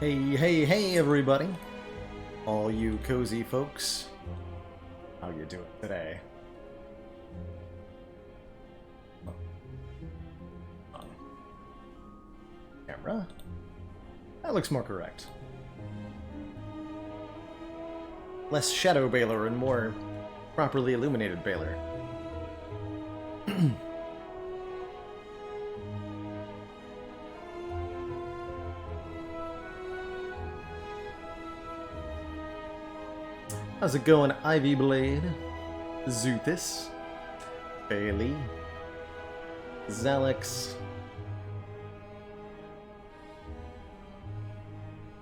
Hey, hey, hey, everybody! All you cozy folks, how you doing today? Camera? That looks more correct. Less shadow Baylor and more properly illuminated Baylor. How's it going, Ivy Blade? Zuthis? Bailey? Zalex?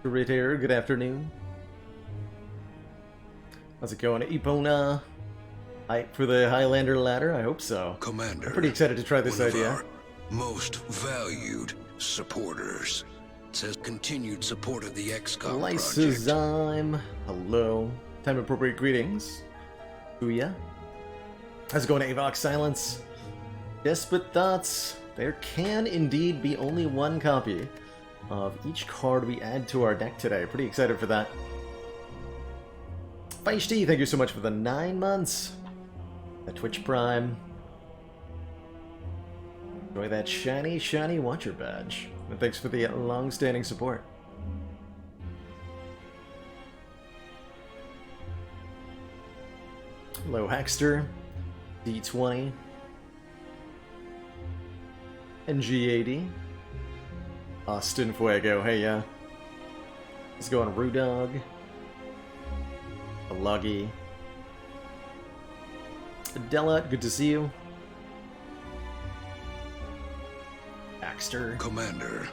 Ritter, good afternoon. How's it going, Epona? Hype for the Highlander ladder? I hope so. Commander, I'm pretty excited to try this one of idea. our most valued supporters says continued support of the XCOM project. Lysozyme. Hello. Time appropriate greetings. Booyah. How's it going, Avox Silence? Desperate Thoughts. There can indeed be only one copy of each card we add to our deck today. Pretty excited for that. Feisty, thank you so much for the 9 months. The Twitch Prime. Enjoy that shiny, shiny Watcher badge. And thanks for the long-standing support. Hello, Hackster. D20. NG80. Austin Fuego, hey, yeah. Let's go on Rudog. Luggy. Delat, good to see you. Baxter. Commander,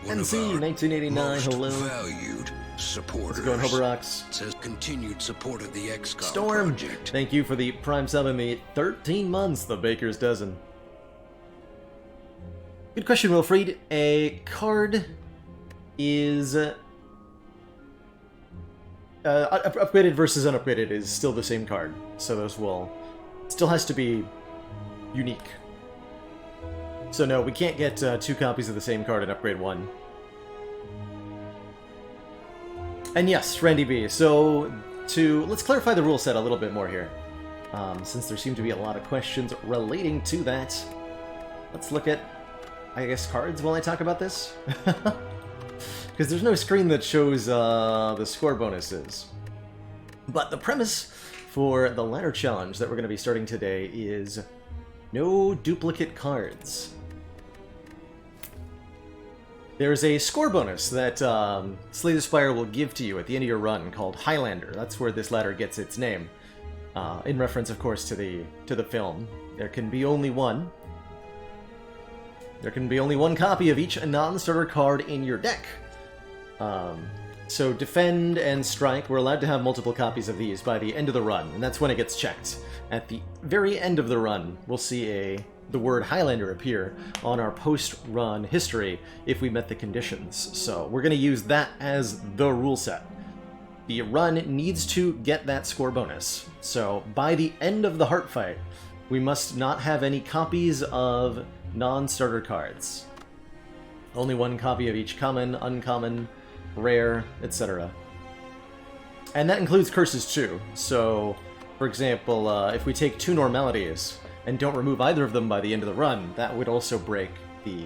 one NC, of our 1989, most hello. valued supporters How's it going, Hoberox? says continued support of the XCOM Storm, project. thank you for the Prime sub in the 13 months, the Baker's Dozen. Good question, Wilfried. A card is... upgraded versus unupgraded is still the same card, so those will... Still has to be unique. So no, we can't get 2 copies of the same card and upgrade 1. And yes, Randy B. So let's clarify the rule set a little bit more here, since there seem to be a lot of questions relating to that. Let's look at, I guess, cards while I talk about this, because there's no screen that shows the score bonuses. But the premise for the ladder challenge that we're going to be starting today is no duplicate cards. There's a score bonus that Slay the Spire will give to you at the end of your run called Highlander. That's where this ladder gets its name, in reference, of course, to the film. There can be only one. There can be only one copy of each non-starter card in your deck. So Defend and Strike, we're allowed to have multiple copies of these by the end of the run, and that's when it gets checked. At the very end of the run, we'll see the word Highlander appear on our post-run history if we met the conditions. So we're going to use that as the rule set. The run needs to get that score bonus. So by the end of the heart fight, we must not have any copies of non-starter cards. Only one copy of each common, uncommon, rare, etc. And that includes curses too. So, for example, if we take 2 normalities and don't remove either of them by the end of the run, that would also break the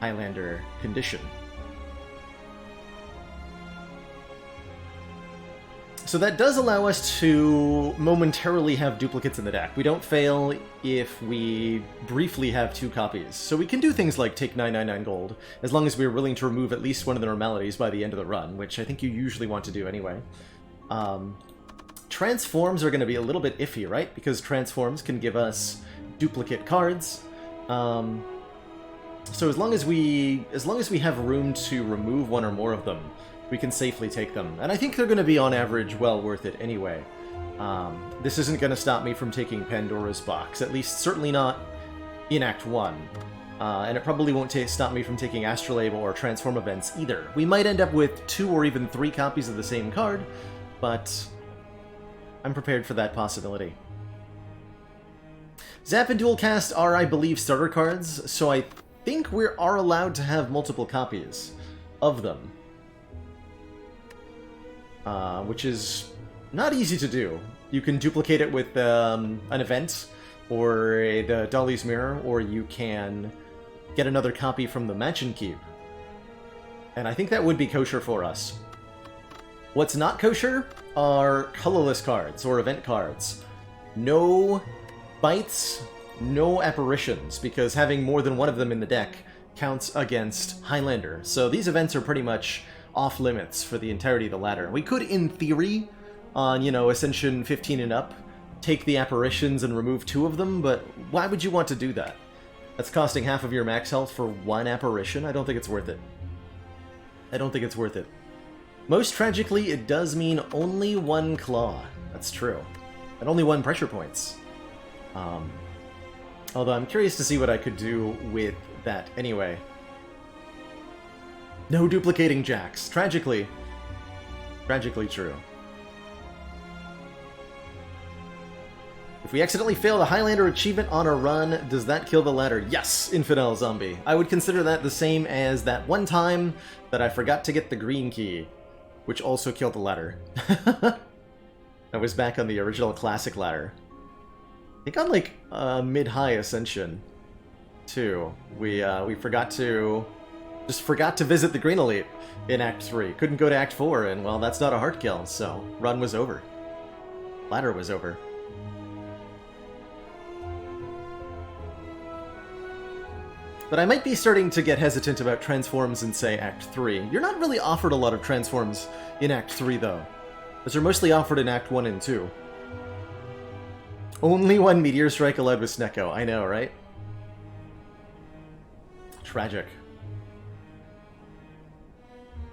Highlander condition. So that does allow us to momentarily have duplicates in the deck. We don't fail if we briefly have 2 copies. So we can do things like take 999 gold, as long as we're willing to remove at least one of the normalities by the end of the run, which I think you usually want to do anyway. Transforms are going to be a little bit iffy, right? Because transforms can give us duplicate cards. So as long as we have room to remove one or more of them, we can safely take them. And I think they're going to be, on average, well worth it anyway. This isn't going to stop me from taking Pandora's Box, at least certainly not in Act 1. And it probably won't stop me from taking Astrolabe or Transform events either. We might end up with 2 or even 3 copies of the same card, but I'm prepared for that possibility. Zap and Dual Cast are, I believe, starter cards, so I think we are allowed to have multiple copies of them. which is not easy to do. You can duplicate it with an event, or the Dolly's Mirror, or you can get another copy from the Mansion Keep. And I think that would be kosher for us. What's not kosher are colorless cards, or event cards. No bites, no apparitions, because having more than one of them in the deck counts against Highlander. So these events are pretty much off limits for the entirety of the ladder. We could, in theory, on, you know, Ascension 15 and up, take the apparitions and remove 2 of them, but why would you want to do that? That's costing half of your max health for 1 apparition? I don't think it's worth it. I don't think it's worth it. Most tragically, it does mean only 1 claw. That's true. And only 1 pressure points. Although I'm curious to see what I could do with that anyway. No duplicating jacks. Tragically true. If we accidentally fail the Highlander achievement on a run, does that kill the ladder? Yes, Infidel Zombie. I would consider that the same as that one time that I forgot to get the green key, which also killed the ladder. I was back on the original classic ladder. I think on like mid-high Ascension, too. We forgot to visit the Green Elite in Act 3. Couldn't go to Act 4, and well, that's not a hard kill, so run was over. Ladder was over. But I might be starting to get hesitant about transforms in, say, Act 3. You're not really offered a lot of transforms in Act 3, though, as they're mostly offered in Act 1 and 2. Only 1 Meteor Strike allowed with Snecko. I know, right? Tragic.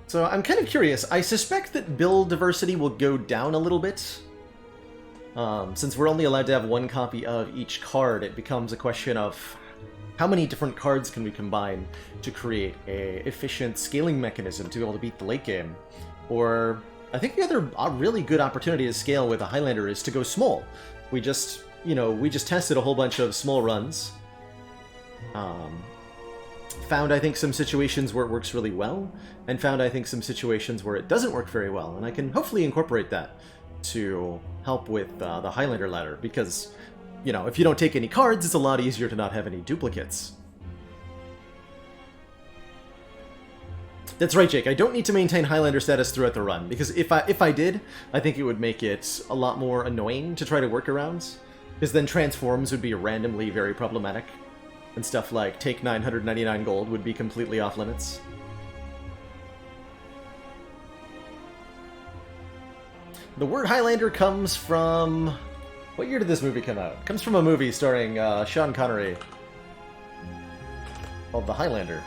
So I'm kind of curious. I suspect that build diversity will go down a little bit. Since we're only allowed to have 1 copy of each card, it becomes a question of how many different cards can we combine to create a efficient scaling mechanism to be able to beat the late game? Or I think the other really good opportunity to scale with a Highlander is to go small. We just tested a whole bunch of small runs. Found, I think, some situations where it works really well, and found, I think, some situations where it doesn't work very well, and I can hopefully incorporate that to help with the Highlander ladder, because, you know, if you don't take any cards, it's a lot easier to not have any duplicates. That's right, Jake. I don't need to maintain Highlander status throughout the run, because if I did, I think it would make it a lot more annoying to try to work around, because then transforms would be randomly very problematic, and stuff like take 999 gold would be completely off limits. The word Highlander comes from... What year did this movie come out? It comes from a movie starring Sean Connery called The Highlander.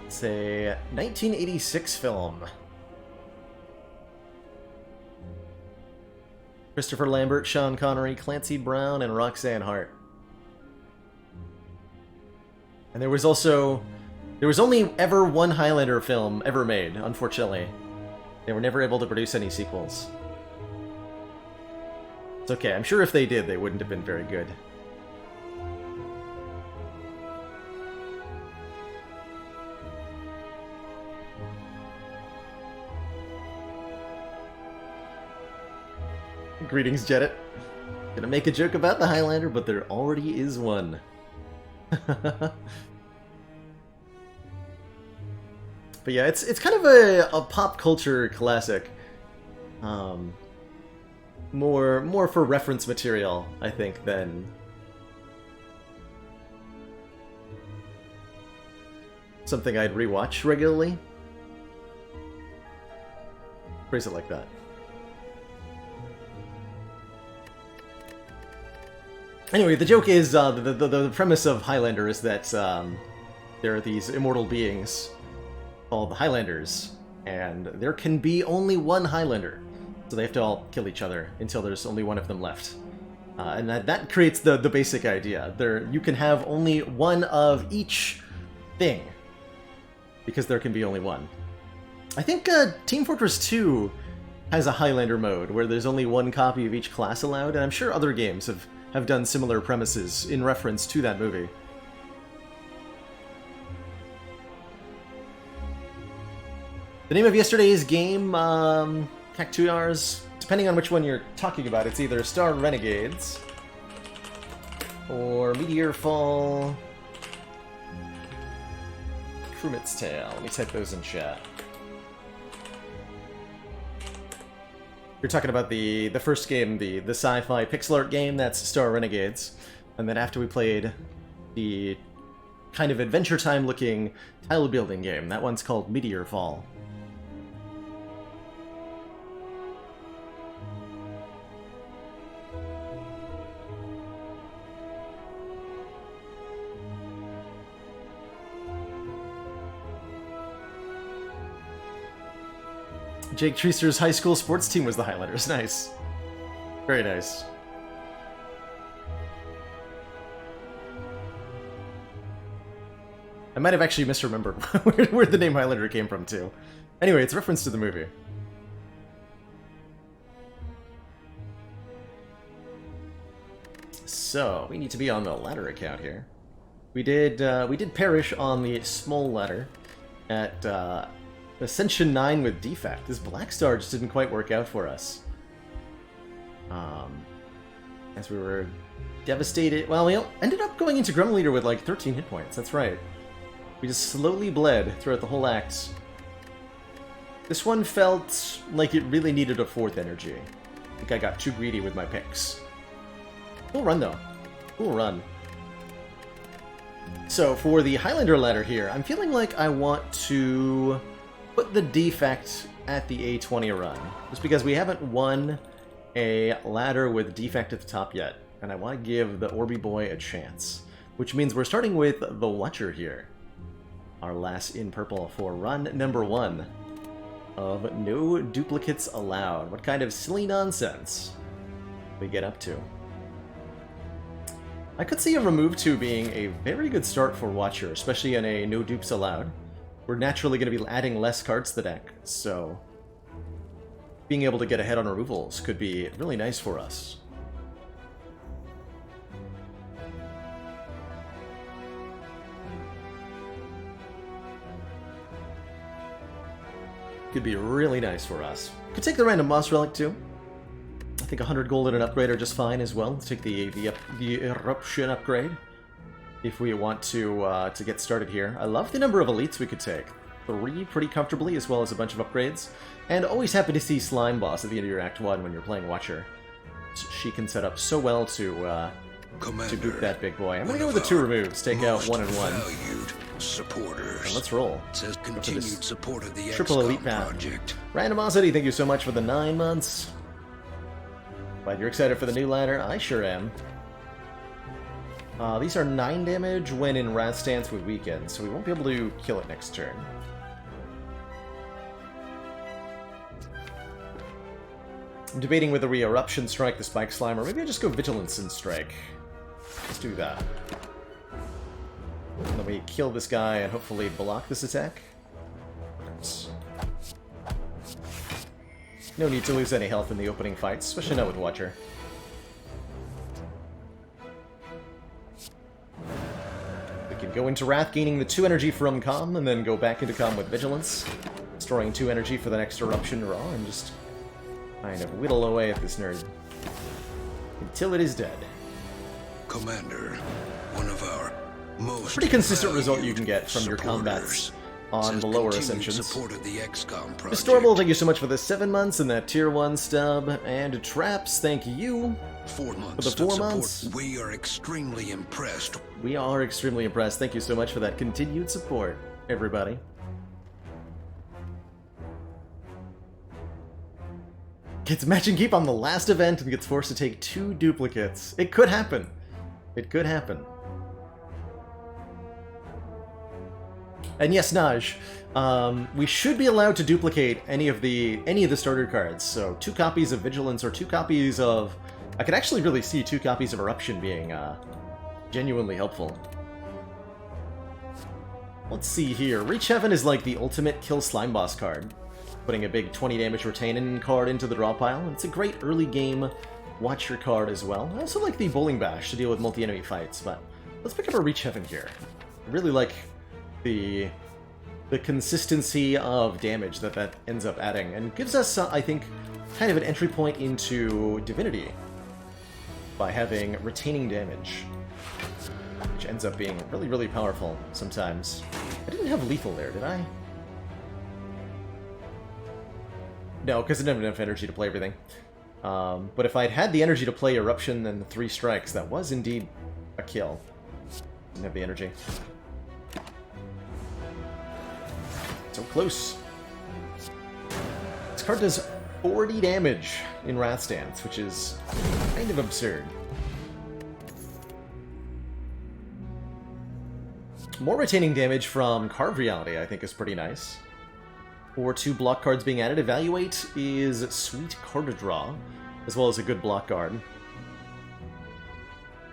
It's a 1986 film. Christopher Lambert, Sean Connery, Clancy Brown, and Roxanne Hart. And there was only ever 1 Highlander film ever made, unfortunately. They were never able to produce any sequels. It's okay, I'm sure if they did, they wouldn't have been very good. Greetings, Jedit. Gonna make a joke about the Highlander, but there already is one. But yeah, it's kind of a pop culture classic. More for reference material, I think, than something I'd rewatch regularly. Phrase it like that. Anyway, the joke is, the premise of Highlander is that there are these immortal beings called the Highlanders, and there can be only 1 Highlander. So they have to all kill each other until there's only 1 of them left. And that creates the basic idea. You can have only 1 of each thing, because there can be only 1. I think Team Fortress 2 has a Highlander mode, where there's only 1 copy of each class allowed, and I'm sure other games have done similar premises in reference to that movie. The name of yesterday's game, Cactuars, depending on which one you're talking about, it's either Star Renegades or Meteor Fall, Krumit's Tale. Let me type those in chat. You're talking about the first game, the sci-fi pixel art game, that's Star Renegades. And then after we played the kind of Adventure Time looking tile building game, that one's called Meteor Fall. Jake Treaster's high school sports team was the Highlanders. Nice. Very nice. I might have actually misremembered where the name Highlander came from, too. Anyway, it's a reference to the movie. So, we need to be on the ladder account here. We did perish on the small ladder at Ascension 9 with Defect. This Black Star just didn't quite work out for us. As we were devastated. Well, we ended up going into Gremlin Leader with like 13 hit points. That's right. We just slowly bled throughout the whole act. This one felt like it really needed a 4th energy. I think I got too greedy with my picks. Cool run, though. Cool run. So, for the Highlander ladder here, I'm feeling like I want to put the Defect at the A20 run. Just because we haven't won a ladder with Defect at the top yet. And I want to give the Orby Boy a chance. Which means we're starting with the Watcher here. Our last in purple for run number 1 of no duplicates allowed. What kind of silly nonsense we get up to? I could see a remove 2 being a very good start for Watcher, especially in a no dupes allowed. We're naturally going to be adding less cards to the deck, so being able to get ahead on removals could be really nice for us. Could be really nice for us. Could take the random Moss Relic too. I think 100 gold and an upgrade are just fine as well. Let's take the Eruption upgrade if we want to get started here. I love the number of elites we could take. 3 pretty comfortably, as well as a bunch of upgrades. And always happy to see Slime Boss at the end of your Act 1 when you're playing Watcher. She can set up so well to boot that big boy. I'm going to go with the 2 removes. Take out 1 and 1. Supporters. And let's roll. It says continued support of the triple elite path. Project. Randomosity, thank you so much for the 9 months. Glad you're excited for the new ladder. I sure am. These are 9 damage when in Wrath Stance with Weekend, so we won't be able to kill it next turn. I'm debating whether we Eruption Strike the Spike Slime, or maybe I just go Vigilance and Strike. Let's do that. And then we kill this guy and hopefully block this attack. No need to lose any health in the opening fights, especially not with Watcher. We can go into Wrath, gaining the 2 energy from Calm, and then go back into Calm with Vigilance, storing 2 energy for the next Eruption draw, and just kind of whittle away at this nerd until it is dead. Commander, one of our most pretty consistent result you can get from your combats on the lower ascensions. Distorable, thank you so much for the 7 months and that tier 1 stub. And Traps, thank you 4 months for the 4 months. We are extremely impressed. We are extremely impressed. Thank you so much for that continued support, everybody. Gets match and keep on the last event and gets forced to take 2 duplicates. It could happen. It could happen. And yes, Naj, we should be allowed to duplicate any of the starter cards. So 2 copies of Vigilance or 2 copies of... I could actually really see 2 copies of Eruption being genuinely helpful. Let's see here. Reach Heaven is like the ultimate kill Slime Boss card. Putting a big 20 damage Retain card into the draw pile. And it's a great early game Watcher card as well. I also like the Bowling Bash to deal with multi-enemy fights, but let's pick up a Reach Heaven here. I really like the the consistency of damage that that ends up adding, and gives us, I think, kind of an entry point into Divinity by having retaining damage, which ends up being really, really powerful sometimes. I didn't have lethal there, did I? No, because I didn't have enough energy to play everything. But if I'd had the energy to play Eruption and the 3 strikes, that was indeed a kill. Didn't have the energy. So close. This card does 40 damage in Wrath Stance, which is kind of absurd. More retaining damage from Carved Reality, I think, is pretty nice. Or 2 block cards being added. Evaluate is sweet card to draw, as well as a good block guard.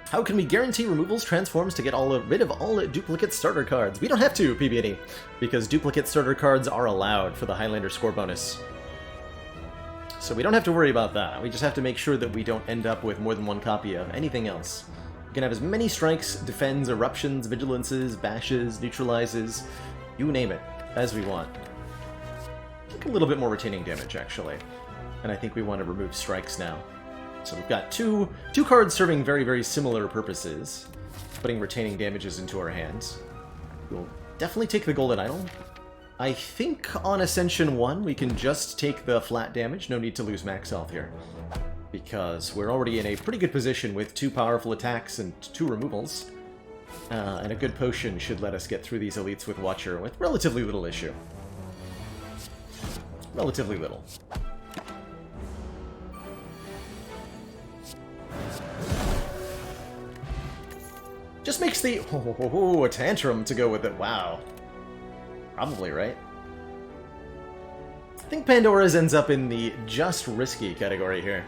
How can we guarantee removals transforms to get rid of all duplicate starter cards? We don't have to, PBNE, because duplicate starter cards are allowed for the Highlander score bonus. So we don't have to worry about that. We just have to make sure that we don't end up with more than 1 copy of anything else. We can have as many strikes, defends, eruptions, vigilances, bashes, neutralizes, you name it, as we want. I think a little bit more retaining damage, actually. And I think we want to remove strikes now. So we've got two cards serving very, very similar purposes, putting retaining damages into our hands. We'll definitely take the Golden Idol. I think on Ascension 1 we can just take the flat damage, no need to lose max health here. Because we're already in a pretty good position with 2 powerful attacks and 2 removals. And a good potion should let us get through these elites with Watcher with relatively little issue. Relatively little. Just makes the a tantrum to go with it. Wow. Probably, right? I think Pandora's ends up in the just risky category here.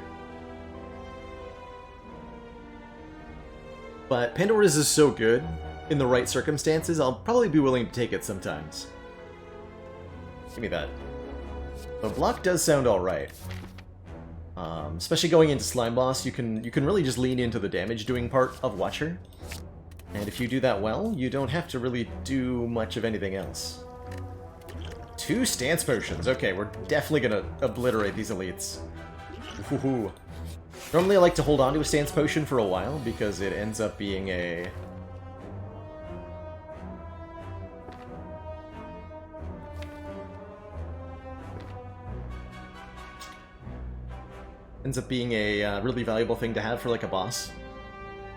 But Pandora's is so good, in the right circumstances, I'll probably be willing to take it sometimes. Give me that. The block does sound alright. Especially going into Slime Boss, you can really just lean into the damage doing part of Watcher. And if you do that well, you don't have to really do much of anything else. 2 stance potions. Okay, we're definitely gonna obliterate these elites. Woohoo. Normally I like to hold on to a stance potion for a while because it ends up being a... really valuable thing to have for like a boss.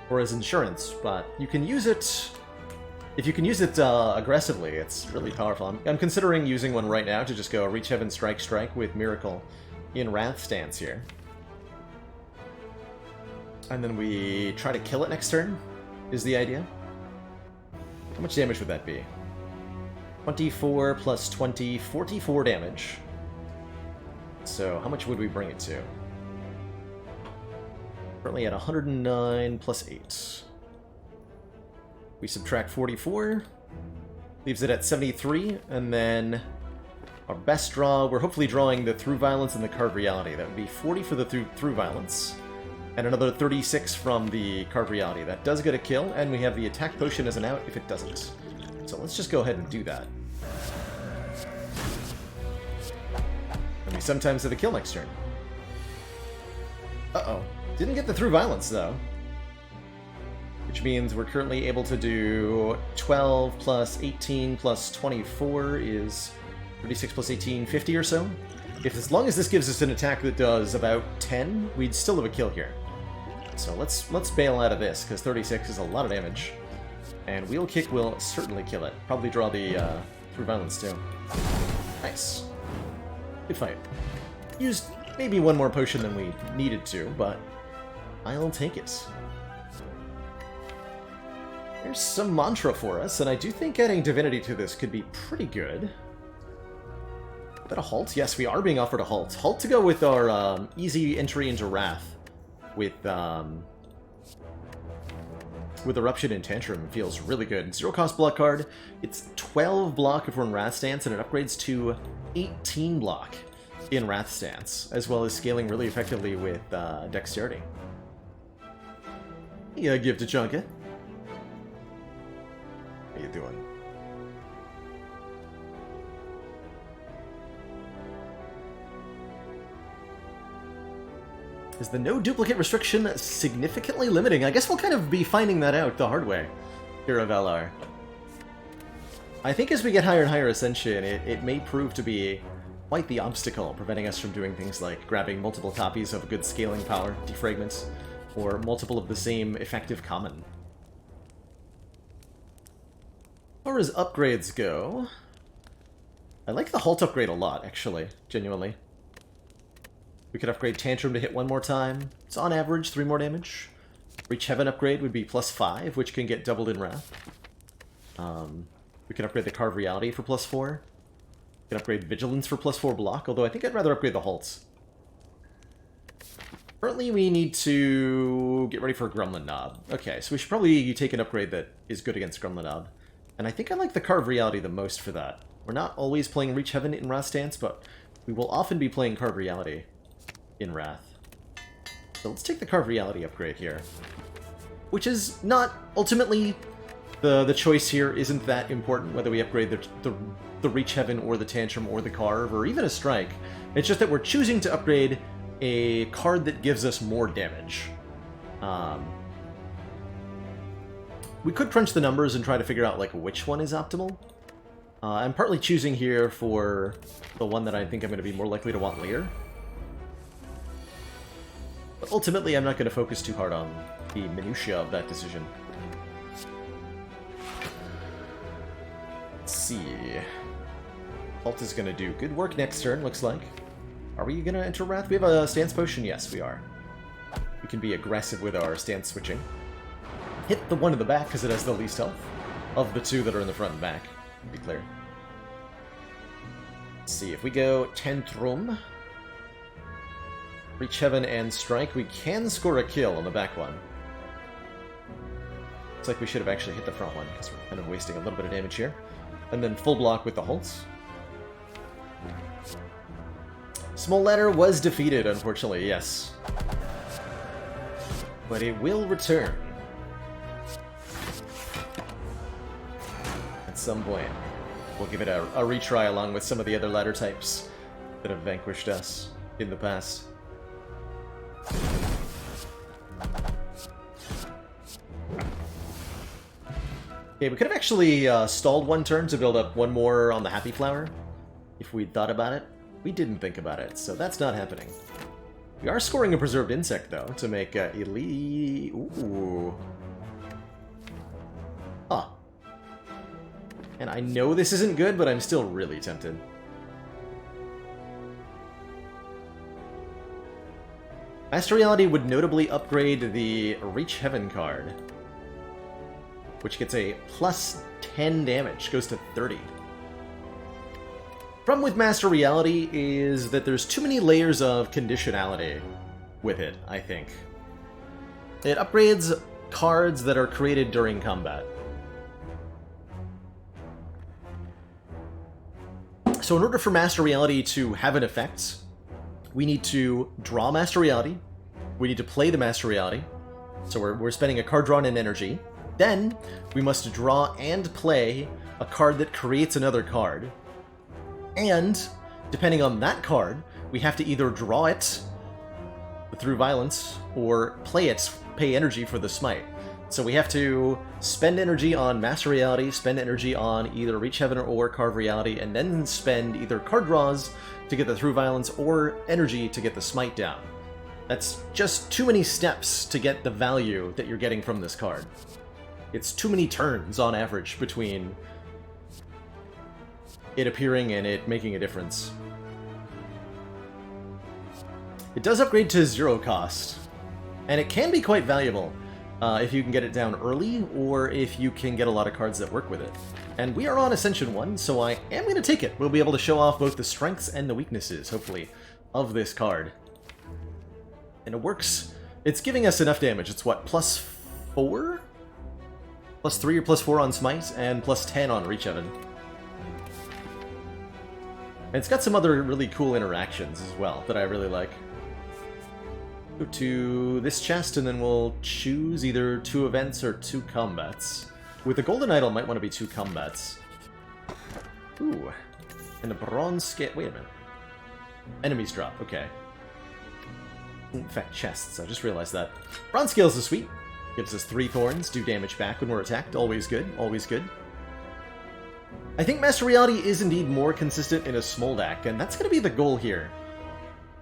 Or as insurance, but you can use it... If you can use it aggressively, it's really powerful. I'm considering using one right now to just go Reach Heaven, Strike, Strike with Miracle in Wrath Stance here. And then we try to kill it next turn, is the idea. How much damage would that be? 24 plus 20, 44 damage. So how much would we bring it to? Currently at 109 plus 8. We subtract 44, leaves it at 73, and then our best draw, we're hopefully drawing the Through Violence and the Carved Reality. That would be 40 for the Through Violence, and another 36 from the Carved Reality. That does get a kill, and we have the Attack Potion as an out if it doesn't. So let's just go ahead and do that. And we sometimes have a kill next turn. Uh-oh. Didn't get the Through Violence, though. Which means we're currently able to do 12 plus 18 plus 24 is 36 plus 18, 50 or so. As long as this gives us an attack that does about 10, we'd still have a kill here. So let's bail out of this, because 36 is a lot of damage. And Wheel Kick will certainly kill it. Probably draw the Through Violence, too. Nice. Good fight. Used maybe one more potion than we needed to, but I'll take it. There's some mantra for us, and I do think adding Divinity to this could be pretty good. Is that a halt? Yes, we are being offered a halt. Halt to go with our easy entry into Wrath with Eruption and Tantrum feels really good. 0 cost block card. It's 12 block if we're in Wrath Stance, and it upgrades to 18 block in Wrath Stance, as well as scaling really effectively with Dexterity. Yeah, give to Chunka. How you doing? Is the no duplicate restriction significantly limiting? I guess we'll kind of be finding that out the hard way here of LR. I think as we get higher and higher Ascension, it may prove to be quite the obstacle, preventing us from doing things like grabbing multiple copies of a good scaling power, defragments, or multiple of the same effective common. As far as upgrades go, I like the Halt upgrade a lot, actually, genuinely. We could upgrade Tantrum to hit 1 more time. It's on average 3 more damage. Reach Heaven upgrade would be +5, which can get doubled in Wrath. We could upgrade the Carve Reality for +4. We could upgrade Vigilance for +4 block, although I think I'd rather upgrade the Halts. Currently, we need to get ready for Gremlin Knob. Okay, so we should probably take an upgrade that is good against Gremlin Knob. And I think I like the Carve Reality the most for that. We're not always playing Reach Heaven in Wrath stance, but we will often be playing Carve Reality in Wrath. So let's take the Carve Reality upgrade here. Which is not, ultimately, the choice here isn't that important, whether we upgrade the Reach Heaven or the Tantrum or the Carve, or even a Strike. It's just that we're choosing to upgrade a card that gives us more damage. We could crunch the numbers and try to figure out like which one is optimal. I'm partly choosing here for the one that I think I'm going to be more likely to want later. But ultimately, I'm not going to focus too hard on the minutiae of that decision. Let's see. Alt is going to do good work next turn, looks like. Are we going to enter Wrath? We have a stance potion? Yes, we are. We can be aggressive with our stance switching. Hit the one in the back because it has the least health of the 2 that are in the front and back, to be clear. Let's see, if we go Tantrum, Reach Heaven, and Strike, we can score a kill on the back one. Looks like we should have actually hit the front one, because we're kind of wasting a little bit of damage here. And then full block with the Halts. Small Ladder was defeated, unfortunately, yes. But it will return. At some point. We'll give it a retry along with some of the other ladder types that have vanquished us in the past. Okay, we could have actually stalled 1 turn to build up 1 more on the Happy Flower, if we'd thought about it. We didn't think about it, so that's not happening. We are scoring a Preserved Insect, though, to make Elite... Ooh. Huh. And I know this isn't good, but I'm still really tempted. Master Reality would notably upgrade the Reach Heaven card, which gets a +10 damage, goes to 30. Problem with Master Reality is that there's too many layers of conditionality with it, I think. It upgrades cards that are created during combat. So in order for Master Reality to have an effect, we need to draw Master Reality, we need to play the Master Reality, so we're spending a card drawn in energy. Then, we must draw and play a card that creates another card. And, depending on that card, we have to either draw it through violence, or play it, pay energy for the smite. So we have to spend energy on Master Reality, spend energy on either Reach Heaven or Carve Reality, and then spend either card draws to get the Through Violence or energy to get the smite down. That's just too many steps to get the value that you're getting from this card. It's too many turns on average between it appearing and it making a difference. It does upgrade to 0 cost, and it can be quite valuable if you can get it down early, or if you can get a lot of cards that work with it. And we are on Ascension 1, so I am going to take it. We'll be able to show off both the strengths and the weaknesses, hopefully, of this card. And it works. It's giving us enough damage. It's what, +4? +3 or +4 on Smite, and +10 on Reach Heaven. And it's got some other really cool interactions as well that I really like. Go to this chest, and then we'll choose either 2 events or 2 combats. With the Golden Idol, might want to be 2 combats. Ooh. And a bronze scale. Wait a minute. Enemies drop, okay. In fact, chests. I just realized that. Bronze Scales is sweet. Gives us 3 thorns, do damage back when we're attacked. Always good, always good. I think Master Reality is indeed more consistent in a small deck, and that's going to be the goal here.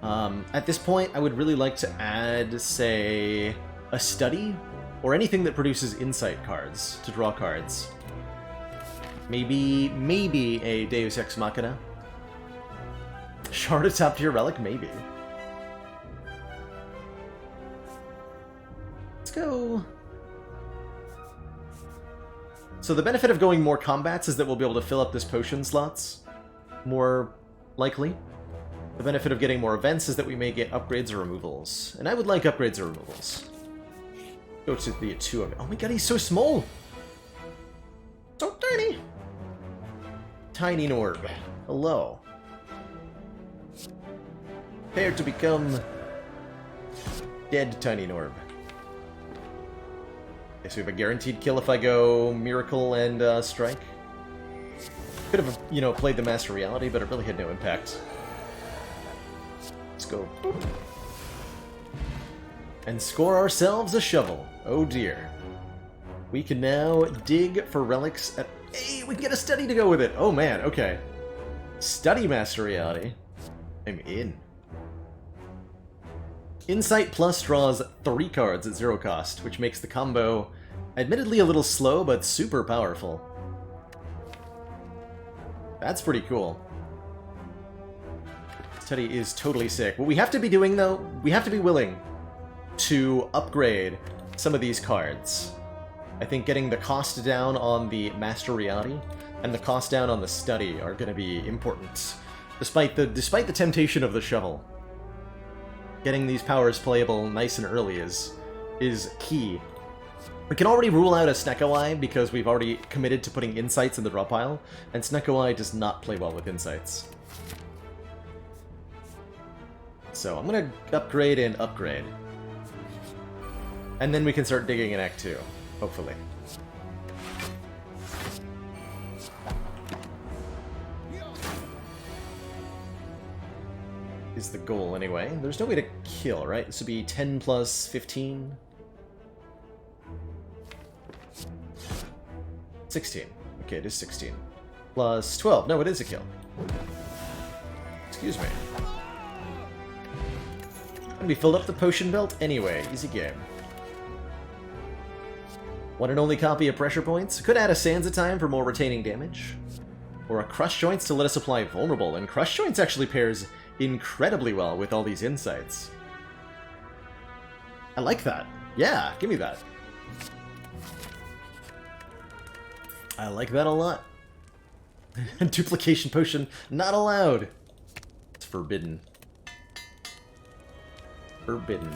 At this point, I would really like to add, say, a Study, or anything that produces Insight cards to draw cards. Maybe a Deus Ex Machina. Shard a top tier relic? Maybe. Let's go. So the benefit of going more combats is that we'll be able to fill up this potion slots more likely. The benefit of getting more events is that we may get upgrades or removals. And I would like upgrades or removals. Go to the 2 of it. Oh my god, he's so small! So tiny! Tiny Norb. Hello. Prepare to become dead Tiny Norb. Okay, so we have a guaranteed kill if I go Miracle and Strike. Could have, you know, played the Master Reality, but it really had no impact. Let's go. Boop. And score ourselves a shovel. Oh dear. We can now dig for relics at... Hey, we can get a Study to go with it! Oh man, okay. Study Master Reality. I'm in. Insight Plus draws 3 cards at 0 cost, which makes the combo admittedly a little slow, but super powerful. That's pretty cool. Study is totally sick. What we have to be doing, though, we have to be willing to upgrade some of these cards. I think getting the cost down on the Master Reality and the cost down on the Study are going to be important, despite the temptation of the shovel. Getting these powers playable nice and early is key. We can already rule out a Snecko Eye because we've already committed to putting Insights in the draw pile, and Snecko Eye does not play well with Insights. So I'm going to upgrade and upgrade. And then we can start digging in Act 2, hopefully. Is the goal anyway. There's no way to kill, right? This would be 10 plus 15. 16. Okay, it is 16. Plus 12. No, it is a kill. Excuse me. And we filled up the potion belt anyway. Easy game. One and only copy of Pressure Points. Could add a Sansa time for more retaining damage. Or a Crush Joints to let us apply Vulnerable. And Crush Joints actually pairs incredibly well with all these Insights. I like that. Yeah, give me that. I like that a lot. Duplication Potion, not allowed. It's forbidden. Forbidden.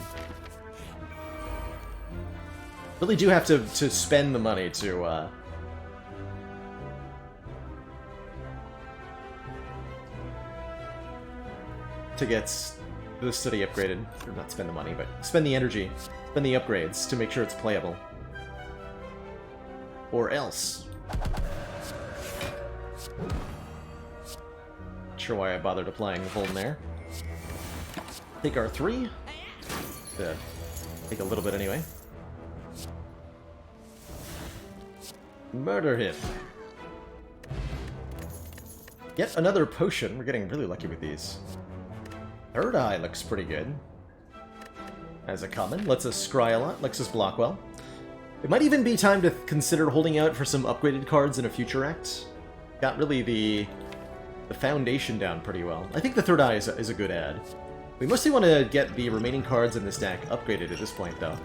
Really do have to spend the money to get the Study upgraded. Or not spend the money, but spend the energy. Spend the upgrades to make sure it's playable. Or else. Not sure why I bothered applying the Vuln there. Take our 3. Take a little bit anyway. Murder him. Yet another potion. We're getting really lucky with these. Third Eye looks pretty good. As a common, lets us scry a lot, lets us block well. It might even be time to consider holding out for some upgraded cards in a future act. Got really the foundation down pretty well. I think the Third Eye is a good add. We mostly want to get the remaining cards in this deck upgraded at this point, though.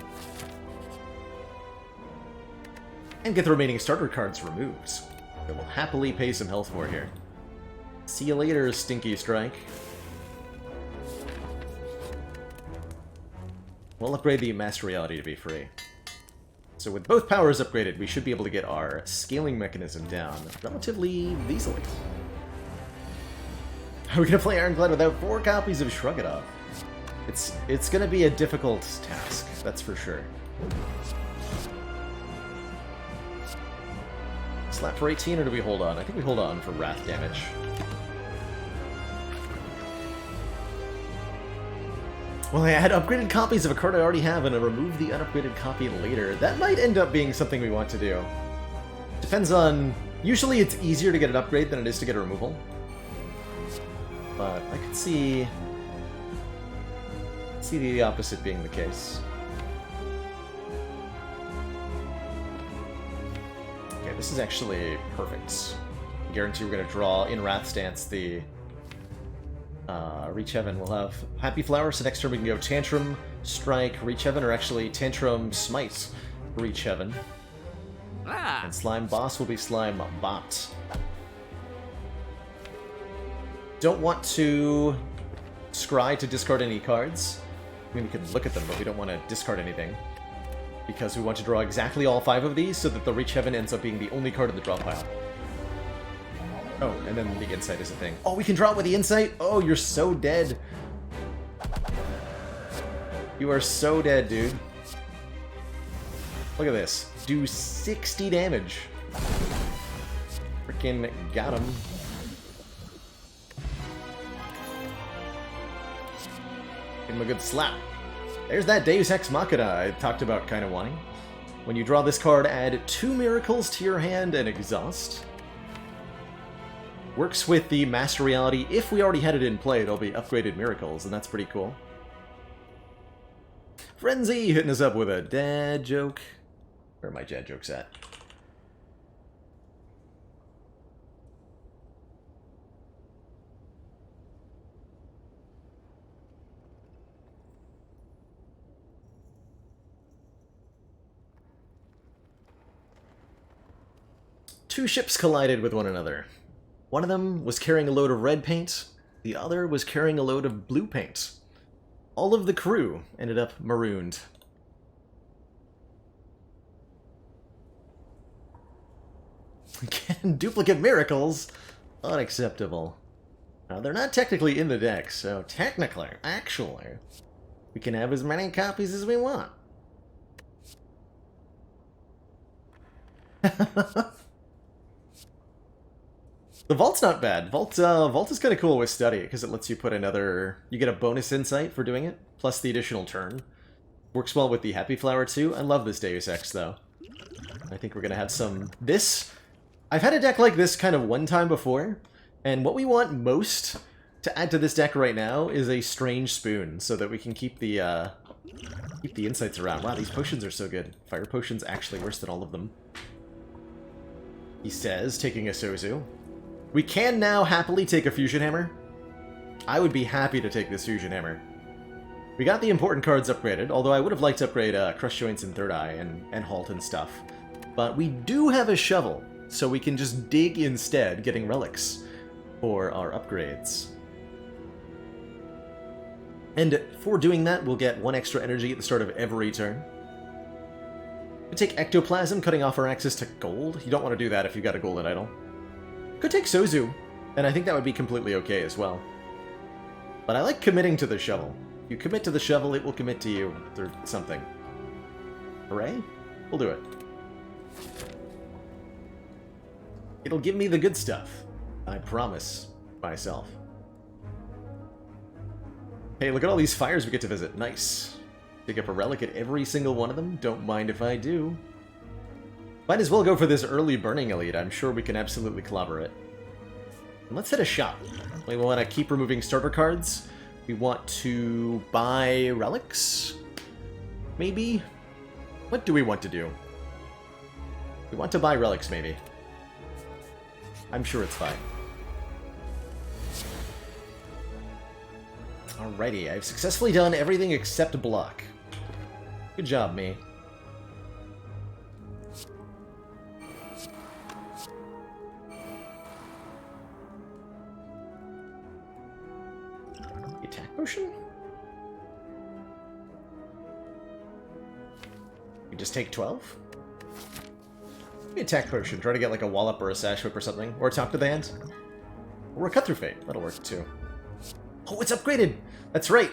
And get the remaining starter cards removed. That will happily pay some health for here. See you later, Stinky Strike. We'll upgrade the Master Reality to be free. So with both powers upgraded, we should be able to get our scaling mechanism down relatively easily. Are we going to play Ironclad without 4 copies of Shrug It Off? It's going to be a difficult task, that's for sure. Slap for 18, or do we hold on? I think we hold on for Wrath damage. Will I add upgraded copies of a card I already have and remove the unupgraded copy later? That might end up being something we want to do. Depends on... Usually it's easier to get an upgrade than it is to get a removal. But I could see the opposite being the case. Okay, this is actually perfect. I guarantee we're going to draw in Wrath Stance the Reach Heaven. We'll have Happy Flower, so next turn we can go Tantrum, Strike, Reach Heaven, or actually Tantrum, Smite, Reach Heaven. And Slime Boss will be Slime Bot. Don't want to scry to discard any cards. I mean, we can look at them, but we don't want to discard anything. Because we want to draw exactly all 5 of these so that the Reach Heaven ends up being the only card in the draw pile. Oh, and then the Insight is a thing. Oh, we can draw it with the Insight? Oh, you're so dead. You are so dead, dude. Look at this. Do 60 damage. Freaking got him. Give him a good slap. There's that Deus Ex Machina I talked about kind of wanting. When you draw this card, add 2 miracles to your hand and exhaust. Works with the Master Reality. If we already had it in play, it'll be upgraded miracles, and that's pretty cool. Frenzy hitting us up with a dad joke. Where are my dad jokes at? Two ships collided with one another. One of them was carrying a load of red paint, the other was carrying a load of blue paint. All of the crew ended up marooned. Again, duplicate miracles? Unacceptable. Now, they're not technically in the deck, so technically, actually, we can have as many copies as we want. The Vault's not bad. Vault is kind of cool with Study, because it lets you put another... You get a bonus insight for doing it, plus the additional turn. Works well with the Happy Flower, too. I love this Deus Ex, though. I think we're going to have some... This... I've had a deck like this kind of one time before, and what we want most to add to this deck right now is a Strange Spoon, so that we can keep the insights around. Wow, these potions are so good. Fire Potion's actually worse than all of them. He says, taking a Sozu. We can now happily take a Fusion Hammer. I would be happy to take this Fusion Hammer. We got the important cards upgraded, although I would have liked to upgrade Crush Joints and Third Eye and Halt and stuff. But we do have a Shovel, so we can just dig instead, getting relics for our upgrades. And for doing that, we'll get 1 extra energy at the start of every turn. We take Ectoplasm, cutting off our access to gold. You don't want to do that if you've got a golden idol. Could take Sozu, and I think that would be completely okay as well. But I like committing to the Shovel. If you commit to the Shovel, it will commit to you, or something. Hooray? We'll do it. It'll give me the good stuff. I promise myself. Hey, look at all these fires we get to visit. Nice. Pick up a relic at every single one of them. Don't mind if I do. Might as well go for this early Burning Elite. I'm sure we can absolutely clobber it. And let's hit a shop. We want to keep removing starter cards. We want to buy relics? Maybe? What do we want to do? We want to buy relics, maybe. I'm sure it's fine. Alrighty, I've successfully done everything except block. Good job, me. Attack potion? We just take 12? Maybe attack potion. Try to get like a wallop or a sash whip or something. Or talk to the hand. Or a cut through fate. That'll work too. Oh, it's upgraded! That's right!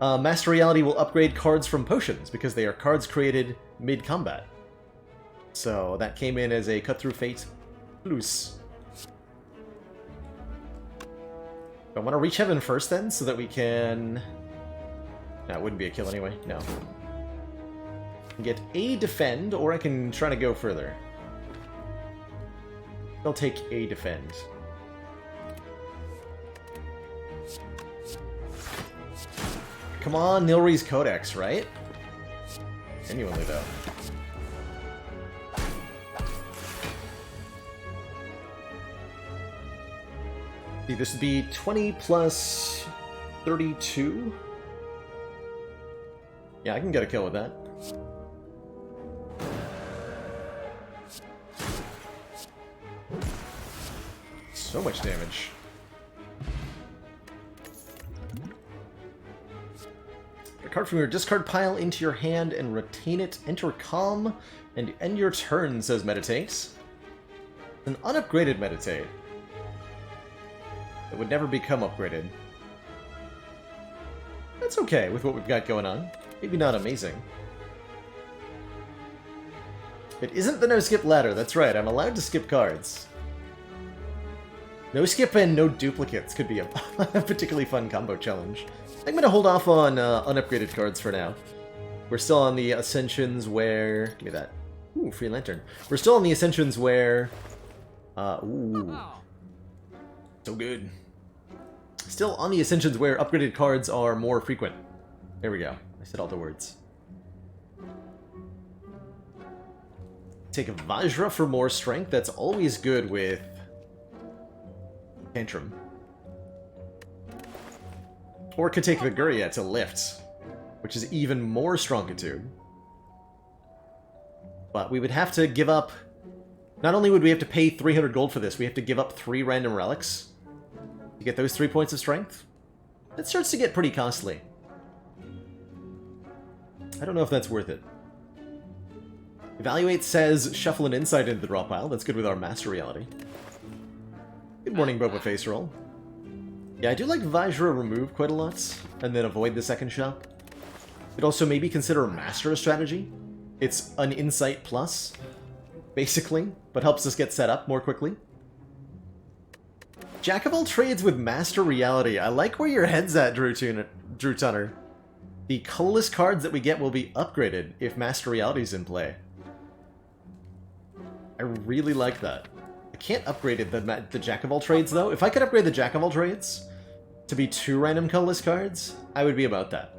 Master Reality will upgrade cards from potions because they are cards created mid-combat. So that came in as a cut through fate plus. I want to reach heaven first then, so that we can That wouldn't be a kill anyway. No. I can get a defend, or I can try to go further. I'll take a defend. Come on, Nilri's Codex, right? Genuinely, though. See, this would be 20 plus 32. Yeah, I can get a kill with that. So much damage. A card from your discard pile into your hand and retain it. Enter calm and end your turn, says Meditate. An unupgraded Meditate. It would never become upgraded. That's okay with what we've got going on. Maybe not amazing. It isn't the no-skip ladder, that's right, I'm allowed to skip cards. No-skip and no duplicates could be a particularly fun combo challenge. I'm going to hold off on unupgraded cards for now. We're still on the Ascensions where... Give me that. Ooh, free lantern. We're still on the Ascensions where... ooh. So good. Still on the Ascensions where upgraded cards are more frequent. There we go. I said all the words. Take a Vajra for more strength. That's always good with Tantrum. Or could take Viguria to lift, which is even more Strongitude. But we would have to give up... Not only would we have to pay 300 gold for this, we have to give up 3 random relics to get those 3 points of strength. That starts to get pretty costly. I don't know if that's worth it. Evaluate says shuffle an insight into the draw pile. That's good with our Master Reality. Good morning, Boba Face Roll. Yeah, I do like Vajra remove quite a lot, and then avoid the second shop. You'd also maybe consider Master a strategy. It's an insight plus, basically, but helps us get set up more quickly. Jack of all trades with Master Reality. I like where your head's at, Drew Tunner. The colorless cards that we get will be upgraded if Master Reality's in play. I really like that. I can't upgrade it, the Jack of all trades, though. If I could upgrade the Jack of all trades to be 2 random colorless cards, I would be about that.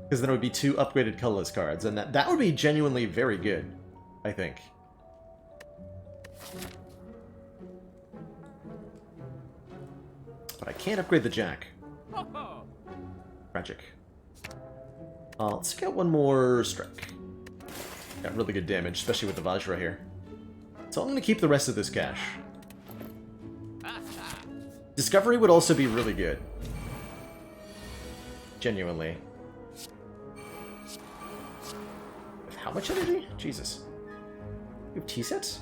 Because then it would be 2 upgraded colorless cards, and that would be genuinely very good, I think. But I can't upgrade the Jack. Tragic. Let's get one more strike. Got really good damage, especially with the Vajra here. So I'm going to keep the rest of this cash. Discovery would also be really good. Genuinely. With how much energy? Jesus. You have T-sets?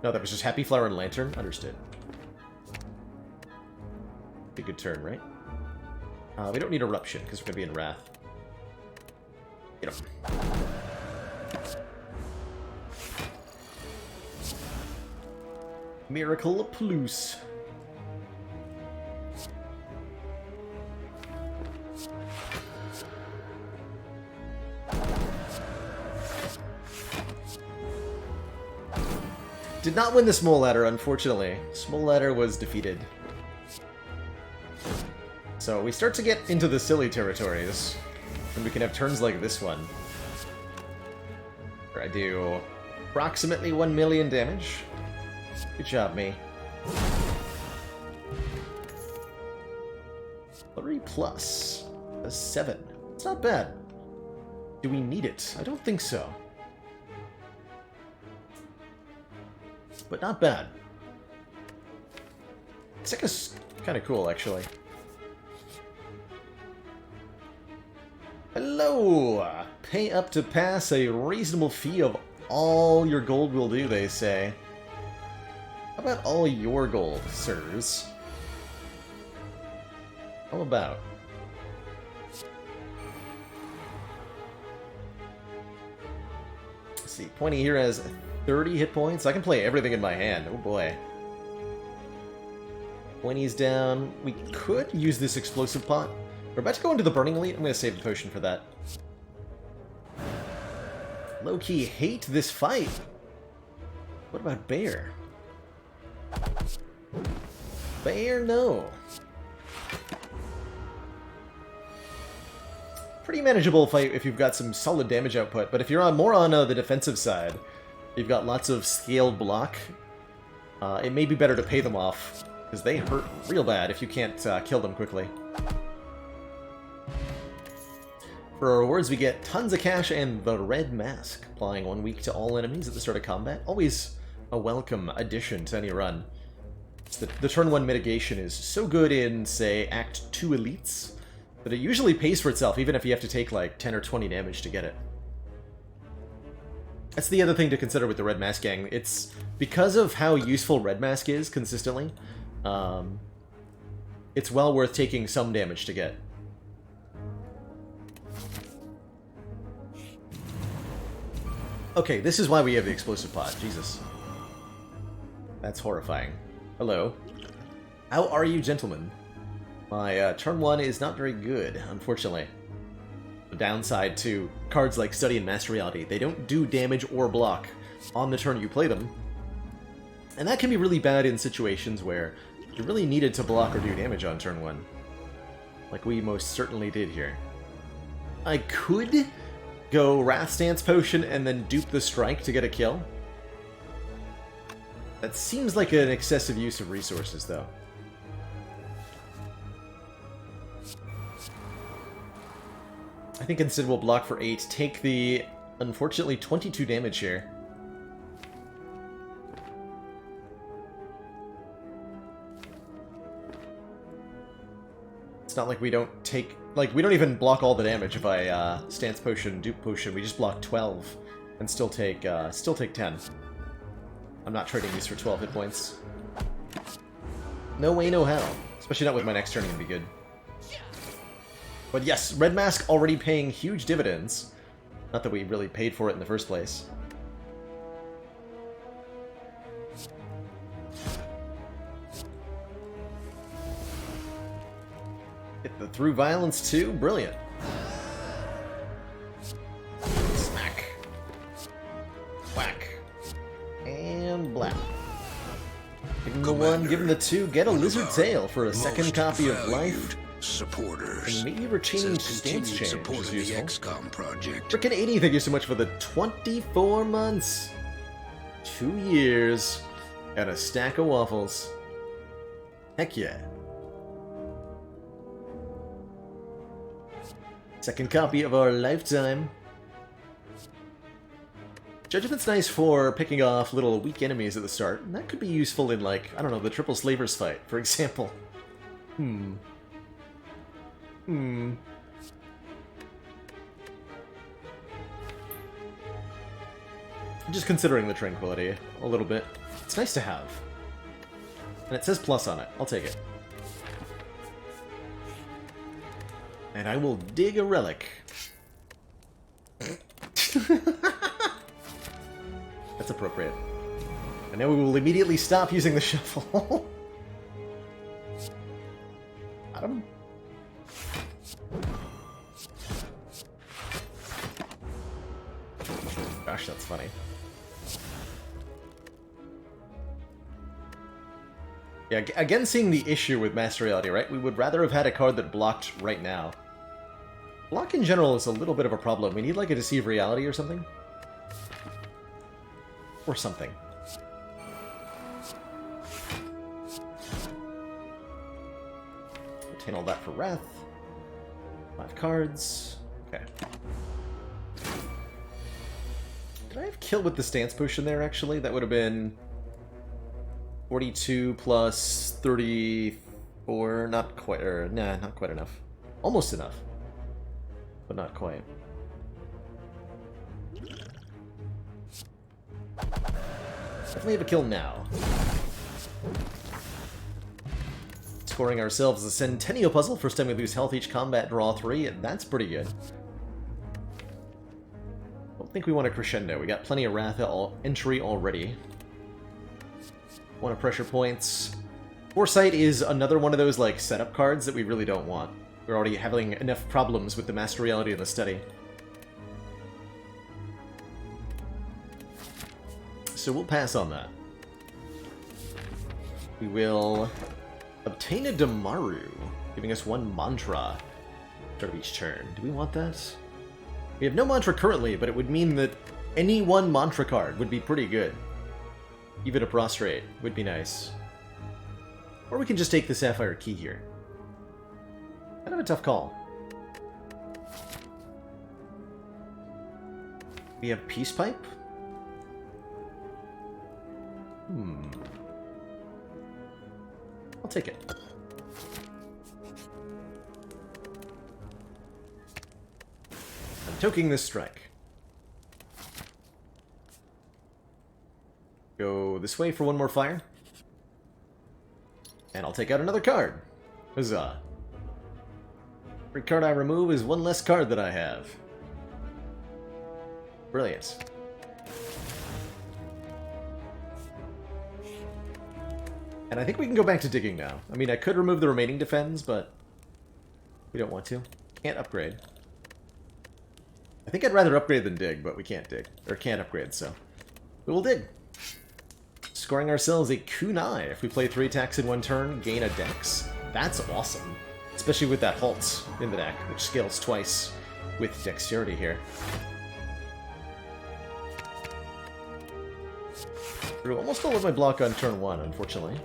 No, that was just Happy Flower and Lantern? Understood. Be a good turn, right? We don't need Eruption, because we're going to be in Wrath. Get him. Miracle Plus. Did not win the small ladder, unfortunately. Small ladder was defeated. So we start to get into the silly territories, and we can have turns like this one, where I do approximately 1 million damage. Good job, me. 3 plus a 7. It's not bad. Do we need it? I don't think so. But not bad. It's kind of cool, actually. Hello! Pay up to pass. A reasonable fee of all your gold will do, they say. How about all your gold, sirs? How about? Let's see, Pointy here has 30 hit points. I can play everything in my hand. Oh boy. Pointy's down. We could use this explosive pot. We're about to go into the Burning Elite. I'm going to save the potion for that. Low-key hate this fight. What about Bear? Bear, no. Pretty manageable fight if you've got some solid damage output, but if you're more on the defensive side, you've got lots of scaled block, it may be better to pay them off, because they hurt real bad if you can't kill them quickly. For our rewards, we get tons of cash and the Red Mask, applying 1 week to all enemies at the start of combat. Always a welcome addition to any run. The turn 1 mitigation is so good in, say, Act 2 elites, that it usually pays for itself, even if you have to take like 10 or 20 damage to get it. That's the other thing to consider with the Red Mask gang. It's because of how useful Red Mask is consistently, it's well worth taking some damage to get. Okay, this is why we have the explosive pod. Jesus. That's horrifying. Hello. How are you, gentlemen? My turn 1 is not very good, unfortunately. The downside to cards like Study and Master Reality, they don't do damage or block on the turn you play them. And that can be really bad in situations where you really needed to block or do damage on turn 1. Like we most certainly did here. I could go Wrath Stance Potion and then dupe the Strike to get a kill. That seems like an excessive use of resources, though. I think instead we'll block for 8, take the, unfortunately, 22 damage here. It's not like we don't take... Like, we don't even block all the damage if I Stance Potion, Dupe Potion. We just block 12 and still take 10. I'm not trading these for 12 hit points. No way, no how. Especially not with my next turn, it'd be good. But yes, Red Mask already paying huge dividends. Not that we really paid for it in the first place. Hit the through violence too? Brilliant. Smack. Whack. And blap. Give him the 1, give him the 2, get a lizard tail for a second copy of life. Supporters. And maybe retaining stance change support is of the useful. XCOM project. Frickin' 80, thank you so much for the 24 months. 2 years. And a stack of waffles. Heck yeah. Second copy of our lifetime. Judgment's nice for picking off little weak enemies at the start, and that could be useful in, like, I don't know, the Triple Slavers fight, for example. Just considering the tranquility a little bit. It's nice to have. And it says plus on it. I'll take it. And I will dig a relic. That's appropriate. And now we will immediately stop using the shovel. Got him. Gosh, that's funny. Yeah, again seeing the issue with Master Reality, right? We would rather have had a card that blocked right now. Block in general is a little bit of a problem. We need like a Deceive Reality or something. Or something. Retain all that for Wrath. 5 cards. Okay. Did I have kill with the Stance Potion there, actually? That would have been 42 plus 34. Not quite, or nah, not quite enough. Almost enough. But not quite. Definitely have a kill now. Scoring ourselves a Centennial Puzzle. First time we lose health each combat, draw 3, and that's pretty good. Don't think we want a crescendo. We got plenty of Wrath entry already. Want pressure points. Foresight is another one of those like setup cards that we really don't want. We're already having enough problems with the Master Reality and the Study. So we'll pass on that. We will obtain a Damaru, giving us 1 mantra start of each turn. Do we want that? We have no mantra currently, but it would mean that any 1 mantra card would be pretty good. Even a prostrate would be nice. Or we can just take the Sapphire Key here. Kind of a tough call. We have Peace Pipe. I'll take it. I'm toking this strike. Go this way for 1 more fire. And I'll take out another card. Huzzah. Every card I remove is 1 less card that I have. Brilliant. And I think we can go back to digging now. I mean, I could remove the remaining defends, but we don't want to. Can't upgrade. I think I'd rather upgrade than dig, but we can't dig. Or can't upgrade, so we will dig. Scoring ourselves a kunai. If we play 3 attacks in 1 turn, gain a dex. That's awesome. Especially with that halt in the deck, which scales twice with dexterity here. Threw almost all of my block on turn 1, unfortunately.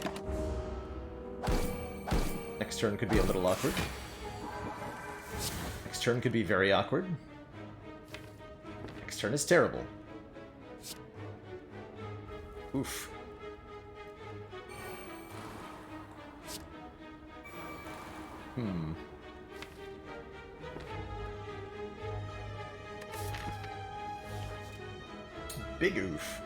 Next turn could be a little awkward. Next turn could be very awkward. Next turn is terrible. Oof. Big oof.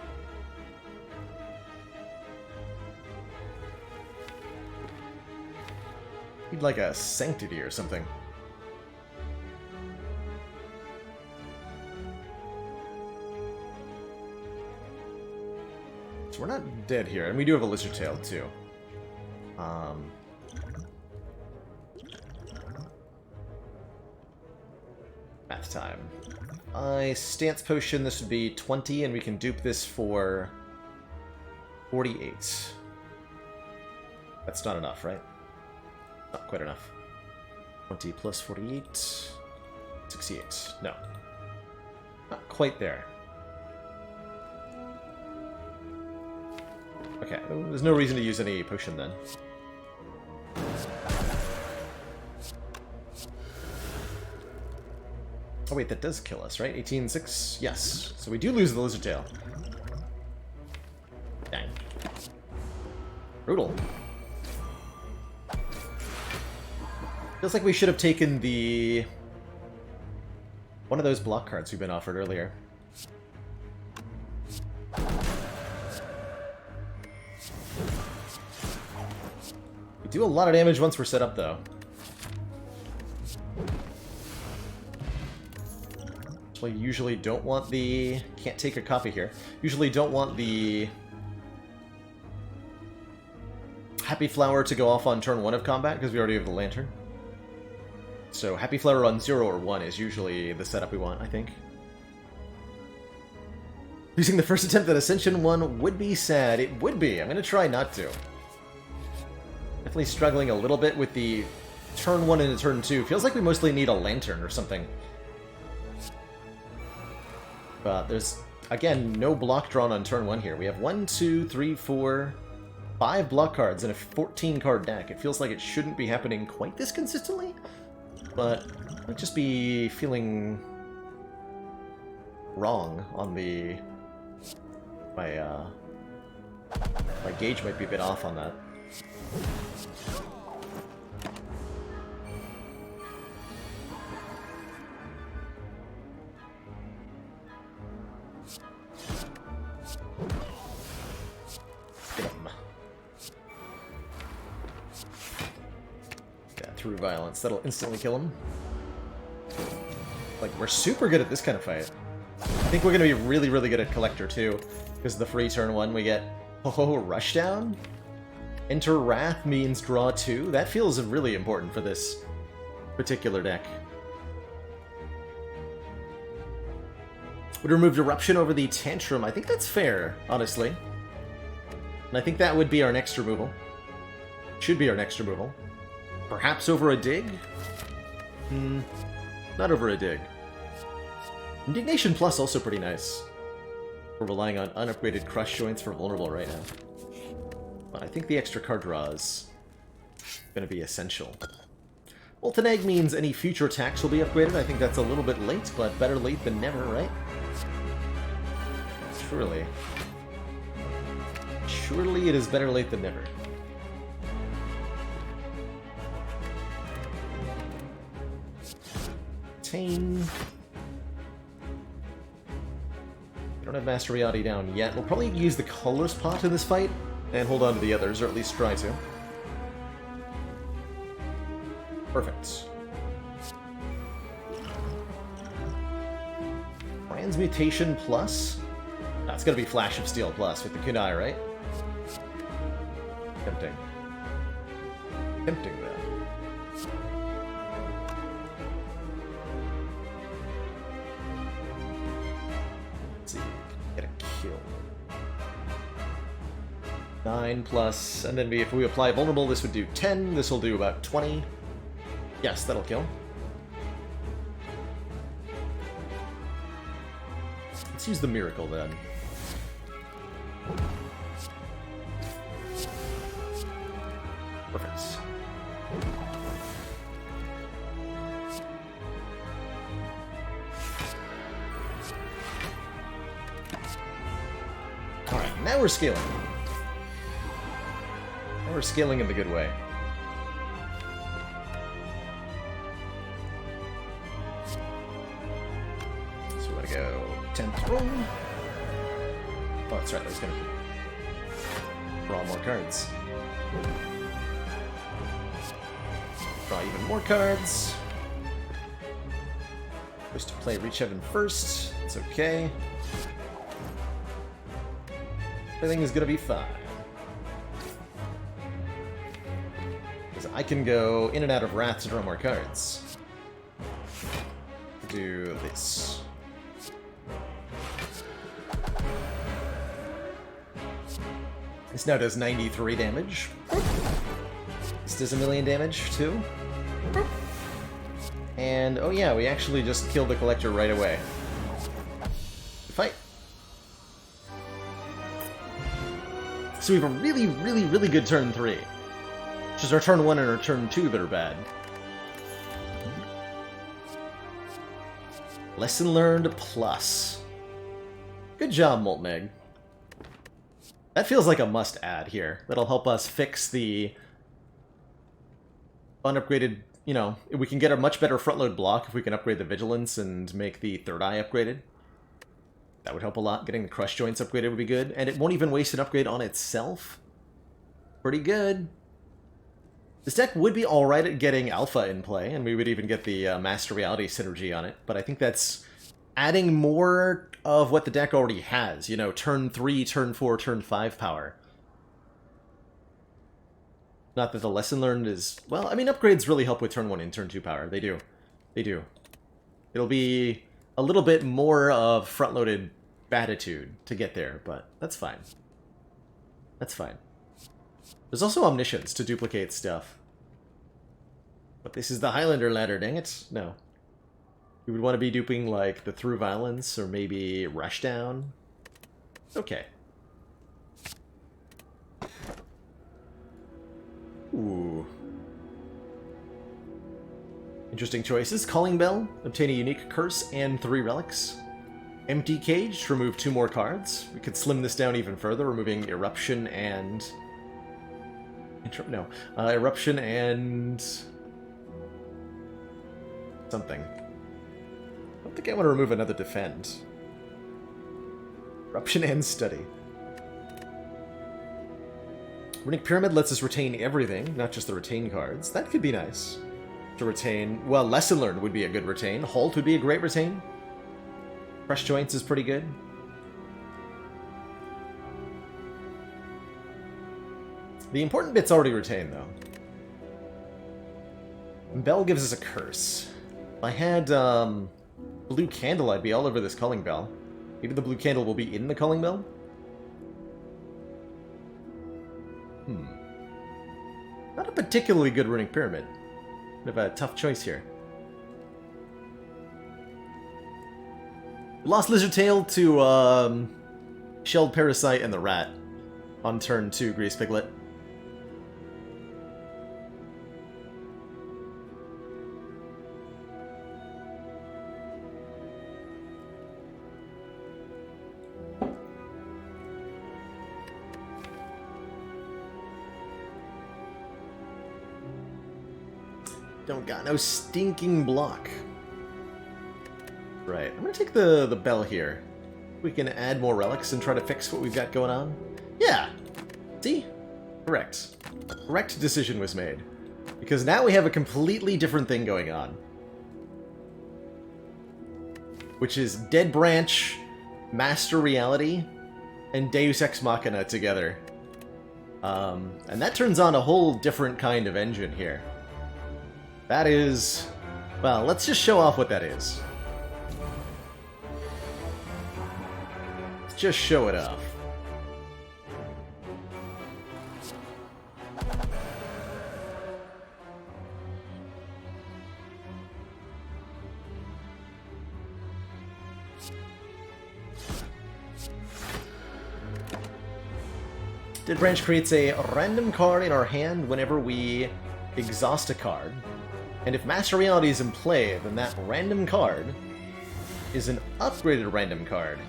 Need like a sanctity or something. So we're not dead here, and we do have a lizard tail too. Math time. Stance potion, this would be 20, and we can dupe this for 48. That's not enough, right? Not quite enough. 20 plus 48. 68. No. Not quite there. Okay, there's no reason to use any potion then. Oh wait, that does kill us, right? 18-6? Yes. So we do lose the lizard tail. Dang. Brutal. Feels like we should have taken the... one of those block cards we've been offered earlier. We do a lot of damage once we're set up, though. So I usually don't want the... can't take a copy here. Usually don't want the... Happy Flower to go off on turn 1 of combat, because we already have the Lantern. So Happy Flower on 0 or 1 is usually the setup we want, I think. Using the first attempt at Ascension 1 would be sad. It would be. I'm going to try not to. Definitely struggling a little bit with the turn 1 into turn 2. Feels like we mostly need a Lantern or something. But there's, again, no block drawn on turn 1 here. We have 1, 2, 3, 4, 5 block cards in a 14-card deck. It feels like it shouldn't be happening quite this consistently, but I might just be feeling wrong on the... My gauge might be a bit off on that. Get him. Yeah, through violence. That'll instantly kill him. Like, we're super good at this kind of fight. I think we're going to be really, really good at Collector, too. Because the free turn 1, we get, oh, Rushdown? Enter Wrath means draw 2? That feels really important for this particular deck. Would have removed Eruption over the Tantrum. I think that's fair, honestly. And I think that would be our next removal. Should be our next removal. Perhaps over a Dig? Not over a Dig. Indignation Plus also pretty nice. We're relying on unupgraded Crush Joints for Vulnerable right now. But I think the extra card draw is going to be essential. Molten Egg means any future attacks will be upgraded. I think that's a little bit late, but better late than never, right? Surely. Surely it is better late than never. Tane. Don't have Master Reality down yet. We'll probably use the Colorless Pot in this fight and hold on to the others, or at least try to. Perfect. Transmutation Plus? That's gonna be Flash of Steel Plus with the Kunai, right? Tempting. Tempting, though. Let's see. Get a kill. 9 plus, and then if we apply Vulnerable, this would do 10. This will do about 20. Yes, that'll kill. Let's use the Miracle, then. Perfect. Alright, now we're scaling. Now we're scaling in the good way. So we want to go 10th roll. Oh, that's right, I was going to draw more cards. Draw even more cards. Supposed to play Reach Heaven first. It's okay. Everything is gonna be fine. Because I can go in and out of Wrath to draw more cards. Do this. This now does 93 damage. This does 1,000,000 damage, too. And, oh yeah, we actually just killed the Collector right away. Fight! So we have a really, really, really good turn 3. It's just our turn 1 and our turn 2 that are bad. Lesson learned plus. Good job, Molten Egg. That feels like a must-add here. That'll help us fix the unupgraded, you know, we can get a much better front-load block if we can upgrade the Vigilance and make the Third Eye upgraded. That would help a lot. Getting the Crush Joints upgraded would be good. And it won't even waste an upgrade on itself. Pretty good. This deck would be alright at getting Alpha in play, and we would even get the Master Reality synergy on it. But I think that's adding more of what the deck already has. You know, turn 3, turn 4, turn 5 power. Not that the lesson learned is... Well, I mean, upgrades really help with turn 1 and turn 2 power. They do. They do. It'll be a little bit more of front-loaded batitude to get there, but that's fine. That's fine. There's also Omniscience to duplicate stuff. But this is the Highlander ladder, dang it. No. We would want to be duping, like, the Through Violence, or maybe Rushdown. Okay. Ooh. Interesting choices. Calling Bell, obtain a unique curse and 3 relics. Empty Cage, remove 2 more cards. We could slim this down even further, removing Eruption and... Eruption and... something. I don't think I want to remove another Defend. Eruption and Study. Runic Pyramid lets us retain everything, not just the retain cards. That could be nice. To retain... Well, Lesson Learned would be a good retain. Halt would be a great retain. Crush Joints is pretty good. The important bit's already retained, though. Bell gives us a curse. If I had blue candle, I'd be all over this calling bell. Maybe the blue candle will be in the calling bell? Not a particularly good runic pyramid. Bit of a tough choice here. Lost Lizard Tail to Shelled Parasite and the Rat on turn 2, Grease Piglet. Don't got no stinking block. Right, I'm gonna take the bell here. We can add more relics and try to fix what we've got going on. Yeah! See? Correct. Correct decision was made. Because now we have a completely different thing going on. Which is Dead Branch, Master Reality, and Deus Ex Machina together. And that turns on a whole different kind of engine here. That is... well, let's just show off what that is. Let's just show it off. Dead Branch creates a random card in our hand whenever we exhaust a card. And if Master Reality is in play, then that random card is an upgraded random card.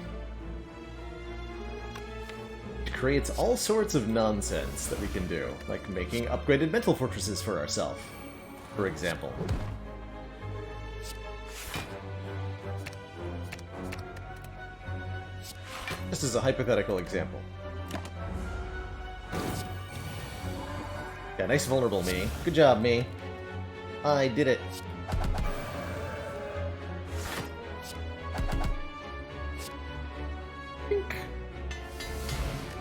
It creates all sorts of nonsense that we can do, like making upgraded mental fortresses for ourselves, for example. Just as a hypothetical example. Yeah, nice vulnerable, me. Good job, me. I did it. Pink.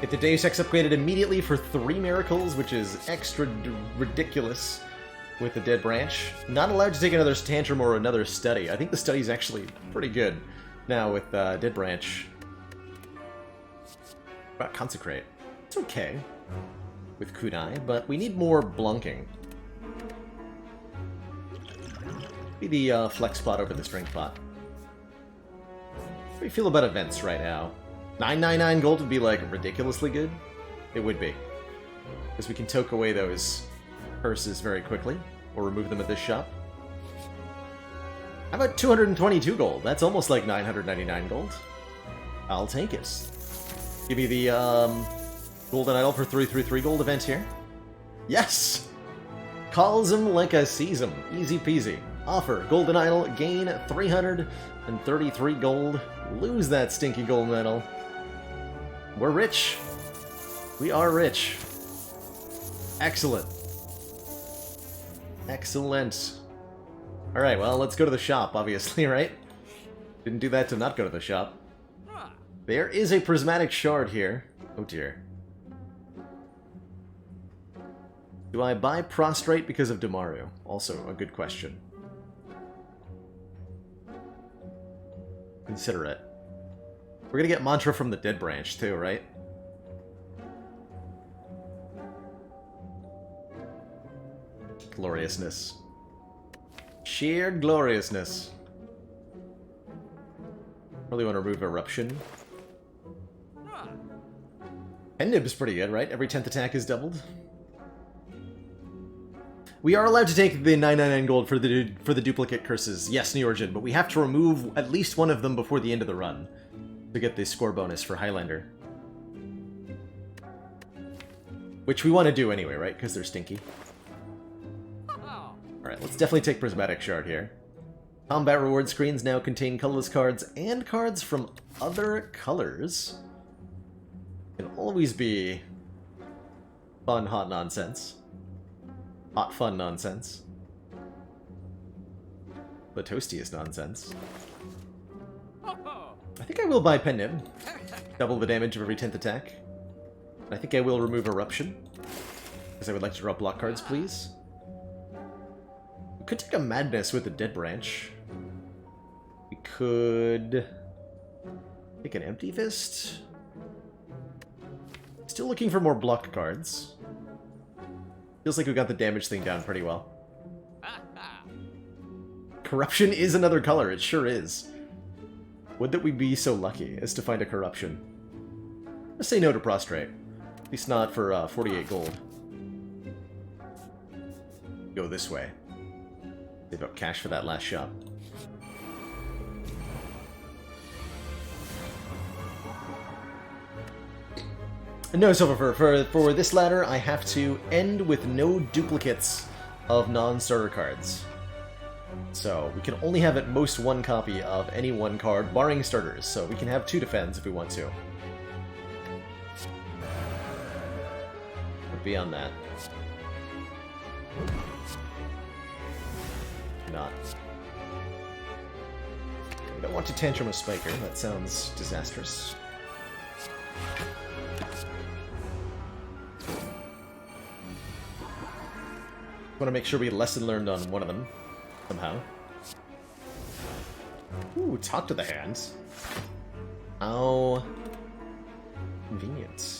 Get the Deus Ex upgraded immediately for 3 miracles, which is extra ridiculous with the Dead Branch. Not allowed to take another Tantrum or another Study. I think the Study's actually pretty good now with Dead Branch. What about Consecrate? It's okay with Kunai, but we need more blunking. Be the flex pot over the strength pot. How do you feel about events right now? 999 gold would be like ridiculously good? It would be. Because we can toke away those curses very quickly, or remove them at this shop. How about 222 gold? That's almost like 999 gold. I'll take it. Give me the Golden Idol for 333 gold event here. Yes! Calls him like I sees him. Easy peasy. Offer. Golden Idol. Gain 333 gold. Lose that stinky gold medal. We're rich. We are rich. Excellent. Excellent. Alright, well, let's go to the shop, obviously, right? Didn't do that to not go to the shop. There is a prismatic shard here. Oh dear. Do I buy Prostrate because of Demaru? Also a good question. Consider it. We're gonna get Mantra from the Dead Branch too, right? Gloriousness. Sheer gloriousness. Really want to remove Eruption. Pendib's pretty good, right? Every 10th attack is doubled. We are allowed to take the 999 gold for the duplicate curses. Yes, Neorigin, but we have to remove at least one of them before the end of the run to get the score bonus for Highlander. Which we want to do anyway, right? Because they're stinky. Alright, let's definitely take Prismatic Shard here. Combat reward screens now contain colorless cards and cards from other colors. Can always be fun, hot nonsense. Hot, fun nonsense. The toastiest nonsense. I think I will buy Pendib. Double the damage of every 10th attack. I think I will remove Eruption. Because I would like to draw block cards, please. We could take a Madness with the Dead Branch. We could take an Empty Fist. Still looking for more block cards. Feels like we got the damage thing down pretty well. Corruption is another color, it sure is. Would that we be so lucky as to find a Corruption. Let's say no to Prostrate. At least not for 48 gold. Go this way. Save up cash for that last shot. No, Silver, for this ladder, I have to end with no duplicates of non-starter cards. So, we can only have at most one copy of any one card, barring starters, so we can have 2 defends if we want to. But beyond that... not. We don't want to Tantrum a Spiker, that sounds disastrous. Want to make sure we lesson learned on one of them, somehow. Ooh, talk to the hands. How convenient.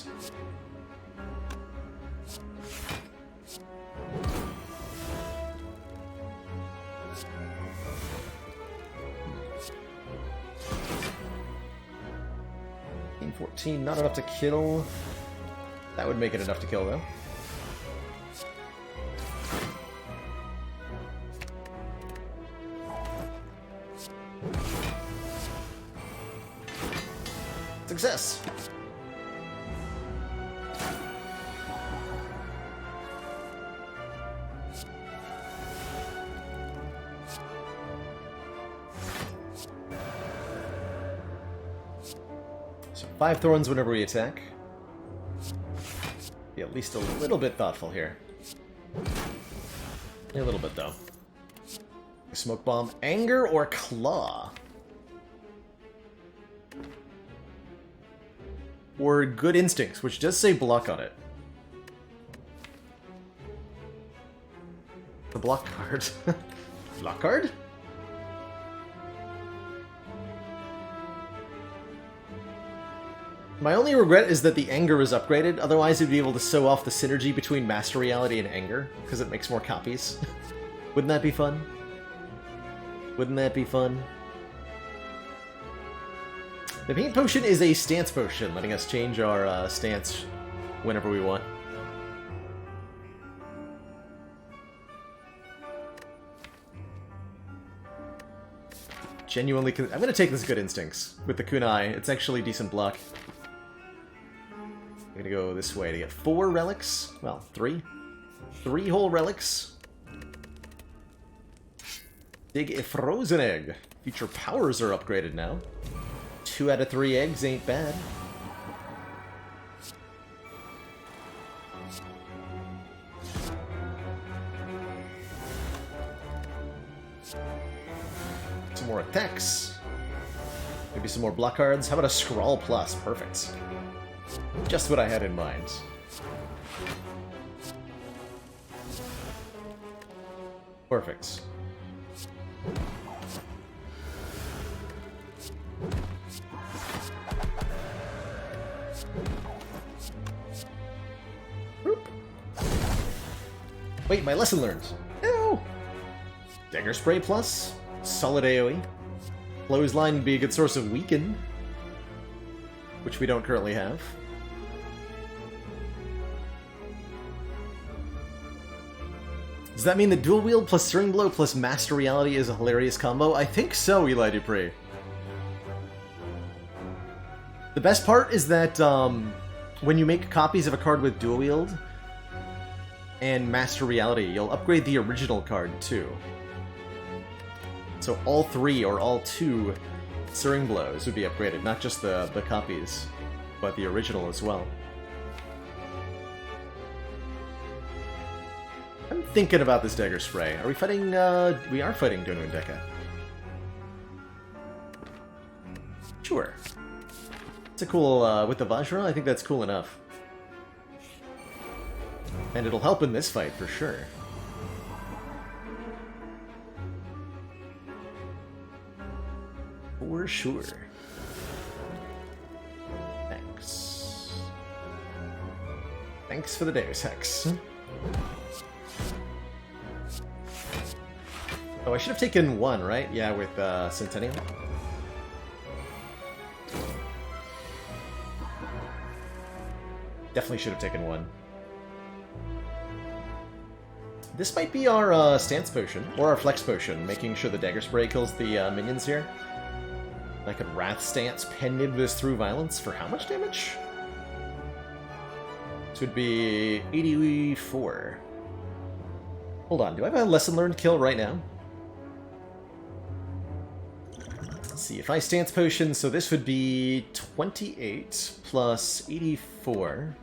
$14, not enough to kill. That would make it enough to kill, though. Success! So 5 thorns whenever we attack. Be at least a little bit thoughtful here. A little bit, though. Smoke Bomb, Anger, or Claw? Or Good Instincts, which does say block on it. The block card. Block card? My only regret is that the Anger is upgraded, otherwise we'd be able to sew off the synergy between Master Reality and Anger, because it makes more copies. Wouldn't that be fun? Wouldn't that be fun? The Paint Potion is a stance potion, letting us change our stance whenever we want. Genuinely, I'm going to take this Good Instincts with the Kunai. It's actually decent block. I'm going to go this way to get 4 relics. Well, 3. 3 whole relics. Dig a Frozen Egg. Future powers are upgraded now. 2 out of 3 eggs ain't bad. Some more attacks. Maybe some more block cards. How about a Scrawl Plus? Perfect. Just what I had in mind. Perfect. Wait, my lesson learned. No! Dagger Spray Plus, solid AoE. Clothesline would be a good source of Weaken, which we don't currently have. Does that mean that Dual Wield plus Searing Blow plus Master Reality is a hilarious combo? I think so, Eli Dupree. The best part is that when you make copies of a card with Dual Wield and Master Reality, you'll upgrade the original card too. So all 3 or all 2 Searing Blows would be upgraded, not just the copies, but the original as well. I'm thinking about this Dagger Spray. Are we fighting, we are fighting Donu and Deka. Sure. It's a cool, with the Vajra, I think that's cool enough. And it'll help in this fight, for sure. For sure. Thanks. Thanks for the Deus Ex. Oh, I should have taken one, right? Yeah, with Centennial. Definitely should have taken one. This might be our stance potion, or our flex potion, making sure the dagger spray kills the minions here. I could Wrath Stance pen nib this through violence for how much damage? This would be 84. Hold on, do I have a lesson learned kill right now? Let's see, if I stance potion, so this would be 28 plus 84.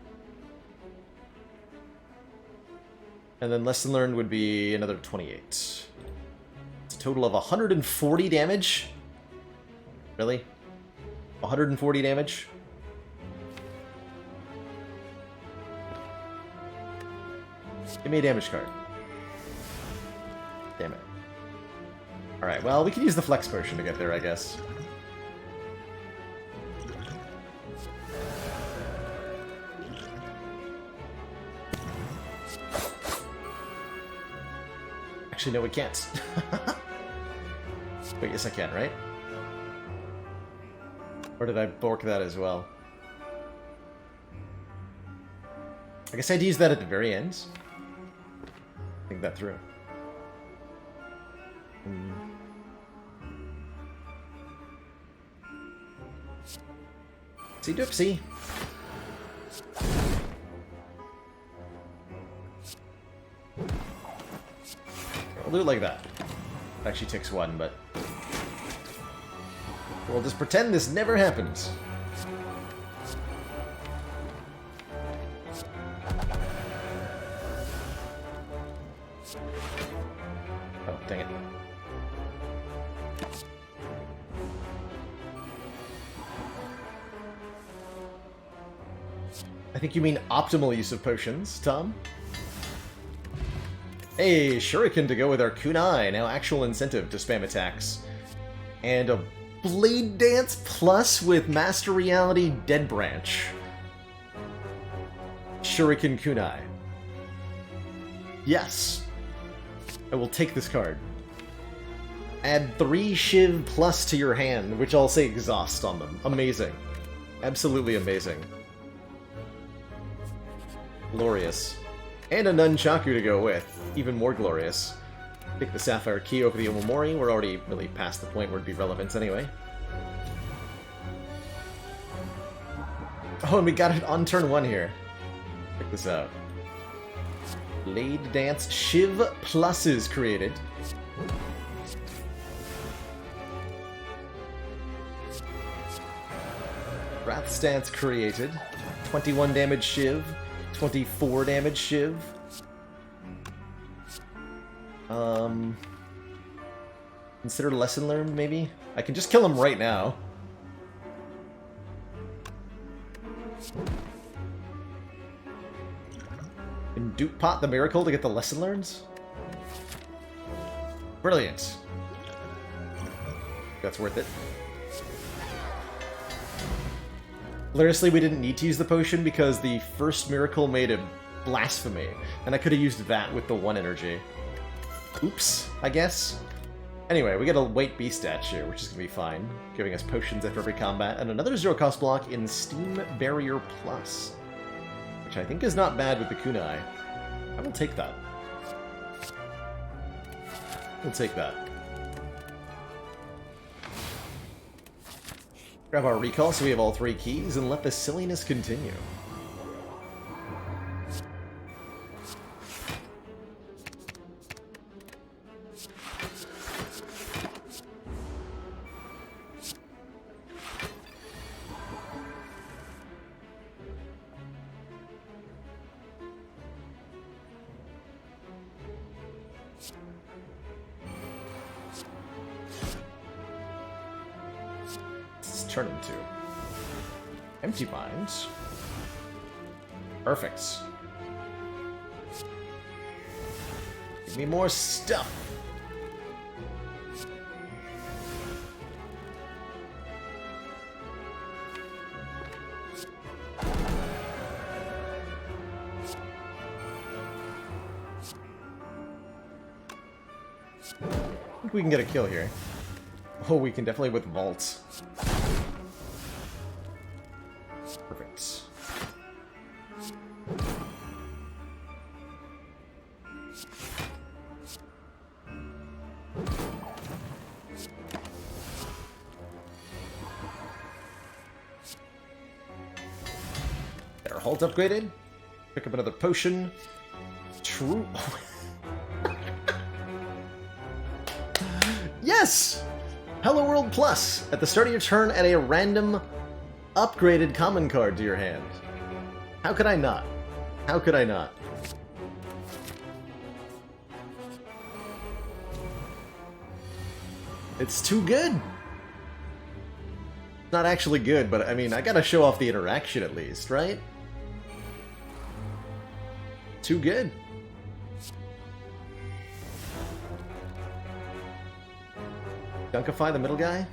And then lesson learned would be another 28. It's a total of 140 damage. Really? 140 damage? Give me a damage card. Damn it. Alright, well, we can use the flex potion to get there, I guess. Actually, no, we can't. Wait, yes I can, right? Or did I bork that as well? I guess I'd use that at the very end. Think that through. See, doopsie. I'll do it like that. It actually takes one, but we'll just pretend this never happened. Oh, dang it. I think you mean optimal use of potions, Tom. Hey, Shuriken to go with our Kunai, now actual incentive to spam attacks. And a Blade Dance Plus with Master Reality Dead Branch. Shuriken Kunai. Yes. I will take this card. Add 3 Shiv Plus to your hand, which I'll say exhaust on them. Amazing. Absolutely amazing. Glorious. And a Nunchaku to go with. Even more glorious. Pick the Sapphire Key over the Omamori. We're already really past the point where it'd be relevant anyway. Oh, and we got it on turn 1 here. Check this out. Blade Dance Shiv Plus is created. Wrath Stance created. 21 damage Shiv. 24 damage Shiv. Consider lesson learned, maybe? I can just kill him right now. And dupe pot the miracle to get the lesson learned? Brilliant. That's worth it. Hilariously, we didn't need to use the potion because the first miracle made a blasphemy, and I could have used that with the 1 energy. Oops, I guess. Anyway, we get a White Beast statue, which is going to be fine, giving us potions after every combat, and another 0-cost block in Steam Barrier Plus, which I think is not bad with the Kunai. I will take that. We'll take that. Grab our recall so we have all 3 keys, and let the silliness continue. Turn into Empty Minds. Perfect. Give me more stuff. I think we can get a kill here. Oh, we can definitely with vaults. Perfect. Get our halt upgraded. Pick up another potion. True. Yes! Hello World Plus! At the start of your turn, add a random upgraded common card to your hand. How could I not? How could I not? It's too good! Not actually good, but I mean, I gotta show off the interaction at least, right? Too good. Dunkify the middle guy?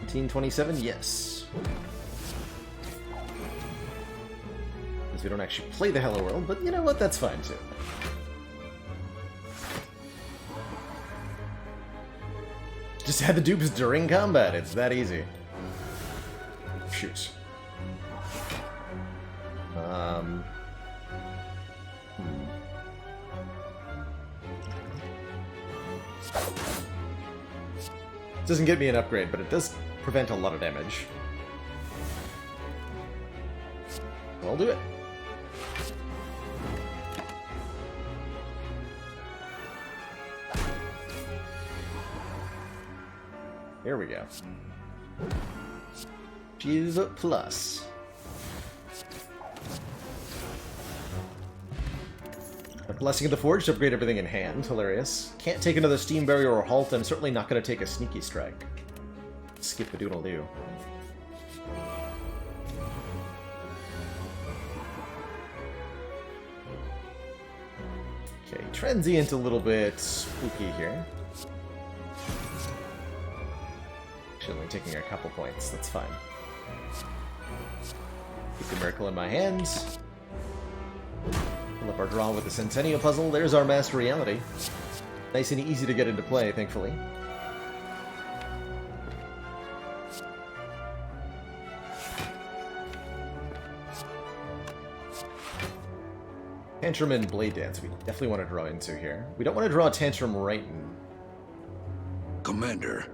1927, yes. Because we don't actually play the Hello World, but you know what, that's fine too. Just add the dupes during combat, it's that easy. Shoot. Doesn't get me an upgrade, but it does prevent a lot of damage. So I'll do it. Here we go. Give plus. A Blessing of the Forge to upgrade everything in hand. Hilarious. Can't take another Steam Barrier or Halt. I'm certainly not going to take a Sneaky Strike. Skip the doodle-doo. Okay, transient a little bit spooky here. Actually, only taking a couple points. That's fine. Keep the Miracle in my hands. Pull up our draw with the Centennial Puzzle. There's our Master Reality. Nice and easy to get into play, thankfully. Tantrum and Blade Dance we definitely want to draw into here. We don't want to draw a Tantrum right in... Commander,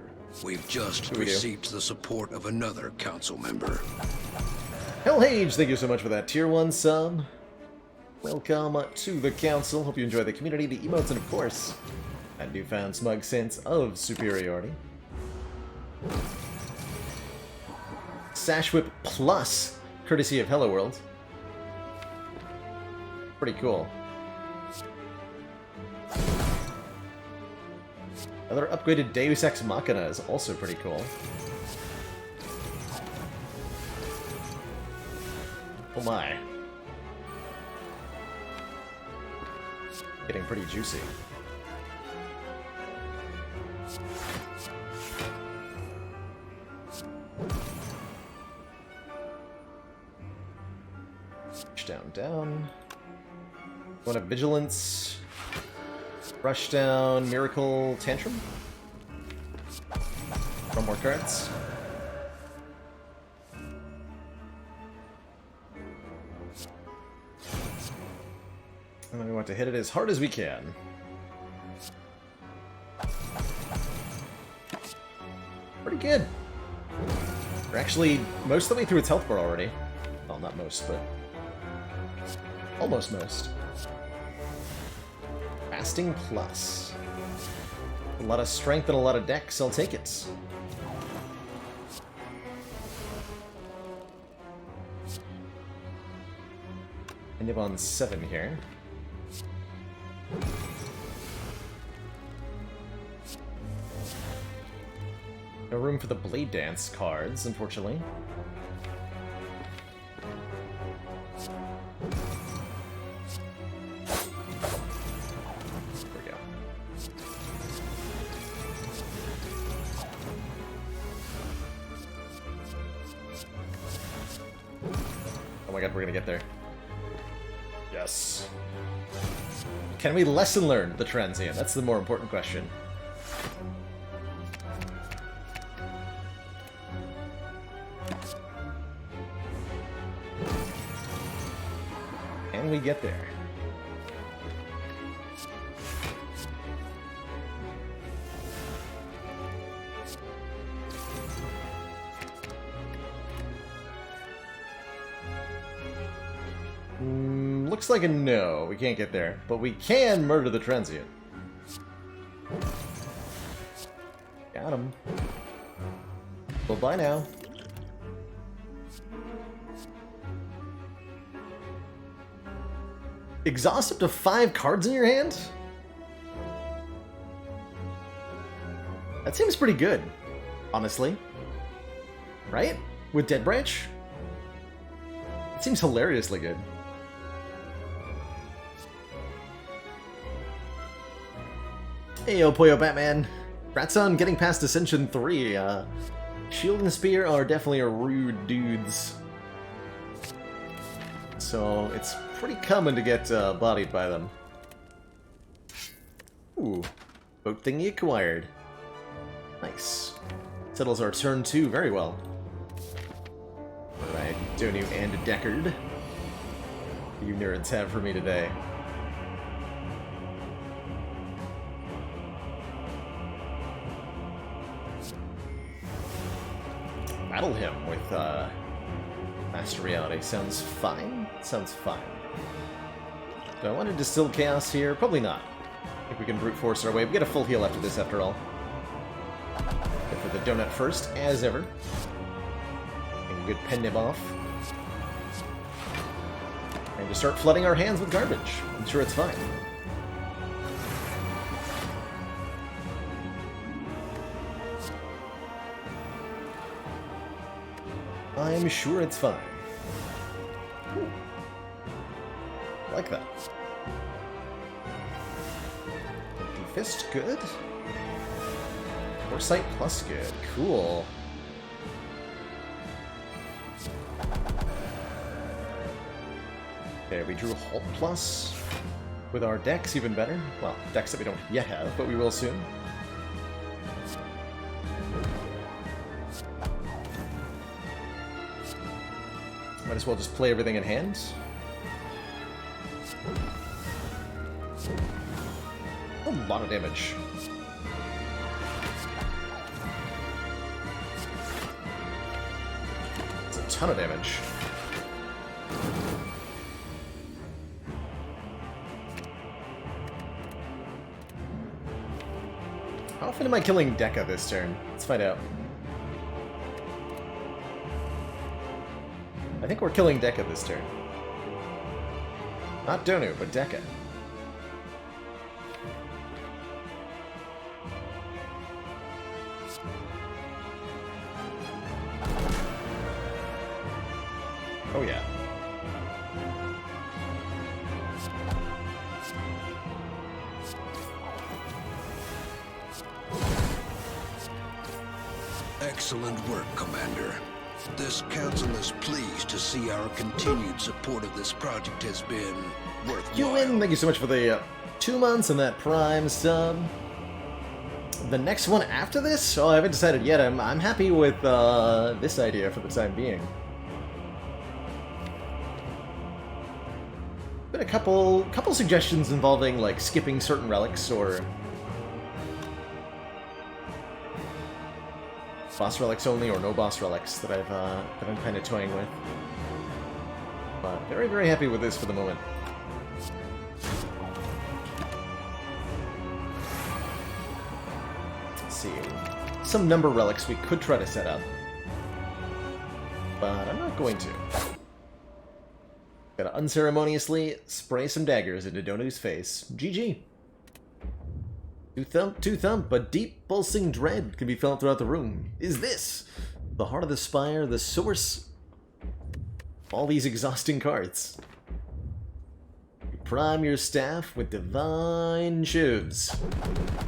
we've just received the support of another council member. Hellhage, thank you so much for that Tier 1 sub. Welcome to the council. Hope you enjoy the community, the emotes, and of course, a newfound smug sense of superiority. Sash Whip Plus, courtesy of Hello World. Pretty cool. Another upgraded Deus Ex Machina is also pretty cool. Oh my. Getting pretty juicy. Down, down. One of Vigilance. Rush down, Miracle, Tantrum. One more cards. And then we want to hit it as hard as we can. Pretty good. We're actually most of the way through its health bar already. Well, not most, but almost most. Fasting Plus. A lot of strength and a lot of dex, I'll take it. End up on 7 here. No room for the Blade Dance cards, unfortunately. There we go. Oh my god, we're gonna get there. Yes. Can we lesson learn the transient? That's the more important question. Can we get there? Looks like a no. We can't get there. But we can murder the transient. Got him. Well, bye now. Exhaust up to 5 cards in your hand? That seems pretty good, honestly. Right? With Dead Branch? It seems hilariously good. Hey yo, Puyo Batman. Congrats on getting past Ascension 3. Shield and Spear are definitely rude dudes. So it's pretty common to get bodied by them. Ooh. Boat thingy acquired. Nice. Settles our turn 2 very well. Alright, Donu and Deckard. You nerds have for me today. Battle him with Master Reality. Sounds fine. Sounds fine. Do I want to distill Chaos here? Probably not. I think we can brute force our way. We get a full heal after this, after all. Go for the donut first, as ever. And a good pen nib off. And just start flooding our hands with garbage. I'm sure it's fine. I'm sure it's fine. Ooh. I like that. Empty Fist, good. Foresight plus good. Cool. Okay, we drew Halt plus. With our decks, even better. Well, decks that we don't yet have, but we will soon. Might as well just play everything in hand. A lot of damage. It's a ton of damage. How often am I killing Dekka this turn? Let's find out. I think we're killing Dekka this turn. Not Donu, but Dekka. Oh yeah. Excellent work, Commander. This council is pleased to see our continued support of this project has been worthwhile. You win! Thank you so much for the 2 months and that Prime sub. The next one after this? Oh, I haven't decided yet. I'm happy with this idea for the time being. Been a couple suggestions involving like skipping certain relics or boss relics only, or no boss relics that I'm kind of toying with. But very, very happy with this for the moment. Let's see. Some number relics we could try to set up. But I'm not going to. Gotta unceremoniously spray some daggers into Donu's face. GG. Two thump, but deep pulsing dread can be felt throughout the room. Is this the heart of the Spire, the source of all these exhausting cards? You prime your staff with divine shivs,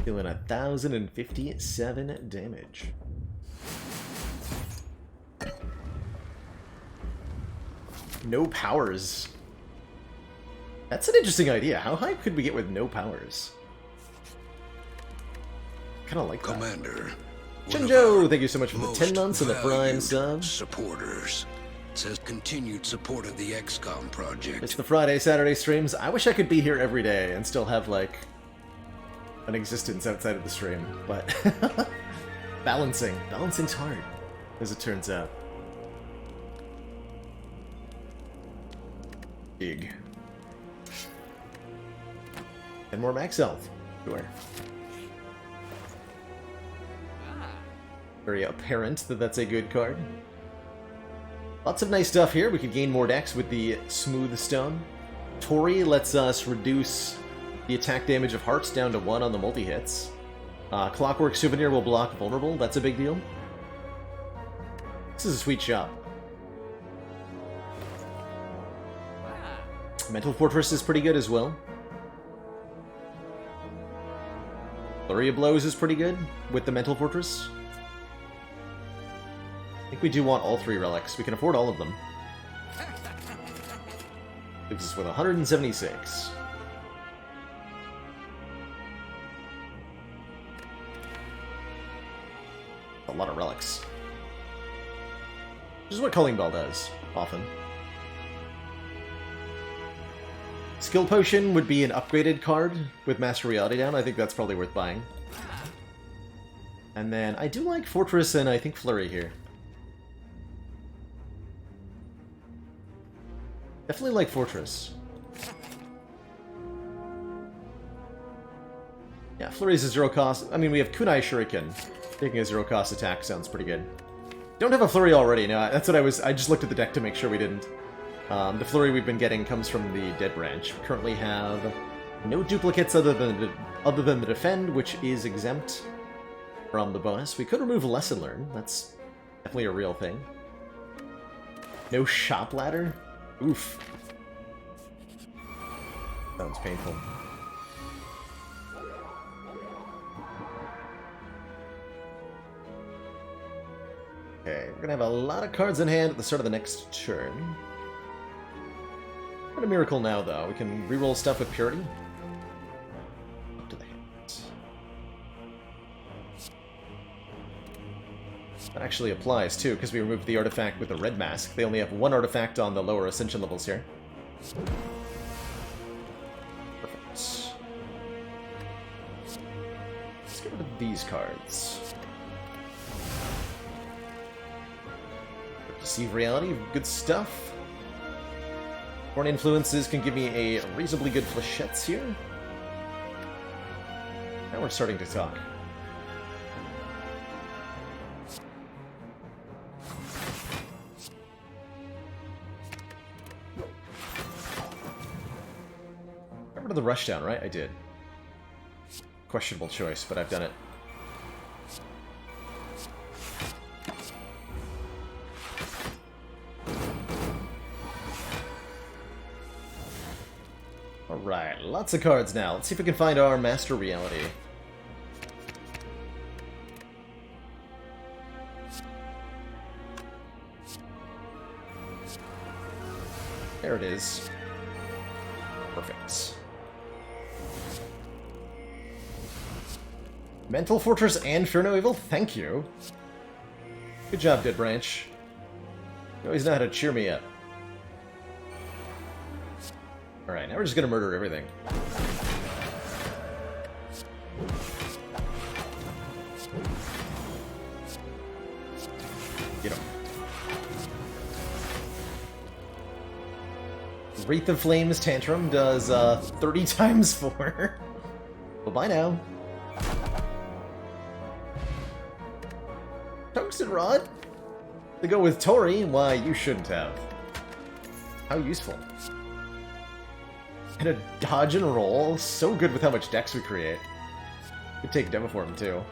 dealing 1,057 damage. No powers. That's an interesting idea. How high could we get with no powers? Kind of like that. Commander. Chinjo, thank you so much for the 10 months and the Prime sub. Supporters. It says continued support of the XCOM project. It's the Friday, Saturday streams. I wish I could be here every day and still have, like, an existence outside of the stream, but balancing's hard, as it turns out. Big. And more max health. Sure. Very apparent that that's a good card. Lots of nice stuff here. We could gain more dex with the Smooth Stone. Tori lets us reduce the attack damage of hearts down to 1 on the multi-hits. Clockwork Souvenir will block vulnerable. That's a big deal. This is a sweet shop. Mental Fortress is pretty good as well. Flurry of Blows is pretty good with the Mental Fortress. I think we do want all 3 relics. We can afford all of them. Leaves us with 176. A lot of relics. Which is what Culling Bell does, often. Skill Potion would be an upgraded card with Master Reality down. I think that's probably worth buying. And then I do like Fortress and I think Flurry here. Definitely like Fortress. Yeah, Flurry's a 0 cost. I mean, we have Kunai Shuriken. Taking a 0 cost attack sounds pretty good. Don't have a Flurry already. No, that's what I just looked at the deck to make sure we didn't. The Flurry we've been getting comes from the Dead Branch. We currently have no duplicates other than the Defend, which is exempt from the bonus. We could remove Lesson Learn. That's definitely a real thing. No Shop Ladder? Oof. Sounds painful. Okay, we're gonna have a lot of cards in hand at the start of the next turn. What a miracle now, though. We can reroll stuff with Purity. Up to the hands. That actually applies, too, because we removed the artifact with the red mask. They only have 1 artifact on the lower Ascension levels here. Perfect. Let's get rid of these cards. Deceive Reality, good stuff. Foreign influences can give me a reasonably good flechettes here. Now we're starting to talk. Got rid of the rushdown, right? I did. Questionable choice, but I've done it. Alright, lots of cards now. Let's see if we can find our Master Reality. There it is. Perfect. Mental Fortress and Fear No Evil? Thank you. Good job, Dead Branch. You always know how to cheer me up. Alright, now we're just gonna murder everything. Get him. Wraith of Flames Tantrum does 30 times 4. Well, bye now. Tungsten Rod? To go with Tori? Why, you shouldn't have. How useful. And a dodge and roll. So good with how much dex we create. Could take Demoform too.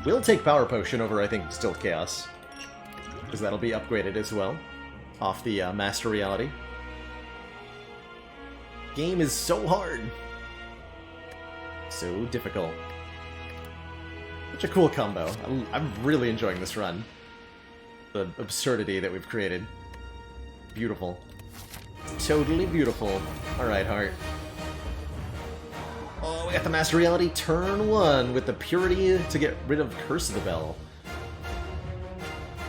We'll take Power Potion over, I think, Distilled Chaos. Because that'll be upgraded as well. Off the Master Reality. Game is so hard. So difficult. Such a cool combo. I'm really enjoying this run. The absurdity that we've created. Beautiful. Totally beautiful. Alright, Heart. Oh, we got the Master Reality turn 1 with the Purity to get rid of Curse of the Bell.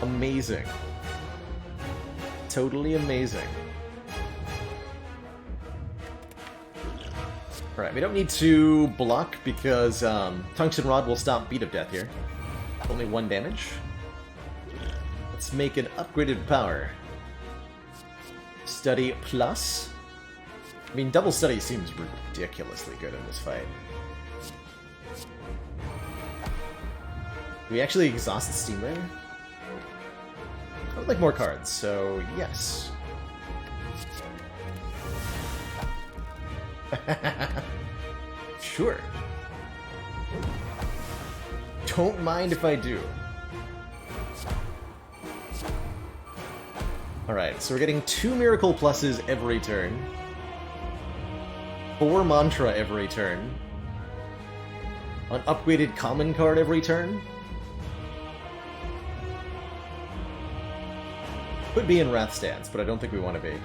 Amazing. Totally amazing. Alright, we don't need to block because Tungsten Rod will stop Beat of Death here. Only 1 damage. Let's make an upgraded power. Study plus. I mean, double study seems ridiculously good in this fight. Do we actually exhaust the Steam Ray? I would like more cards, so yes. Sure. Don't mind if I do. Alright, so we're getting 2 Miracle Pluses every turn. 4 Mantra every turn. An upgraded common card every turn. Could be in Wrath Stance, but I don't think we want to be.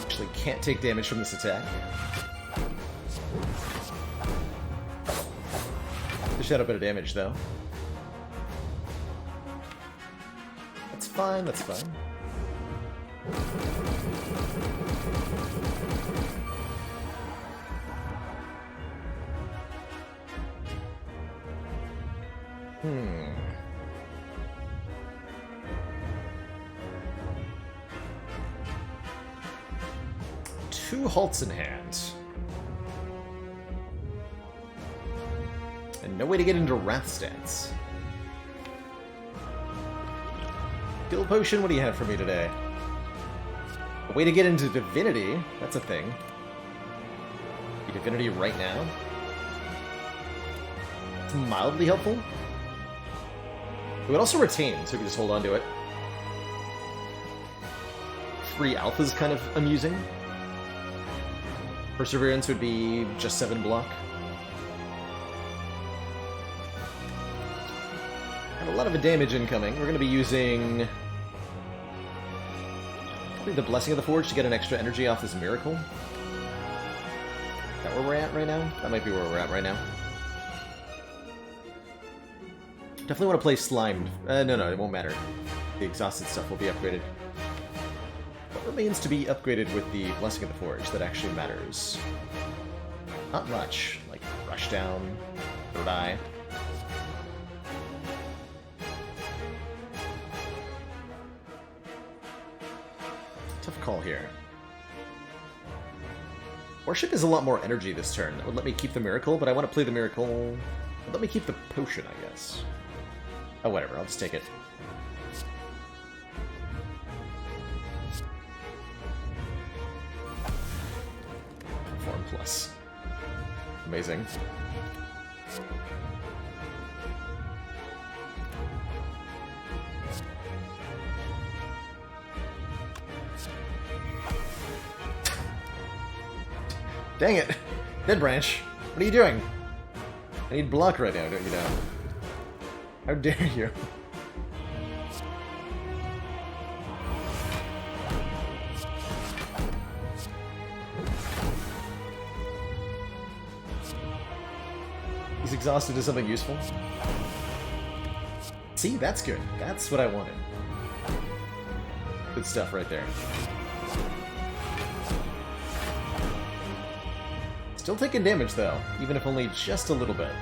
Actually can't take damage from this attack. Dish out a bit of damage, though. That's fine, that's fine. Two halts in hand. And no way to get into Wrath Stance. Skill Potion, what do you have for me today? A way to get into Divinity, that's a thing. Divinity right now. It's mildly helpful. We would also retain, so we can just hold on to it. 3 alphas kind of amusing. Perseverance would be just 7 block. And a lot of damage incoming. We're going to be using probably the Blessing of the Forge to get an extra energy off this Miracle. Is that where we're at right now? That might be where we're at right now. Definitely want to play Slimed. No, it won't matter. The exhausted stuff will be upgraded. What remains to be upgraded with the Blessing of the Forge that actually matters? Not much. Like Rushdown, Third Eye. Tough call here. Worship is a lot more energy this turn. That would let me keep the Miracle, but I want to play the Miracle. Let me keep the Potion, I guess. Oh, whatever. I'll just take it. Form plus. Amazing. Dang it! Dead Branch! What are you doing? I need block right now, don't you know? How dare you? He's exhausted to something useful. See, that's good. That's what I wanted. Good stuff right there. Still taking damage, though, even if only just a little bit.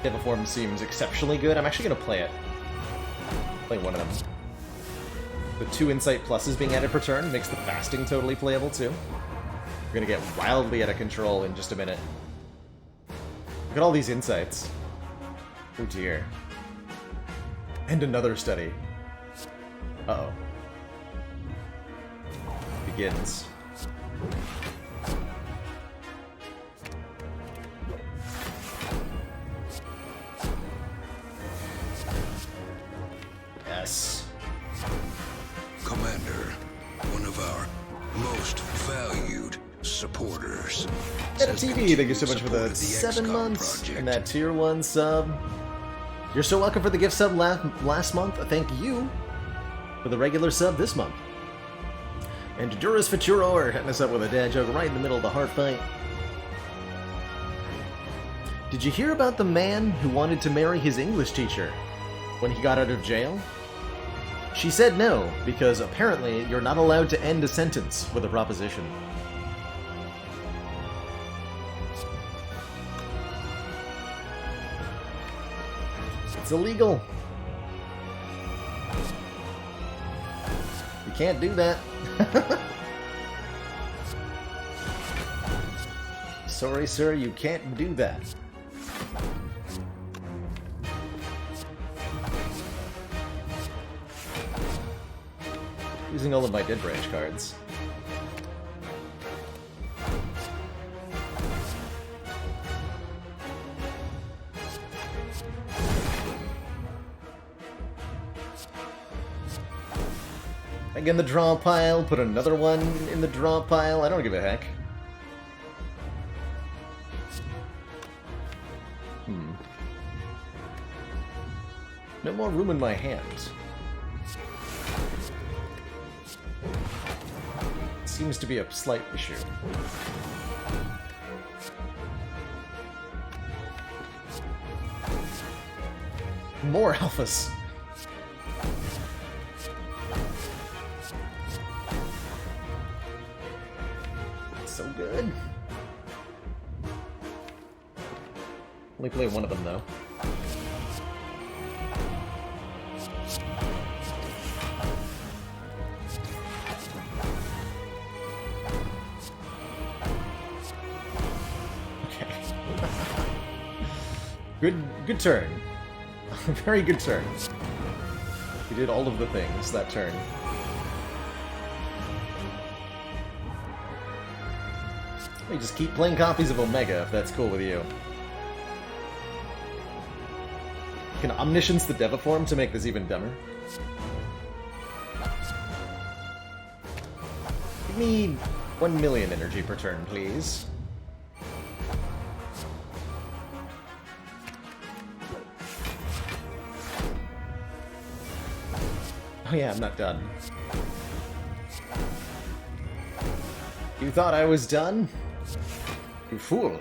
Devil Form seems exceptionally good. I'm actually going to play it. Play one of them. The 2 Insight Pluses being added per turn makes the Fasting totally playable, too. We're going to get wildly out of control in just a minute. Look at all these insights. Oh dear. And another study. Uh-oh. Begins. Yes. Commander, one of our most valued supporters. Meta says TV, thank you so continued much for the support of 7 XCOM months project. and that tier 1 sub. You're so welcome for the gift sub last month. Thank you for the regular sub this month. And Duras Futuro are hitting us up with a dad joke right in the middle of the heart fight. Did you hear about the man who wanted to marry his English teacher when he got out of jail? She said no, because apparently you're not allowed to end a sentence with a proposition. It's illegal. You can't do that. Sorry, sir, you can't do that. Using all of my Dead Branch cards. Again, the draw pile, put another one in the draw pile. I don't give a heck. No more room in my hands. Seems to be a slight issue. More alphas. So good. Only play one of them though. Good turn. Very good turn. We did all of the things that turn. We just keep playing copies of Omega if that's cool with you. Can Omniscience the Deviform to make this even dumber? Give me 1 million energy per turn, please. Oh yeah, I'm not done. You thought I was done? You fool.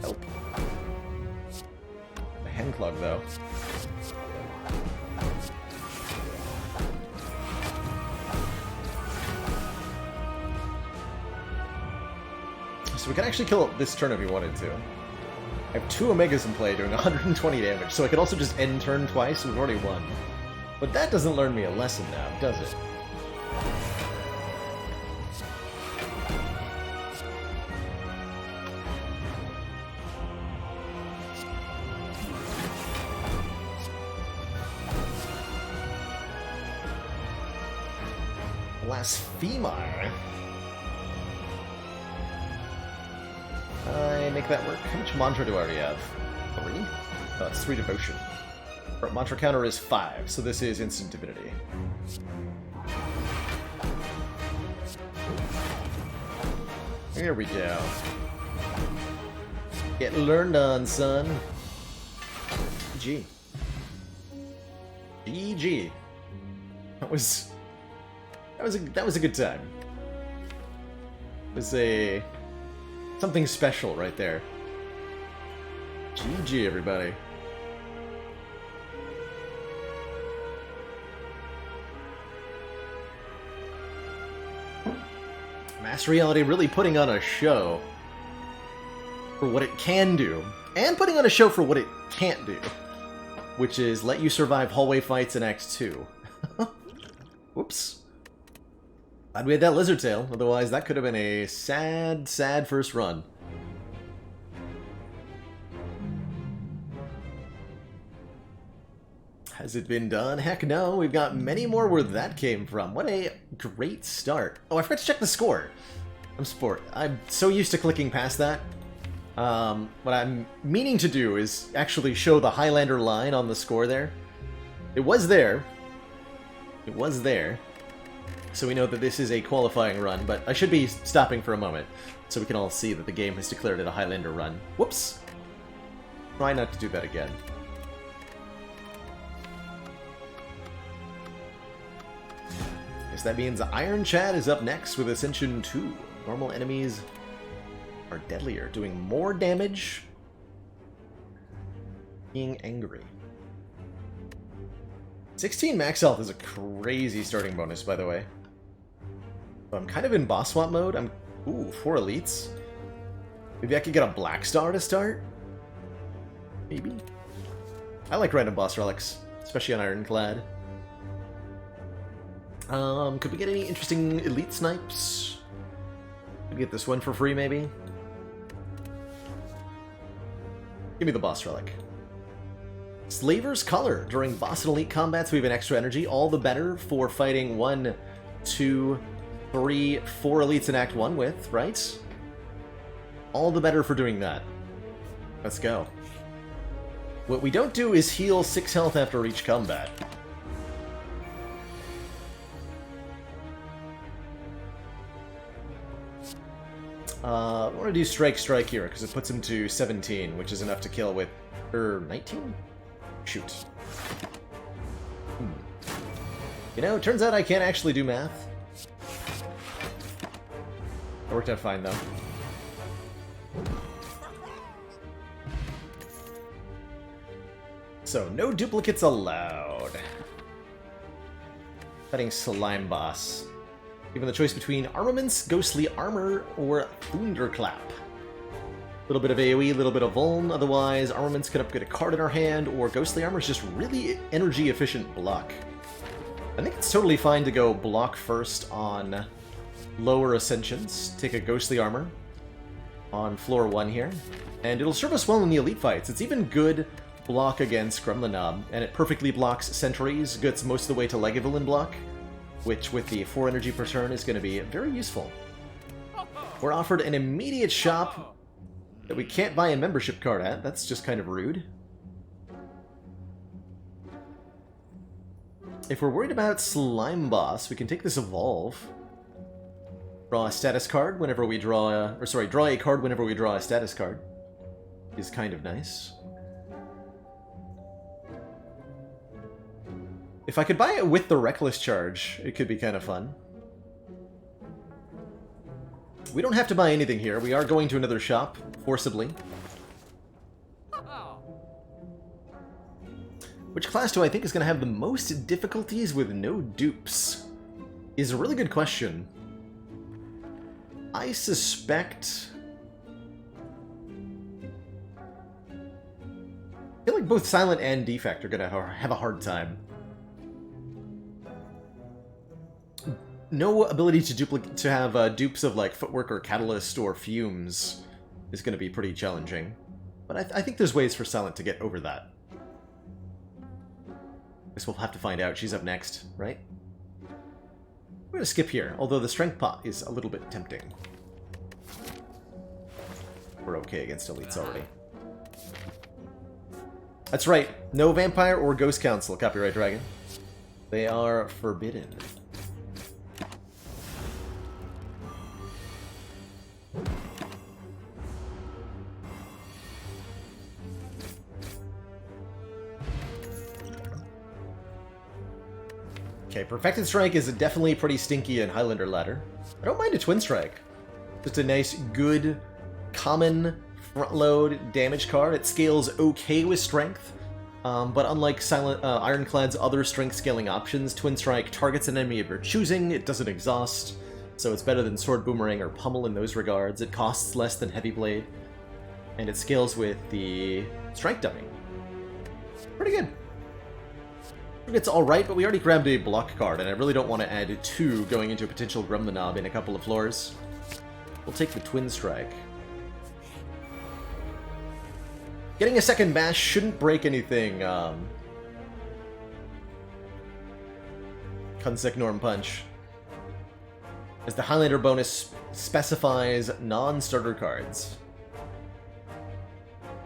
Help. A hand clog, though. So we can actually kill it this turn if we wanted to. I have 2 Omegas in play doing 120 damage, so I could also just end turn twice, we've already won. But that doesn't learn me a lesson now, does it? Blasphemer. I make that work. How much mantra do I already have? 3? Oh, it's 3 devotion. Our mantra counter is 5, so this is instant divinity. Here we go. Get learned on, son. GG. GG. That was a good time. It was a something special right there. GG, everybody. Mass Reality really putting on a show for what it can do, and putting on a show for what it can't do, which is let you survive hallway fights in Acts 2. Whoops. Glad we had that lizard tail, otherwise that could have been a sad, sad first run. Has it been done? Heck no, we've got many more where that came from. What a great start. Oh, I forgot to check the score. I'm so used to clicking past that. What I'm meaning to do is actually show the Highlander line on the score there. It was there. It was there. So we know that this is a qualifying run, but I should be stopping for a moment so we can all see that the game has declared it a Highlander run. Whoops! Try not to do that again. Guess that means Iron Chad is up next with Ascension 2. Normal enemies are deadlier, doing more damage, being angry. 16 max health is a crazy starting bonus, by the way. I'm kind of in boss swap mode. Ooh, 4 elites. Maybe I could get a black star to start? Maybe? I like random boss relics, especially on Ironclad. Could we get any interesting elite snipes? Could we get this one for free, maybe? Give me the boss relic. Slaver's Color. During boss and elite combats, we have an extra energy. All the better for fighting 1, 2, 3, 4 elites in Act 1 with, right? All the better for doing that. Let's go. What we don't do is heal 6 health after each combat. I want to do Strike here, because it puts him to 17, which is enough to kill with... 19? Shoot. You know, it turns out I can't actually do math. That worked out fine, though. So, no duplicates allowed. Fighting Slime Boss. Given the choice between Armaments, Ghostly Armor, or Thunderclap. A little bit of AoE, a little bit of Vuln, otherwise Armaments can upgrade a card in our hand, or Ghostly Armor is just really energy-efficient block. I think it's totally fine to go block first on lower Ascensions, take a Ghostly Armor on floor 1 here, and it'll serve us well in the elite fights. It's even good block against Gremlin Knob, and it perfectly blocks sentries, gets most of the way to Legavillain block, which with the 4 energy per turn is going to be very useful. We're offered an immediate shop that we can't buy a membership card at. That's just kind of rude. If we're worried about Slime Boss, we can take this Evolve. Draw a status card whenever we draw a... Or sorry, draw a card whenever we draw a status card. Is kind of nice. If I could buy it with the Reckless Charge, it could be kind of fun. We don't have to buy anything here. We are going to another shop, forcibly. Which class do I think is going to have the most difficulties with no dupes? Is a really good question. I suspect... I feel like both Silent and Defect are going to have a hard time. No ability to have dupes of like Footwork or Catalyst or Fumes is going to be pretty challenging. But I think there's ways for Silent to get over that. Guess we'll have to find out. She's up next, right? We're going to skip here, although the Strength Pot is a little bit tempting. We're okay against elites already. That's right. No Vampire or Ghost Council, Copyright Dragon. They are forbidden. Okay, Perfected Strike is definitely pretty stinky in Highlander Ladder. I don't mind a Twin Strike. Just a nice, good, common front-load damage card. It scales okay with Strength, but unlike Ironclad's other strength scaling options, Twin Strike targets an enemy of your choosing, it doesn't exhaust, so it's better than Sword Boomerang or Pummel in those regards. It costs less than Heavy Blade, and it scales with the Strike Dummy. Pretty good. It's alright, but we already grabbed a block card, and I really don't want to add 2 going into a potential Gremlin Knob in a couple of floors. We'll take the Twin Strike. Getting a second bash shouldn't break anything. Consec Norm Punch. As the Highlander bonus specifies non-starter cards.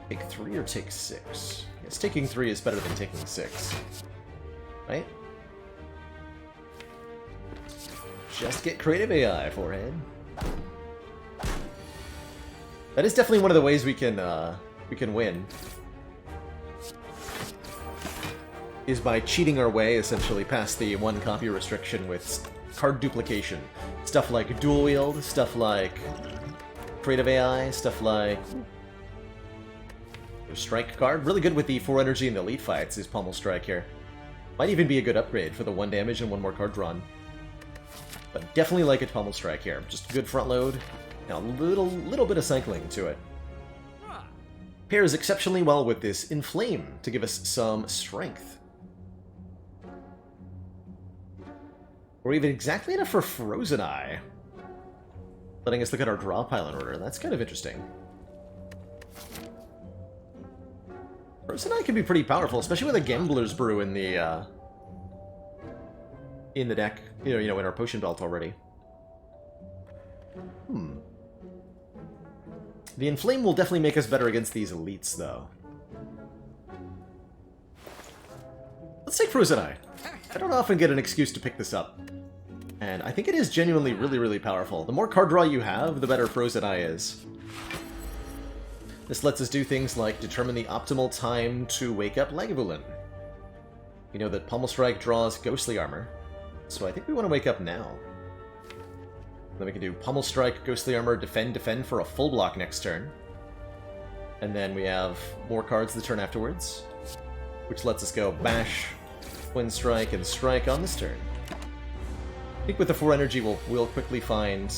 Take 3 or take 6? Yes, taking 3 is better than taking 6. Right? Just get creative AI, forehead. That is definitely one of the ways we can win. Is by cheating our way, essentially, past the 1 copy restriction with card duplication. Stuff like dual wield, stuff like creative AI, stuff like strike card. Really good with the 4 energy in the elite fights is Pommel Strike here. Might even be a good upgrade for the 1 damage and 1 more card drawn. But definitely like a Pommel Strike here. Just good front load. Now, a little bit of cycling to it. Pairs exceptionally well with this Inflame to give us some strength. Or even exactly enough for Frozen Eye. Letting us look at our draw pile in order. That's kind of interesting. Frozen Eye can be pretty powerful, especially with a Gambler's Brew in the deck. You know, in our potion belt already. The Inflame will definitely make us better against these elites, though. Let's take Frozen Eye. I don't often get an excuse to pick this up. And I think it is genuinely really, really powerful. The more card draw you have, the better Frozen Eye is. This lets us do things like determine the optimal time to wake up Lagavulin. We know that Pommel Strike draws Ghostly Armor, so I think we want to wake up now. Then we can do Pommel Strike, Ghostly Armor, Defend for a full block next turn. And then we have more cards the turn afterwards, which lets us go Bash, Twin Strike, and Strike on this turn. I think with the 4 energy we'll quickly find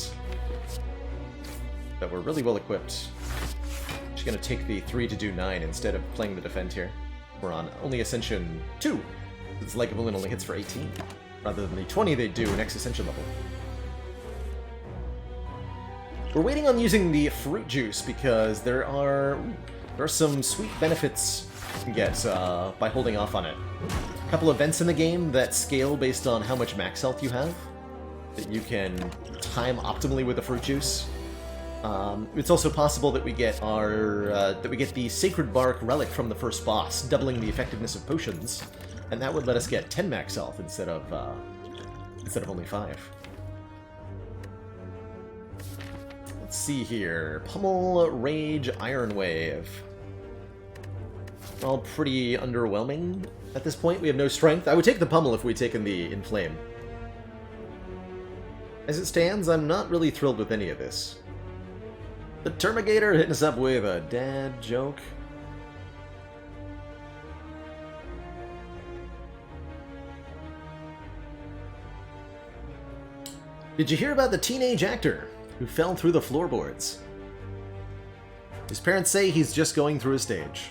that we're really well equipped. Just gonna take the 3 to do 9 instead of playing the Defend here. We're on only Ascension 2, since Lagavulin only hits for 18, rather than the 20 they do next Ascension level. We're waiting on using the Fruit Juice because there are some sweet benefits you can get by holding off on it. A couple events in the game that scale based on how much max health you have, that you can time optimally with the Fruit Juice. It's also possible that we get the Sacred Bark Relic from the first boss, doubling the effectiveness of potions, and that would let us get 10 max health instead of only 5. Let's see here. Pummel, Rage, Iron Wave. All pretty underwhelming at this point. We have no strength. I would take the Pummel if we'd taken the Inflame. As it stands, I'm not really thrilled with any of this. The Termigator hitting us up with a dad joke. Did you hear about the teenage actor who fell through the floorboards? His parents say he's just going through a stage.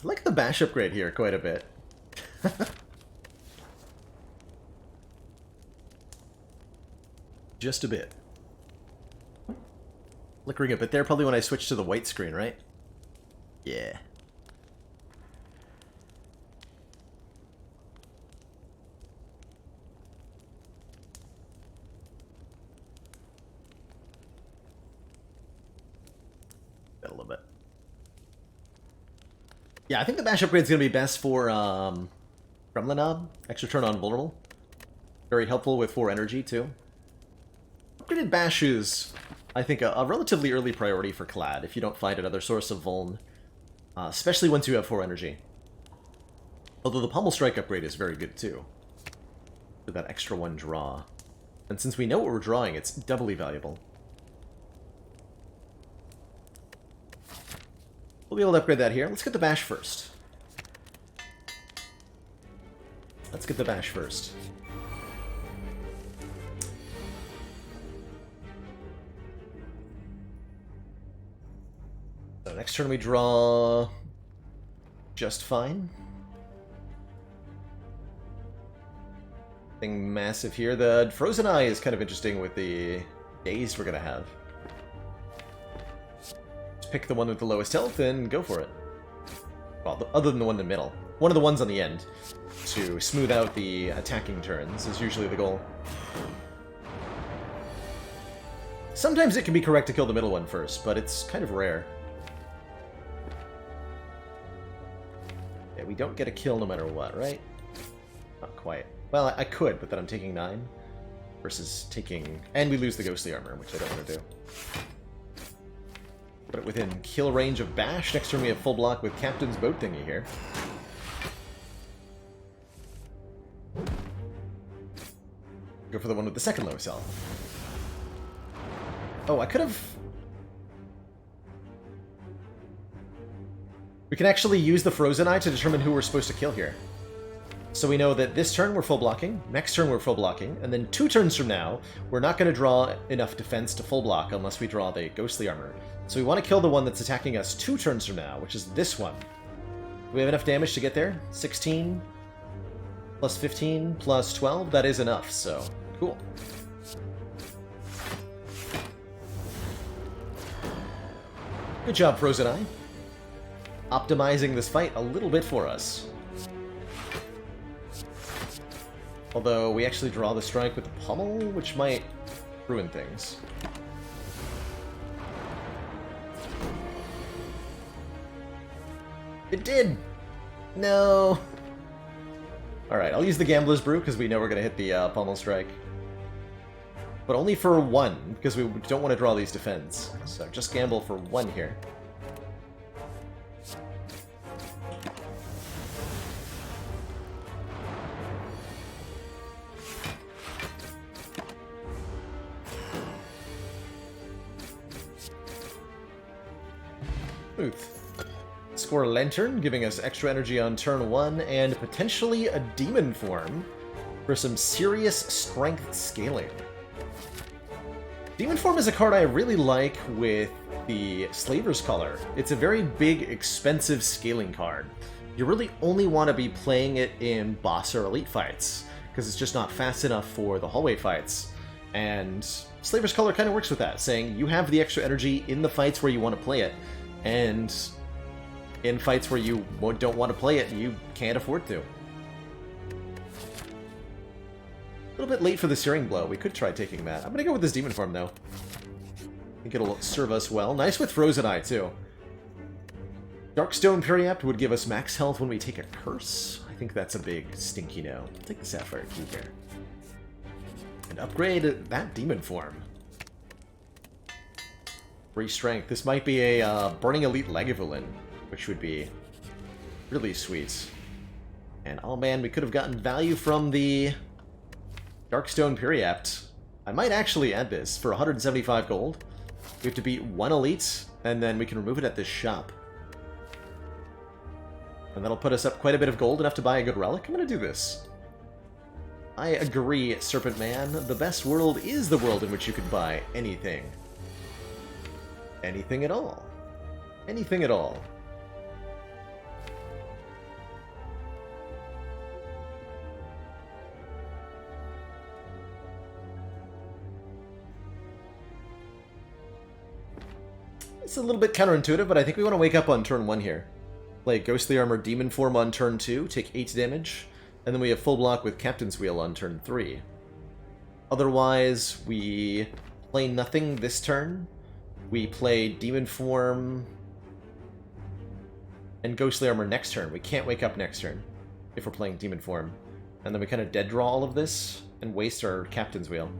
I like the bash upgrade here quite a bit. Just a bit. Flickering a bit there, probably when I switch to the white screen, right? Yeah. A little bit. Yeah, I think the bash upgrade is going to be best for Gremlinob. Extra turn on vulnerable. Very helpful with 4 energy, too. Upgraded bash is, I think, a relatively early priority for Clad if you don't find another source of vuln. Especially once you have 4 energy. Although the Pommel Strike upgrade is very good, too. For that extra 1 draw. And since we know what we're drawing, it's doubly valuable. We'll be able to upgrade that here. Let's get the bash first. Let's get the bash first. So next turn we draw just fine. Nothing massive here. The Frozen Eye is kind of interesting with the Dazed we're going to have. Pick the one with the lowest health and go for it. Well, other than the one in the middle. one of the ones on the end to smooth out the attacking turns is usually the goal. Sometimes it can be correct to kill the middle one first, but it's kind of rare. Yeah, we don't get a kill no matter what, right? Not quite. Well, I could, but then I'm taking 9 versus taking... And we lose the ghostly armor, which I don't want to do. Put it within kill range of bash. Next turn we have full block with Captain's Boat thingy here. Go for the one with the second lowest health. Oh, I could have... We can actually use the Frozen Eye to determine who we're supposed to kill here. So we know that this turn we're full blocking, next turn we're full blocking, and then 2 turns from now, we're not going to draw enough defense to full block unless we draw the Ghostly Armor. So we want to kill the one that's attacking us 2 turns from now, which is this one. Do we have enough damage to get there? 16 plus 15 plus 12? That is enough, so cool. Good job, Frozen Eye. Optimizing this fight a little bit for us. Although we actually draw the strike with the pommel, which might ruin things. It did! No! Alright, I'll use the Gambler's Brew because we know we're going to hit the pommel strike. But only for 1, because we don't want to draw these defense. So just gamble for 1 here. Smooth. Score a Lantern, giving us extra energy on turn 1, and potentially a Demon Form for some serious strength scaling. Demon Form is a card I really like with the Slaver's Color. It's a very big, expensive scaling card. You really only want to be playing it in boss or elite fights, because it's just not fast enough for the hallway fights. And Slaver's Color kind of works with that, saying you have the extra energy in the fights where you want to play it, and in fights where you don't want to play it, you can't afford to. A little bit late for the Searing Blow. We could try taking that. I'm going to go with this Demon Form, though. I think it'll serve us well. Nice with Frozen Eye, too. Darkstone Periapt would give us max health when we take a Curse. I think that's a big stinky no. I'll take the Sapphire Key here. And upgrade that Demon Form. 3 strength. This might be a Burning Elite Lagavulin, which would be really sweet. And oh man, we could have gotten value from the Darkstone Periapt. I might actually add this for 175 gold. We have to beat 1 elite, and then we can remove it at this shop. And that'll put us up quite a bit of gold, enough to buy a good relic. I'm going to do this. I agree, Serpent Man. The best world is the world in which you can buy anything. Anything at all. Anything at all. It's a little bit counterintuitive, but I think we want to wake up on turn 1 here. Play Ghostly Armor Demon Form on turn 2, take 8 damage, and then we have full block with Captain's Wheel on turn 3. Otherwise, we play nothing this turn. We play Demon Form and Ghostly Armor next turn. We can't wake up next turn if we're playing Demon Form. And then we kind of dead draw all of this and waste our Captain's Wheel.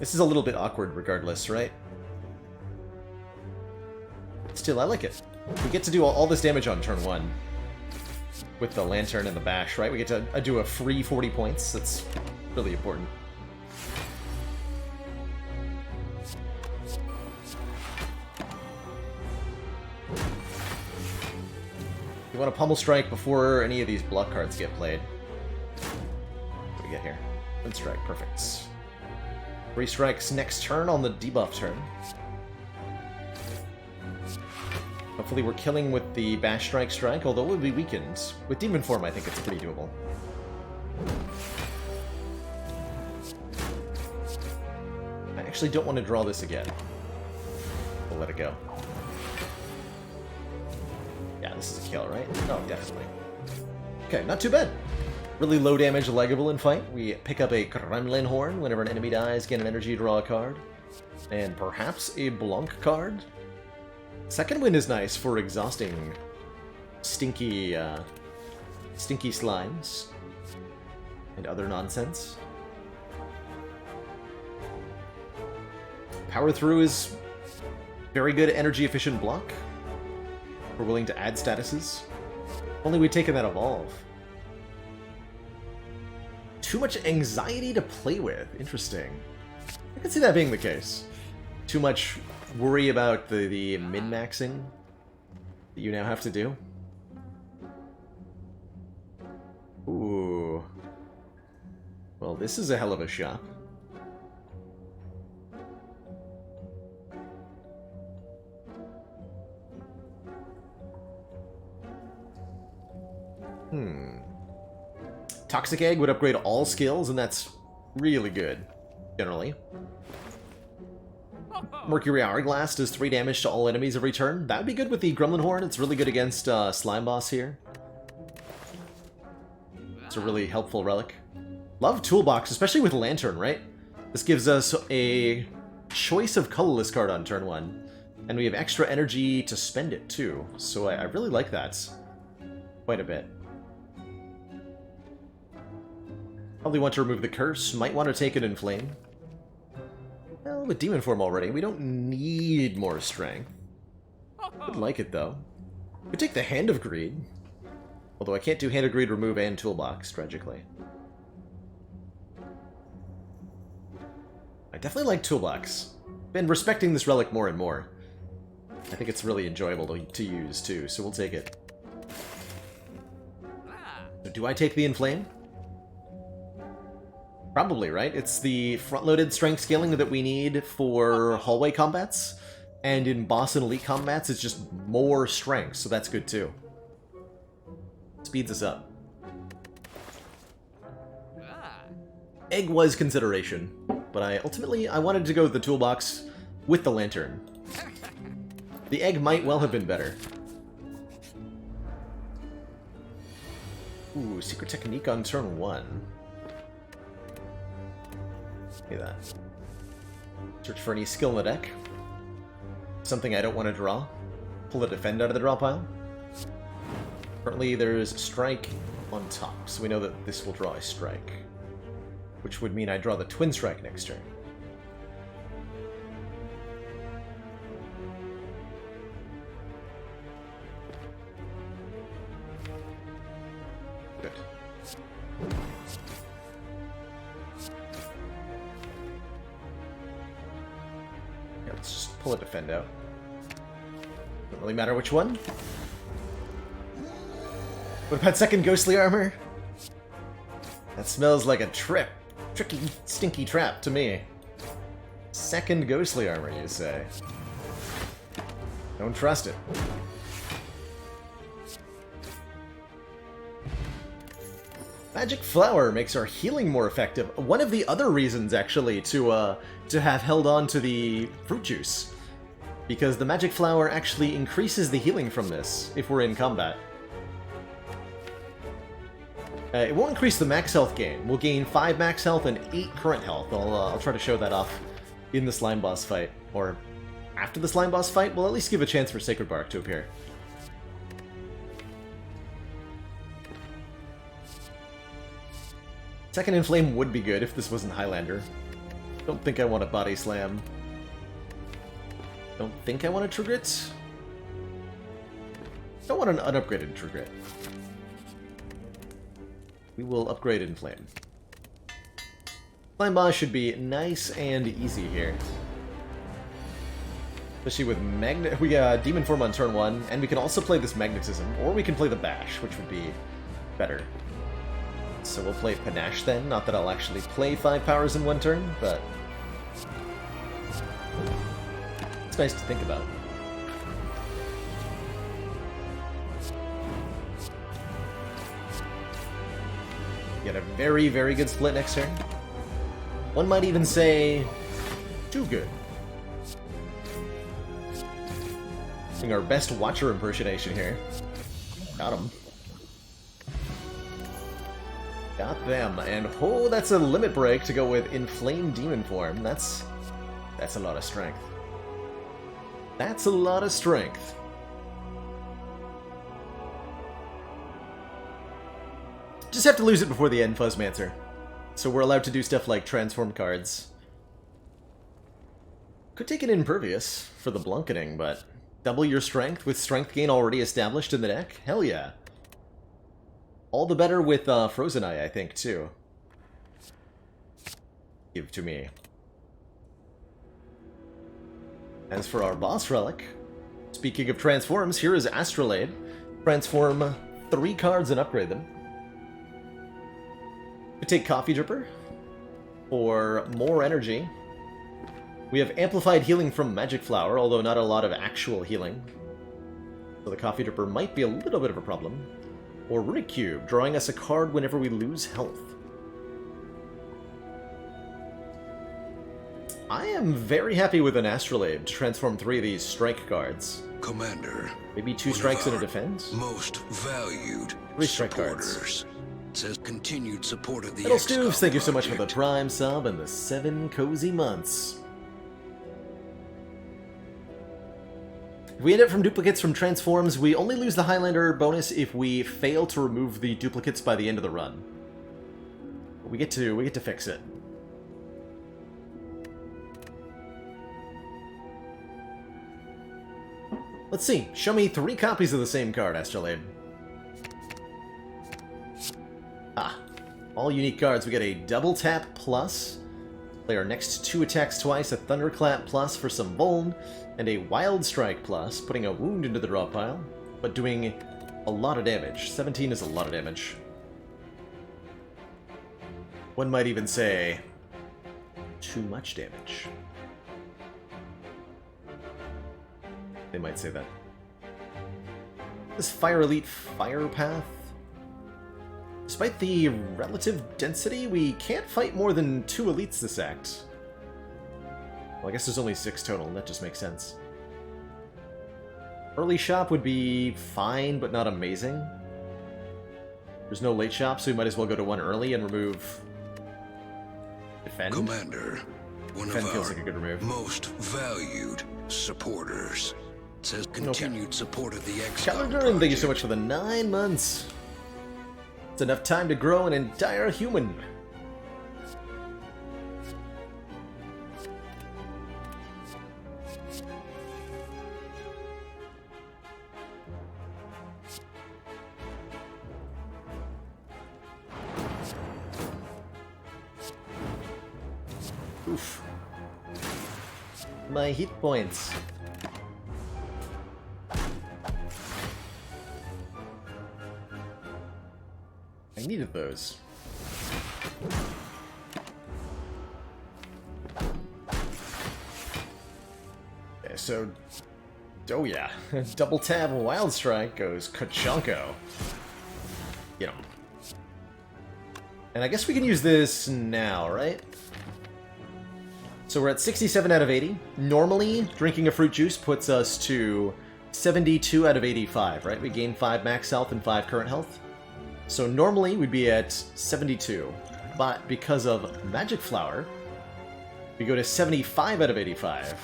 This is a little bit awkward regardless, right? Still, I like it. We get to do all this damage on turn 1 with the Lantern and the Bash, right? We get to do a free 40 points. That's really important. You want to Pummel Strike before any of these block cards get played. What do we get here? 1 strike, perfect. 3 strikes next turn on the debuff turn. Hopefully we're killing with the Bash Strike, although it will be weakened. With Demon Form, I think it's pretty doable. I actually don't want to draw this again. We'll let it go. Yeah, this is a kill, right? Oh, definitely. Okay, not too bad. Really low damage, leggable in fight. We pick up a Gremlin Horn. Whenever an enemy dies, get an energy, draw a card. And perhaps a Blanc card. Second wind is nice for exhausting stinky, stinky slimes and other nonsense. Power Through is very good energy efficient block. We're willing to add statuses. Only we've taken that evolve. Too much anxiety to play with. Interesting. I can see that being the case. Too much worry about the min-maxing that you now have to do. Ooh. Well, this is a hell of a shop. Toxic Egg would upgrade all skills, and that's really good, generally. Mercury Hourglass does 3 damage to all enemies every turn. That would be good with the Gremlin Horn. It's really good against Slime Boss here. It's a really helpful relic. Love Toolbox, especially with Lantern, right? This gives us a choice of colorless card on turn 1. And we have extra energy to spend it, too. So I really like that quite a bit. Probably want to remove the curse. Might want to take it in flame. Well, with demon form already, we don't need more strength. Would like it though. Could take the Hand of Greed. Although I can't do Hand of Greed, remove, and toolbox, tragically. I definitely like toolbox. Been respecting this relic more and more. I think it's really enjoyable to use too, so we'll take it. So do I take the Inflame? Probably, right? It's the front-loaded strength scaling that we need for hallway combats, and in boss and elite combats, it's just more strength, so that's good too. Speeds us up. Egg was consideration, but ultimately I wanted to go with the toolbox with the lantern. The egg might well have been better. Ooh, secret technique on turn 1. Look at that. Search for any skill in the deck. Something I don't want to draw. Pull a defend out of the draw pile. Currently there's strike on top, so we know that this will draw a strike. Which would mean I draw the twin strike next turn. Good. Let's just pull a defend out. Doesn't really matter which one. What about second ghostly armor? That smells like a tricky, stinky trap to me. Second ghostly armor, you say? Don't trust it. Magic Flower makes our healing more effective. One of the other reasons, actually, to have held on to the fruit juice. Because the Magic Flower actually increases the healing from this, if we're in combat. It won't increase the max health gain. We'll gain 5 max health and 8 current health. I'll try to show that off in the slime boss fight. Or after the slime boss fight, we'll at least give a chance for Sacred Bark to appear. Second Inflame would be good if this wasn't Highlander. Don't think I want a Body Slam. Don't think I want a Trigger It. Don't want an unupgraded Trigger It. We will upgrade Inflame. Slime Boss should be nice and easy here. Especially with we got Demon Form on turn 1, and we can also play this Magnetism, or we can play the Bash, which would be better. So we'll play Panache then, not that I'll actually play 5 powers in one turn, but it's nice to think about. Get a very, very good split next turn. One might even say, too good. Doing our best Watcher impersonation here. Got him. Got them. And oh, that's a limit break to go with Inflamed Demon Form. That's a lot of strength. That's a lot of strength. Just have to lose it before the end, Fuzzmancer. So we're allowed to do stuff like transform cards. Could take an Impervious for the Blunketing, but double your strength with strength gain already established in the deck? Hell yeah. All the better with Frozen Eye, I think, too. Give to me. As for our boss relic, speaking of transforms, here is Astrolabe. Transform 3 cards and upgrade them. We take Coffee Dripper for more energy. We have Amplified Healing from Magic Flower, although not a lot of actual healing. So the Coffee Dripper might be a little bit of a problem. Or Runic Cube, drawing us a card whenever we lose health. I am very happy with an Astrolabe to transform 3 of these strike cards. Commander. Maybe 2 strikes and a defense? Most valued 3 strike supporters. cards. Says continued support of the Little XCOM Stoofs, thank you so much for the project. Prime sub and the 7 cozy months. If we end up from duplicates from transforms, we only lose the Highlander bonus if we fail to remove the duplicates by the end of the run. We get to fix it. Let's see. Show me 3 copies of the same card, Astrolabe. Ah. All unique cards. We get a double tap plus. Play our next 2 attacks twice, a Thunderclap plus for some Vuln, and a Wild Strike plus, putting a wound into the draw pile, but doing a lot of damage. 17 is a lot of damage. One might even say, too much damage. They might say that. This Fire Elite Fire Path. Despite the relative density, we can't fight more than 2 elites this act. Well, I guess there's only 6 total, and that just makes sense. Early shop would be fine, but not amazing. There's no late shop, so we might as well go to 1 early and remove... Defend? Commander, one Defend of feels our like a good remove. most valued supporters. Says continued support of the XCOM Calendar, and thank you so much project. for the 9 months. It's enough time to grow an entire human. Oof. My hit points. I needed those. Okay, so... Oh yeah. Double tap Wild Strike goes Kachanko. Get him. And I guess we can use this now, right? So we're at 67 out of 80. Normally, drinking a fruit juice puts us to 72 out of 85, right? We gain 5 max health and 5 current health. So normally we'd be at 72, but because of Magic Flower, we go to 75 out of 85,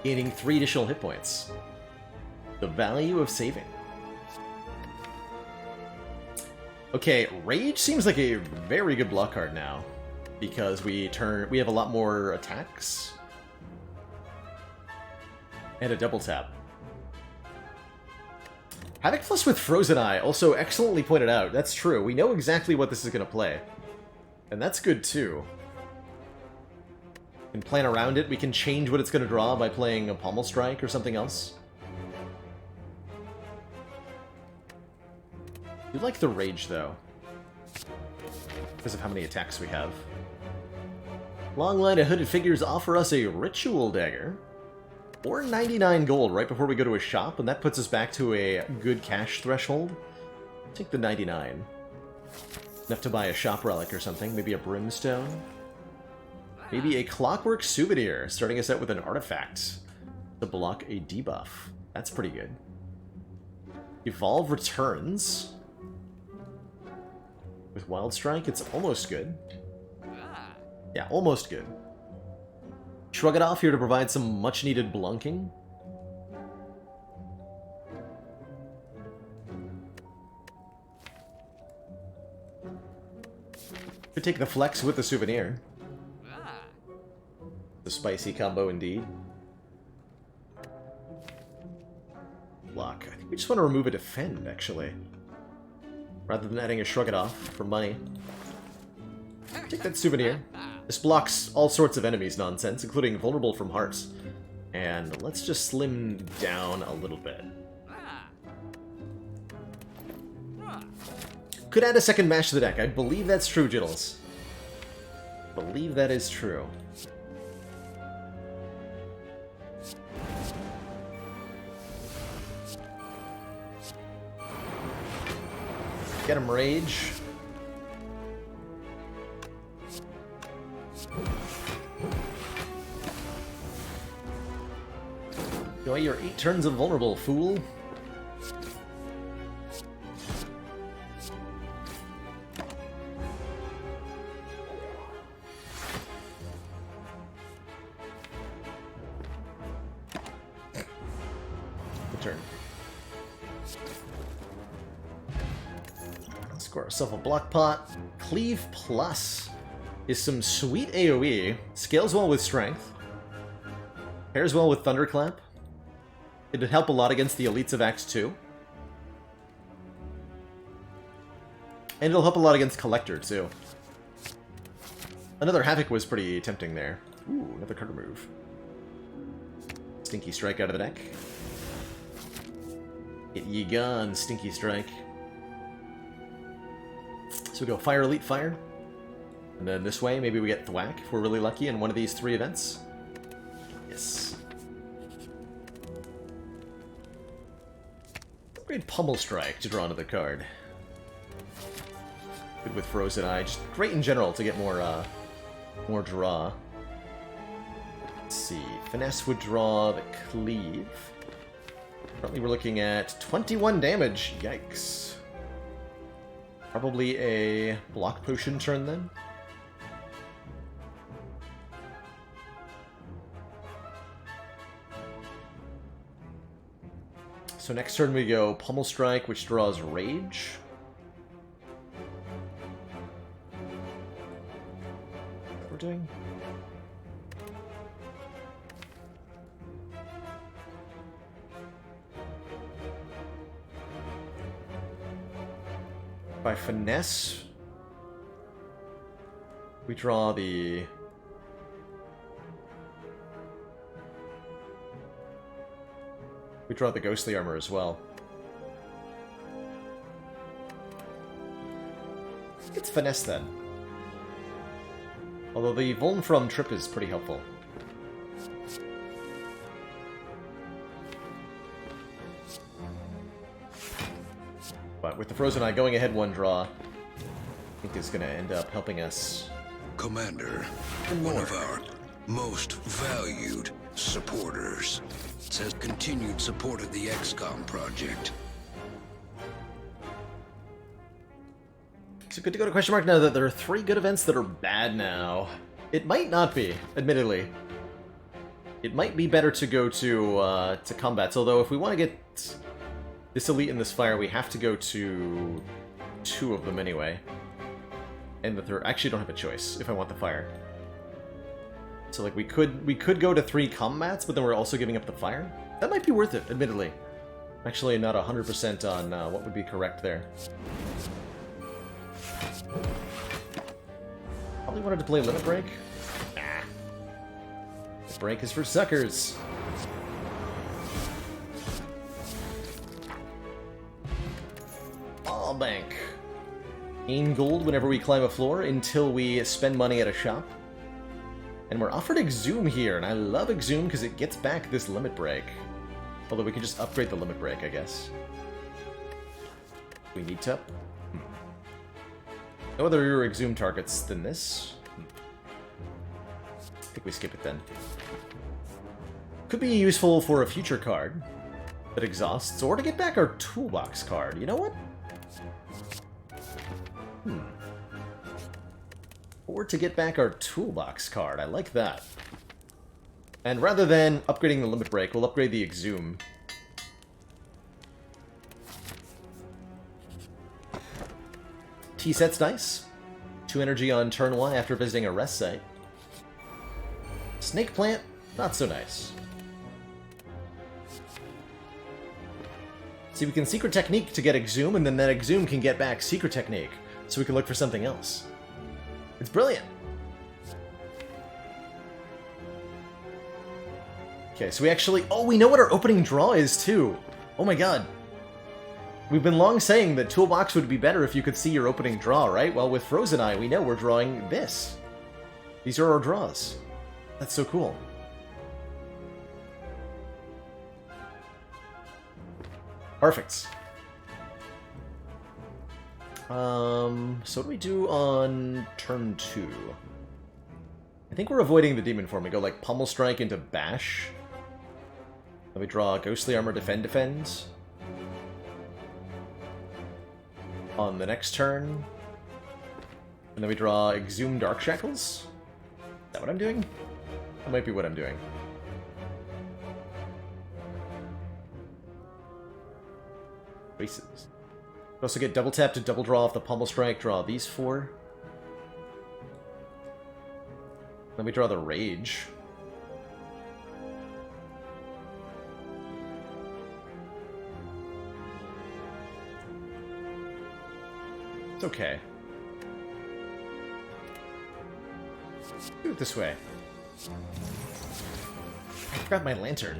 gaining 3 additional hit points. The value of saving. Okay, Rage seems like a very good block card now, because we have a lot more attacks and a double tap. Havoc Plus with Frozen Eye, also excellently pointed out. That's true. We know exactly what this is going to play. And that's good, too. We can plan around it. We can change what it's going to draw by playing a Pommel Strike or something else. I do like the Rage, though. Because of how many attacks we have. Long line of hooded figures offer us a Ritual Dagger. Or 99 gold right before we go to a shop, and that puts us back to a good cash threshold. Take the 99. Enough to buy a shop relic or something, maybe a brimstone. Maybe a clockwork souvenir, starting us out with an artifact to block a debuff. That's pretty good. Evolve returns. With Wild Strike, it's almost good. Yeah, almost good. Shrug it off here to provide some much-needed blunking. Could take the flex with the souvenir. The spicy combo indeed. Block. I think we just want to remove a defend, actually. Rather than adding a shrug it off for money. Take that souvenir. This blocks all sorts of enemies nonsense, including vulnerable from hearts. And let's just slim down a little bit. Could add a second mash to the deck. I believe that's true, Jiddles. Believe that is true. Get him rage. Enjoy your 8 turns of vulnerable, fool. Good turn. Score ourselves a block pot. Cleave Plus is some sweet AoE. Scales well with Strength. Pairs well with Thunderclap. It'd help a lot against the elites of Act 2. And it'll help a lot against Collector, too. Another Havoc was pretty tempting there. Ooh, another card remove. Stinky Strike out of the deck. Get ye gone, Stinky Strike. So we go Fire, Elite, Fire. And then this way, maybe we get Thwack if we're really lucky in one of these 3 events. Yes. Upgrade Pummel Strike to draw another card. Good with Frozen Eye. Just great in general to get more draw. Let's see. Finesse would draw the Cleave. Currently we're looking at 21 damage. Yikes. Probably a block potion turn then. So next turn we go Pummel Strike, which draws Rage. What we're doing? By Finesse, we draw the... We draw the Ghostly Armor as well. It's Finesse then. Although the Vuln from Trip is pretty helpful. But with the Frozen Eye going ahead 1 draw, I think is going to end up helping us. Commander, one of our most valued supporters says continued support of the XCOM project. So good to go to question mark now that there are 3 good events that are bad now. It might not be, admittedly. It might be better to go to combats, although if we want to get this elite and this fire, we have to go to 2 of them anyway. And the third, actually don't have a choice if I want the fire. So like we could go to 3 combats, but then we're also giving up the fire. That might be worth it, admittedly. I'm actually not 100% on what would be correct there. Probably wanted to play Limit Break. Nah. Limit Break is for suckers. Ball Bank. Gain gold whenever we climb a floor until we spend money at a shop. And we're offered Exhume here, and I love Exhume because it gets back this Limit Break. Although we can just upgrade the Limit Break, I guess. We need to... No other Exhume targets than this. I think we skip it then. Could be useful for a future card. that exhausts, or to get back our toolbox card. You know what? Or to get back our toolbox card. I like that. And rather than upgrading the limit break, we'll upgrade the exhume. T-set's nice. 2 energy on turn 1 after visiting a rest site. Snake plant, not so nice. See, we can secret technique to get exhume, and then that exhume can get back secret technique, so we can look for something else. It's brilliant. Okay, so we actually... Oh, we know what our opening draw is, too. Oh my god. We've been long saying that Toolbox would be better if you could see your opening draw, right? Well, with Frozen Eye, we know we're drawing this. These are our draws. That's so cool. Perfect. So what do we do on turn 2? I think we're avoiding the demon form. We go like Pummel Strike into Bash. Then we draw Ghostly Armor, Defend. On the next turn. And then we draw Exhume Dark Shackles. Is that what I'm doing? That might be what I'm doing. Races. We also get double tap to double draw off the Pummel Strike, draw these 4. Then we draw the Rage. It's okay. Do it this way. I forgot my lantern.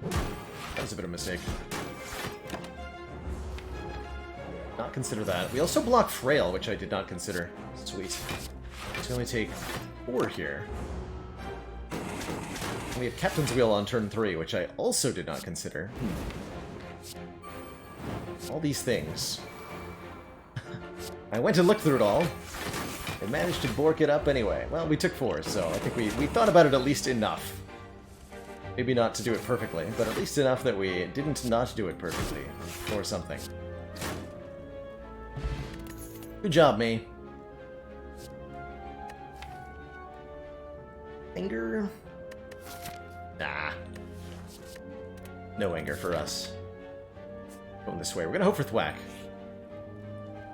That was a bit of a mistake. Not consider that. We also block Frail, which I did not consider. Sweet. So we only take 4 here. And we have Captain's Wheel on turn 3, which I also did not consider. All these things. I went and looked through it all, and managed to bork it up anyway. Well, we took 4, so I think we thought about it at least enough. Maybe not to do it perfectly, but at least enough that we didn't not do it perfectly. Or something. Good job, me. Anger? Nah. No anger for us. Going this way. We're gonna hope for Thwack.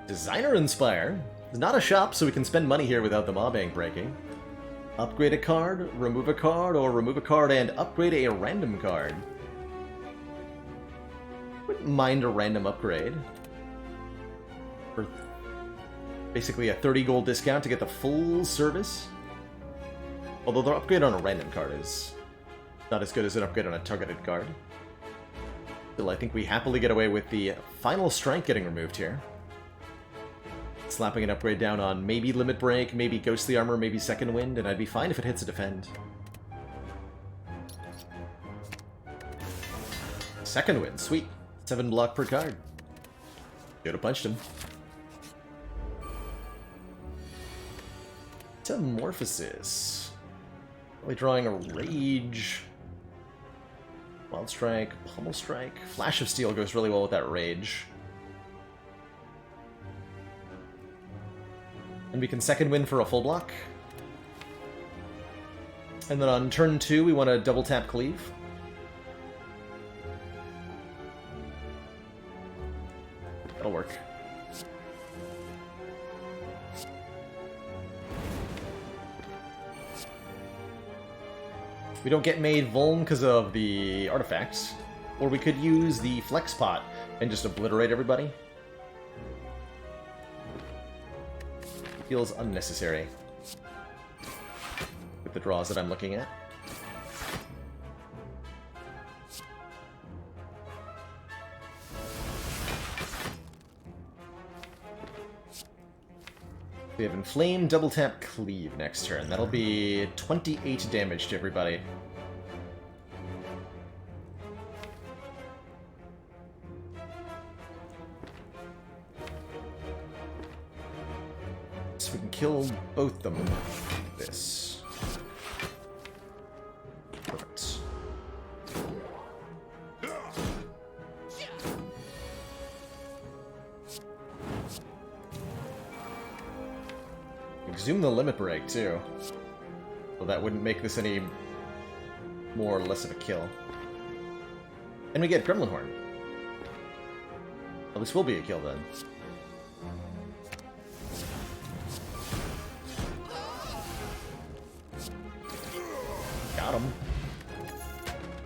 Designer Inspire. It's not a shop, so we can spend money here without the mob bank breaking. Upgrade a card, remove a card, or remove a card and upgrade a random card. Wouldn't mind a random upgrade. For basically a 30 gold discount to get the full service. Although the upgrade on a random card is not as good as an upgrade on a targeted card. Still, I think we happily get away with the final strike getting removed here. Slapping an upgrade down on maybe Limit Break, maybe Ghostly Armor, maybe Second Wind, and I'd be fine if it hits a defend. Second Wind, sweet. 7 block per card. Could have punched him. Metamorphosis. Probably drawing a Rage. Wild Strike, Pummel Strike. Flash of Steel goes really well with that Rage. And we can second win for a full block. And then on turn 2, we want to double tap Cleave. That'll work. We don't get made vuln because of the artifacts. Or we could use the Flex Pot and just obliterate everybody. Feels unnecessary with the draws that I'm looking at. We have Inflame, Double Tap, Cleave next turn. That'll be 28 damage to everybody. So we can kill both them with this. Perfect. Exhume the limit break, too. Well, that wouldn't make this any more or less of a kill. And we get Gremlin Horn. Well, this will be a kill, then. Got him.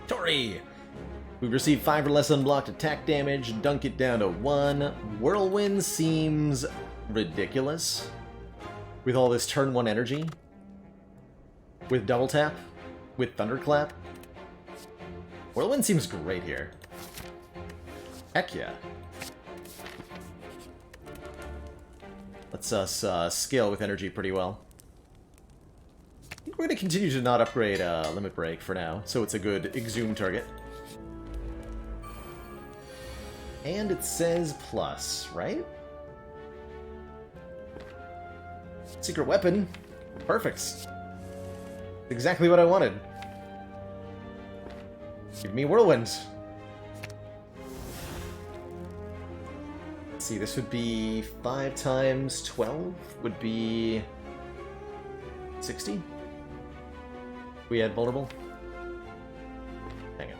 Tori! We've received 5 or less unblocked attack damage, dunk it down to 1. Whirlwind seems ridiculous. With all this turn 1 energy. With double tap. With thunderclap. Whirlwind seems great here. Heck yeah. Lets us scale with energy pretty well. I think we're going to continue to not upgrade Limit Break for now, so it's a good Exhume target. And it says plus, right? Secret weapon. Perfect. Exactly what I wanted. Give me Whirlwind. Let's see, this would be 5 times 12 would be 60. We had vulnerable. Hang on.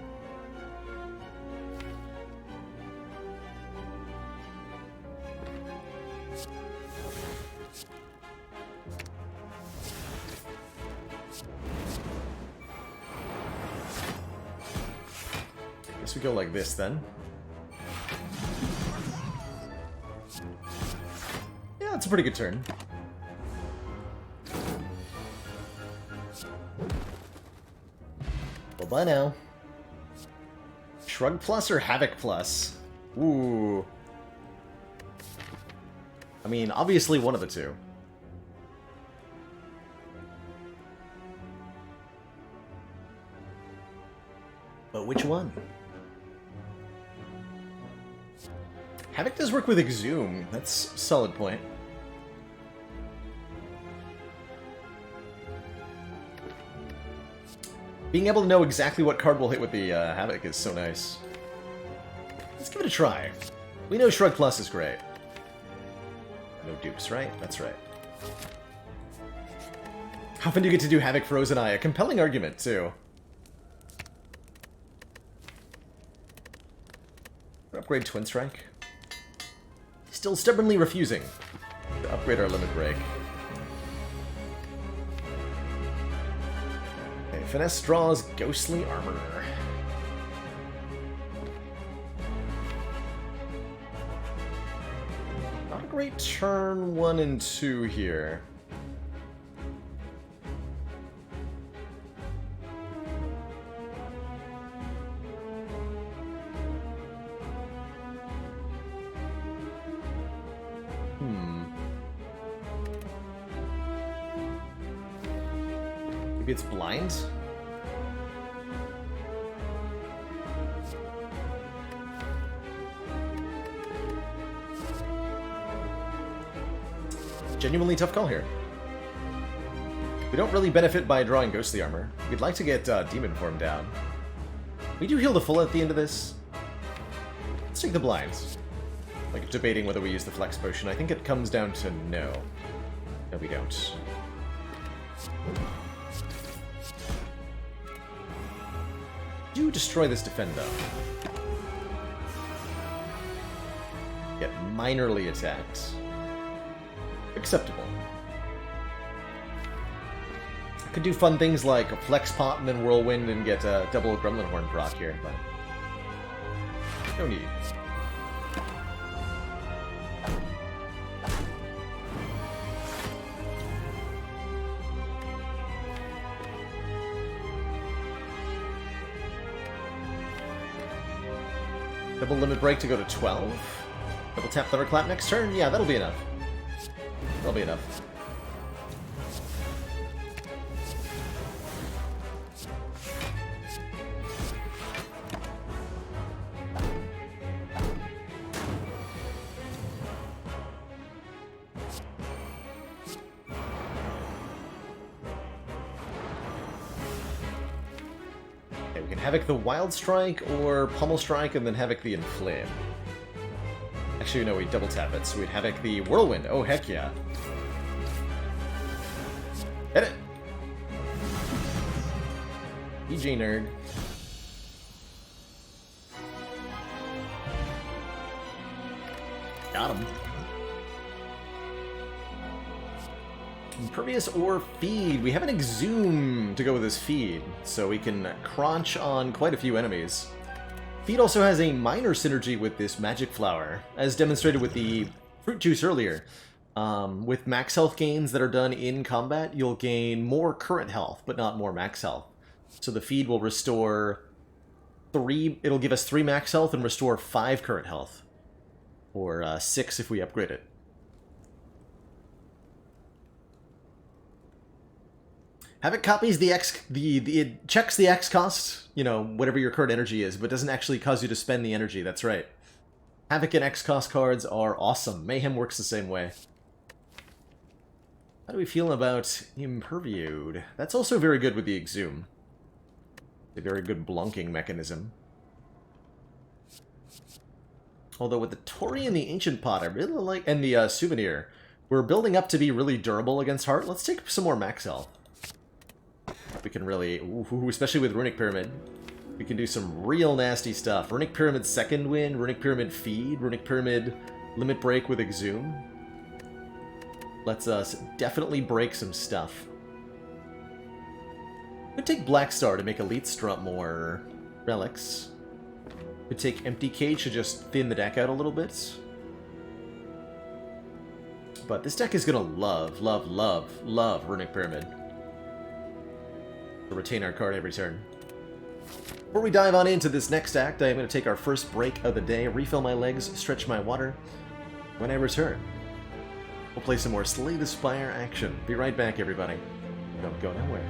Guess we go like this then. Yeah, it's a pretty good turn. Well, bye now. Shrug plus or Havoc plus? Ooh. I mean, obviously one of the two. But which one? Havoc does work with Exhume. That's a solid point. Being able to know exactly what card will hit with the Havoc is so nice. Let's give it a try. We know Shrug Plus is great. No dupes, right? That's right. How often do you get to do Havoc Frozen Eye? A compelling argument, too. Upgrade Twin Strike. Still stubbornly refusing to upgrade our Limit Break. Okay, Finesse draws Ghostly Armor. Not a great turn 1 and 2 here. Maybe it's blind? Genuinely tough call here. We don't really benefit by drawing Ghostly Armor. We'd like to get Demon Form down. We do heal the full at the end of this. Let's take the blinds. Like, debating whether we use the Flex Potion. I think it comes down to no. No, we don't. Do destroy this defend, though. Get minorly attacked. Acceptable. I could do fun things like a Flex Pot and then Whirlwind and get a double Gremlin Horn proc here, but no need. Double Limit Break to go to 12. Double tap Thunderclap next turn? Yeah, that'll be enough. That'll be enough. Okay, we can Havoc the Wild Strike or Pummel Strike and then Havoc the Inflame. Actually, no, we double tap it, so we'd Havoc the Whirlwind. Oh, heck yeah. Hit it! EJ nerd. Got him. Impervious or feed. We have an exhume to go with this feed, so we can crunch on quite a few enemies. Feed also has a minor synergy with this magic flower, as demonstrated with the fruit juice earlier. With max health gains that are done in combat, you'll gain more current health, but not more max health. So the feed will restore 3, it'll give us 3 max health and restore 5 current health. Or 6 if we upgrade it. Havoc copies the it checks the X cost, you know, whatever your current energy is, but doesn't actually cause you to spend the energy, that's right. Havoc and X cost cards are awesome. Mayhem works the same way. How do we feel about Imperviewed? That's also very good with the Exhume. A very good blunking mechanism. Although with the Tori and the Ancient Pot, I really like, and the Souvenir, we're building up to be really durable against Heart. Let's take some more max health. We can really, ooh, especially with Runic Pyramid, we can do some real nasty stuff. Runic Pyramid second win, Runic Pyramid feed, Runic Pyramid limit break with Exhume. Lets us definitely break some stuff. Could take Black Star to make Elite Strut more relics. Could take Empty Cage to just thin the deck out a little bit. But this deck is gonna love, love, love, love Runic Pyramid. To retain our card every turn. Before we dive on into this next act, I am going to take our first break of the day, refill my legs, stretch my water. When I return, we'll play some more Slay the Spire action. Be right back, everybody. Don't go nowhere.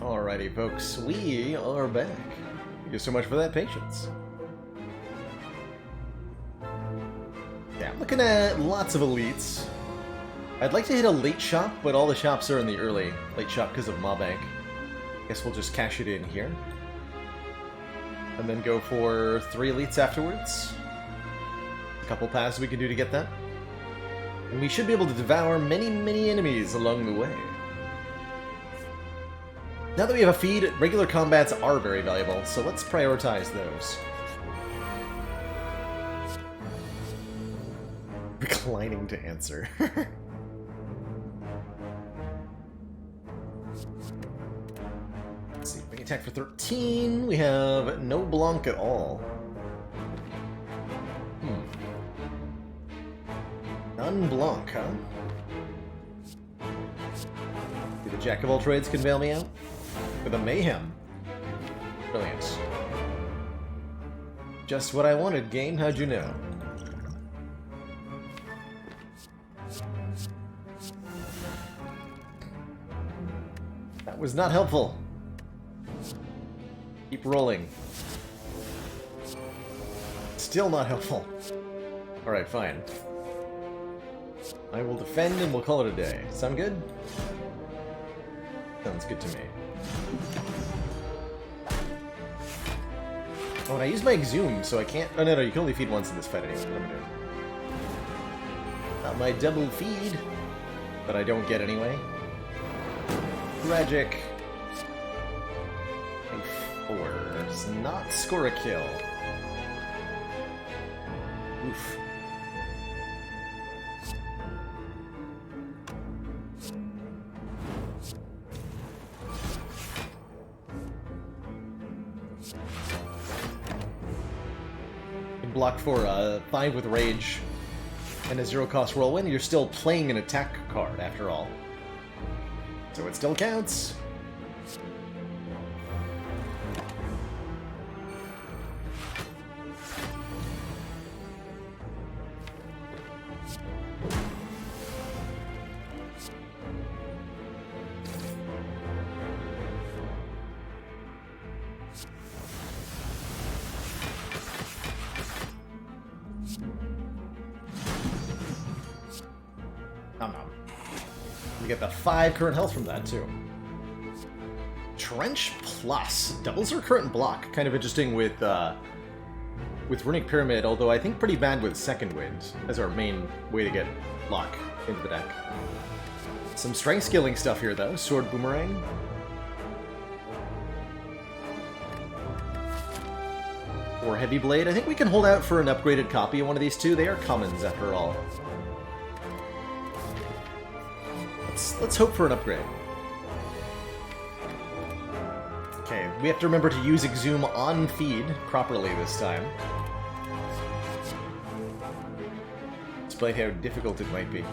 Alrighty, folks, we are back. Thank you so much for that patience. Yeah, I'm looking at lots of elites. I'd like to hit a late shop, but all the shops are in the early late shop because of Mawbank. Guess we'll just cash it in here. And then go for 3 elites afterwards. A couple paths we can do to get that. And we should be able to devour many, many enemies along the way. Now that we have a feed, regular combats are very valuable, so let's prioritize those. Reclining to answer. Let's see, we attack for 13. We have no Blanc at all. None Blanc, huh? See, the Jack of all trades can bail me out? With a Mayhem. Brilliant. Just what I wanted, game. How'd you know? That was not helpful. Keep rolling. Still not helpful. Alright, fine. I will defend and we'll call it a day. Sound good? Sounds good to me. Oh, and I use my Exhume, so I can't... Oh, no, you can only feed once in this fight anyway. What am I doing? Not my double feed. But I don't get anyway. Tragic. 4 does not score a kill. Oof. Block for 5 with Rage and a 0-cost Whirlwind, you're still playing an attack card after all. So it still counts. We get the 5 current health from that, too. Trench Plus. Doubles our current block. Kind of interesting with Runic Pyramid, although I think pretty bad with Second Wind as our main way to get block into the deck. Some strength scaling stuff here, though. Sword Boomerang. Or Heavy Blade. I think we can hold out for an upgraded copy of one of these two. They are commons, after all. Let's hope for an upgrade. Okay, we have to remember to use Exhume on feed properly this time. Despite how difficult it might be.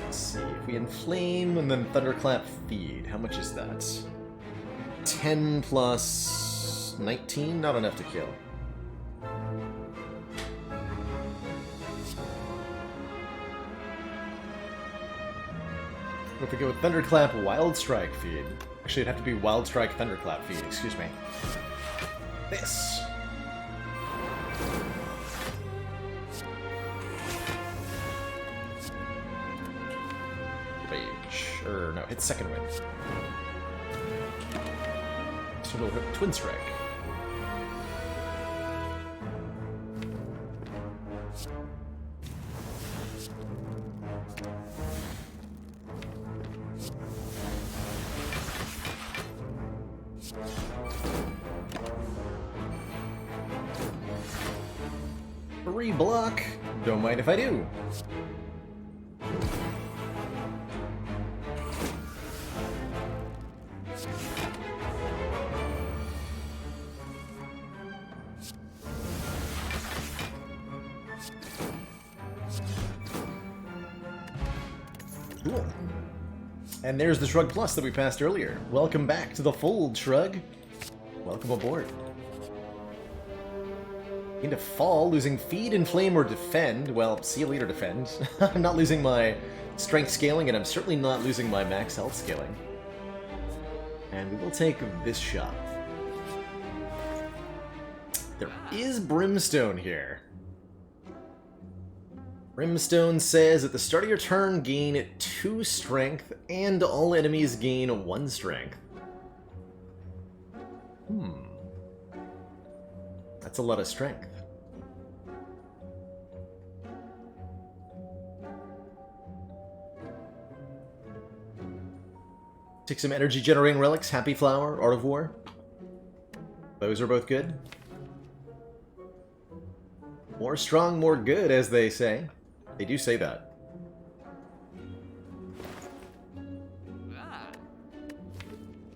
Let's see, if we Inflame and then Thunderclap feed, how much is that? 10 plus 19? Not enough to kill. If we go with Thunderclap, Wild Strike feed. Actually, it'd have to be Wild Strike, Thunderclap feed, excuse me. This. Rage. Or, no, hit Second Wind. So we'll hit Twin Strike. Block. Don't mind if I do. Cool. And there's the Shrug Plus that we passed earlier. Welcome back to the fold, Shrug. Welcome aboard. Into fall, losing feed, inflame, or defend. Well, see you later, defend. I'm not losing my strength scaling, and I'm certainly not losing my max health scaling. And we will take this shot. There is Brimstone here. Brimstone says, at the start of your turn, gain 2 strength, and all enemies gain 1 strength. That's a lot of strength. Take some energy generating relics, Happy Flower, Art of War. Those are both good. More strong, more good, as they say. They do say that.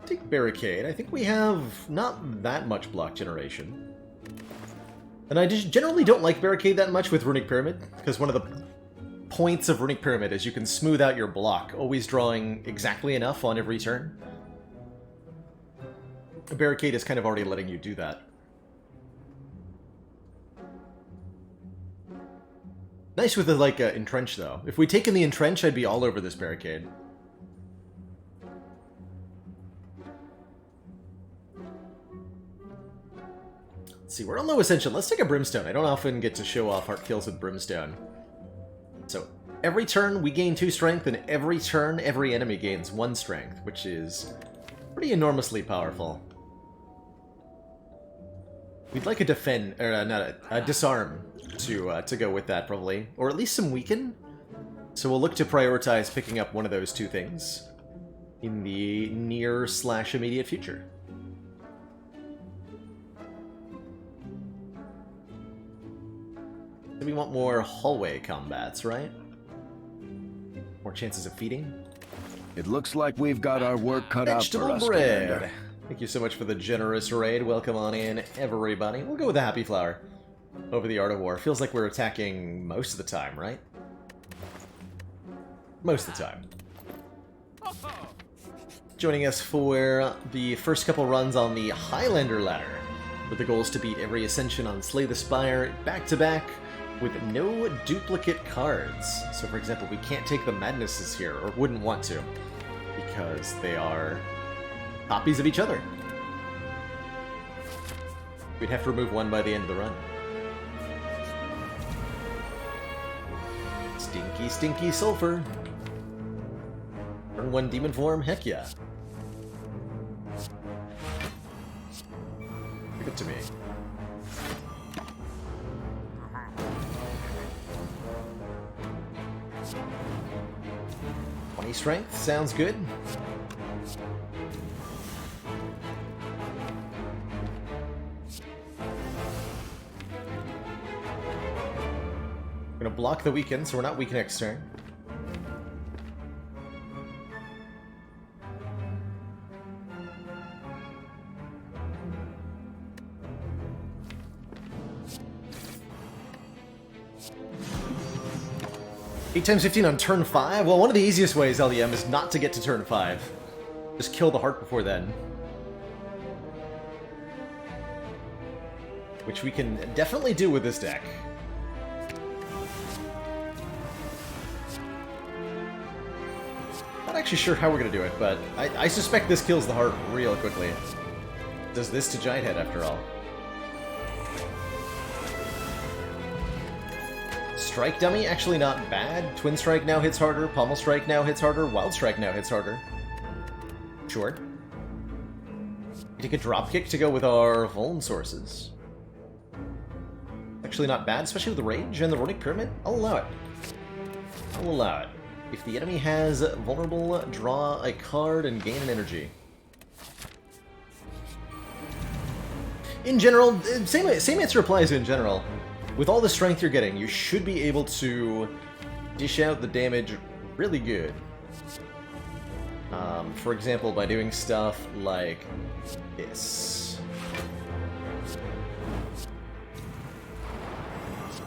Take Barricade. I think we have not that much block generation. And I just generally don't like Barricade that much with Runic Pyramid, because one of the points of Runic Pyramid is you can smooth out your block, always drawing exactly enough on every turn. Barricade is kind of already letting you do that. Nice with the, like, Entrench, though. If we'd taken the Entrench, I'd be all over this Barricade. Let's see, we're on low Ascension. Let's take a Brimstone. I don't often get to show off Heart Kills with Brimstone. So, every turn we gain 2 strength, and every turn every enemy gains 1 strength, which is pretty enormously powerful. We'd like a defend, or not a disarm to go with that, probably. Or at least some weaken. So we'll look to prioritize picking up one of those 2 things in the near/immediate future. So we want more hallway combats, right? More chances of feeding. It looks like we've got our work cut out for us, bread. Commander. Thank you so much for the generous raid. Welcome on in, everybody. We'll go with the Happy Flower over the Art of War. Feels like we're attacking most of the time, right? Most of the time. Joining us for the first couple runs on the Highlander ladder, with the goal is to beat every Ascension on Slay the Spire back-to-back with no duplicate cards. So, for example, we can't take the Madnesses here, or wouldn't want to, because they are copies of each other. We'd have to remove one by the end of the run. Stinky, stinky sulfur. Turn 1 demon form, heck yeah. Give it to me. Strength sounds good. I'm gonna block the weaken, so we're not weak next turn. Eight times 15 on turn 5? Well, one of the easiest ways, LDM, is not to get to turn 5. Just kill the heart before then. Which we can definitely do with this deck. Not actually sure how we're going to do it, but I suspect this kills the heart real quickly. Does this to Giant Head, after all. Strike Dummy, actually not bad. Twin Strike now hits harder, Pommel Strike now hits harder, Wild Strike now hits harder. Sure. We take a Dropkick to go with our Vuln sources. Actually not bad, especially with the Rage and the Runic Pyramid. I'll allow it. I'll allow it. If the enemy has Vulnerable, draw a card and gain an energy. In general, same answer applies in general. With all the strength you're getting, you should be able to dish out the damage really good. For example, by doing stuff like this.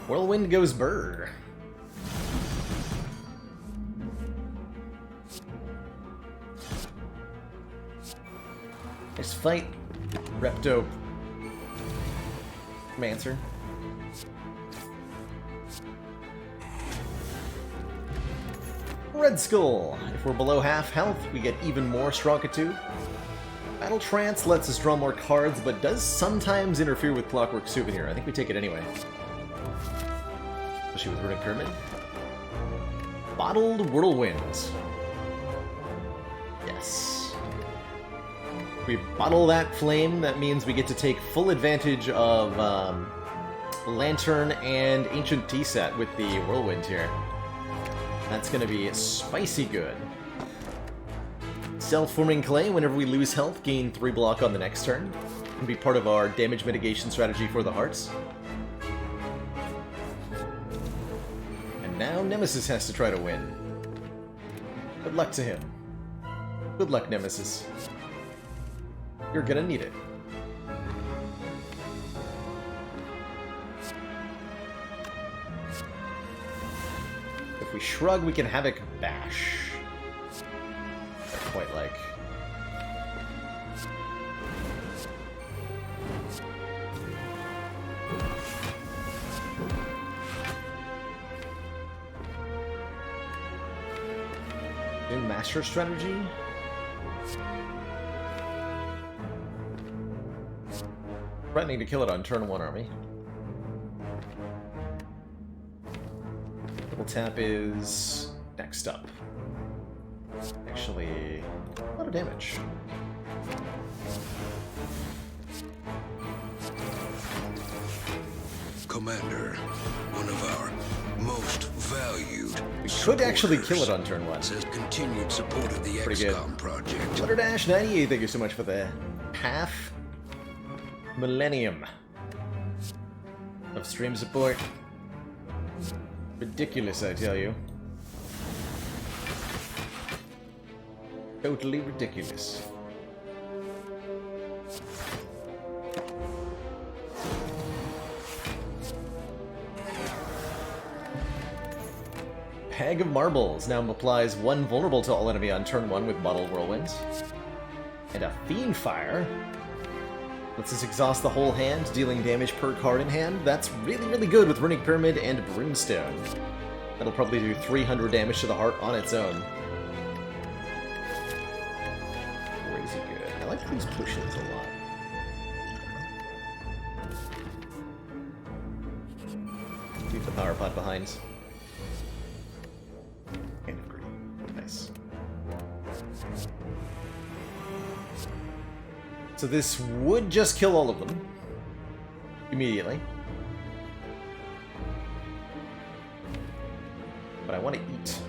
Whirlwind goes bird. Nice fight, Repto Mancer. Red Skull. If we're below half health, we get even more Strongitude. Battle Trance lets us draw more cards, but does sometimes interfere with Clockwork Souvenir. I think we take it anyway. Especially with Runic Pyramid. Bottled Whirlwind. Yes. If we bottle that flame, that means we get to take full advantage of Lantern and Ancient Tea Set with the Whirlwind here. That's going to be spicy good. Self-forming clay, whenever we lose health, gain 3 block on the next turn. Can be part of our damage mitigation strategy for the hearts. And now Nemesis has to try to win. Good luck to him. Good luck, Nemesis. You're gonna need it. If we shrug, we can Havoc Bash. I quite like. New Master Strategy? Threatening to kill it on turn 1 army. Double tap is next up. Actually, a lot of damage. Commander, one of our most valued. We could actually kill it on turn 1. Says continued support of the Pretty good. XCOM project. Flutterdash98, thank you so much for the half millennium of stream support. Ridiculous, I tell you. Totally ridiculous. Hag of Marbles now applies 1 vulnerable to all enemy on turn 1 with Bottled Whirlwind. And a Fiendfire lets us exhaust the whole hand, dealing damage per card in hand. That's really, really good with Runic Pyramid and Brimstone. That'll probably do 300 damage to the heart on its own. Crazy good. I like these potions a lot. Leave the power pot behind. And of green. Nice. So this would just kill all of them. Immediately. But I want to eat.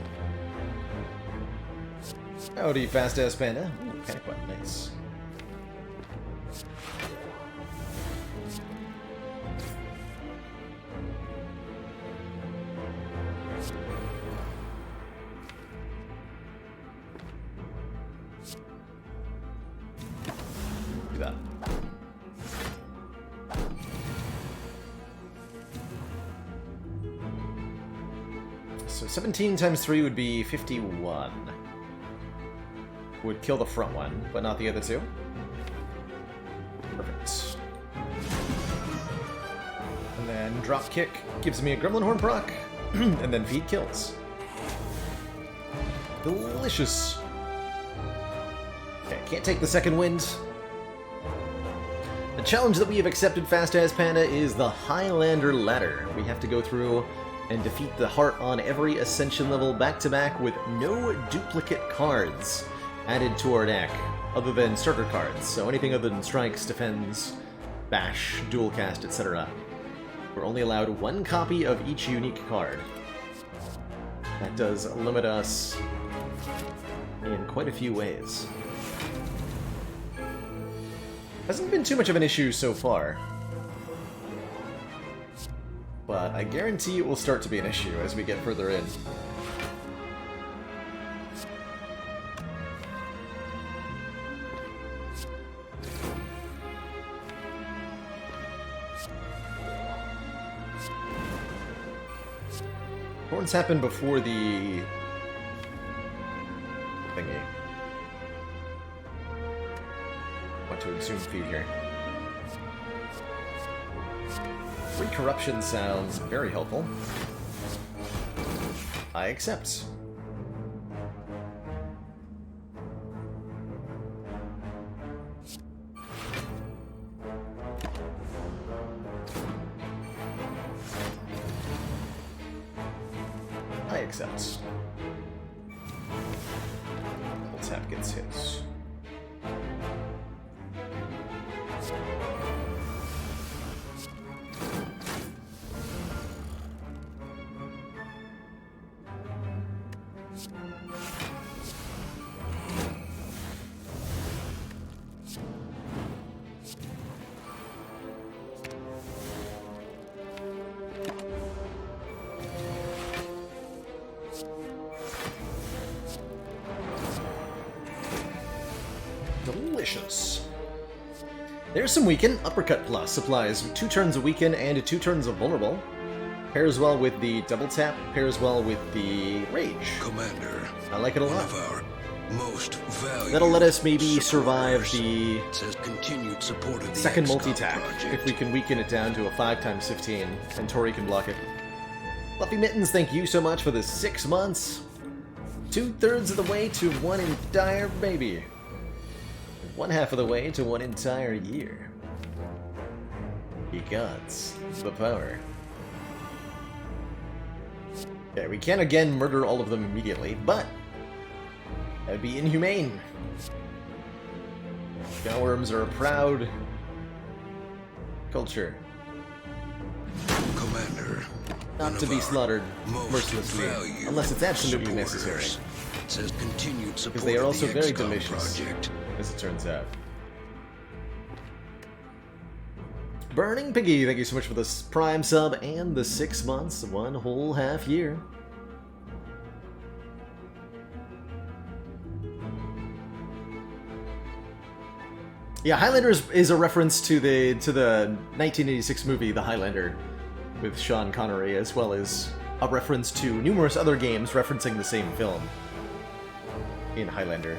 Howdy, fast-ass panda. Ooh, panic button, nice. Do that. So 17 times 3 would be 51. Would kill the front one, but not the other two. Perfect. And then drop kick gives me a Gremlin Horn proc, and then feed kills. Delicious. Okay, can't take the second wind. The challenge that we have accepted, Fast As Panda, is the Highlander Ladder. We have to go through and defeat the heart on every Ascension level back-to-back with no duplicate cards added to our deck, other than starter cards. So anything other than strikes, defends, bash, dual cast, etc. We're only allowed 1 copy of each unique card. That does limit us in quite a few ways. Hasn't been too much of an issue so far, but I guarantee it will start to be an issue as we get further in. Horns happened before the thingy. Want to exhume feed here. Free corruption sounds very helpful. I accept. I accept. Double tap gets hit. Delicious. There's some weaken. Uppercut Plus applies 2 turns of weaken and 2 turns of vulnerable. Pairs well with the double tap, pairs well with the rage. Commander, I like it a lot. one of our most valued That'll let us maybe survive the says continued support of the second XCOM multi-tap project. if we can weaken it down to a 5x15 and Tori can block it. Fluffy Mittens, thank you so much for the 6 months. 2/3 of the way to one entire baby. 1/2 of the way to one entire year. He gods the power. Yeah, we can again murder all of them immediately, but that would be inhumane. Gowworms are a proud culture. Commander, Not to be slaughtered mercilessly, unless it's absolutely necessary. Says continued support Because they are of also the very XCOM delicious, project. as it turns out. Burning Piggy, thank you so much for this Prime sub and the 6 months, 1 whole half year. Yeah, Highlander is a reference to the 1986 movie The Highlander with Sean Connery, as well as a reference to numerous other games referencing the same film in Highlander.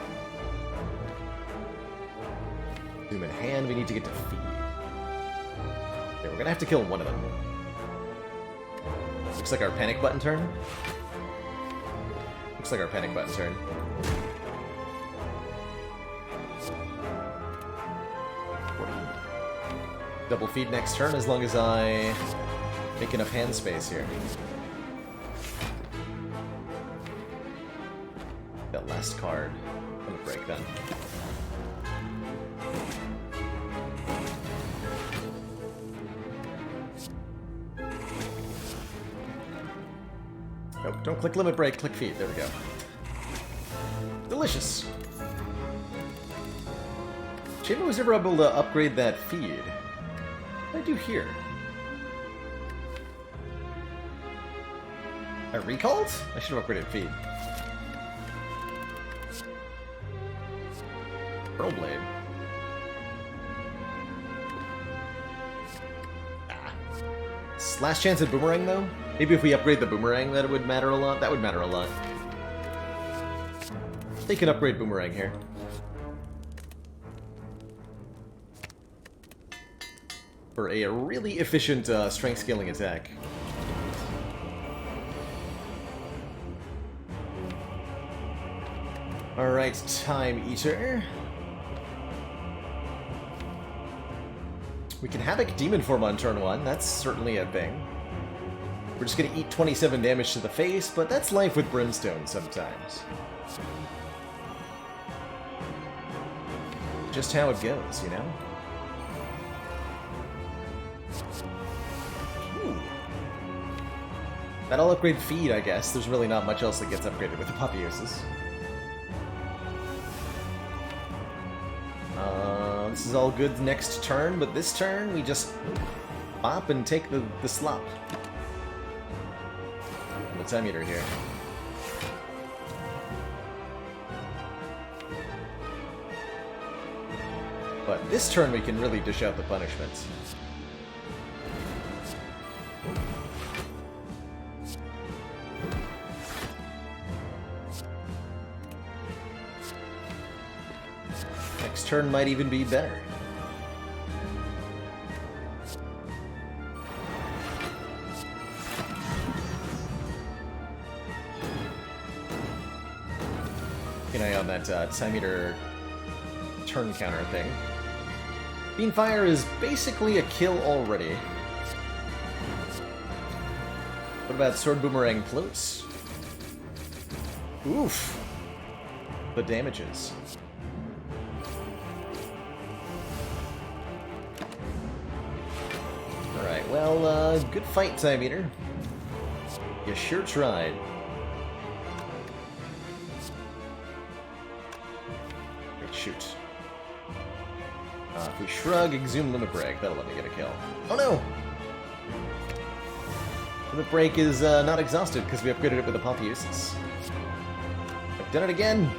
Zoom in hand, we need to get to feed. Okay, we're gonna have to kill one of them. Looks like our panic button turn. Looks like our panic button turn. Double feed next turn as long as I make enough hand space here. That last card. I'm gonna break then. Nope, don't click limit break, click feed. There we go. Delicious. Chamber was never able to upgrade that feed. What did I do here? I recalled? I should have upgraded feed. Pearl Blade. Ah. Last chance at Boomerang, though? Maybe if we upgrade the Boomerang, that would matter a lot? That would matter a lot. They can upgrade Boomerang here. For a really efficient strength scaling attack. Alright, Time Eater. We can Havoc Demon Form on turn 1, that's certainly a thing. We're just gonna eat 27 damage to the face, but that's life with Brimstone sometimes. Just how it goes, you know? Ooh. That'll upgrade feed, I guess. There's really not much else that gets upgraded with the Apotheosis. This is all good next turn, but this turn we just bop and take the slop. The Time Eater here. But this turn we can really dish out the punishments. Next turn might even be better. Keep an eye on that time meter turn counter thing. Beam Fire is basically a kill already. What about Sword Boomerang Close? Oof. The damages. Alright, well, good fight, Time Eater. You sure tried. Wait, shoot. If we shrug, exhume Limit Break, that'll let me get a kill. Oh no! Limit Break is not exhausted because we upgraded it with Apotheosis. I've done it again!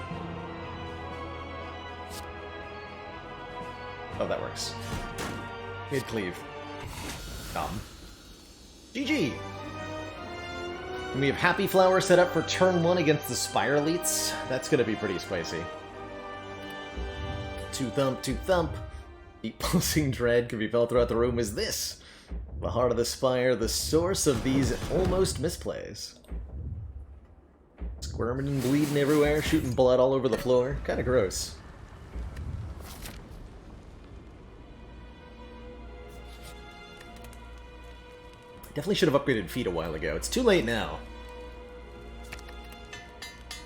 Oh, that works. Mid cleave. GG! And we have Happy Flower set up for turn 1 against the Spire Elites. That's gonna be pretty spicy. Two thump. Deep pulsing dread can be felt throughout the room. Is this the heart of the Spire, the source of these almost misplays? Squirming and bleeding everywhere, shooting blood all over the floor. Kinda gross. Definitely should have upgraded Feet a while ago. It's too late now.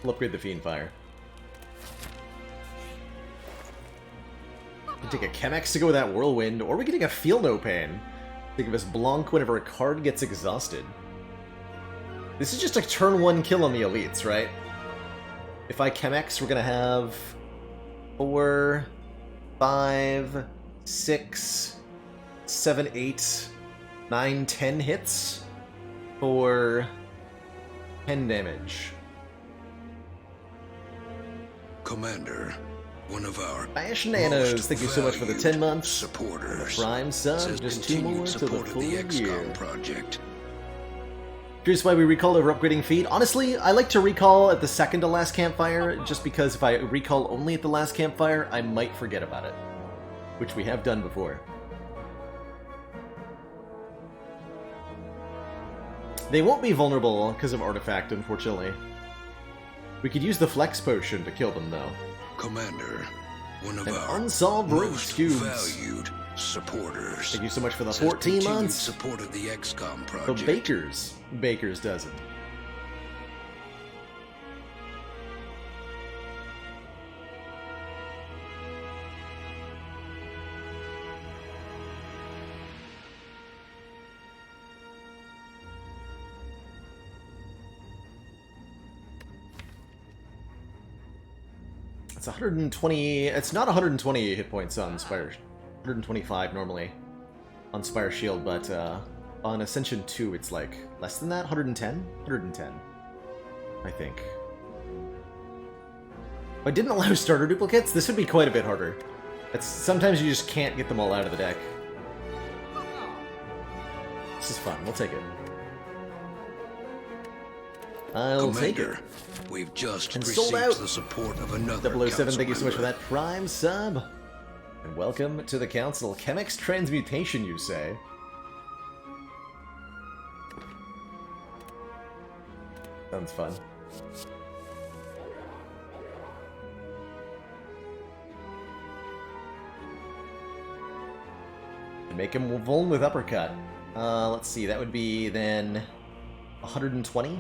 We'll upgrade the Fiend Fire. We can take a Chemex to go with that Whirlwind, or we can take a Feel No Pain to give us Blanc whenever a card gets exhausted. This is just a turn 1 kill on the Elites, right? If I Chemex, we're gonna have 4, 5, 6, 7, 8, 9, 10 hits for 10 damage. Commander, one of our Ash Nanos, thank you so much for the 10 months. Supporters. The Prime Sub, just 2 more to the full year. Project. Here's why we recall over upgrading Feet. Honestly, I like to recall at the second to last campfire, just because if I recall only at the last campfire, I might forget about it. Which we have done before. They won't be vulnerable because of Artifact, unfortunately. We could use the Flex Potion to kill them, though. Commander, one of An our unsolved most cubes. valued supporters. Thank you so much for the Says 14 continued months. support of the XCOM The project. Baker's dozen. It's 120. It's not 120 hit points on Spire. 125 normally on Spire Shield, but on Ascension 2 it's like less than that. 110. 110. I think. If I didn't allow starter duplicates, this would be quite a bit harder. Sometimes you just can't get them all out of the deck. This is fun. We'll take it. I'll take it. We've just And received sold out. the support of another 007, thank you so much for council that Prime sub. And welcome to the Council. Chemex transmutation, you say? Sounds fun. Make him vuln with Uppercut. Let's see, that would be then 120?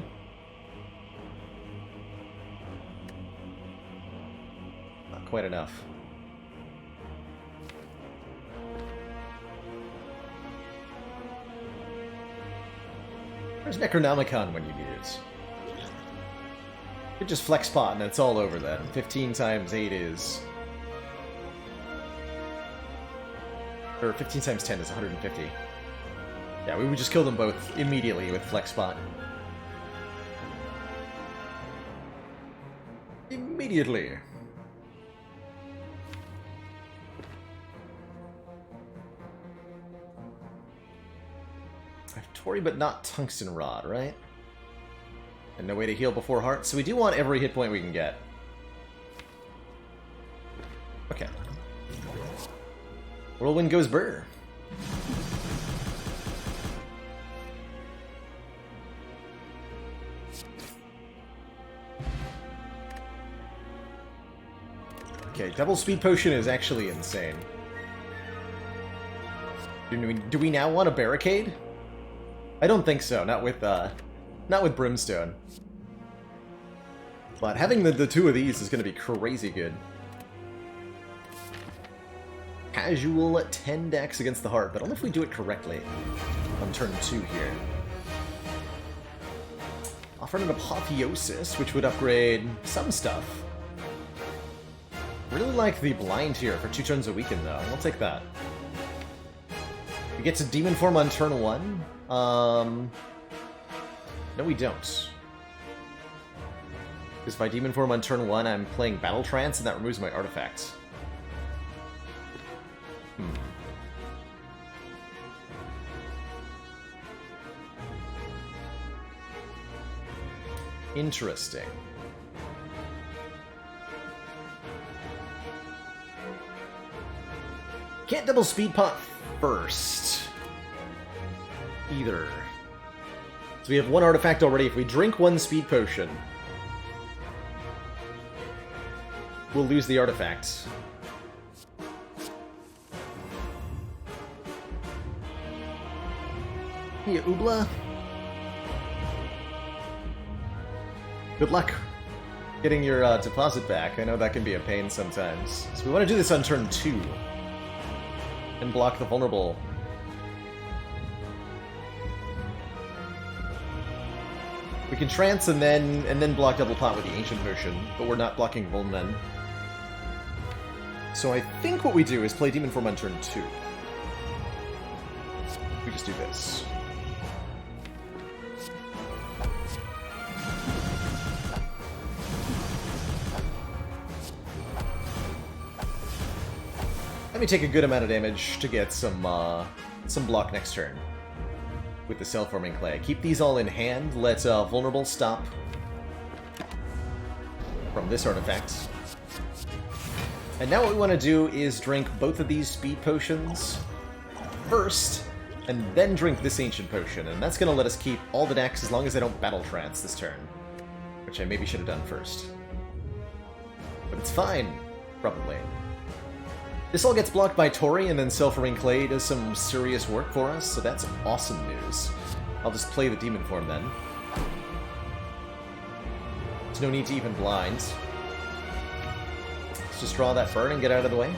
Not quite enough. Where's Necronomicon when you need it? You just flex pot and it's all over then. 15 times 8 is... Or 15 times 10 is 150. Yeah, we would just kill them both immediately with flex pot. Immediately. I have Tori, but not Tungsten Rod, right? And no way to heal before Heart, so we do want every hit point we can get. Okay. Whirlwind goes Burr. Okay, double speed potion is actually insane. Do we now want a barricade? I don't think so. Not with Brimstone. But having the two of these is going to be crazy good. Casual 10 decks against the heart, but only if we do it correctly on turn 2 here. Offering an Apotheosis, which would upgrade some stuff. Really like the blind here for 2 turns a weekend, though. We'll take that. We get to Demon Form on turn 1. No, we don't. Because if I Demon Form on turn 1, I'm playing Battle Trance, and that removes my artifact. Interesting. Can't double speed pot first. Either. So we have 1 artifact already. If we drink 1 speed potion, we'll lose the artifact. Hey, Ubla. Good luck getting your deposit back. I know that can be a pain sometimes. So we want to do this on turn 2. And block the vulnerable. We can trance and then block double pot with the ancient potion, but we're not blocking Vuln then. So I think what we do is play Demon Form on turn 2. We just do this. Let me take a good amount of damage to get some block next turn with the Self-Forming Clay. Keep these all in hand. Let Vulnerable stop from this artifact. And now what we want to do is drink both of these speed potions first, and then drink this ancient potion. And that's going to let us keep all the decks as long as I don't Battle Trance this turn, which I maybe should have done first. But it's fine, probably. This all gets blocked by Tori, and then Self-Ring Clay does some serious work for us, so that's awesome news. I'll just play the Demon Form then. There's no need to even blind. Let's just draw that burn and get out of the way.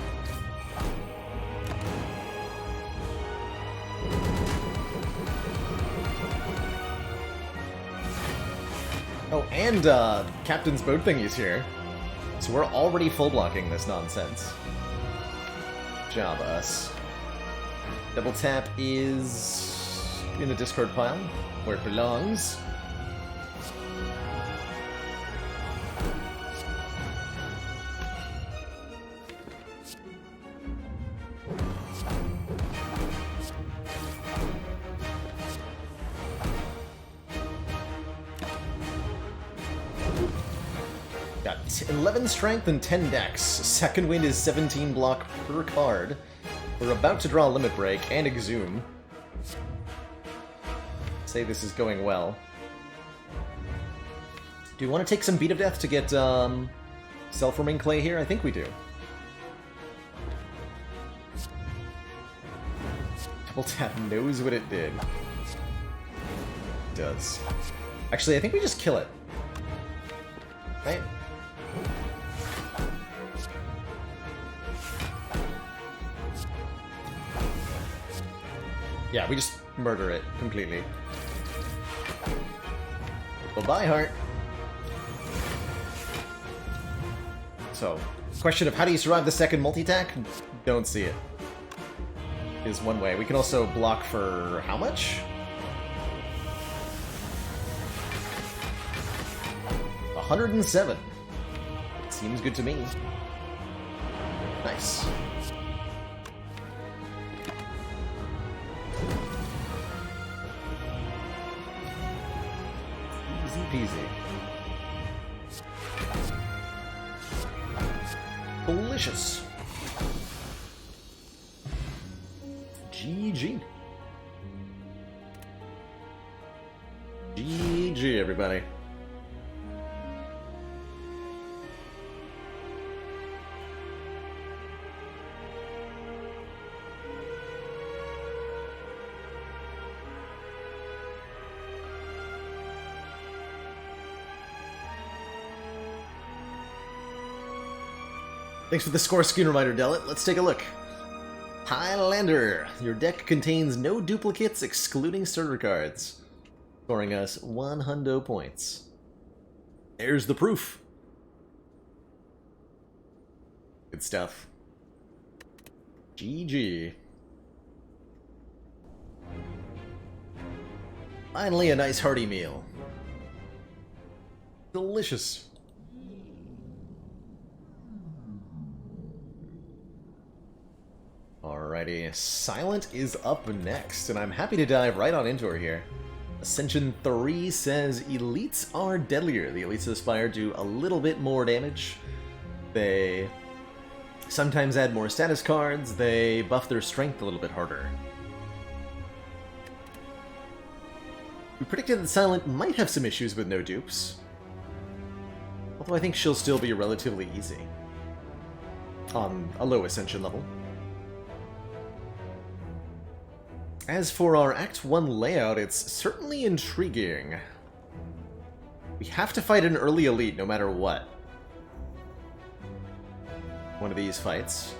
Oh, and Captain's Boat Thingy's here. So we're already full blocking this nonsense. Job us. Double tap is in the discard pile, where it belongs. Got 11 strength and 10 dex. Second wind is 17 block per card. We're about to draw a Limit Break and Exhume. Say this is going well. Do you want to take some Beat of Death to get Self-Forming Clay here? I think we do. Double tap knows what it did. It does. Actually, I think we just kill it. Right? Yeah, we just murder it completely. Bye-bye, heart. So, question of how do you survive the second multi-attack? Don't see it. Is one way. We can also block for how much? 107. Seems good to me. Nice. Easy peasy. Delicious. GG. GG, everybody. Thanks for the score screen reminder, Delit. Let's take a look. Highlander. Your deck contains no duplicates excluding starter cards. Scoring us 100 points. There's the proof. Good stuff. GG. Finally a nice hearty meal. Delicious. Alrighty, Silent is up next, and I'm happy to dive right on into her here. Ascension 3 says elites are deadlier. The elites of Spire do a little bit more damage. They sometimes add more status cards. They buff their strength a little bit harder. We predicted that Silent might have some issues with no dupes. Although I think she'll still be relatively easy. On a low Ascension level. As for our Act 1 layout, it's certainly intriguing. We have to fight an early elite no matter what. One of these fights.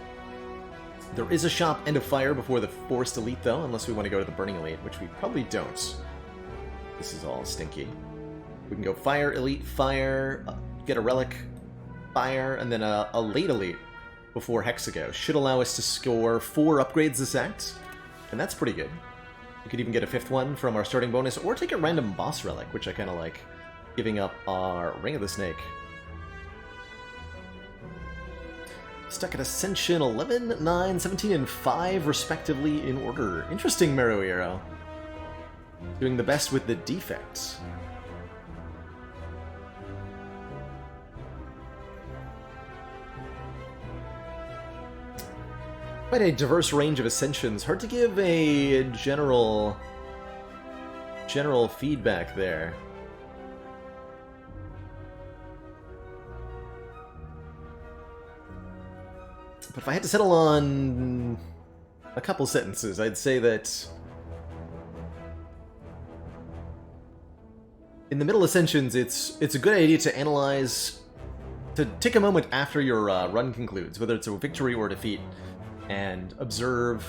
There is a shop End of Fire before the Forced Elite, though, unless we want to go to the Burning Elite, which we probably don't. This is all stinky. We can go Fire, Elite, Fire, get a Relic, Fire, and then a late Elite before Hexago. Should allow us to score 4 upgrades this act, and that's pretty good. We could even get a 5th one from our starting bonus, or take a random boss relic, which I kind of like, giving up our Ring of the Snake. Stuck at Ascension 11, 9, 17, and 5, respectively, in order. Interesting, Meruero. Doing the best with the defects. Quite a diverse range of ascensions. Hard to give a general feedback there. But if I had to settle on a couple sentences, I'd say that in the middle ascensions, it's a good idea to analyze, to take a moment after your run concludes, whether it's a victory or a defeat, and observe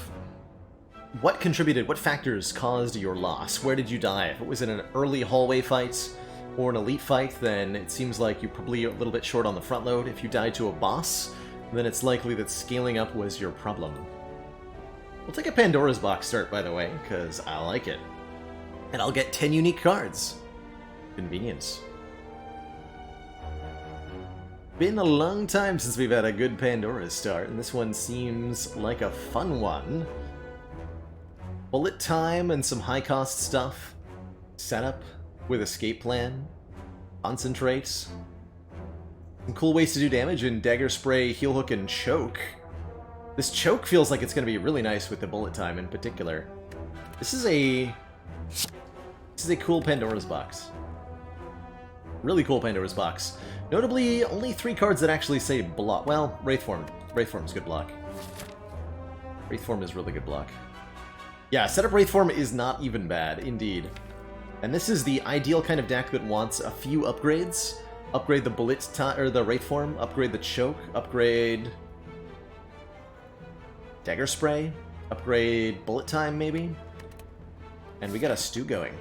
what contributed, what factors caused your loss. Where did you die? If it was in an early hallway fight or an elite fight, then it seems like you're probably a little bit short on the front load. If you died to a boss, then it's likely that scaling up was your problem. We'll take a Pandora's Box start, by the way, because I like it. And I'll get 10 unique cards. Convenience. Been a long time since we've had a good Pandora's start, and this one seems like a fun one. Bullet time and some high-cost stuff. Setup with escape plan. Concentrate. Some cool ways to do damage in Dagger Spray, Heel Hook, and Choke. This Choke feels like it's going to be really nice with the bullet time in particular. This is a cool Pandora's Box. Really cool Pandora's Box. Notably, only 3 cards that actually say block. Well, Wraithform. Wraithform's good block. Wraithform is really good block. Yeah, setup Wraithform is not even bad, indeed. And this is the ideal kind of deck that wants a few upgrades. Upgrade the bullet time, or the Wraithform, upgrade the Choke, upgrade Dagger Spray, upgrade bullet time maybe. And we got a stew going.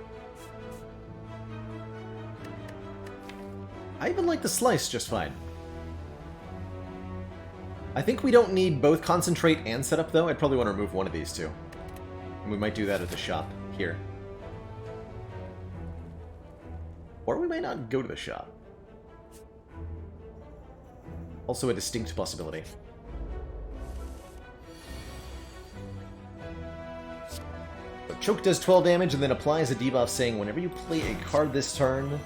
I even like the Slice just fine. I think we don't need both Concentrate and Setup, though. I'd probably want to remove one of these two. And we might do that at the shop here. Or we might not go to the shop. Also a distinct possibility. So Choke does 12 damage and then applies a debuff saying whenever you play a card this turn,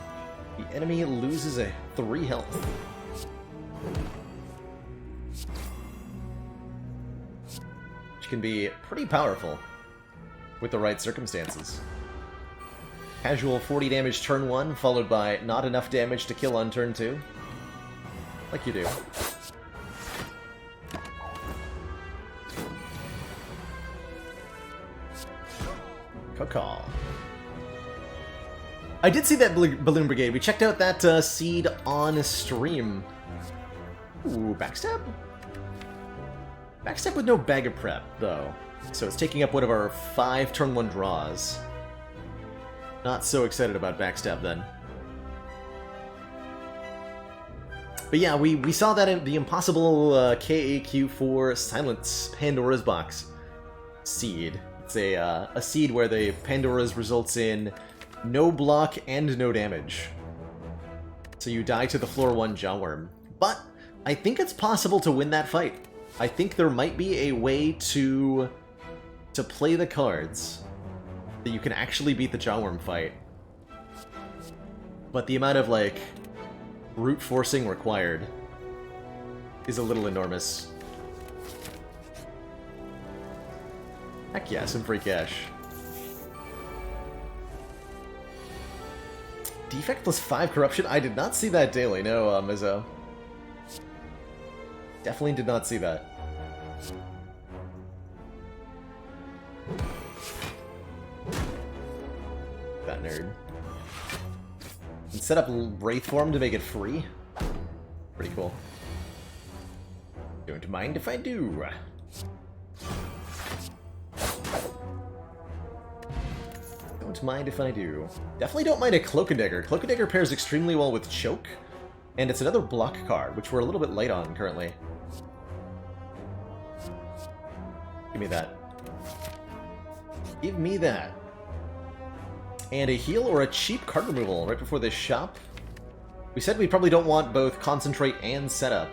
the enemy loses a 3 health. Which can be pretty powerful with the right circumstances. Casual 40 damage turn 1, followed by not enough damage to kill on turn 2. Like you do. Caw. I did see that Balloon Brigade. We checked out that seed on stream. Ooh, backstab? Backstab with no bag of prep, though. So it's taking up one of our 5 turn 1 draws. Not so excited about backstab then. But yeah, we saw that in the impossible KAQ for Silence Pandora's Box seed. It's a seed where the Pandora's results in no block and no damage. So you die to the floor 1 Jawworm. But I think it's possible to win that fight. I think there might be a way to play the cards that you can actually beat the Jawworm fight. But the amount of, like, brute forcing required is a little enormous. Heck yeah, some free cash. Defect plus 5 corruption? I did not see that daily, no, Mizzo. Definitely did not see that. That nerd. And set up Wraith Form to make it free. Pretty cool. Don't mind if I do. Don't mind if I do. Definitely don't mind a Cloak and Dagger. Cloak and Dagger pairs extremely well with Choke, and it's another block card, which we're a little bit light on currently. Give me that. Give me that. And a heal or a cheap card removal right before this shop. We said we probably don't want both Concentrate and Setup.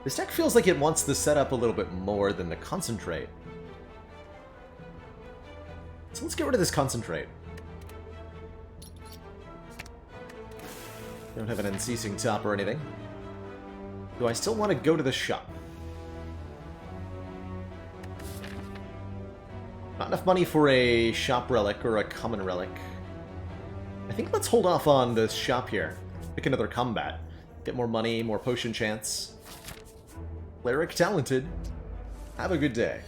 This deck feels like it wants the Setup a little bit more than the Concentrate. So let's get rid of this Concentrate. Don't have an unceasing top or anything. Do I still want to go to the shop? Not enough money for a shop relic or a common relic. I think let's hold off on the shop here. Pick another combat. Get more money, more potion chance. Cleric talented. Have a good day.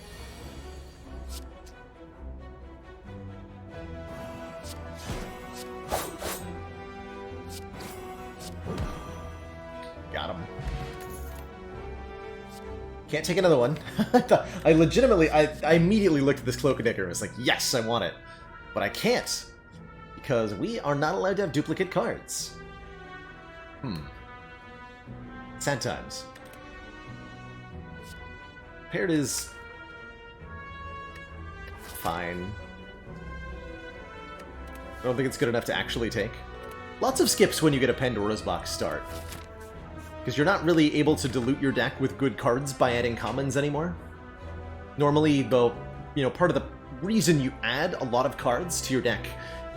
Got him. Can't take another one. I legitimately, I immediately looked at this Cloak and Dagger and was like, yes, I want it. But I can't. Because we are not allowed to have duplicate cards. Sad times. Paired is fine. I don't think it's good enough to actually take. Lots of skips when you get a Pandora's Box start. Because you're not really able to dilute your deck with good cards by adding commons anymore. Normally, though, you know, part of the reason you add a lot of cards to your deck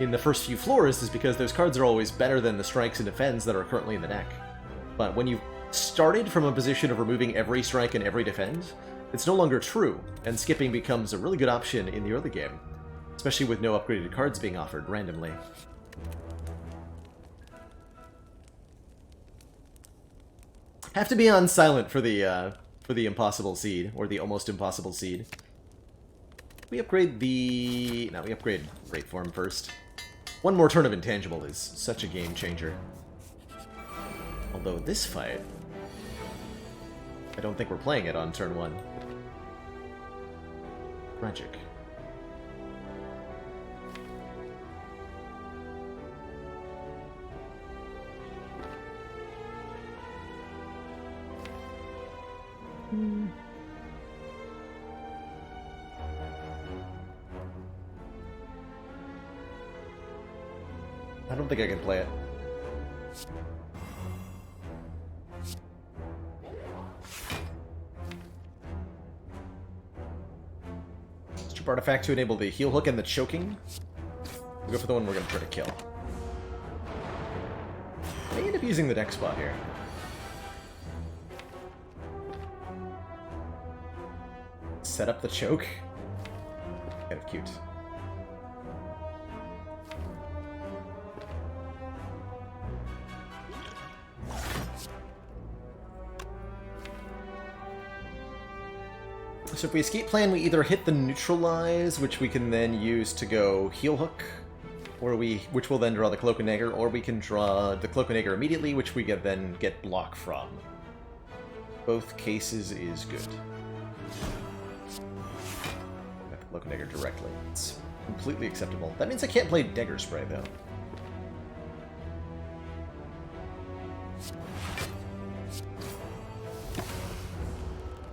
in the first few floors is because those cards are always better than the strikes and defends that are currently in the deck. But when you've started from a position of removing every strike and every defend, it's no longer true, and skipping becomes a really good option in the early game, especially with no upgraded cards being offered randomly. Have to be on silent for the impossible seed, or the almost impossible seed. We upgrade the... No, we upgrade Wraith Form first. One more turn of Intangible is such a game changer. Although this fight, I don't think we're playing it on turn 1. Magic. I don't think I can play it. Strip Artifact to enable the heal hook and the choking. We'll go for the one we're going to try to kill. I may end up using the deck spot here. Set up the choke. Kind of cute. So if we escape plan, we either hit the neutralize, which we can then use to go heal hook, or which will then draw the Cloak and Dagger, or we can draw the Cloak and Dagger immediately, which we then get block from. both cases is good. I have to look Dagger directly. It's completely acceptable. That means I can't play Dagger Spray, though.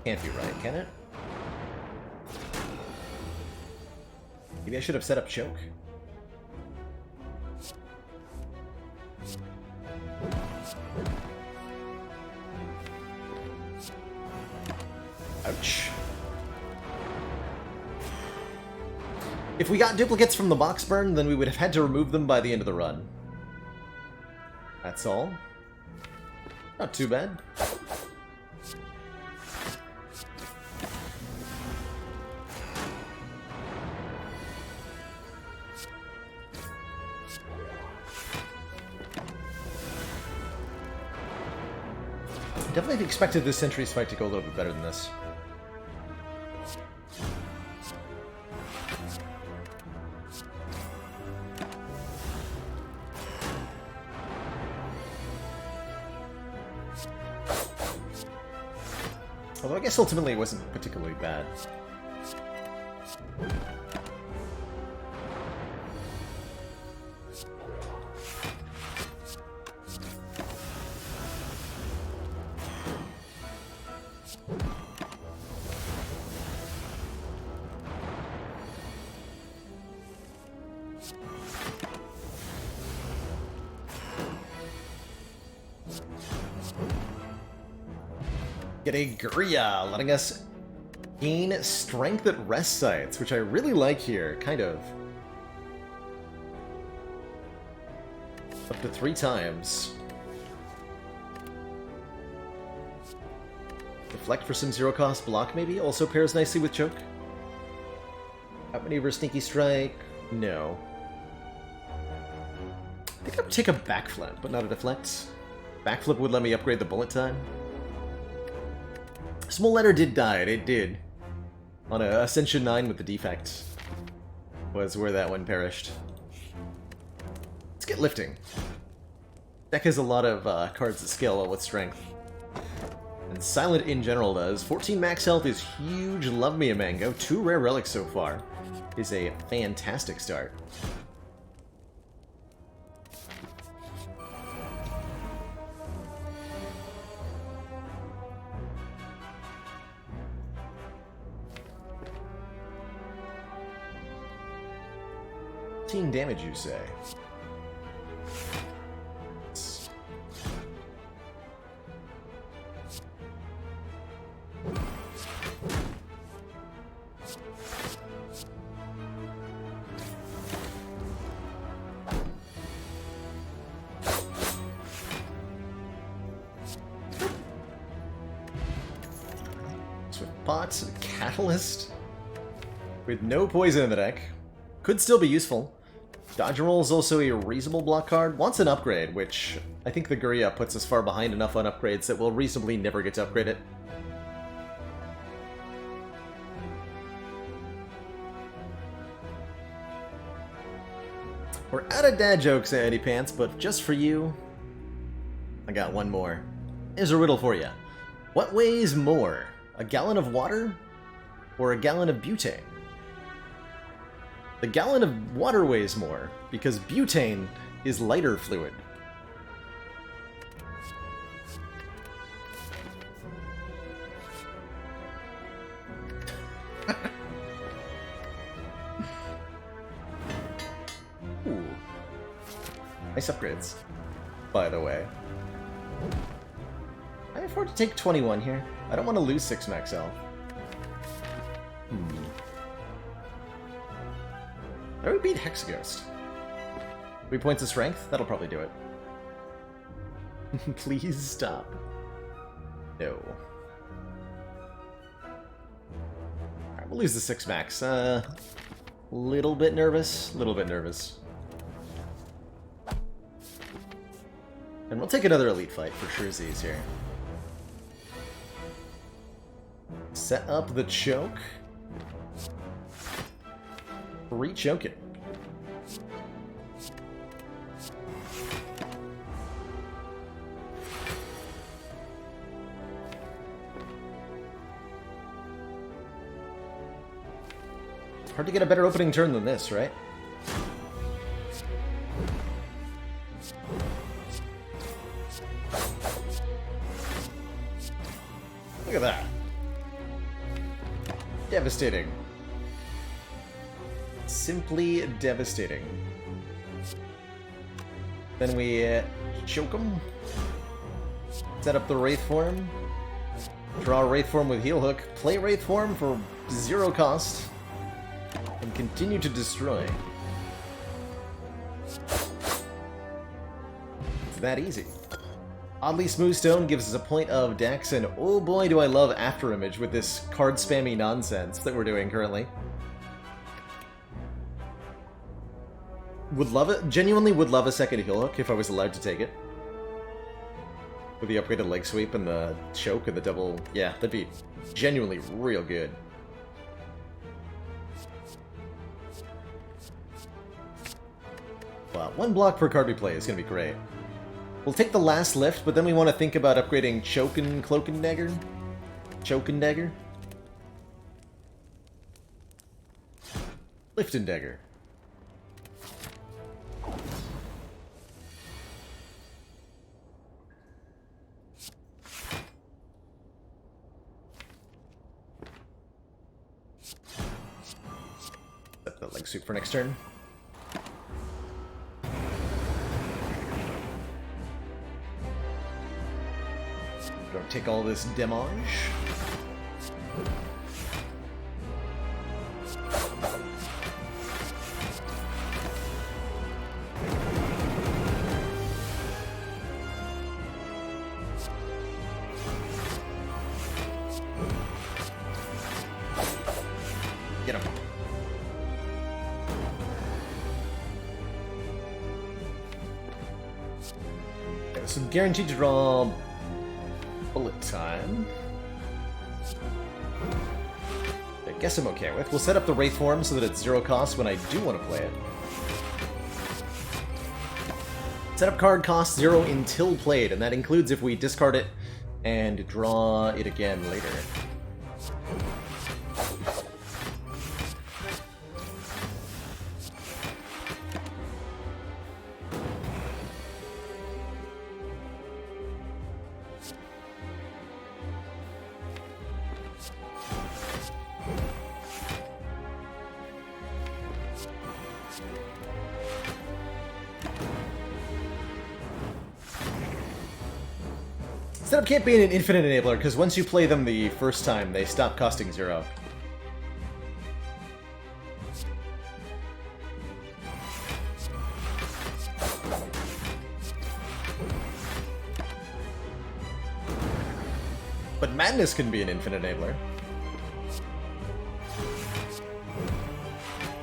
Can't be right, can it? Maybe I should have set up Choke. Ouch. If we got duplicates from the box burn, then we would have had to remove them by the end of the run. That's all. Not too bad. Definitely expected this Sentry's fight to go a little bit better than this. Although I guess ultimately it wasn't particularly bad. Get a Guria, letting us gain strength at rest sites, which I really like here, kind of. Up to 3 times. Deflect for some zero-cost block, maybe? Also pairs nicely with Choke. Outmaneuver, Sneaky Strike? No. I think I would take a backflip, but not a deflect. Backflip would let me upgrade the bullet time. Small Letter did die, it did. On a Ascension 9 with the defect. Was where that one perished. Let's get lifting. Deck has a lot of cards that scale well with strength. And Silent in general does. 14 max health is huge, love me a mango. 2 rare relics so far. Is a fantastic start. Damage, you say? Swift Pots, a Catalyst with no poison in the deck. Could still be useful. Dodge Roll is also a reasonable block card. Wants an upgrade, which I think the Guria puts us far behind enough on upgrades that we'll reasonably never get to upgrade it. We're out of dad jokes, Andy Pants, but just for you, I got one more. Here's a riddle for you. What weighs more, a gallon of water or a gallon of butane? The gallon of water weighs more, because butane is lighter fluid. Ooh. Nice upgrades, by the way. I afford to take 21 here. I don't want to lose 6 max health. I would beat Hexaghost. 3 points of strength? That'll probably do it. Please stop. No. Alright, we'll lose the 6 max. Little bit nervous. Little bit nervous. And we'll take another elite fight for Shrezies here. Set up the choke. Re-choke it. Hard to get a better opening turn than this, right? Look at that. Devastating. Simply devastating. Then we choke him. Set up the Wraith form. Draw Wraith form with Heel Hook. Play Wraith form for 0 cost. And continue to destroy. It's that easy. Oddly Smooth Stone gives us a point of Dex, and oh boy do I love Afterimage with this card spammy nonsense that we're doing currently. Would love it. Genuinely would love a second Heel Hook if I was allowed to take it. With the upgraded leg sweep and the choke and the double... Yeah, that'd be genuinely real good. Wow, 1 block per card we play is going to be great. We'll take the last lift, but then we want to think about upgrading Choke and Cloak and Dagger. Choke and Dagger. Lift and Dagger. Set the leg sweep for next turn. Don't take all this damage. Get him. Okay, so guaranteed to draw bullet time. I guess I'm okay with. We'll set up the Wraith form so that it's 0 cost when I do want to play it. Setup card costs 0 until played, and that includes if we discard it and draw it again later. Setup can't be an infinite enabler, because once you play them the first time, they stop costing 0. But Madness can be an infinite enabler.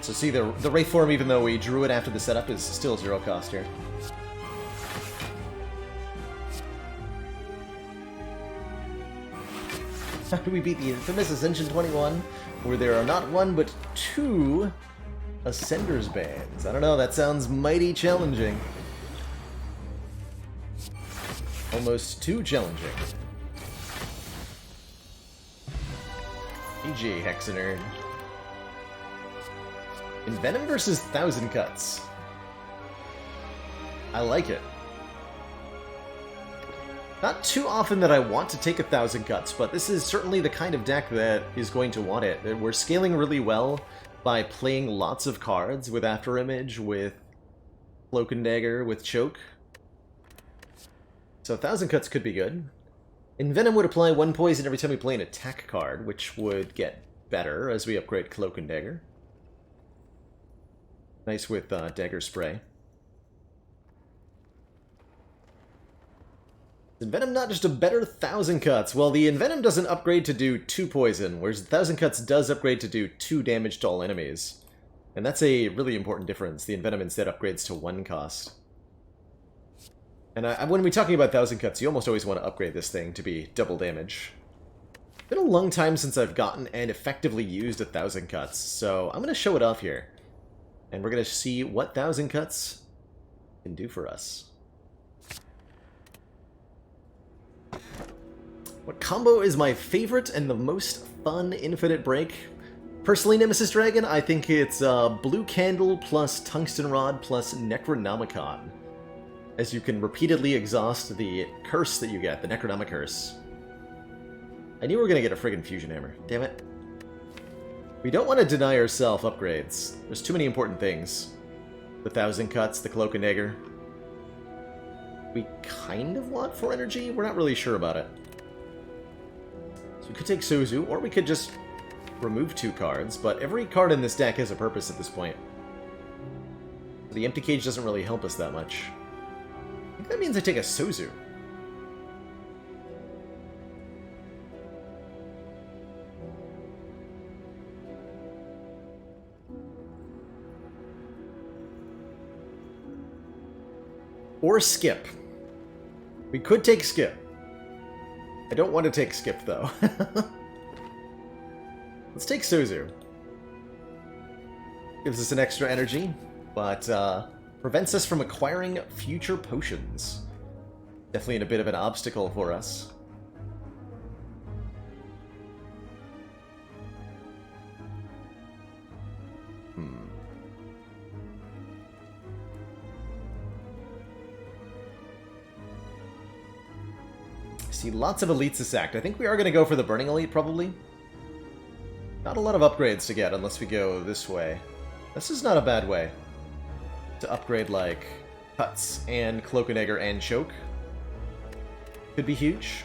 So see, the Wraith form, even though we drew it after the setup, is still 0 cost here. How do we beat the infamous Ascension 21, where there are not 1 but 2 Ascender's bands? I don't know, that sounds mighty challenging. Almost too challenging. GG, Hexenerd. Envenom versus 1000 Cuts. I like it. Not too often that I want to take 1000 Cuts, but this is certainly the kind of deck that is going to want it. We're scaling really well by playing lots of cards with Afterimage, with Cloak and Dagger, with Choke. So 1000 Cuts could be good. Envenom would apply 1 poison every time we play an attack card, which would get better as we upgrade Cloak and Dagger. Nice with Dagger Spray. Is Envenom not just a better 1000 Cuts? Well, the Envenom doesn't upgrade to do 2 poison, whereas 1000 Cuts does upgrade to do 2 damage to all enemies. And that's a really important difference. The Envenom instead upgrades to 1 cost. And when we're talking about 1000 Cuts, you almost always want to upgrade this thing to be double damage. It's been a long time since I've gotten and effectively used 1000 Cuts, so I'm going to show it off here. And we're going to see what 1000 Cuts can do for us. What combo is my favorite and the most fun Infinite Break? Personally, Nemesis Dragon, I think it's Blue Candle plus Tungsten Rod plus Necronomicon, as you can repeatedly exhaust the curse that you get, the Necronomic Curse. I knew we were going to get a friggin' Fusion Hammer. Damn it. We don't want to deny ourselves upgrades. There's too many important things. The 1,000 Cuts, the Cloak and Dagger. We kind of want 4 energy? We're not really sure about it. So we could take Sozu, or we could just remove 2 cards, but every card in this deck has a purpose at this point. The Empty Cage doesn't really help us that much. I think that means I take a Sozu. Or Skip. We could take Skip. I don't want to take Skip, though. Let's take Sozu. Gives us an extra energy, but prevents us from acquiring future potions. Definitely a bit of an obstacle for us. See lots of elites sacked. I think we are going to go for the Burning Elite, probably. Not a lot of upgrades to get unless we go this way. This is not a bad way to upgrade, like, Cuts and Cloak and Dagger and Choke. Could be huge.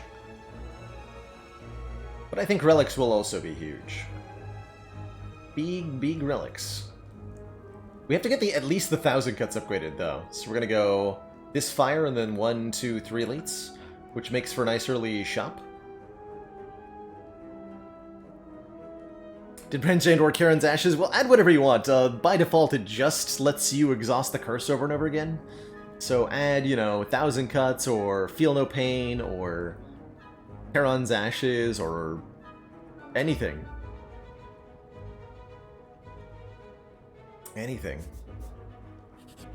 But I think Relics will also be huge. Big Relics. We have to get at least the 1,000 Cuts upgraded, though. So we're going to go this Fire and then 1, 2, 3 elites, which makes for a nice early shop. Did Brand or Karen's Ashes? Well, add whatever you want. By default, it just lets you exhaust the curse over and over again. So add, 1,000 Cuts, or Feel No Pain, or Charon's Ashes, or anything. Anything.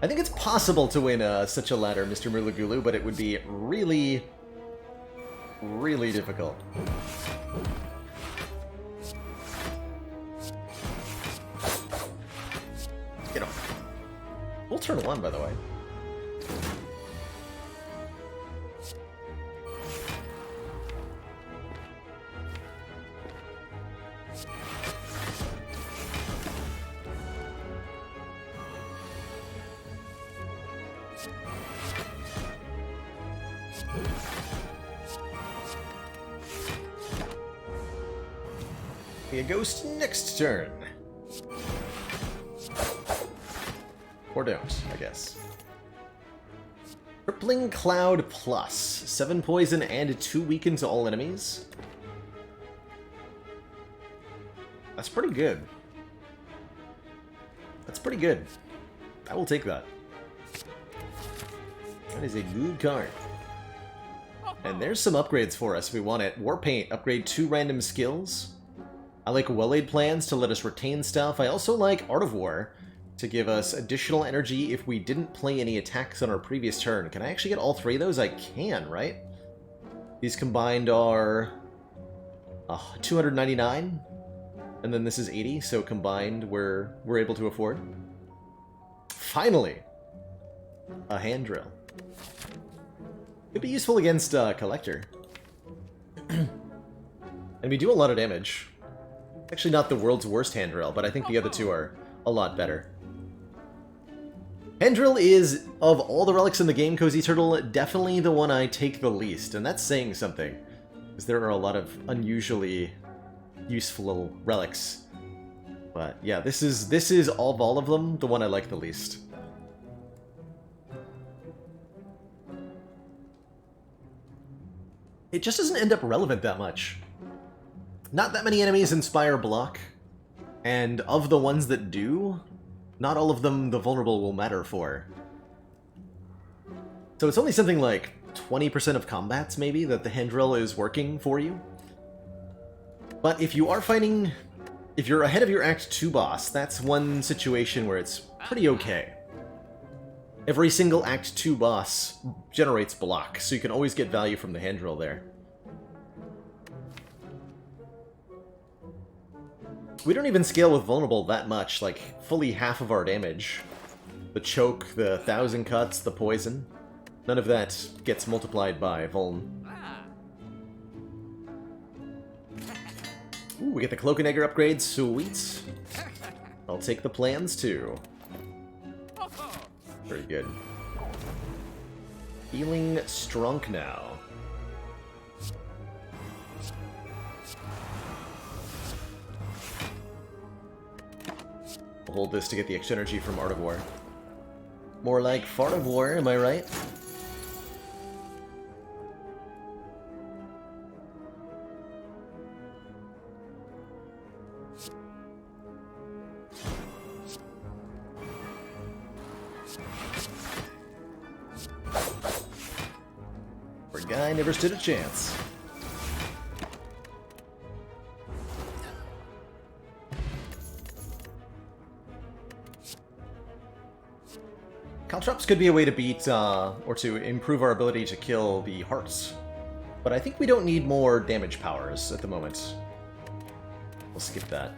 I think it's possible to win such a ladder, Mr. Murlagulu, but it would be really, really difficult. Get him. We'll turn 1, by the way. Be a ghost next turn. Or don't, I guess. Crippling Cloud Plus. 7 poison and 2 weaken to all enemies. That's pretty good. That's pretty good. I will take that. That is a good card. And there's some upgrades for us if we want it. War Paint, upgrade 2 random skills. I like Well-Laid Plans to let us retain stuff. I also like Art of War to give us additional energy if we didn't play any attacks on our previous turn. Can I actually get all 3 of those? I can, right? These combined are 299, and then this is 80, so combined we're able to afford. Finally! A hand drill. Could be useful against Collector. And we do a lot of damage. Actually not the world's worst hand drill, but I think the other 2 are a lot better. Hand drill is, of all the relics in the game, Cozy Turtle, definitely the one I take the least, and that's saying something. Because there are a lot of unusually useful relics. But yeah, this is of all of them, the one I like the least. It just doesn't end up relevant that much. Not that many enemies in Spire block, and of the ones that do, not all of them the vulnerable will matter for. So it's only something like 20% of combats, maybe, that the hand drill is working for you. But if you are fighting... If you're ahead of your Act 2 boss, that's one situation where it's pretty okay. Every single Act 2 boss generates block, so you can always get value from the hand drill there. We don't even scale with vulnerable that much, like fully half of our damage. The choke, the 1,000 cuts, the poison. None of that gets multiplied by vuln. Ooh, we get the Cloak and Dagger upgrade, sweet. I'll take the plans too. Very good. Feeling strong now. We'll hold this to get the extra energy from Art of War. More like Fart of War, am I right? Poor guy never stood a chance. Caltrops could be a way to beat, or to improve our ability to kill the hearts. But I think we don't need more damage powers at the moment. We'll skip that.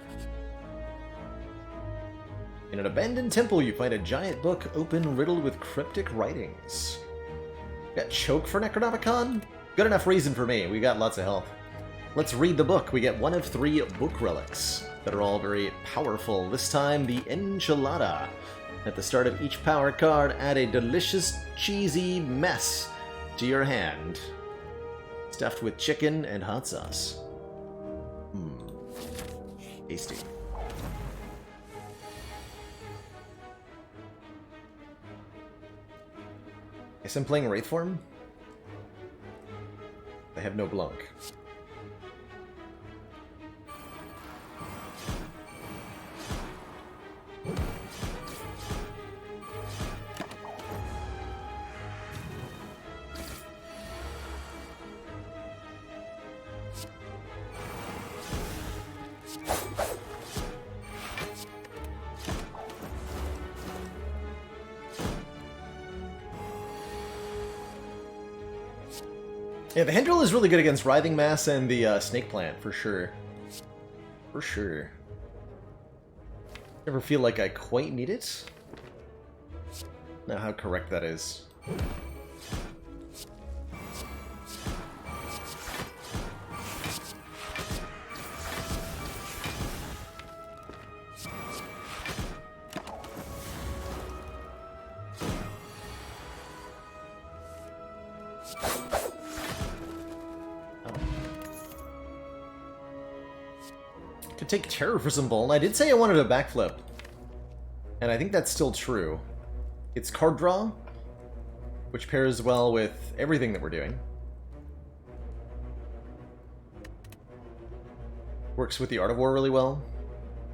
In an abandoned temple, you find a giant book open, riddled with cryptic writings. Got choke for Necronomicon? Good enough reason for me. We got lots of health. Let's read the book. We get one of 3 book relics that are all very powerful. This time, the Enchilada. At the start of each power card, add a delicious, cheesy mess to your hand. Stuffed with chicken and hot sauce. Tasty. Guess I'm playing Wraith form? I have no Blanc. Yeah, the Hendril is really good against Writhing Mass and the Snake Plant, for sure. For sure. Never feel like I quite need it. Now how correct that is. Take Terror for some Vuln. I did say I wanted a backflip. And I think that's still true. It's card draw, which pairs well with everything that we're doing. Works with the Art of War really well.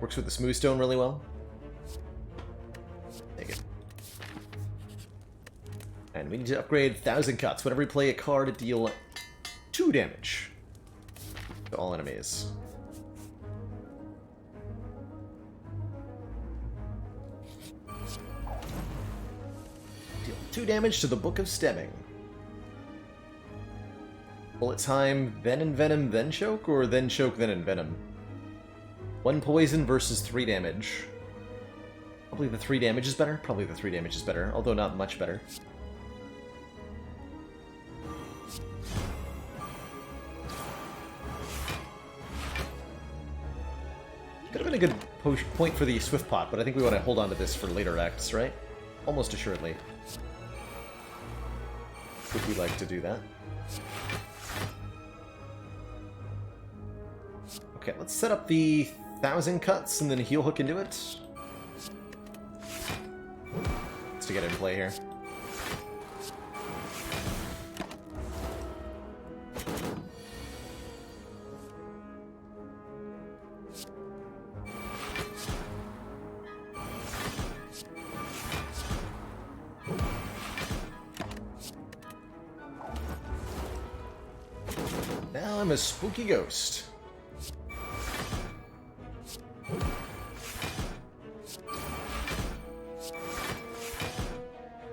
Works with the Smooth Stone really well. Take it. And we need to upgrade 1,000 Cuts. Whenever we play a card, deal 2 damage to all enemies. Deal 2 damage to the Book of Stemming. Bullet time, then Envenom, then Choke, or then Choke, then Envenom? 1 poison versus 3 damage. Probably the 3 damage is better. Probably the 3 damage is better, although not much better. Could have been a good point for the Swift Pot, but I think we want to hold on to this for later acts, right? Almost assuredly. Would we like to do that? Okay, let's set up the 1,000 Cuts and then Heel Hook into it. Just to get in play here. Now I'm a spooky ghost.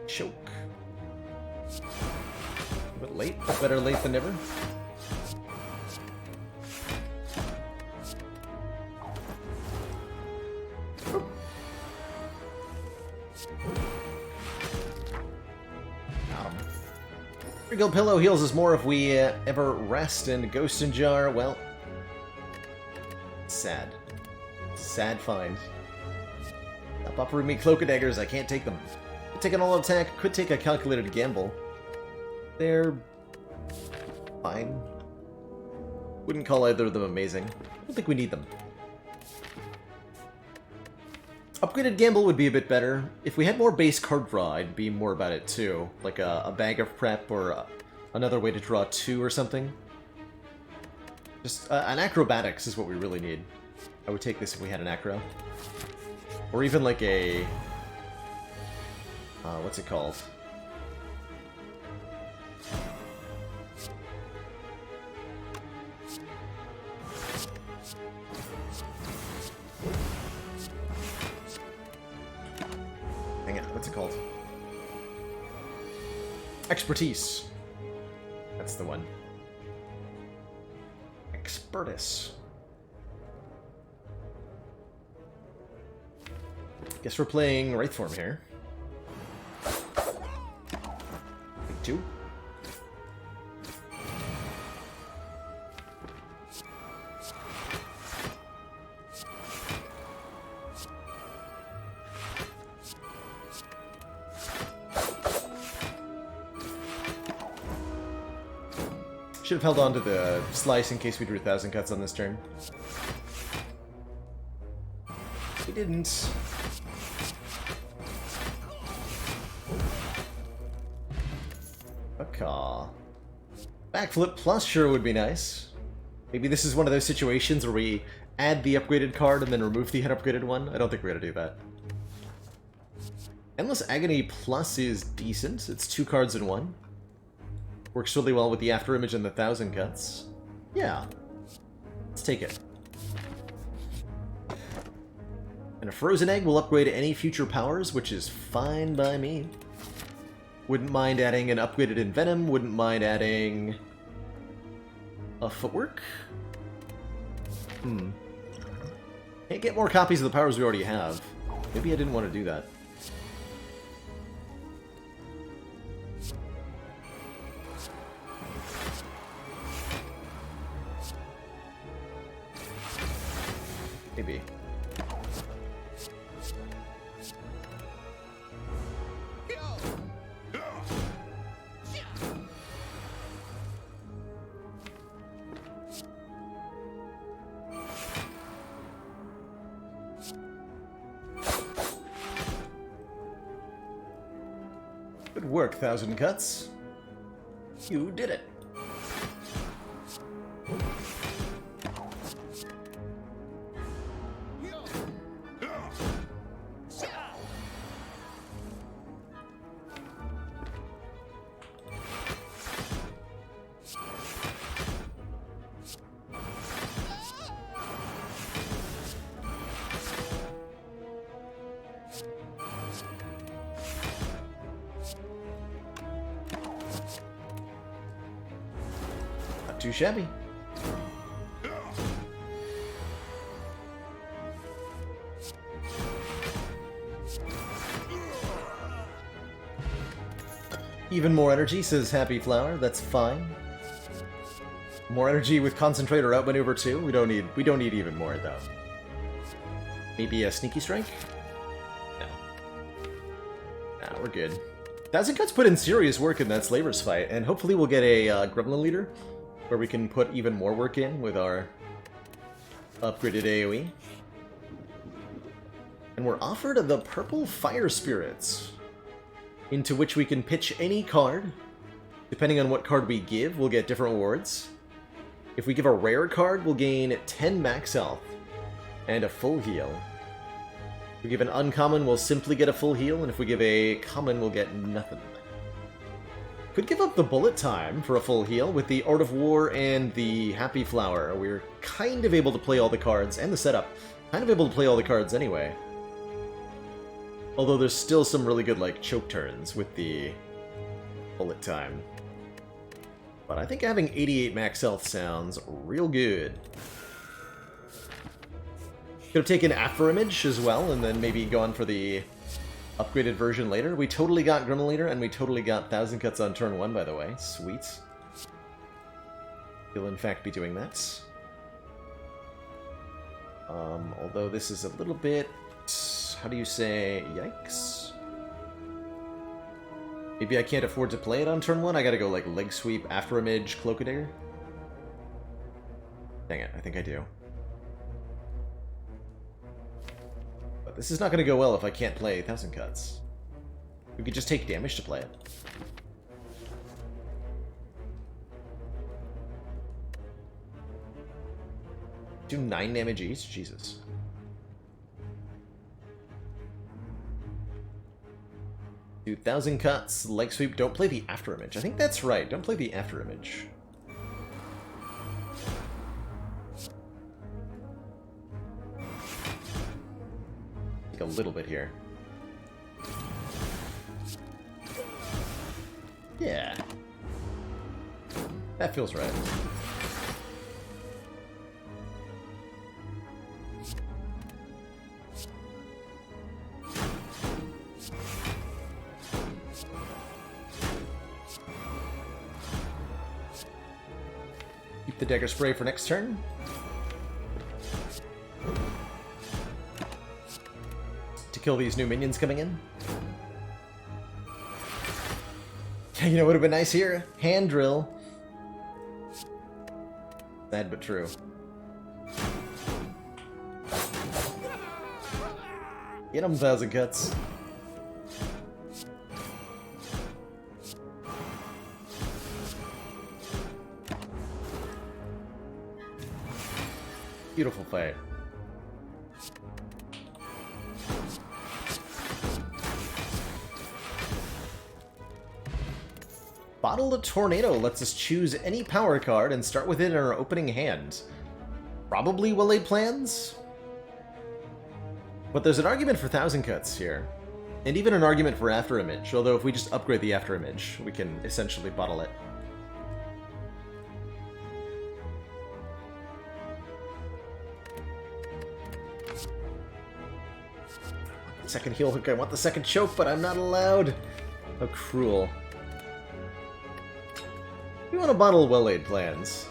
Choke. But late, but better late than never. Regal Pillow heals us more if we ever rest, and Ghost and Jar, well... sad. Sad find. Stop offering me Cloak and Daggers, I can't take them. Could take an all-out attack, could take a calculated gamble. They're... fine. Wouldn't call either of them amazing. I don't think we need them. Upgraded Gamble would be a bit better. If we had more base card draw, I'd be more about it too. Like a bag of prep or another way to draw 2 or something. Just an acrobatics is what we really need. I would take this if we had an acro. Or even like a... what's it called? Hang on, what's it called? Expertise. That's the one. Expertise. Guess we're playing Wraithform here. 2. Should have held on to the slice in case we drew 1,000 cuts on this turn. We didn't. Okay. Backflip plus sure would be nice. Maybe this is one of those situations where we add the upgraded card and then remove the unupgraded one. I don't think we're gonna do that. Endless Agony plus is decent. It's 2 cards in 1. Works really well with the after image and the 1,000 cuts. Yeah. Let's take it. And a Frozen Egg will upgrade any future powers, which is fine by me. Wouldn't mind adding an upgraded Envenom, wouldn't mind adding... a Footwork? Can't get more copies of the powers we already have. Maybe I didn't want to do that. Maybe. Good work, 1,000 cuts. You did it. Too shabby. Even more energy, says Happy Flower. That's fine. More energy with concentrate or outmaneuver too. We don't need even more though. Maybe a sneaky strike? No. Nah, we're good. 1,000 Cuts put in serious work in that Slavers fight, and hopefully we'll get a Gremlin Leader, where we can put even more work in with our upgraded AoE. And we're offered the Purple Fire Spirits, into which we can pitch any card. Depending on what card we give, we'll get different rewards. If we give a rare card, we'll gain 10 max health and a full heal. If we give an uncommon, we'll simply get a full heal, and if we give a common, we'll get nothing. Could give up the bullet time for a full heal. With the Art of War and the Happy Flower, we're kind of able to play all the cards, and the setup, kind of able to play all the cards anyway. Although there's still some really good, like, choke turns with the bullet time. But I think having 88 max health sounds real good. Could have taken After Image as well, and then maybe gone for the upgraded version later. We totally got Gremlin Leader, and we totally got 1,000 Cuts on turn 1, by the way. Sweet. We'll in fact be doing that. Although this is a little bit... How do you say? Yikes? Maybe I can't afford to play it on turn 1? I gotta go like Leg Sweep, After Image, Cloakadigger? Dang it, I think I do. But this is not gonna go well if I can't play 1,000 Cuts. We could just take damage to play it. Do 9 damage each? Jesus. Do 1,000 Cuts, Leg Sweep, don't play the After Image. I think that's right, don't play the After Image. Take a little bit here. Yeah. That feels right. Keep the Dagger Spray for next turn. To kill these new minions coming in. You know what would have been nice here? Hand Drill. Sad but true. Get him, 1,000 Cuts. Beautiful fight. Bottle of Tornado lets us choose any power card and start with it in our opening hand. Probably well-laid plans? But there's an argument for 1,000 Cuts here. And even an argument for After Image, although if we just upgrade the After Image, we can essentially bottle it. Second heal hook, I want the second choke, but I'm not allowed. How cruel. We want to bottle well-laid plans.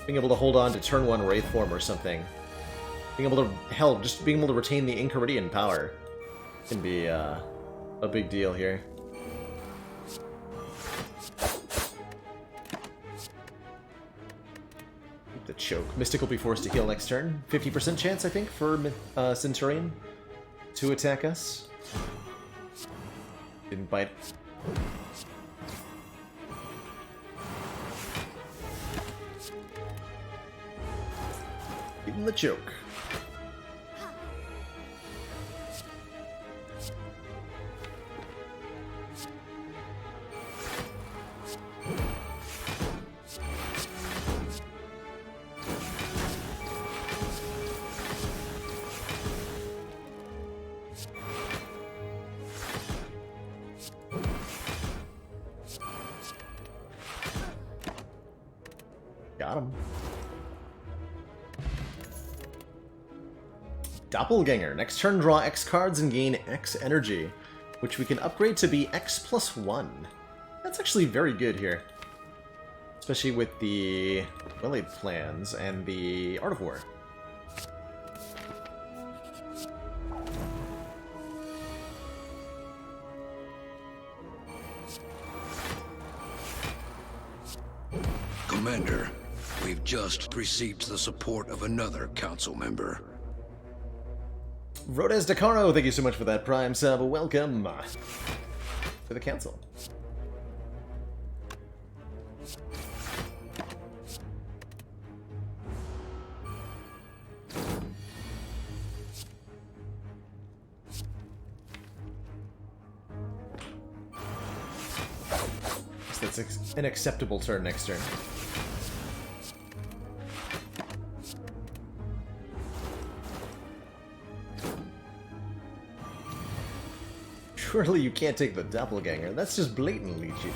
Being able to hold on to turn 1 Wraith Form or something. Being able to, hell, just being able to retain the Incaridian power can be a big deal here. Keep the choke. Mystic will be forced to heal next turn. 50% chance, I think, for Centurion to attack us. Didn't bite. Give him the choke. Got him. Doppelganger. Next turn, draw X cards and gain X energy, which we can upgrade to be X+1. That's actually very good here. Especially with the well-laid plans and the Art of War. Commander, we've just received the support of another council member. Rodes Decaro, thank you so much for that Prime sub. Welcome to the council. So that's an acceptable turn next turn. Surely you can't take the Doppelganger. That's just blatantly cheating.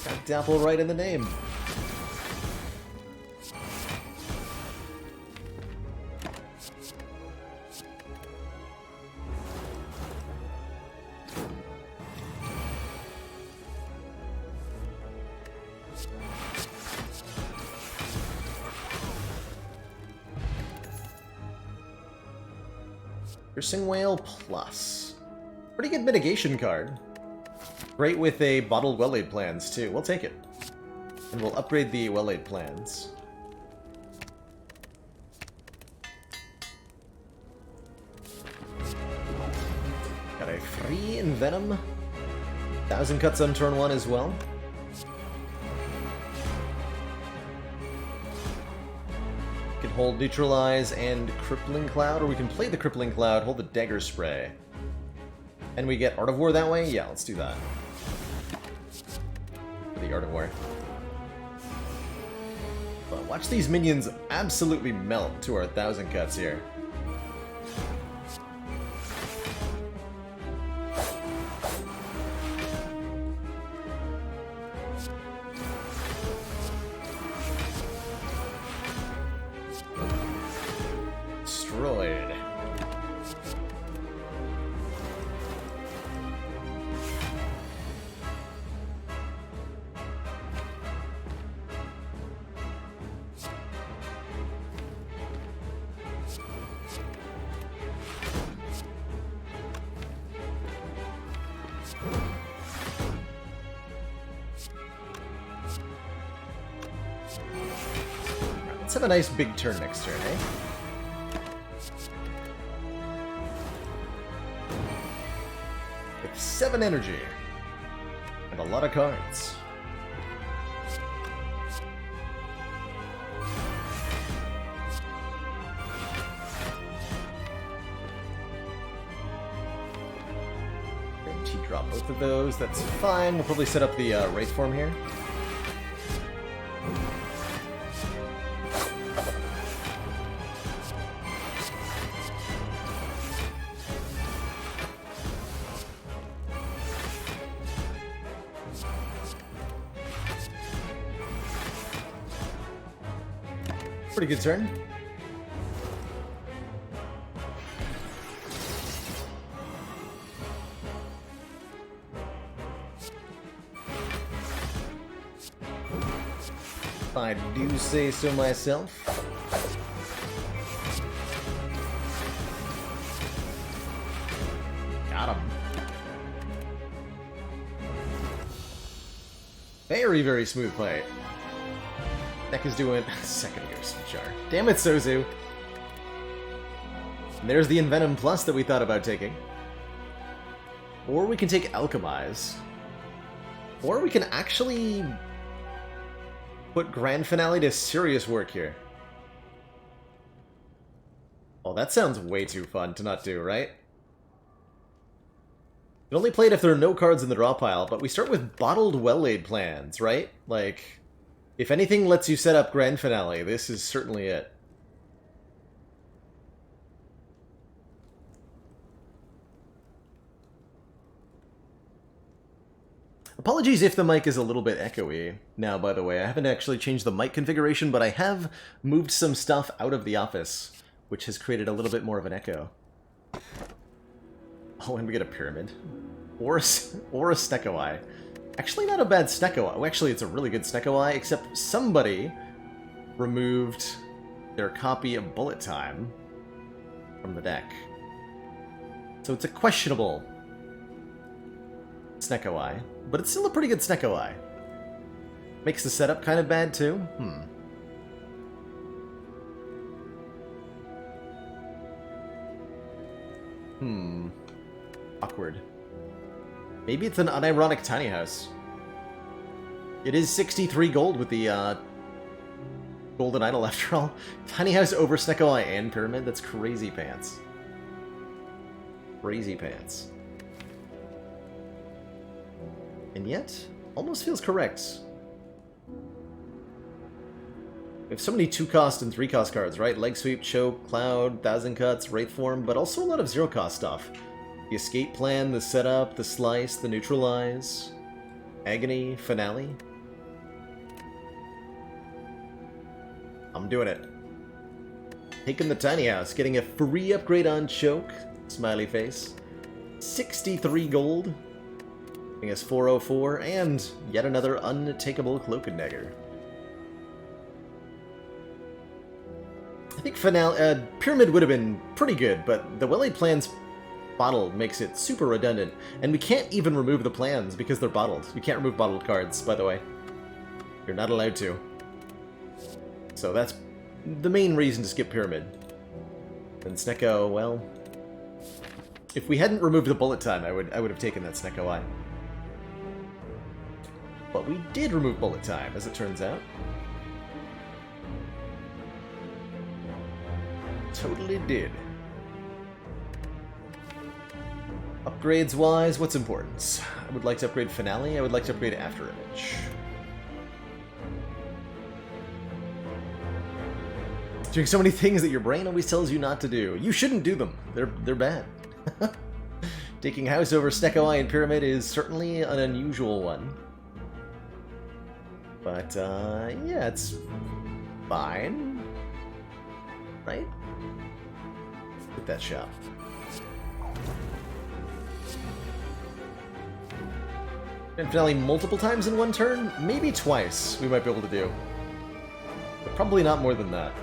Got Doppel right in the name. Piercing Whale Plus. Pretty good mitigation card. Great with a bottled well-laid plans, too. We'll take it. And we'll upgrade the well-laid plans. Got a free Envenom. 1,000 cuts on turn 1 as well. We can hold Neutralize and Crippling Cloud, or we can play the Crippling Cloud, hold the Dagger Spray. And we get Art of War that way? Yeah, let's do that. For the Art of War. But watch these minions absolutely melt to our 1,000 cuts here. Destroyed. Let's have a nice big turn next turn, eh? With 7 energy. And a lot of cards. Guaranteed drop both of those, that's fine. We'll probably set up the Wraith form here. Pretty good turn. If I do say so myself. Got him. Very, very smooth play. Deck is doing second Ghost Jar. Damn it, Sozu. And there's the Envenom Plus that we thought about taking. Or we can take Alchemize. Or we can actually put Grand Finale to serious work here. Oh, that sounds way too fun to not do, right? You only play it if there are no cards in the draw pile, but we start with Bottled Well-Laid Plans, right? Like, if anything lets you set up Grand Finale, this is certainly it. Apologies if the mic is a little bit echoey now, by the way. I haven't actually changed the mic configuration, but I have moved some stuff out of the office, which has created a little bit more of an echo. Oh, and we get a Pyramid. Or a Snecko Eye. Actually, not a bad Snecko Eye. Well, actually, it's a really good Snecko Eye, except somebody removed their copy of Bullet Time from the deck. So it's a questionable Snecko Eye, but it's still a pretty good Snecko Eye. Makes the setup kind of bad, too. Awkward. Maybe it's an unironic Tiny House. It is 63 gold with the Golden Idol after all. Tiny House over Snecko Eye and Pyramid? That's crazy pants. Crazy pants. And yet, almost feels correct. We have so many 2-cost and 3-cost cards, right? Leg Sweep, Choke, Cloud, 1,000 Cuts, Wraith Form, but also a lot of 0-cost stuff. The Escape Plan, the Setup, the Slice, the Neutralize, Agony, Finale. I'm doing it. Taking the Tiny House, getting a free upgrade on Choke, smiley face. 63 gold, giving us 404, and yet another untakeable Cloak and Dagger. I think finale, Pyramid would have been pretty good, but the well-laid plans bottle makes it super redundant, and we can't even remove the plans because they're bottled. You can't remove bottled cards, by the way. You're not allowed to. So that's the main reason to skip Pyramid. And Snecko, well, if we hadn't removed the bullet time, I would have taken that Snecko Eye. But we did remove bullet time, as it turns out. Totally did. Upgrades wise, what's important? I would like to upgrade Finale. I would like to upgrade Afterimage. Doing so many things that your brain always tells you not to do. You shouldn't do them. They're bad. Taking House over Snecko Eye and Pyramid is certainly an unusual one. But, yeah, it's fine. Right? Hit that shop. And Finale multiple times in one turn? Maybe twice we might be able to do. But probably not more than that.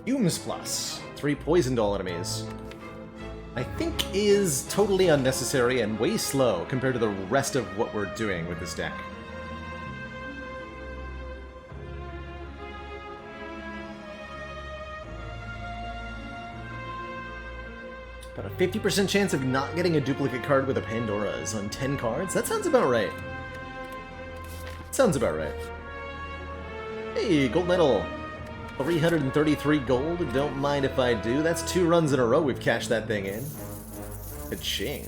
Fumes plus 3 poisoned all enemies. I think is totally unnecessary and way slow compared to the rest of what we're doing with this deck. But a 50% chance of not getting a duplicate card with a Pandora is on 10 cards? That sounds about right. Sounds about right. Hey, gold medal. 333 gold, don't mind if I do. That's 2 runs in a row we've cashed that thing in. Ka-ching.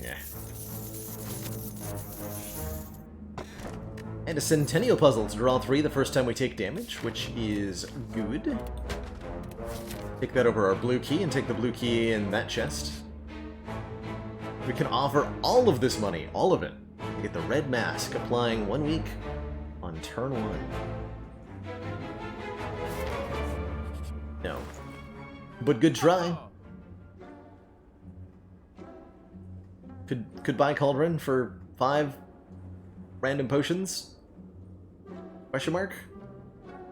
And a Centennial puzzle to draw 3 the first time we take damage, which is good. Take that over our blue key and take the blue key in that chest. We can offer all of this money, all of it. Get the red mask, applying 1 week on turn 1. No. But good try. Could buy Cauldron for 5 random potions? Question mark?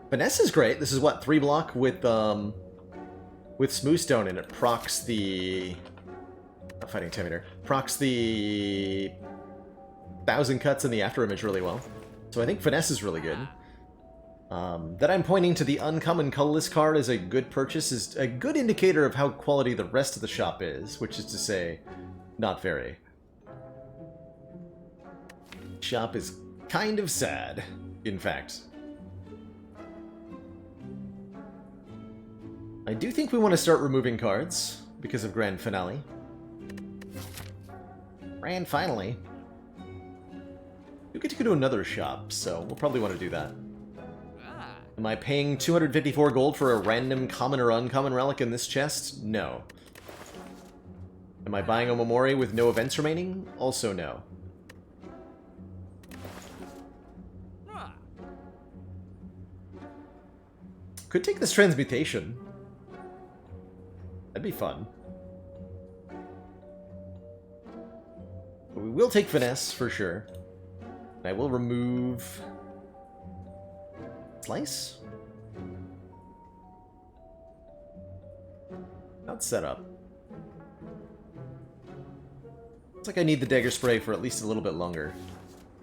Finesse is great. This is what, 3 block with Smooth Stone, and it procs the... Not Fighting Intimidator. Procs the 1,000 cuts in the Afterimage really well. So I think Finesse is really good. That I'm pointing to the uncommon colorless card as a good purchase is a good indicator of how quality the rest of the shop is, which is to say, not very. Shop is kind of sad, in fact. I do think we want to start removing cards because of Grand Finale. Grand Finally. We get to go to another shop, so we'll probably want to do that. Am I paying 254 gold for a random common or uncommon relic in this chest? No. Am I buying a Momori with no events remaining? Also no. Could take this transmutation. That'd be fun. But we will take Finesse, for sure. And I will remove... Slice? Not set up. Looks like I need the Dagger Spray for at least a little bit longer.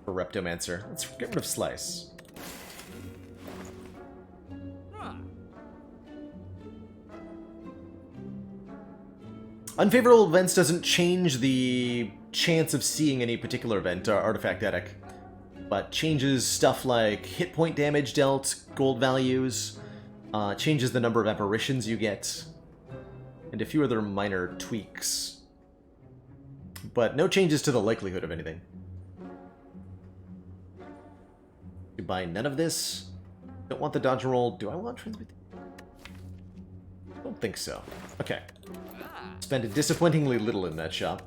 For Reptomancer. Let's get rid of Slice. Unfavorable events doesn't change the chance of seeing any particular event or artifact edit, but changes stuff like hit point damage dealt, gold values, changes the number of apparitions you get, and a few other minor tweaks. but no changes to the likelihood of anything. You buy none of this. Don't want the dodge and roll. Do I want transmit? I don't think so. Okay. Spend disappointingly little in that shop.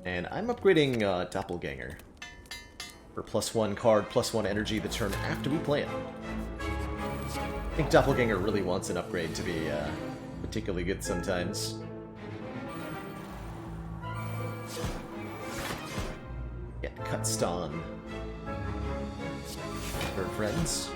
And I'm upgrading Doppelganger for +1 card, +1 energy the turn after we play it. I think Doppelganger really wants an upgrade to be particularly good sometimes. Get Cutston. Third friends.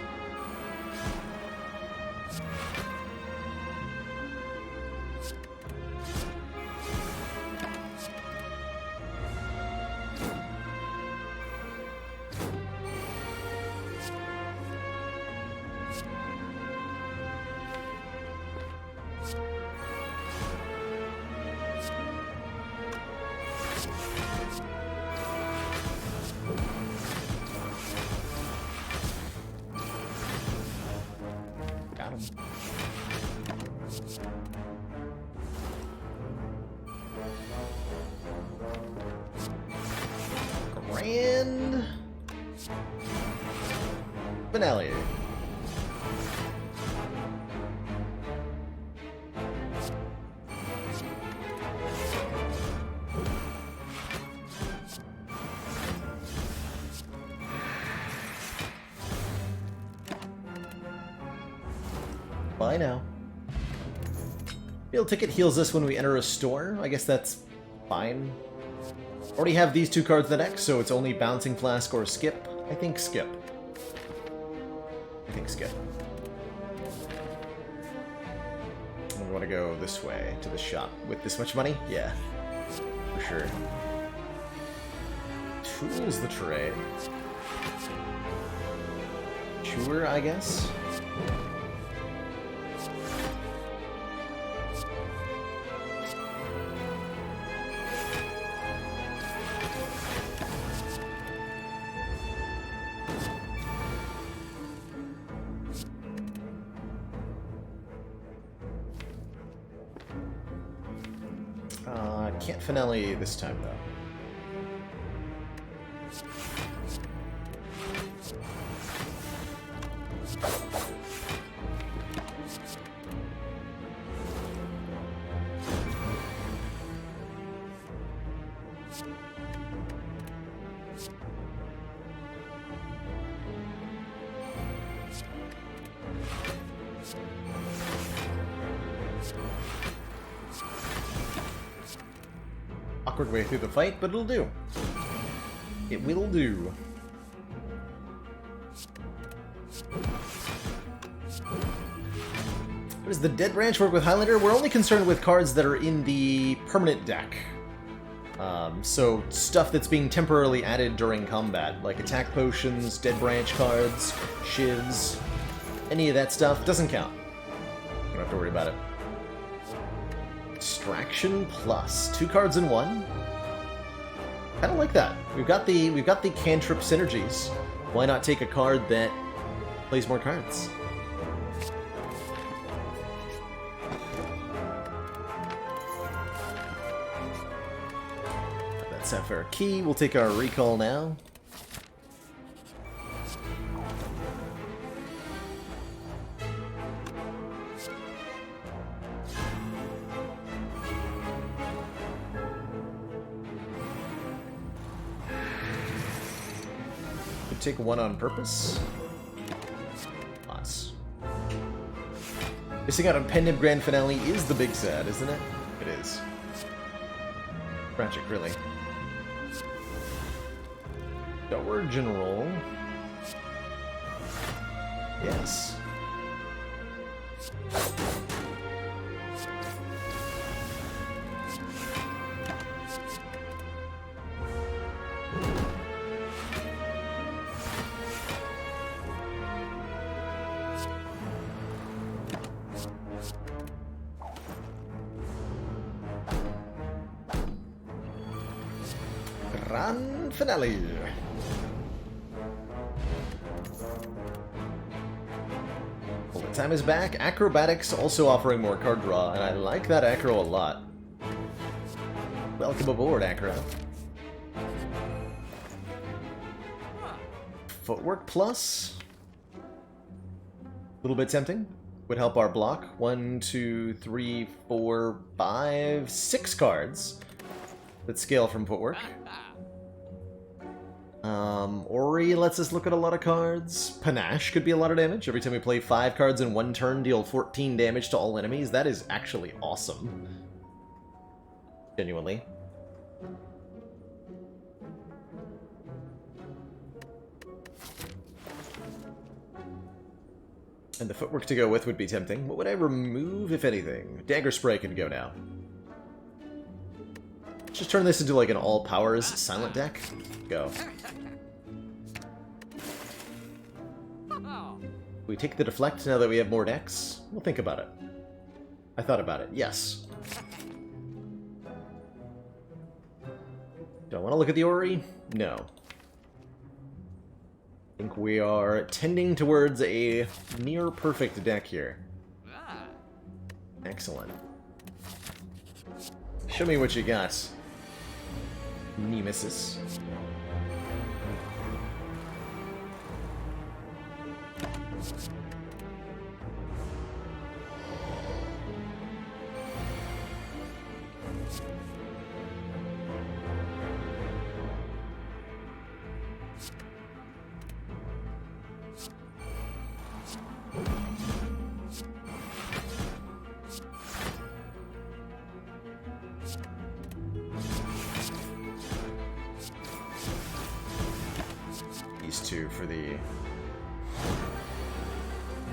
Grand finale. Bye now. Field ticket heals us when we enter a store. I guess that's fine. Already have these two cards in the deck, so it's only Bouncing Flask or Skip. I think Skip. We want to go this way, to the shop. With this much money? Yeah. For sure. Tools the trade. Sure, I guess. Can't finale this time, though. Awkward way through the fight, but it'll do. It will do. What does the Dead Branch work with Highlander? We're only concerned with cards that are in the permanent deck. So stuff that's being temporarily added during combat, like attack potions, Dead Branch cards, shivs, any of that stuff doesn't count. You don't have to worry about it. Extraction plus 2 cards in 1. Kind of like that. We've got the cantrip synergies. Why not take a card that plays more cards? That Sapphire Key. We'll take our recall now. Take 1 on purpose. Nice. Missing out on Pendant Grand Finale is the big sad, isn't it? It is. Tragic, really. Origin roll. Yes. Grand finale. Well, the time is back. Acrobatics also offering more card draw, and I like that acro a lot. Welcome aboard, Acro. Footwork plus. A little bit tempting. Would help our block. 1, 2, 3, 4, 5, 6 cards that scale from footwork. Ori lets us look at a lot of cards. Panache could be a lot of damage. Every time we play 5 cards in 1 turn, deal 14 damage to all enemies. That is actually awesome. Genuinely. And the footwork to go with would be tempting. What would I remove, if anything? Dagger Spray can go now. Just turn this into like an all-powers silent deck. Go. We take the deflect now that we have more decks? We'll think about it. I thought about it, yes. Do I want to look at the Ori? No. I think we are tending towards a near-perfect deck here. Excellent. Show me what you got, Nemesis. These two for the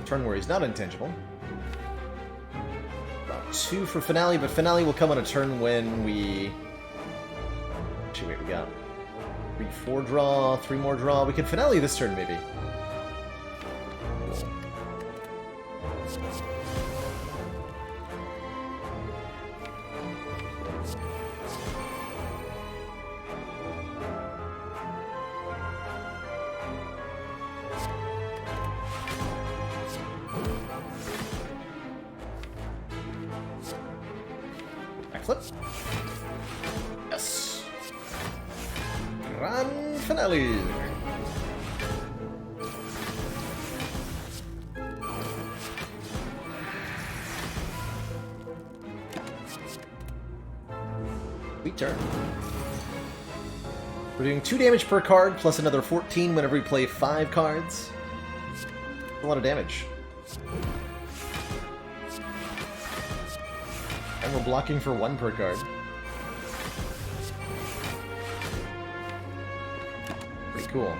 turn where he's not intangible. About 2 for Finale, but Finale will come on a turn when we... Actually, wait, we got 3, 4 draw, 3 more draw. We could Finale this turn, maybe. Backflip. Yes. Grand Finale. Sweet turn. We're doing 2 damage per card, plus another 14 whenever we play 5 cards. A lot of damage. And we're blocking for 1 per card. Pretty cool.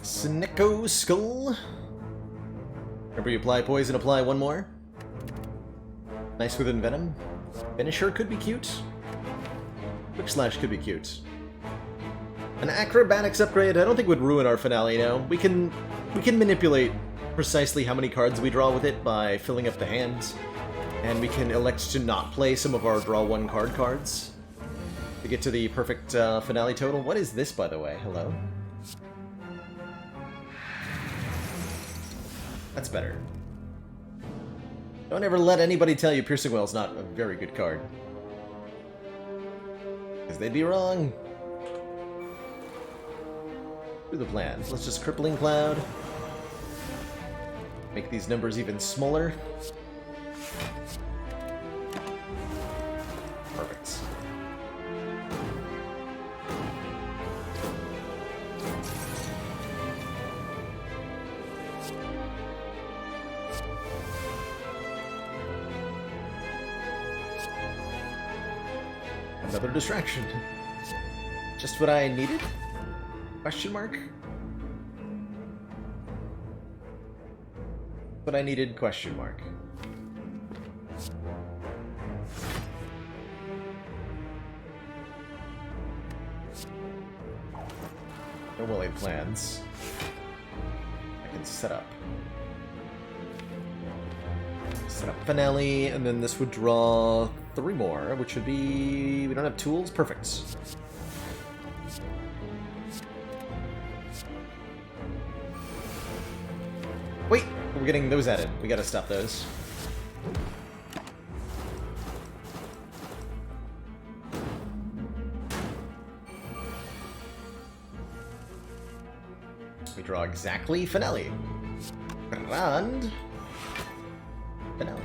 Snecko Skull. Remember, you apply poison, apply 1 more. Nice with Envenom. Finisher could be cute. Quick Slash could be cute. An Acrobatics upgrade I don't think would ruin our Finale now. We can manipulate precisely how many cards we draw with it by filling up the hand. And we can elect to not play some of our draw 1 card cards to get to the perfect Finale total. What is this, by the way? Hello? That's better. Don't ever let anybody tell you Piercing Well's not a very good card. Because they'd be wrong. Do the plans. Let's just Crippling Cloud. Make these numbers even smaller. Perfect. Another distraction. Just what I needed? Question mark? What I needed? Question mark. No well-laid plans. I can set up. Set up Finale, and then this would draw 3 more, which would be... We don't have tools? Perfect. Wait! We're getting those added. We gotta stop those. We draw exactly finale. And finale.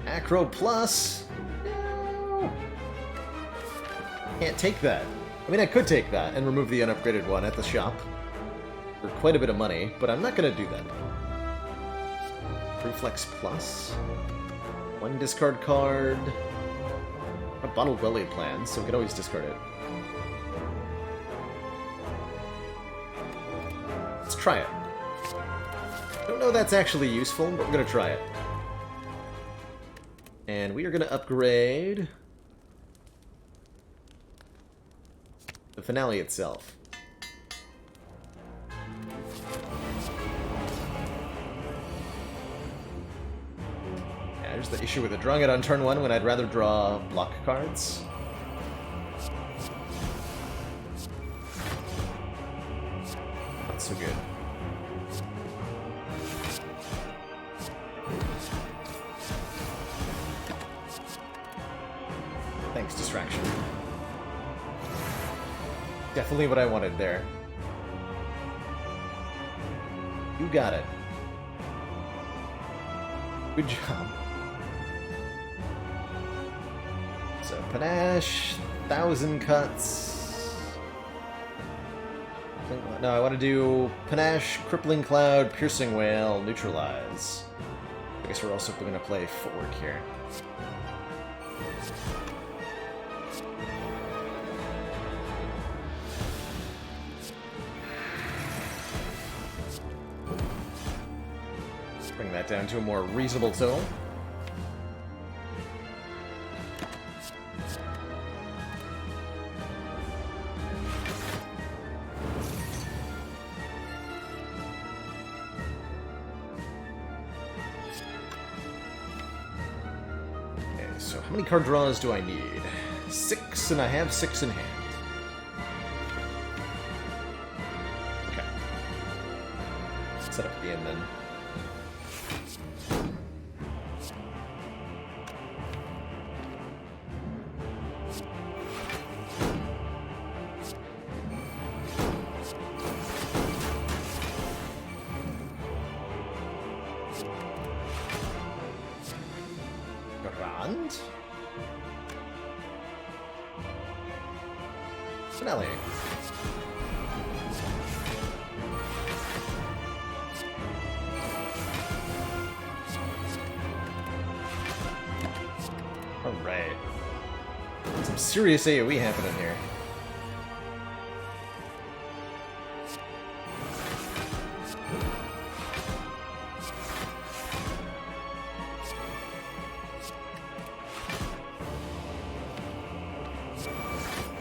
Acro plus. No. Can't take that. I mean, I could take that and remove the unupgraded one at the shop for quite a bit of money, but I'm not gonna do that. Reflex plus. One discard card. A bottled well-laid plan, so we could always discard it. Let's try it. Don't know that's actually useful, but we're gonna try it. And we are gonna upgrade the finale itself. Yeah, there's the issue with it. Drawing it on turn 1 when I'd rather draw block cards. Not so good. Thanks, distraction. Definitely what I wanted there. You got it. Good job. So, panache, 1,000 cuts. No, I want to do panache, crippling cloud, piercing whale, neutralize. I guess we're also going to play footwork here. Bring that down to a more reasonable tone. Okay, so how many card draws do I need? 6, and I have 6 in hand. Okay. Set up at the end then. Grand. Finale. Alright. Some serious AoE happening here.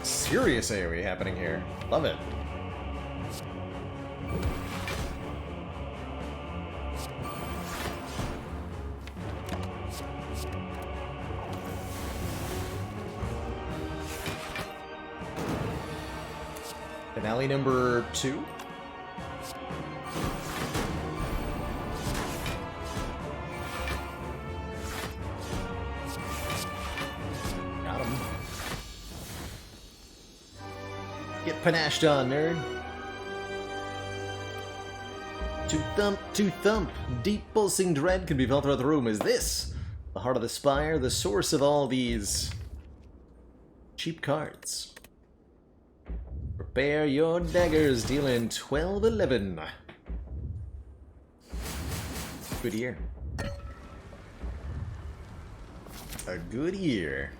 Serious AoE happening here. Love it. Finale number 2. Got him. Get panached on, nerd. To thump. Deep pulsing dread can be felt throughout the room. Is this the heart of the Spire, the source of all these cheap cards? Prepare your daggers, dealing 12-11. Good year. A good year.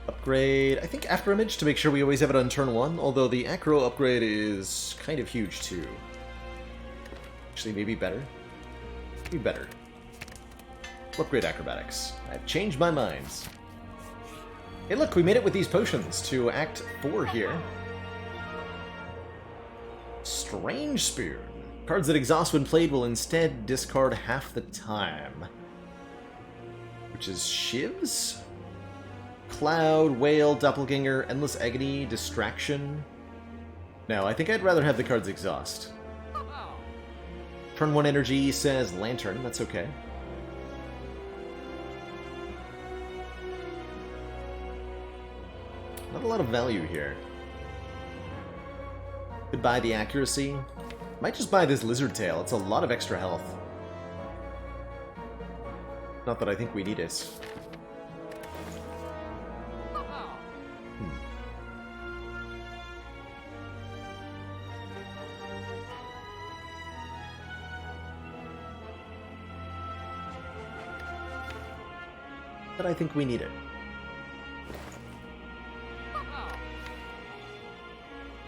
Upgrade, I think after image to make sure we always have it on turn 1, although the acro upgrade is kind of huge too. Actually, maybe better. Maybe better. Upgrade acrobatics. I've changed my mind. Hey look, we made it with these potions to Act 4 here. Strange Spoon. Cards that exhaust when played will instead discard half the time. Which is shivs? Cloud, Whale, Doppelganger, Endless Agony, Distraction. No, I think I'd rather have the cards Exhaust. Turn 1 energy says Lantern, that's okay. Not a lot of value here. Could buy the accuracy. Might just buy this Lizard Tail, it's a lot of extra health. Not that I think we need it. But I think we need it.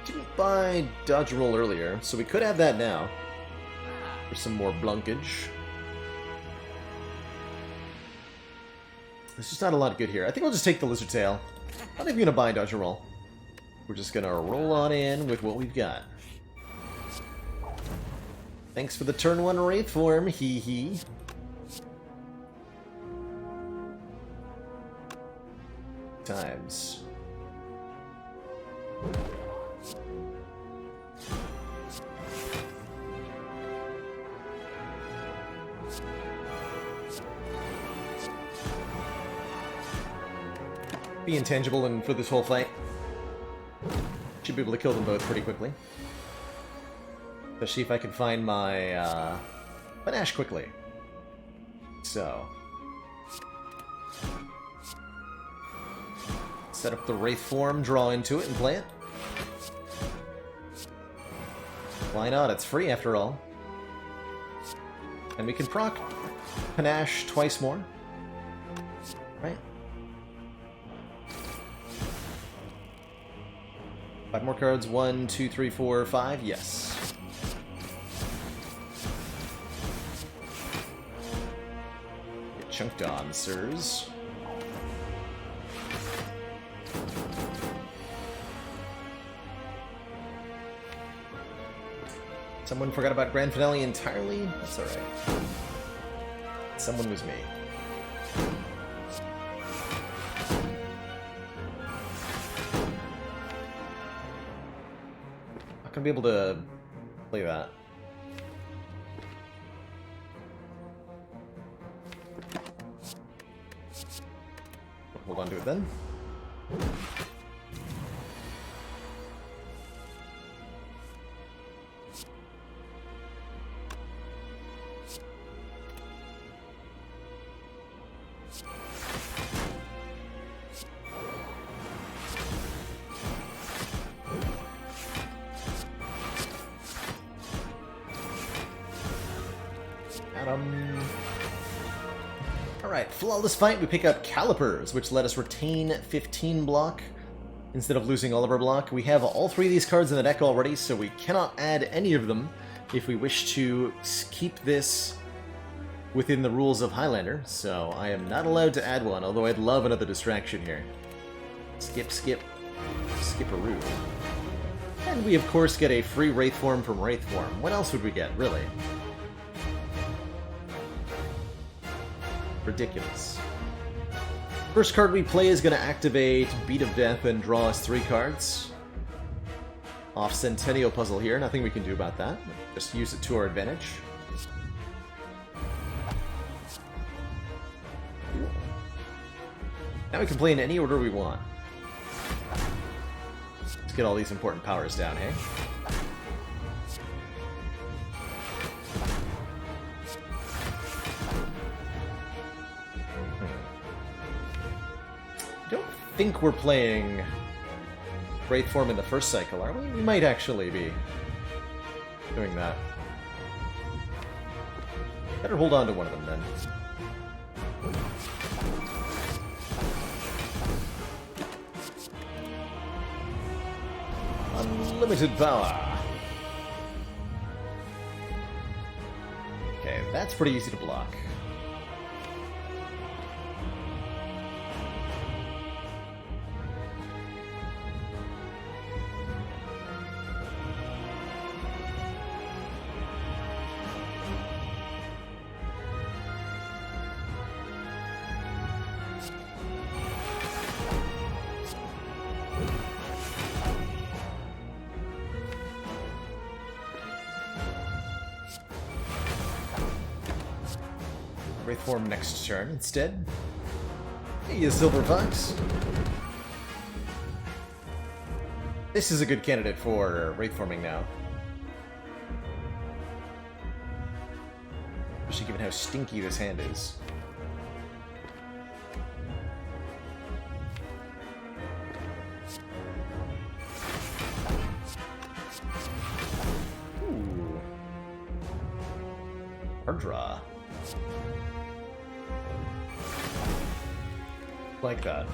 Didn't buy Dodge Roll earlier, so we could have that now. For some more blunkage. There's just not a lot of good here. I think I'll just take the Lizard Tail. Not even gonna buy Dodge Roll. We're just gonna roll on in with what we've got. Thanks for the turn 1 Wraith form, hee hee. Times. Be intangible and for this whole fight. Should be able to kill them both pretty quickly. Especially if I can find my Panache quickly. So. Set up the Wraith form, draw into it, and play it. Why not? It's free after all. And we can proc Panache twice more. Right? 5 more cards. 1, 2, 3, 4, 5. Yes. Get chunked on, sirs. Someone forgot about Grand Finale entirely? That's alright. Someone was me. Not gonna be able to play that. Hold on to it then. Alright, flawless fight, we pick up Calipers, which let us retain 15 block instead of losing all of our block. We have all 3 of these cards in the deck already, so we cannot add any of them if we wish to keep this within the rules of Highlander, so I am not allowed to add one, although I'd love another distraction here. Skip, skip, skip-a-roo. And we, of course, get a free Wraith form from Wraith form. What else would we get, really? Ridiculous. First card we play is going to activate Beat of Death and draw us 3 cards. Off Centennial Puzzle here, nothing we can do about that. Just use it to our advantage. Now we can play in any order we want. Let's get all these important powers down, eh? I think we're playing Wraith form in the first cycle, are we? We might actually be doing that. Better hold on to one of them then. Unlimited power. Okay, that's pretty easy to block. Wraith form next turn instead. Hey, you Silver Fox. This is a good candidate for Wraith forming now. Especially given how stinky this hand is. Ooh. Hard draw. Like that.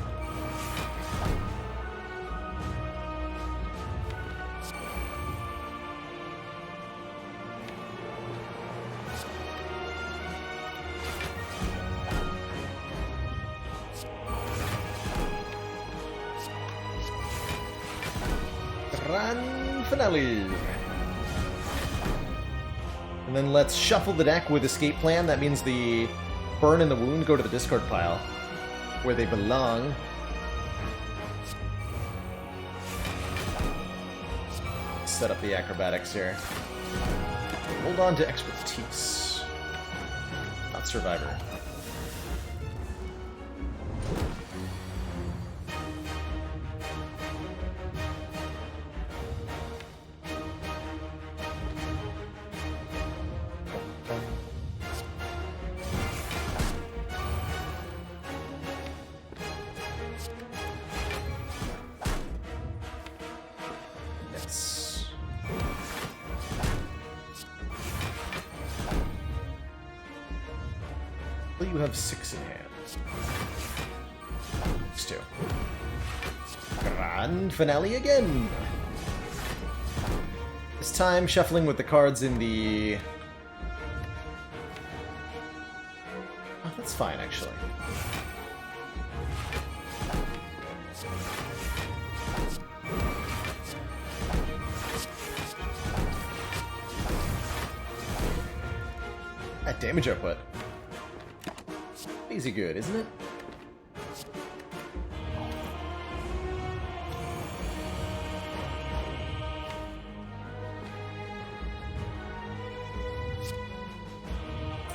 Grand finale. And then let's shuffle the deck with Escape Plan. That means the Burn and the Wound go to the discard pile, where they belong. Set up the acrobatics here. Hold on to Expertise. Not Survivor. You have 6 in hand. 6-2. Grand finale again! This time shuffling with the cards in the... Oh, that's fine, actually. That damage output. Easy good, isn't it?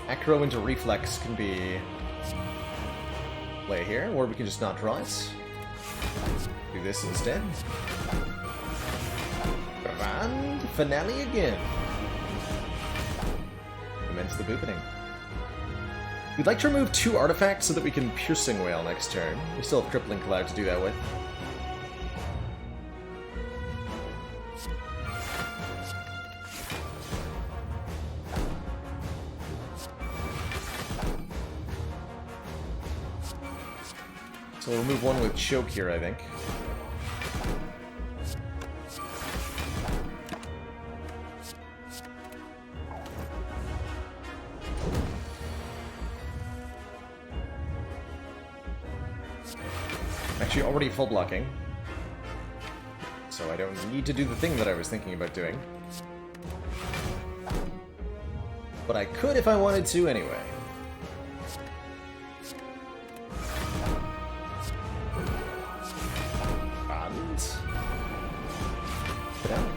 Acro into Reflex can be play here, or we can just not draw it. Do this instead. Grand finale again. Commence the booping. We'd like to remove 2 artifacts so that we can Piercing Wail next turn. We still have Crippling Cloud to do that with. So we'll remove 1 with Choke here, I think. Actually already full blocking, so I don't need to do the thing that I was thinking about doing. But I could if I wanted to anyway. And... Get out.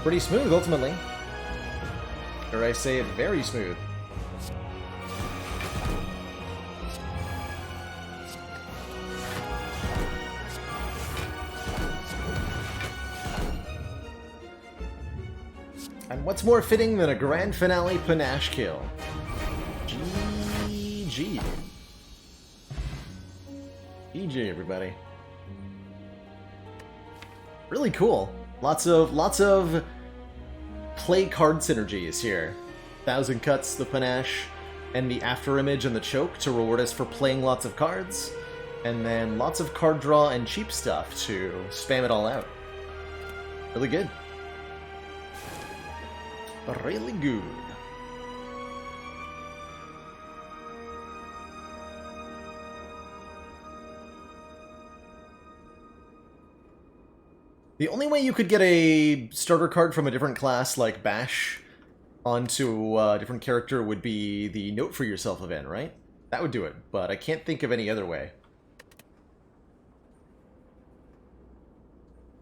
Pretty smooth, ultimately. Or I say it very smooth. And what's more fitting than a grand finale panache kill? GG. GG, everybody. Really cool. Lots of play card synergies here. 1,000 Cuts, the panache, and the after image and the choke to reward us for playing lots of cards, and then lots of card draw and cheap stuff to spam it all out. Really good. Really good. The only way you could get a starter card from a different class, like Bash, onto a different character would be the Note for Yourself event, right? That would do it, but I can't think of any other way.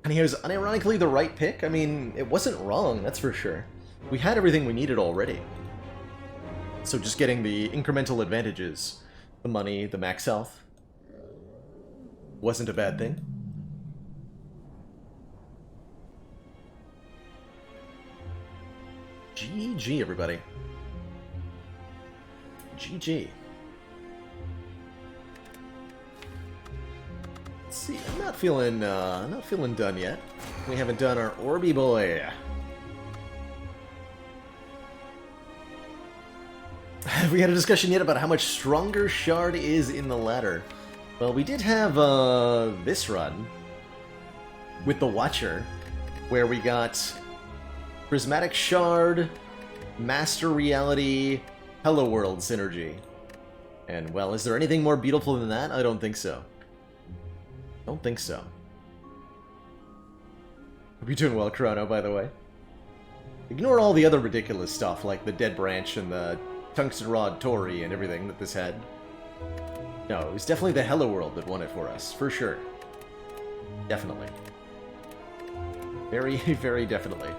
And he was unironically the right pick. I mean, it wasn't wrong, that's for sure. We had everything we needed already. So just getting the incremental advantages, the money, the max health, wasn't a bad thing. GG, everybody. GG. Let's see, I'm not feeling done yet. We haven't done our Orby boy. Have we had a discussion yet about how much stronger Shard is in the ladder? Well, we did have this run with the Watcher, where we got Prismatic Shard, Master Reality, Hello World synergy. And, well, is there anything more beautiful than that? I don't think so. Don't think so. Hope you're doing well, Chrono, by the way. Ignore all the other ridiculous stuff, like the Dead Branch and the Tungsten Rod Tori and everything that this had. No, it was definitely the Hello World that won it for us, for sure. Definitely. Very, very definitely.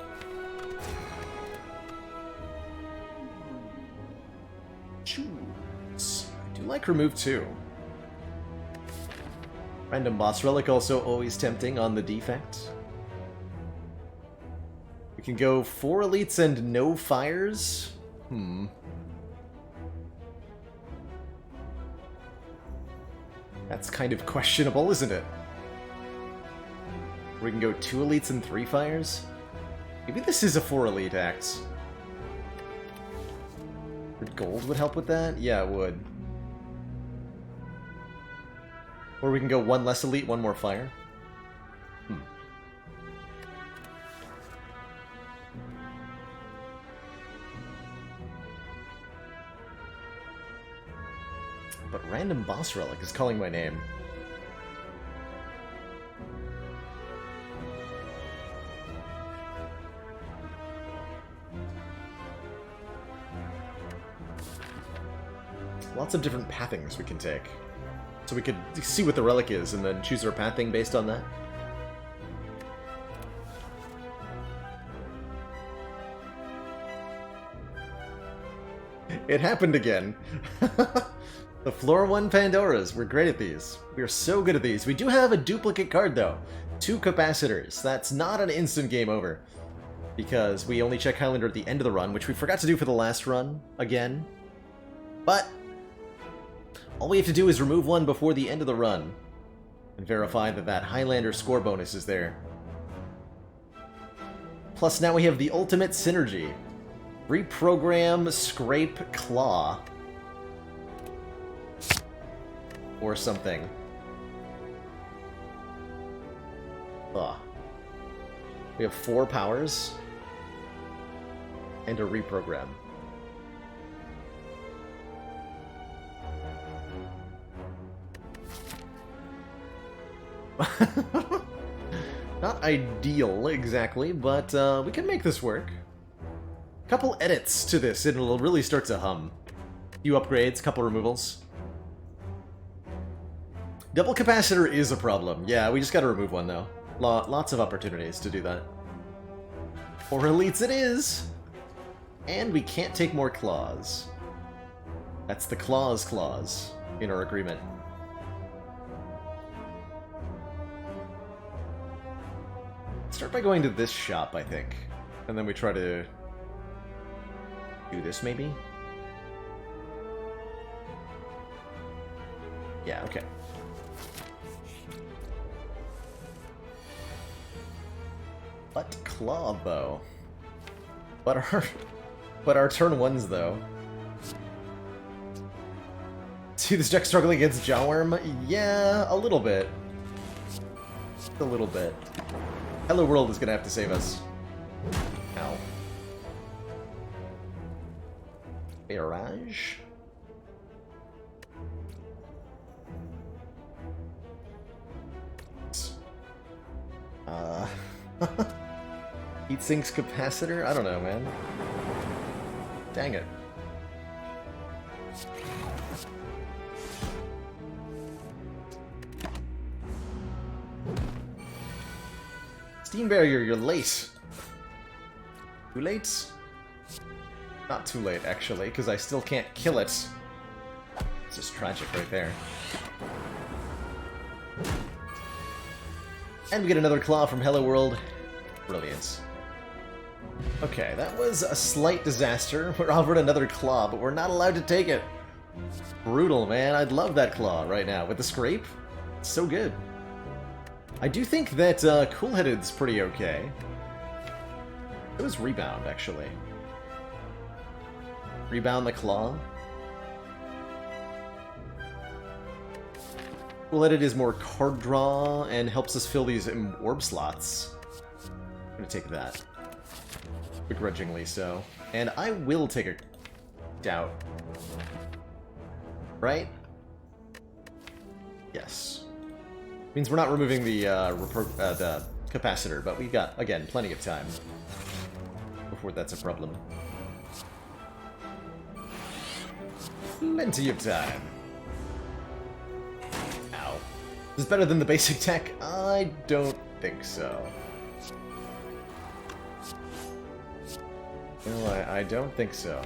Choose. I do like remove too. Random boss relic also always tempting on the defect. We can go 4 elites and no fires? That's kind of questionable, isn't it? We can go 2 elites and 3 fires? Maybe this is a 4 elite axe. Gold would help with that? Yeah, it would. Or we can go 1 less elite, 1 more fire. But random boss relic is calling my name. Lots of different pathings we can take. So we could see what the relic is and then choose our pathing based on that. It happened again. The Floor 1 Pandoras. We're great at these. We are so good at these. We do have a duplicate card, though. 2 capacitors. That's not an instant game over. Because we only check Highlander at the end of the run, which we forgot to do for the last run, again. But all we have to do is remove 1 before the end of the run and verify that that Highlander score bonus is there. Plus now we have the ultimate synergy. Reprogram, Scrape, Claw. Or something. Ugh. We have 4 powers. And a reprogram. Not ideal, exactly, but we can make this work. Couple edits to this, and it'll really start to hum. Few upgrades, couple removals. Double capacitor is a problem. Yeah, we just gotta remove 1, though. Lots of opportunities to do that. 4 elites it is! And we can't take more claws. That's the clause in our agreement. Start by going to this shop, I think. And then we try to do this, maybe? Yeah, okay. But claw bow. But our turn 1s, though. See this deck struggling against Jawworm? Yeah, a little bit. Just a little bit. Hello World is gonna have to save us. Ow. Barrage? Heatsinks capacitor? I don't know, man. Dang it. Steam barrier, you're late. Too late? Not too late, actually, because I still can't kill it. It's just tragic right there. And we get another claw from Hello World. Brilliant. Okay, that was a slight disaster. We're offered another claw, but we're not allowed to take it. Brutal, man. I'd love that claw right now. With the scrape, it's so good. I do think that Cool-Headed's pretty okay. It was Rebound, actually. Rebound the claw. Cool-Headed is more card draw and helps us fill these orb slots. I'm gonna take that. Begrudgingly so. And I will take a doubt. Right? Yes. Means we're not removing the capacitor, but we've got, again, plenty of time before that's a problem. Plenty of time. Ow. Is this better than the basic tech? I don't think so. No, I don't think so.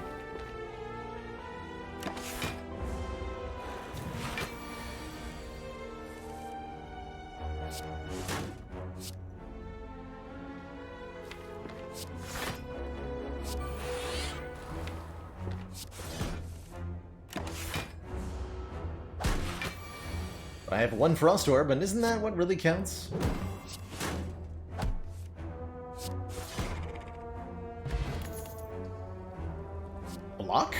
I have one Frost Orb, and isn't that what really counts? Block?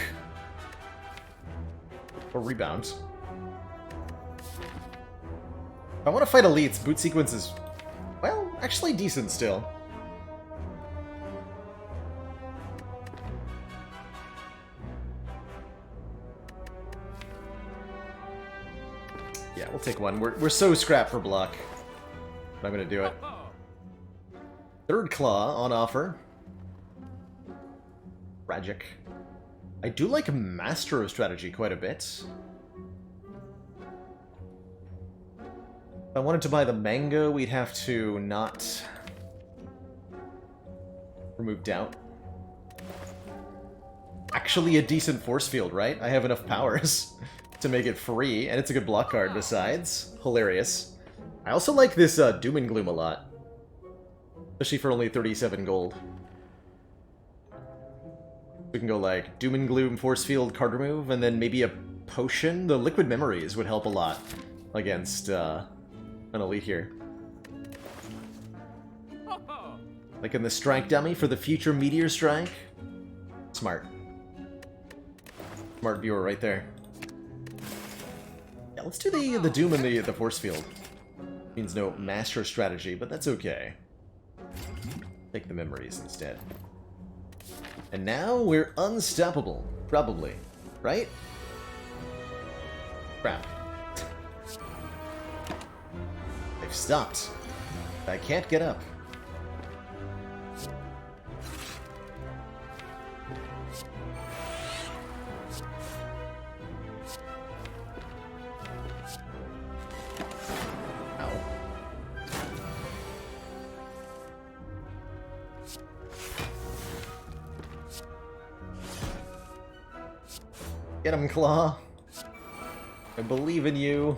Or rebound? If I want to fight elites, boot sequence is, well, actually decent still. Yeah, we'll take one. We're so scrapped for block. But I'm gonna do it. Third claw on offer. Tragic. I do like Master of Strategy quite a bit. If I wanted to buy the mango, we'd have to not remove doubt. Actually a decent force field, right? I have enough powers to make it free, and it's a good block card besides. Hilarious. I also like this Doom and Gloom a lot. Especially for only 37 gold. We can go like Doom and Gloom, Force Field, card remove, and then maybe a potion. The Liquid Memories would help a lot against an elite here. Like in the Strike dummy for the future Meteor Strike. Smart. Smart viewer right there. Yeah, let's do the Doom and the Force Field. Means no Master Strategy, but that's okay. Take the Memories instead. And now we're unstoppable. Probably. Right? Crap. They've stopped. I can't get up. Get him, Claw. I believe in you.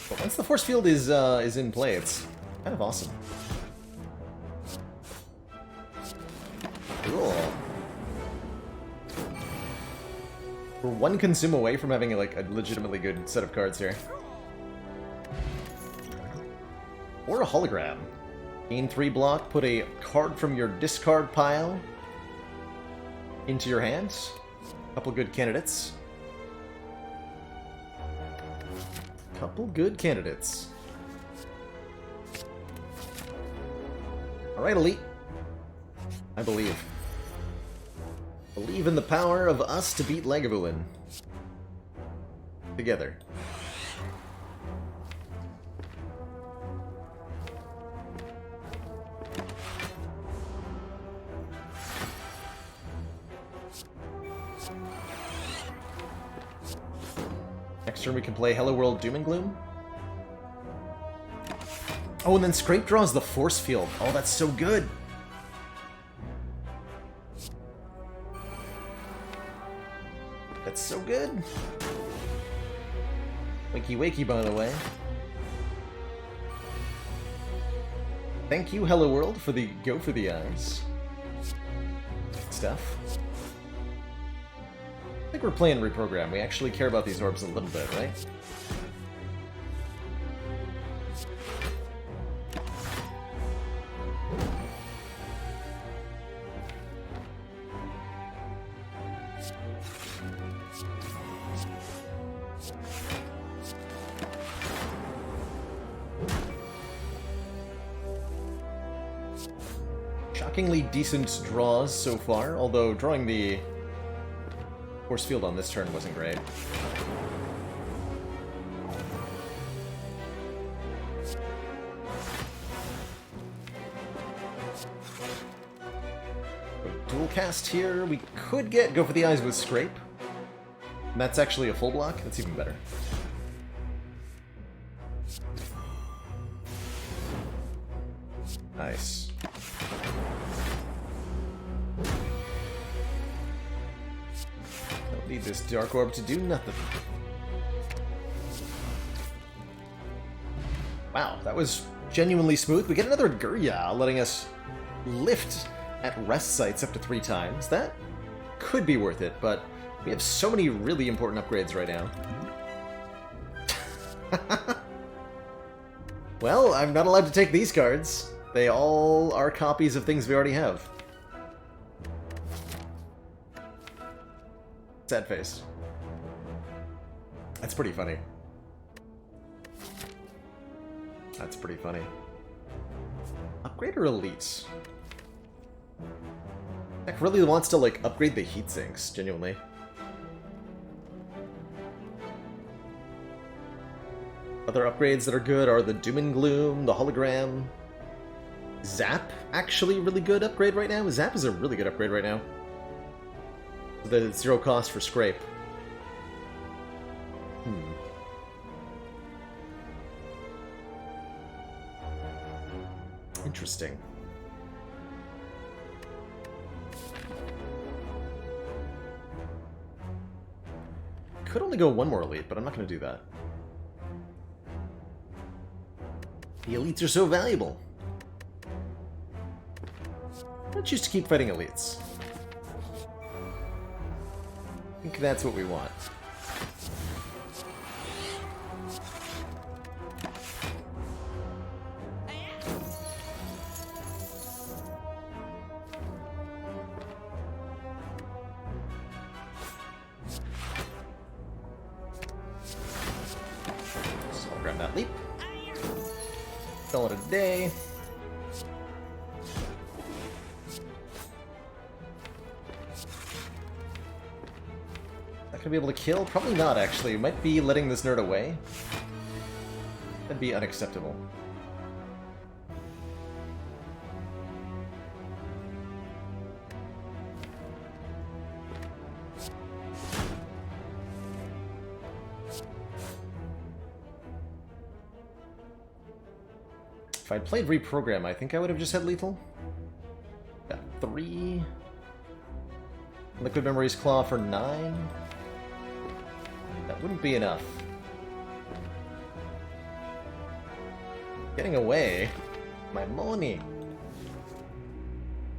But once the force field is in play, it's kind of awesome. Cool. We're one consume away from having like a legitimately good set of cards here. Or a hologram. Gain 3 block, put a card from your discard pile into your hand. Couple good candidates. Couple good candidates. Alright, Elite. I believe. Believe in the power of us to beat Lagavulin. together. Next turn we can play Hello World Doom and Gloom. Oh, and then Scrape draws the Force Field. Oh, that's so good. That's so good. Wakey wakey, by the way. Thank you, Hello World, for the Go for the Eyes stuff. I think we're playing Reprogram. We actually care about these orbs a little bit, right? Shockingly decent draws so far, although drawing the Force Field on this turn wasn't great. Dual cast here. We could Go for the Eyes with Scrape. And that's actually a full block. That's even better. Nice. Don't need this Dark Orb to do nothing. Wow, that was genuinely smooth. We get another Gurya, letting us lift at rest sites up to 3 times. That could be worth it, but we have so many really important upgrades right now. Well, I'm not allowed to take these cards. They all are copies of things we already have. Sad face. That's pretty funny. That's pretty funny. Upgrade or Elite? Tech really wants to, like, upgrade the heat sinks, genuinely. Other upgrades that are good are the Doom and Gloom, the Hologram. Zap, actually really good upgrade right now. Zap is a really good upgrade right now. The 0 cost for Scrape. Interesting. Could only go one more Elite, but I'm not going to do that. The Elites are so valuable. I'll choose to keep fighting Elites. I think that's what we want. So I'll grab that leap. Call it a day. Gonna be able to kill? Probably not, actually. Might be letting this nerd away. That'd be unacceptable. If I'd played Reprogram, I think I would have just had lethal. Got 3. Liquid Memories Claw for 9. That wouldn't be enough. Getting away. My money.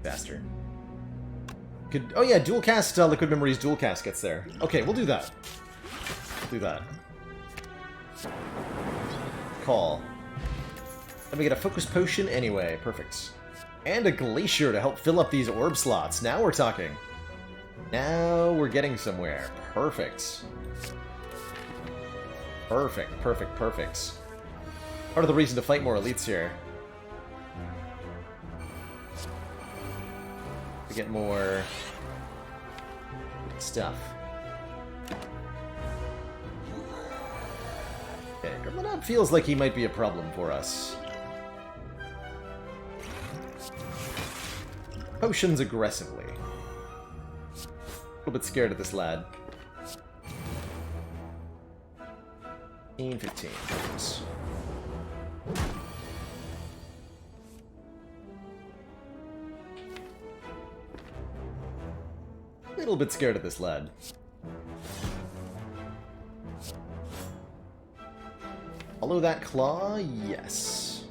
Faster. Could, oh yeah, dual cast Liquid Memories dual cast gets there. Okay, we'll do that. Do that. Call. Then we get a focus potion anyway. Perfect. And a glacier to help fill up these orb slots. Now we're talking. Now we're getting somewhere. Perfect. Perfect, perfect, perfect. Part of the reason to fight more elites here. To get more stuff. Gremlin feels like he might be a problem for us. Potions aggressively. A little bit scared of this lad. 15. Oops. A little bit scared of this lad. Follow that claw? Yes.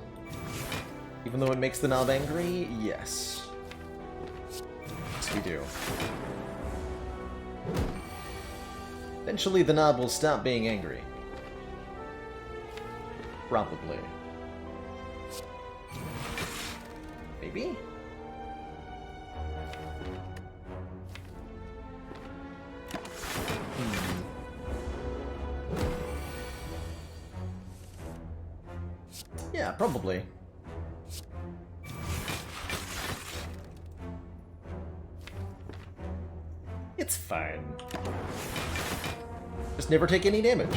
Even though it makes the knob angry? Yes. Yes, we do. Eventually the knob will stop being angry. Probably. Maybe? Yeah, probably. It's fine. Just never take any damage.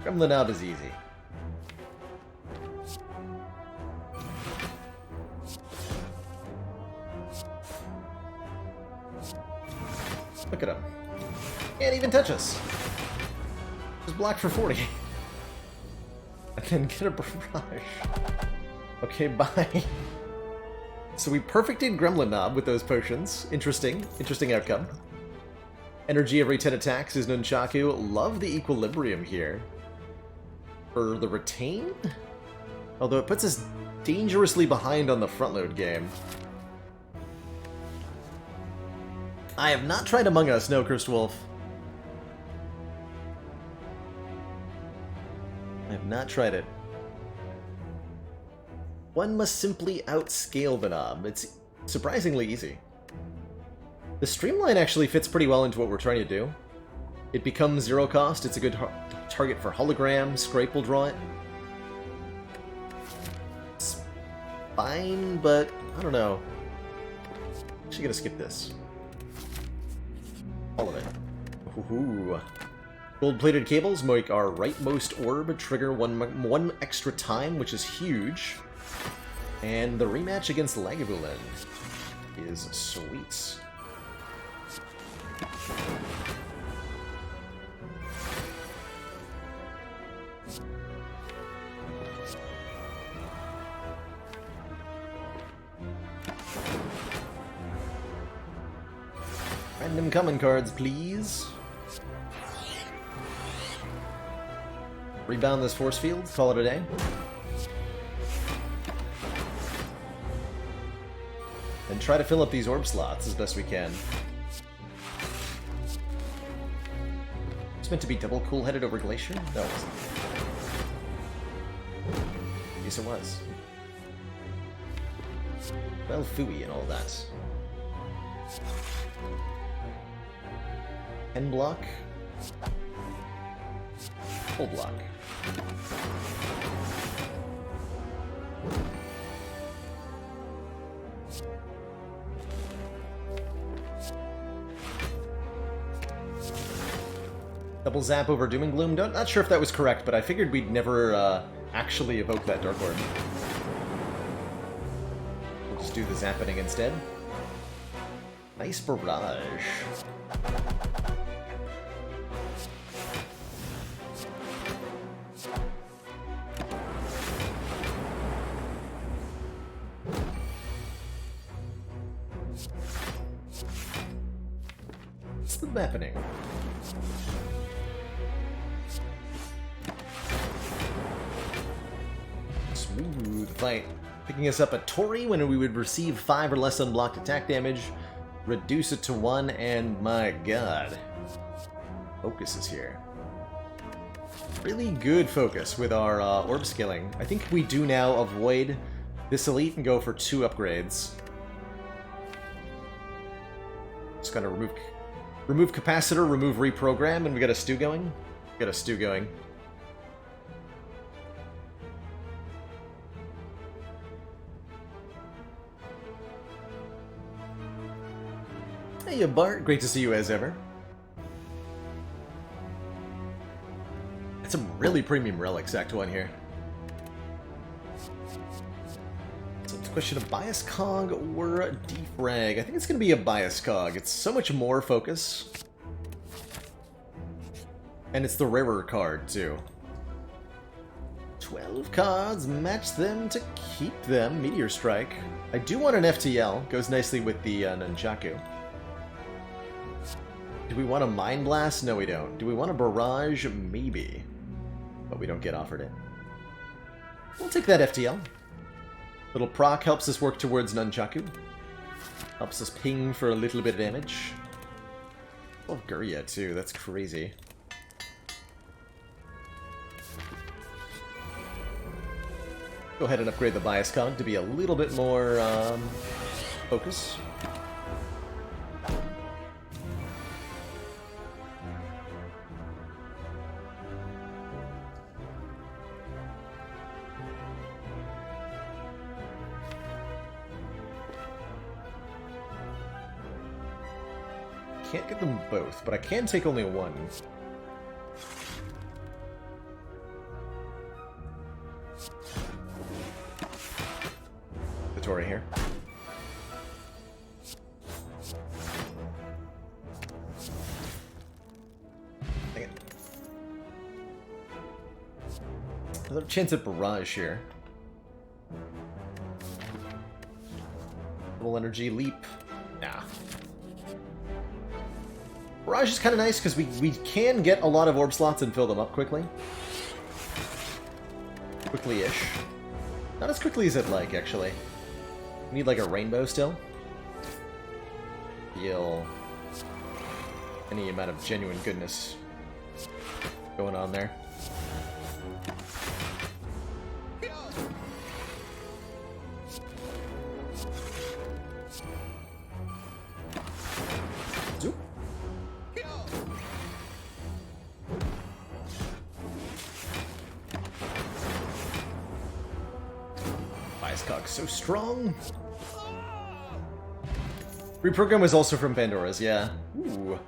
Gremlin out is easy. Look at him. Can't even touch us. Just block for 40. And then get a barrage. Okay, bye. So we perfected Gremlin Knob with those potions. Interesting. Interesting outcome. Energy every 10 attacks is Nunchaku. Love the equilibrium here. For the retain? Although it puts us dangerously behind on the front load game. I have not tried Among Us, no, Cursed Wolf. I have not tried it. One must simply outscale the knob. It's surprisingly easy. The streamline actually fits pretty well into what we're trying to do. It becomes zero cost, it's a good target for hologram, Scrape will draw it. It's fine, but I don't know. Actually gonna skip this. All of it. Ooh. Gold-plated cables make our rightmost orb trigger one extra time, which is huge. And the rematch against Lagavulin is sweet. Random common cards, please. Rebound this force field, call it a day. And try to fill up these orb slots as best we can. It's meant to be double cool-headed over Glacier? No, it wasn't. Yes, it was. Well, Fooey and all that. 10 block. Full block. Double zap over Doom and Gloom. Not sure if that was correct, but I figured we'd never actually evoke that Dark Orb. We'll just do the zapping instead. Nice barrage. What's the happening? Smooth fight. Picking us up a Tori when we would receive 5 or less unblocked attack damage. Reduce it to 1, and my god. Focus is here. Really good focus with our orb scaling. I think we do now avoid this elite and go for 2 upgrades. Just gotta remove capacitor, remove reprogram, and we got a stew going. Got a stew going. Hey, Bart. Great to see you as ever. That's a really premium relics, Act 1 here. So it's a question of bias cog or defrag. I think it's going to be a bias cog. It's so much more focus. And it's the rarer card, too. 12 cards, match them to keep them. Meteor Strike. I do want an FTL. Goes nicely with the Nunchaku. Do we want a Mind Blast? No, we don't. Do we want a Barrage? Maybe. But we don't get offered it. We'll take that FTL. Little proc helps us work towards Nunchaku. Helps us ping for a little bit of damage. Oh, Gurya, too. That's crazy. Go ahead and upgrade the bias cog to be a little bit more focus. Can't get them both, but I can take only one. Vittori here. Dang it. Another chance at Barrage here. Little energy leap. Nah. Barrage is kind of nice because we can get a lot of orb slots and fill them up quickly. Quickly-ish. Not as quickly as I'd like, actually. We need like a rainbow still. Feel any amount of genuine goodness going on there. Zoop. Biascog's so strong. Reprogram was also from Pandora's, yeah. Ooh.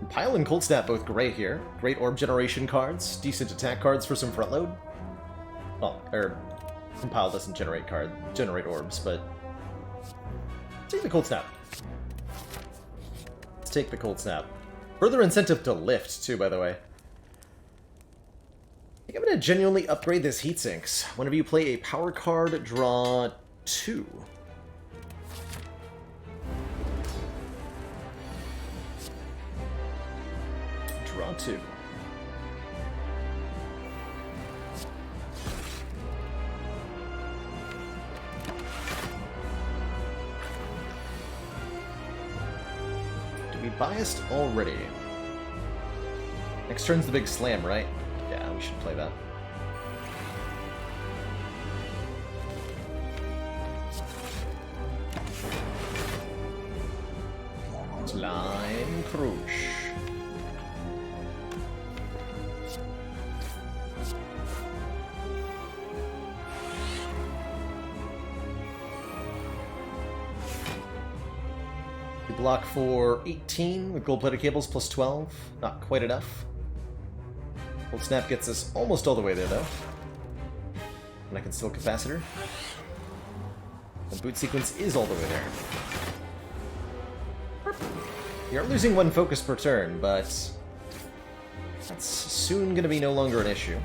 Pile and Cold Snap both great here. Great orb generation cards. Decent attack cards for some front load. Well, Compile doesn't generate orbs, but take the Cold Snap. Let's take the Cold Snap. Further incentive to lift, too, by the way. I think I'm going to genuinely upgrade this Heatsinks. Whenever you play a power card, draw 2. Draw 2. We biased already. Next turn's the big slam, right? Yeah, we should play that. Slime Crush. Block for 18 with gold-plated cables plus 12. Not quite enough. Cold Snap gets us almost all the way there, though. And I can still capacitor. The boot sequence is all the way there. We are losing 1 focus per turn, but that's soon going to be no longer an issue.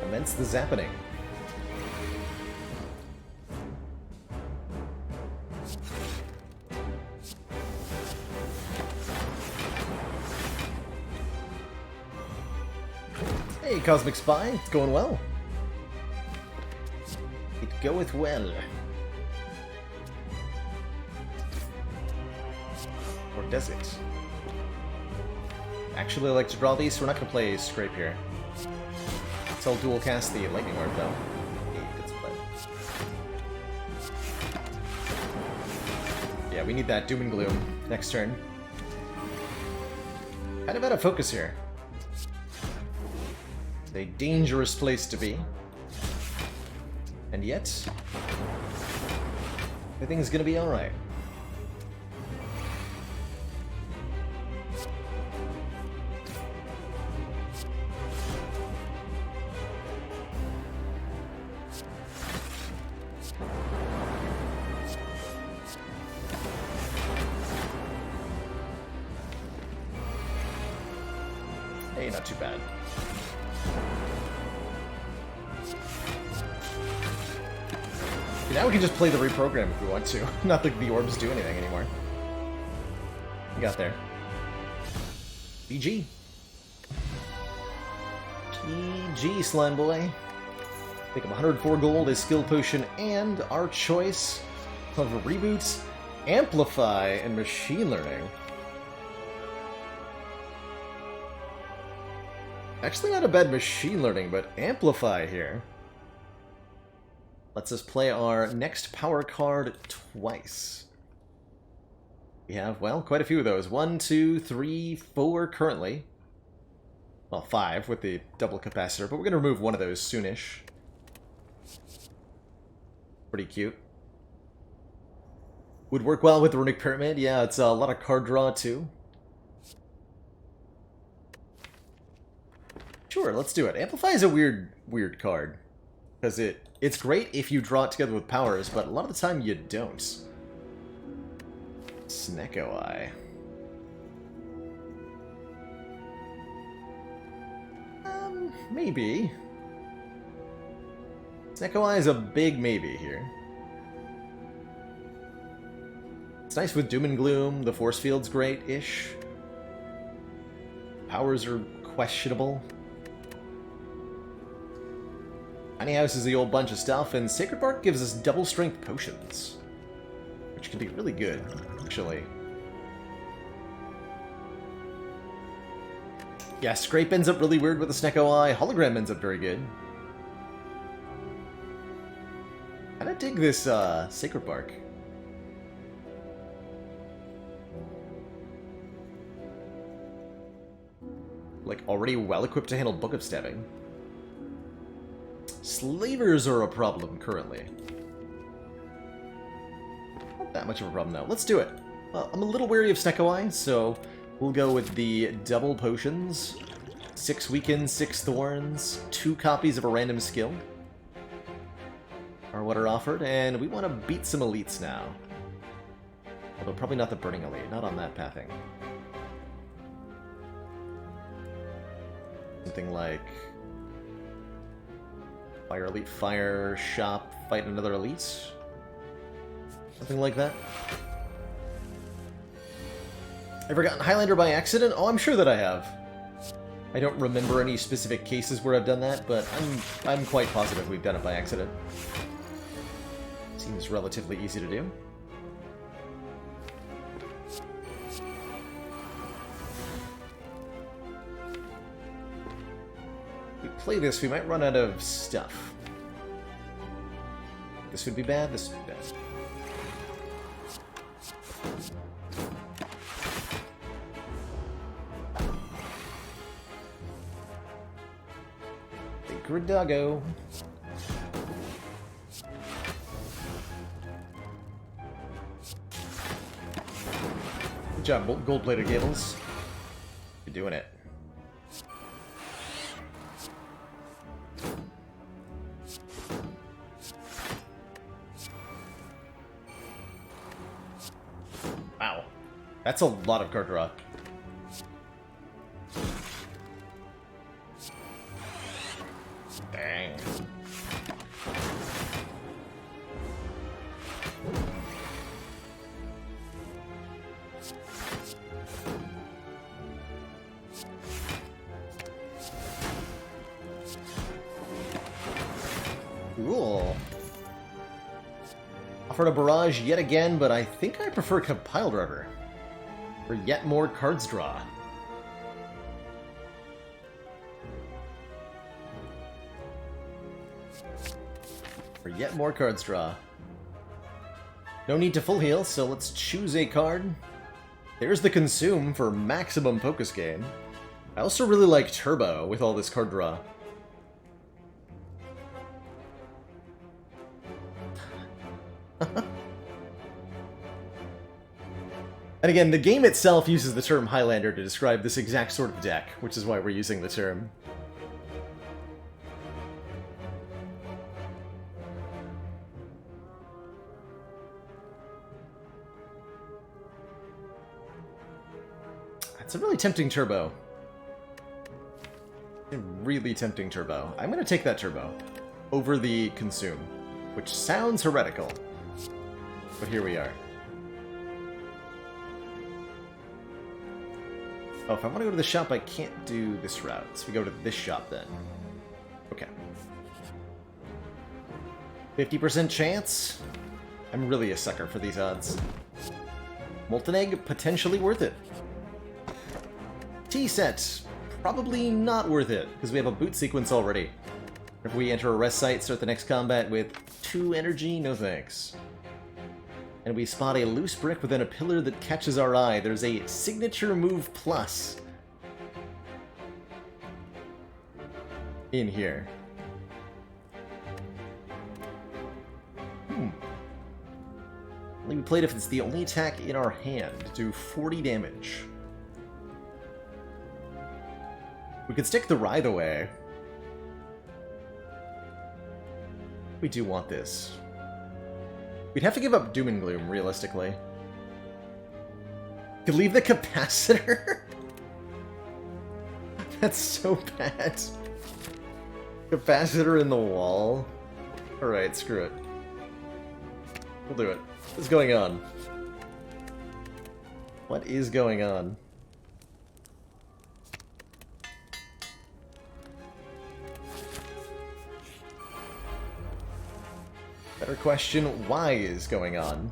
Immense the Zappening. Hey, Cosmic Spy, it's going well. It goeth well. Or does it? Actually, I like to draw these, so we're not going to play Scrape here. I'll dual cast the Lightning Orb, though. Good play. Yeah, we need that Doom and Gloom next turn. Kind of out of focus here. A dangerous place to be. And yet, everything's gonna be alright. Hey, not too bad. Now we can just play the reprogram if we want to. Not that the orbs do anything anymore. We got there. GG. GG, Slime Boy. Pick up 104 gold, a skill potion, and our choice of reboots, amplify, and machine learning. Actually not a bad machine learning, but amplify here. Lets us play our next power card twice. We have, well, quite a few of those. 1, 2, 3, 4 currently. Well, 5 with the double capacitor, but we're going to remove one of those soonish. Pretty cute. Would work well with the Runic Pyramid. Yeah, it's a lot of card draw, too. Sure, let's do it. Amplify is a weird card. Because it's great if you draw it together with powers, but a lot of the time you don't. Snecko Eye. Maybe. Snecko Eye is a big maybe here. It's nice with Doom and Gloom. The force field's great-ish. Powers are questionable. Tiny House is the old bunch of stuff, and Sacred Bark gives us double strength potions, which can be really good, actually. Yeah, Scrape ends up really weird with the Snecko Eye. Hologram ends up very good. I kinda dig this Sacred Bark. Like, already well-equipped to handle Book of Stabbing. Slavers are a problem currently. Not that much of a problem though. Let's do it. Well, I'm a little wary of Snecko Eye, so we'll go with the double potions. 6 weaken, 6 thorns, 2 copies of a random skill are what are offered, and we want to beat some elites now. Although probably not the Burning Elite, not on that pathing. Something like Fire Elite, Fire Shop, fight another Elite? Something like that. Ever gotten Highlander by accident? Oh, I'm sure that I have. I don't remember any specific cases where I've done that, but I'm quite positive we've done it by accident. Seems relatively easy to do. If we play this, we might run out of stuff. This would be bad, this would be bad. Doggo. Good job, gold-plated Gables. You're doing it. Wow. That's a lot of card draw. Dang. Cool. Offered a barrage yet again, but I think I prefer Compile Driver for yet more cards draw. For yet more cards draw. No need to full heal, so let's choose a card. There's the Consume for maximum focus gain. I also really like Turbo with all this card draw. And again, the game itself uses the term Highlander to describe this exact sort of deck, which is why we're using the term. It's a really tempting Turbo. really tempting turbo. I'm going to take that turbo over the consume, which sounds heretical, but here we are. Oh, if I want to go to the shop, I can't do this route, so we go to this shop then. Okay. 50% chance? I'm really a sucker for these odds. Molten Egg, potentially worth it. T-set, probably not worth it, because we have a boot sequence already. If we enter a rest site, start the next combat with 2 energy, no thanks. And we spot a loose brick within a pillar that catches our eye. There's a signature move plus in here. Only we played if it's the only attack in our hand. Do 40 damage. We could stick the Writhe away. We do want this. We'd have to give up Doom and Gloom, realistically. Could leave the capacitor? That's so bad. Capacitor in the wall? Alright, screw it. We'll do it. What's going on? What is going on? Better question, why is going on?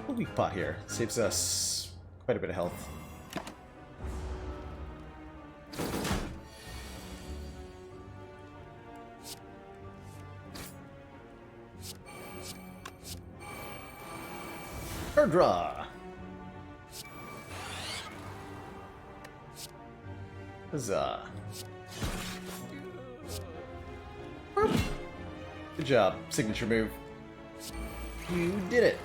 A weak pot here. Saves us quite a bit of health. Card draw. Huzzah. Good job. Signature move. You did it.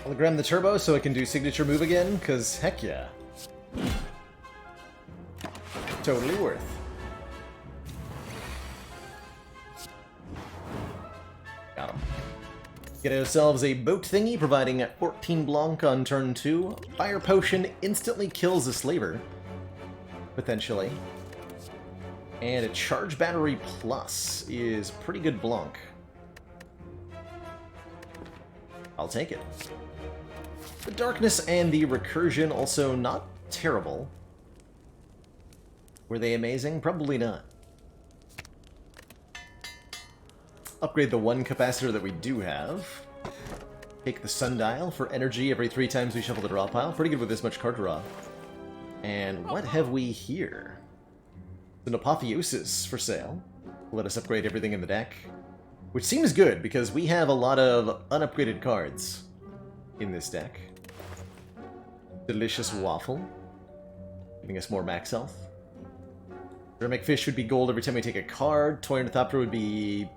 Hologram the turbo so I can do signature move again, because heck yeah. Totally worth. Got him. Get ourselves a boat thingy, providing 14 Blanc on turn 2. Fire Potion instantly kills a slaver. Potentially. And a Charge Battery Plus is pretty good Blanc. I'll take it. The Darkness and the Recursion also not terrible. Were they amazing? Probably not. Upgrade the one capacitor that we do have. Take the Sundial for energy every 3 times we shuffle the draw pile. Pretty good with this much card draw. And what have we here? An Apotheosis for sale. Let us upgrade everything in the deck. Which seems good, because we have a lot of unupgraded cards in this deck. Delicious Waffle, giving us more max health. Dermic Fish would be gold every time we take a card. Toy Ornithopter would be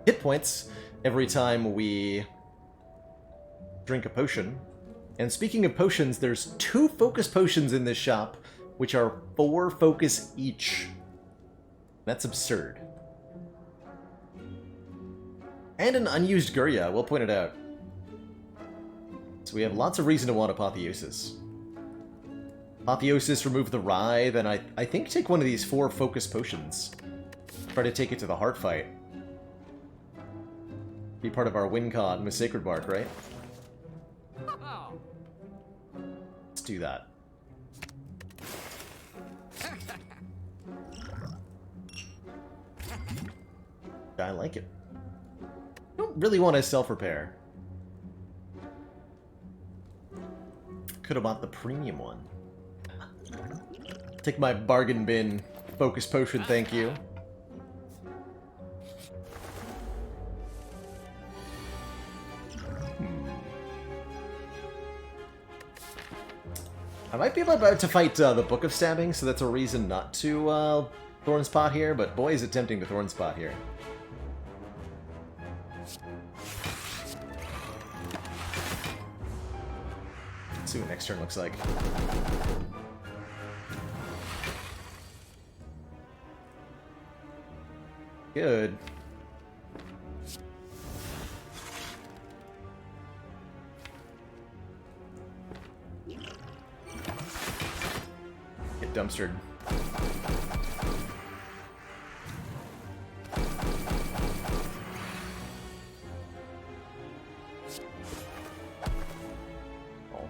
hit points every time we drink a potion. And speaking of potions, there's 2 focus potions in this shop, which are 4 focus each. That's absurd. And an unused Gurya, we'll point it out. So we have lots of reason to want Apotheosis. Apotheosis, remove the Writhe, and I think take one of these 4 focus potions. Try to take it to the heart fight. Be part of our win con with Sacred Mark, right? Let's do that. I like it. I don't really want to self-repair. Could have bought the premium one. Take my bargain bin focus potion, thank you. I might be about to fight the Book of Stabbing, so that's a reason not to Thorn Spot here, but boy is it tempting to Thorn Spot here. Let's see what next turn looks like. Good. Get dumpstered. Oh.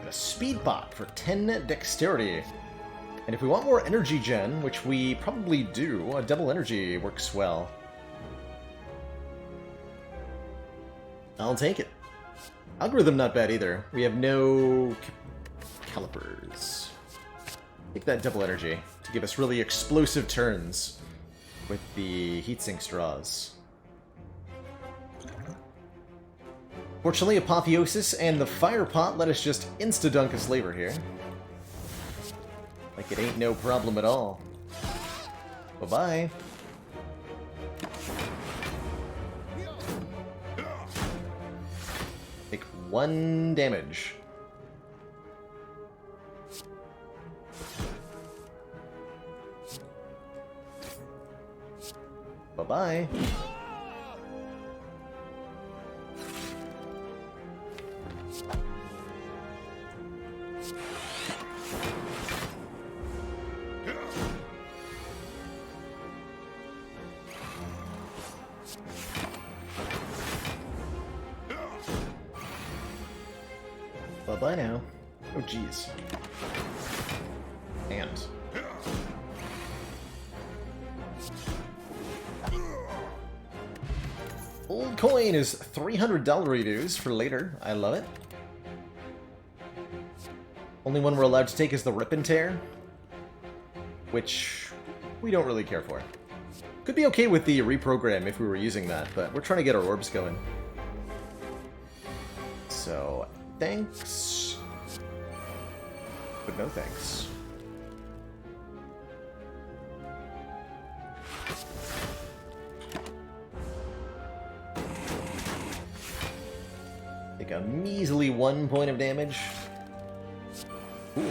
A speed bot for 10 dexterity. And if we want more energy gen, which we probably do, a double energy works well. I'll take it. Algorithm not bad either. We have no calipers. Take that double energy to give us really explosive turns with the heatsink straws. Fortunately, Apotheosis and the Fire Pot let us just insta-dunk a slaver here. Like it ain't no problem at all. Bye-bye. Take 1 damage. Bye-bye. Bye-bye now. Oh, jeez. And. Old coin is $300 redos for later. I love it. Only one we're allowed to take is the Rip and Tear, which we don't really care for. Could be okay with the reprogram if we were using that, but we're trying to get our orbs going. So, thanks. But no thanks. Take a measly 1 point of damage. Cool.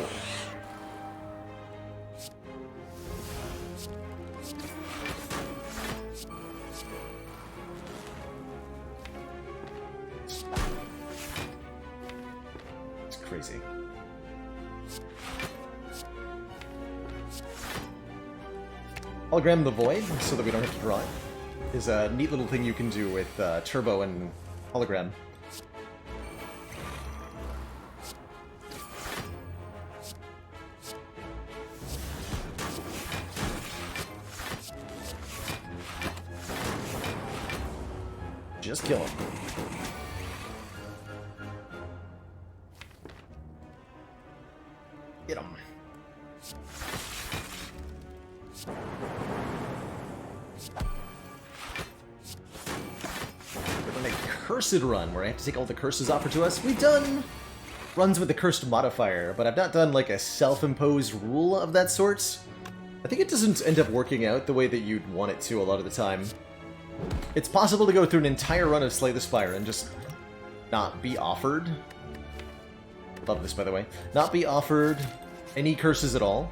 It's crazy. Hologram the Void, so that we don't have to draw it, is a neat little thing you can do with Turbo and Hologram. Just kill him. Get him. We're gonna make a cursed run where I have to take all the curses offered to us. We've done runs with the cursed modifier, but I've not done like a self-imposed rule of that sort. I think it doesn't end up working out the way that you'd want it to a lot of the time. It's possible to go through an entire run of Slay the Spire and just not be offered. Love this, by the way. Not be offered any curses at all.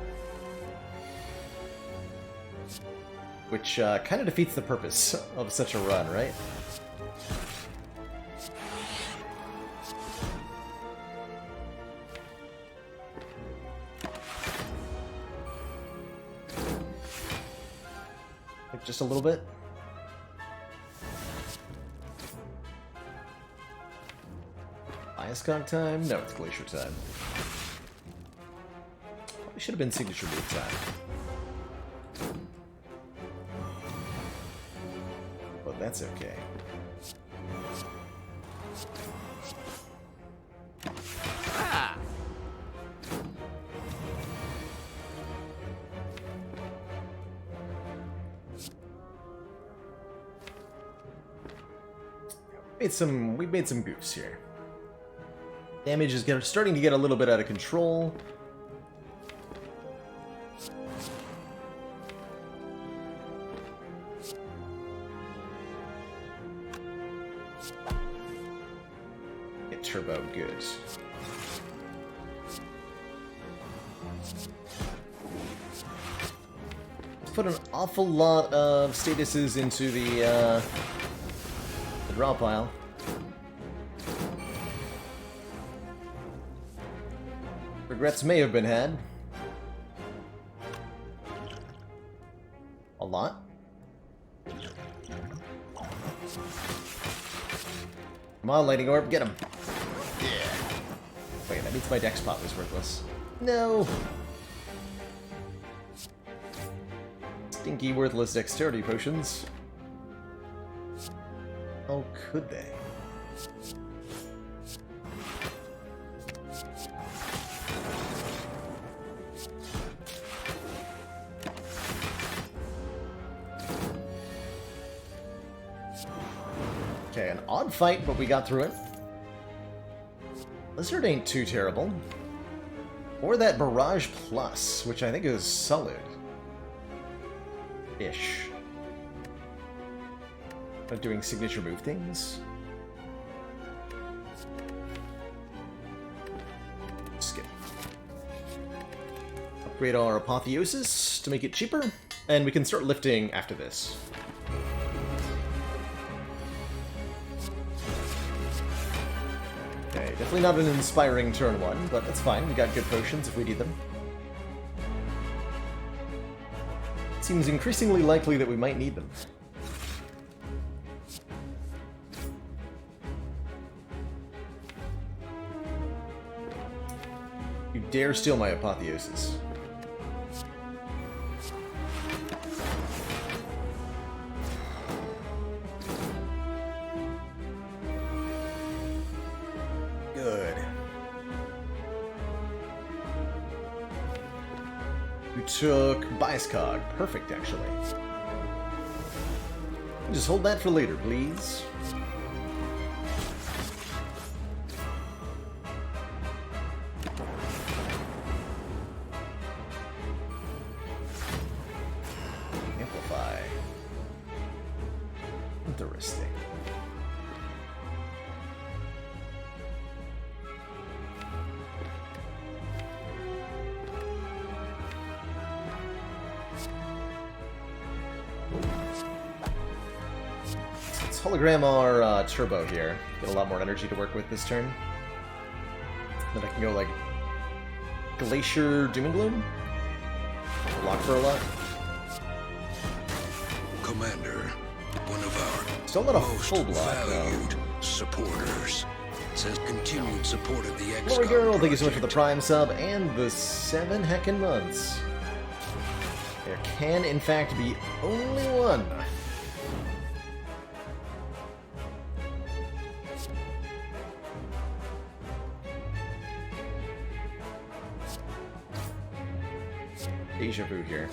Which kind of defeats the purpose of such a run, right? Like just a little bit. Ice-Conk time? No, it's Glacier time. Probably should have been Signature Move time. But that's okay. we made some goofs here. Damage is starting to get a little bit out of control. Get turbo good. Put an awful lot of statuses into the draw pile. Regrets may have been had. A lot. Come on, Lightning Orb, get him. Yeah. Wait, that means my Dex Pop is worthless. No. Stinky, worthless dexterity potions. Oh, could they? Okay, an odd fight, but we got through it. Lizard ain't too terrible. Or that Barrage Plus, which I think is solid. Ish. Not doing signature move things. Skip. Upgrade our Apotheosis to make it cheaper, and we can start lifting after this. Okay, definitely not an inspiring turn one, but that's fine. We got good potions if we need them. Seems increasingly likely that we might need them. You dare steal my Apotheosis. Good. You took Bias Cog. Perfect, actually. Just hold that for later, please. Amplify. Interesting. Let's hologram our turbo here. Get a lot more energy to work with this turn. Then I can go like Glacier Doom and Gloom. Block for a lot. Commander, one of our Still not a most full block, valued supporters says continued support of the Glory XCOM Girl, thank you so much for the project. Prime sub and the 7 heckin' months. There can, in fact, be only one. Deja vu here.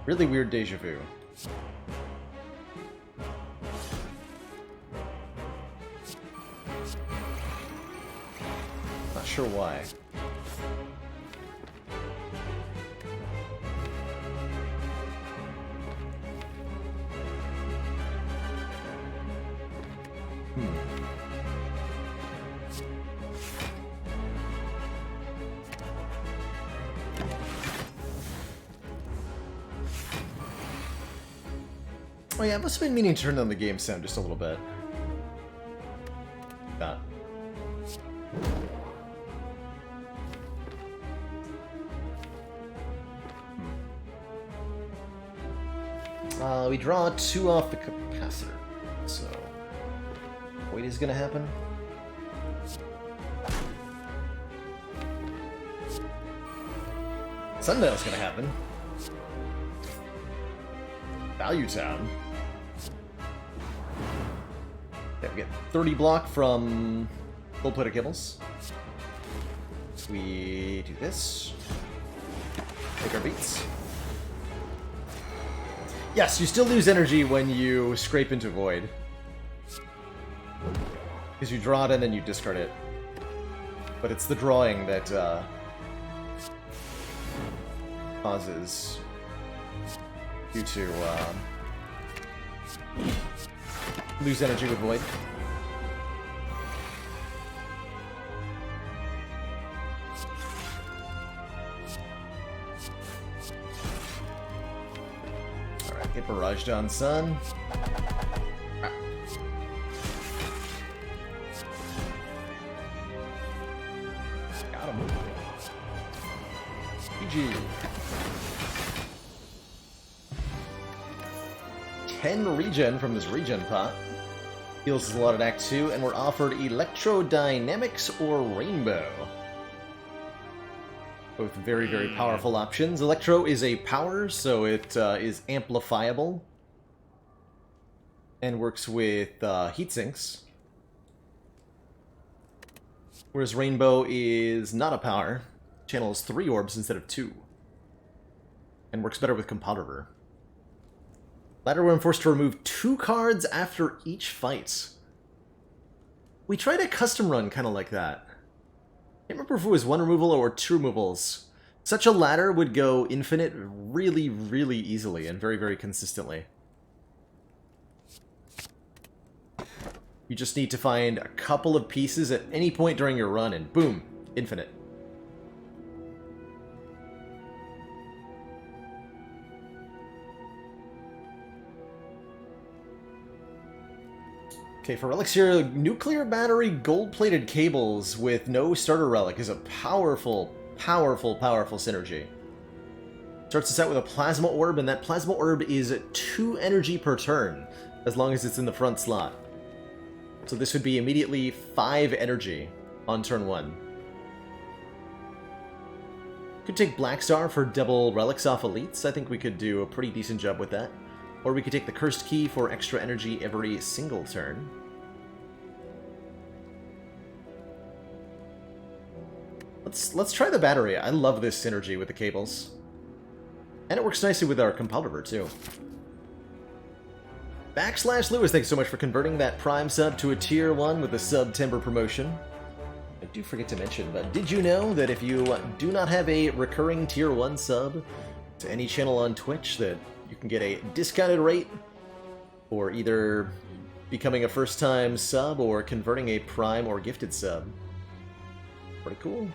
Really weird deja vu. Not sure why. Oh yeah, I must have been meaning to turn down the game sound just a little bit. That. We draw 2 off the capacitor, so what is gonna happen? Sundial's gonna happen. Value Town. Yeah, we get 30 block from gold-plated kibbles. We do this. Take our beats. Yes, you still lose energy when you scrape into Void. Because you draw it and then you discard it. But it's the drawing that causes you to lose energy with Void. Alright, get barraged on, son. Got him. GG. 10 regen from this regen pot. Heals us a lot at Act 2, and we're offered Electrodynamics or Rainbow. Both very, very powerful options. Electro is a power, so it is amplifiable. And works with heat sinks. Whereas Rainbow is not a power. Channels 3 orbs instead of 2. And works better with Compounder. Latter, we're forced to remove 2 cards after each fight. We tried a custom run kind of like that. I can't remember if it was 1 removal or 2 removals. Such a ladder would go infinite really, really easily and very, very consistently. You just need to find a couple of pieces at any point during your run and boom, infinite. Okay, for relics here, nuclear battery gold-plated cables with no starter relic is a powerful, powerful, powerful synergy. Starts us out with a plasma orb, and that plasma orb is 2 energy per turn, as long as it's in the front slot. So this would be immediately 5 energy on turn 1. Could take Black Star for double relics off elites. I think we could do a pretty decent job with that. Or we could take the Cursed Key for extra energy every single turn. Let's try the battery. I love this synergy with the cables. And it works nicely with our Compounder too. / Lewis, thanks so much for converting that Prime sub to a Tier 1 with a Sub-Timber promotion. I do forget to mention, but did you know that if you do not have a recurring Tier 1 sub to any channel on Twitch, that you can get a discounted rate for either becoming a first-time sub or converting a Prime or Gifted sub? Pretty cool.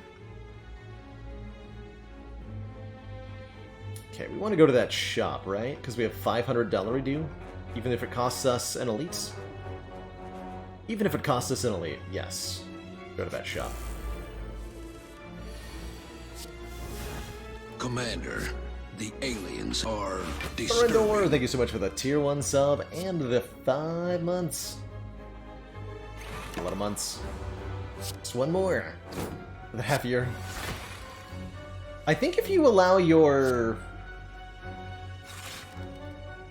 Okay, we want to go to that shop, right? Because we have $500 due, even if it costs us an elite. Even if it costs us an elite, yes. Go to that shop. Commander, the aliens are Surrender, disturbing. thank you so much for the Tier 1 sub and the 5 months. A lot of months. Just one more for the half year. I think if you allow your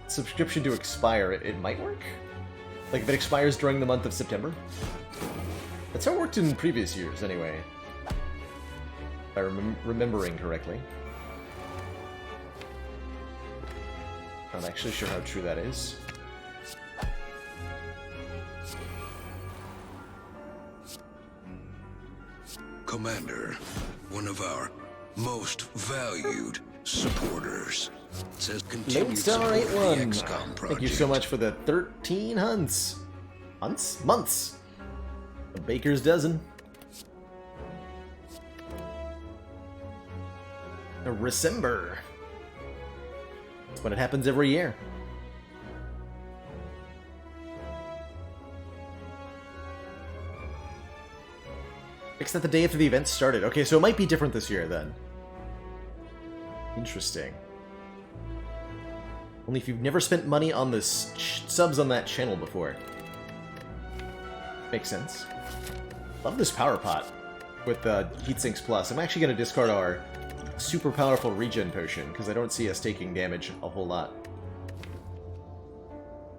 subscription to expire, it might work. Like if it expires during the month of September. That's how it worked in previous years, anyway. If I'm remembering correctly. Not actually sure how true that is. Commander, one of our most valued supporters, says continued Lone Star support of the 81. XCOM project. Thank you so much for the 13 hunts. Hunts? Months. A baker's dozen. A Recember. That's when it happens every year. Except the day after the event started. Okay, so it might be different this year then. Interesting. Only if you've never spent money on the subs on that channel before. Makes sense. Love this power pot with Heatsinks Plus. I'm actually going to discard our super powerful regen potion because I don't see us taking damage a whole lot.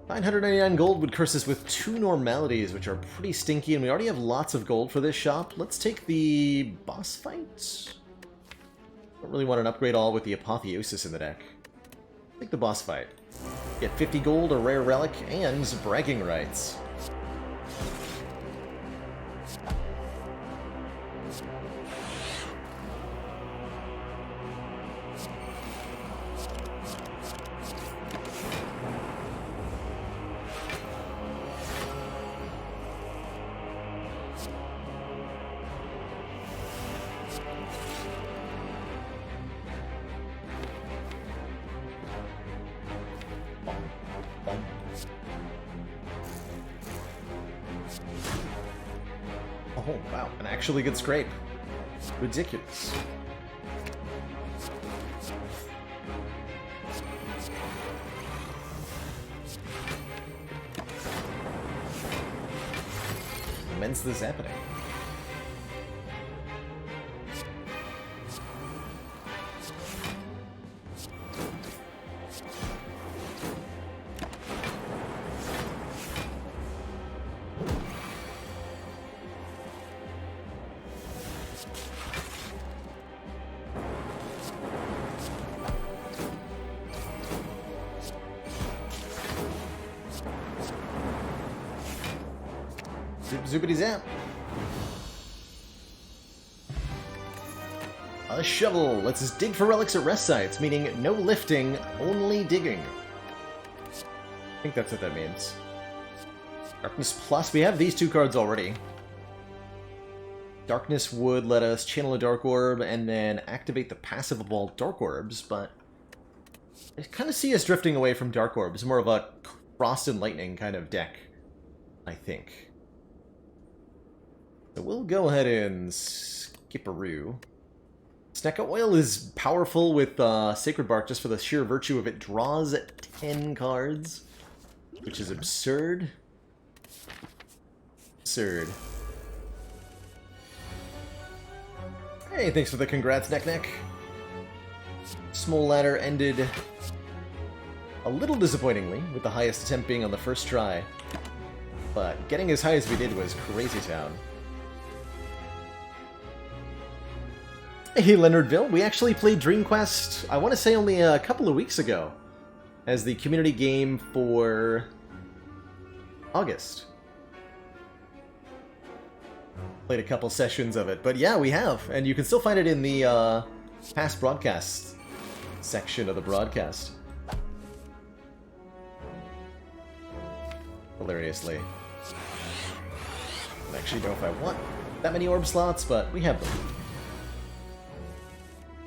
999 gold would curse us with 2 normalities, which are pretty stinky, and we already have lots of gold for this shop. Let's take the boss fight. Don't really want an upgrade all with the Apotheosis in the deck. Take the boss fight. Get 50 gold, a rare relic, and bragging rights. Oh, wow. An actually good scrape. Ridiculous. When's this happening? Zoopity zap. A shovel lets us dig for relics at rest sites, meaning no lifting, only digging. I think that's what that means. Darkness Plus, we have these two cards already. Darkness would let us channel a Dark Orb and then activate the passive of all Dark Orbs, but I kind of see us drifting away from Dark Orbs, more of a Frost and Lightning kind of deck, I think. So we'll go ahead and skip-a-roo. Snecka Oil is powerful with Sacred Bark just for the sheer virtue of it draws 10 cards, which is absurd. Absurd. Hey, thanks for the congrats, Neck. Small Ladder ended a little disappointingly, with the highest attempt being on the first try. But getting as high as we did was crazy town. Hey, Leonardville, we actually played Dream Quest, I want to say only a couple of weeks ago, as the community game for August. Played a couple sessions of it, but yeah, we have, and you can still find it in the past broadcast section of the broadcast. Hilariously. I don't actually know if I want that many orb slots, but we have them.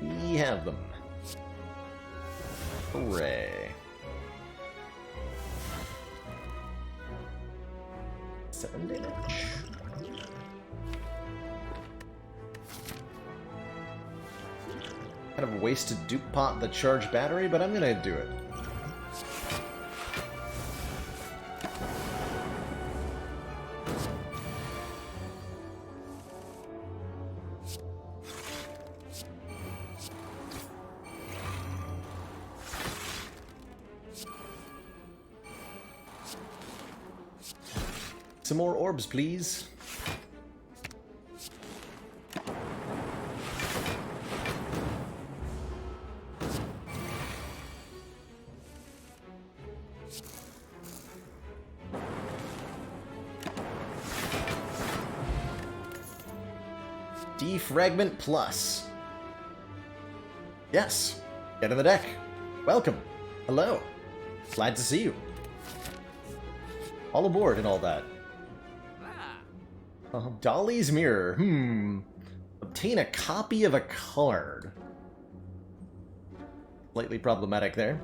We have them. Hooray. 7 damage. Kind of a waste to dupe pot the charged battery, but I'm gonna do it. Some more orbs, please. Defragment Plus. Yes. Get in the deck. Welcome. Hello. Glad to see you. All aboard and all that. Dolly's Mirror. Obtain a copy of a card. Slightly problematic there.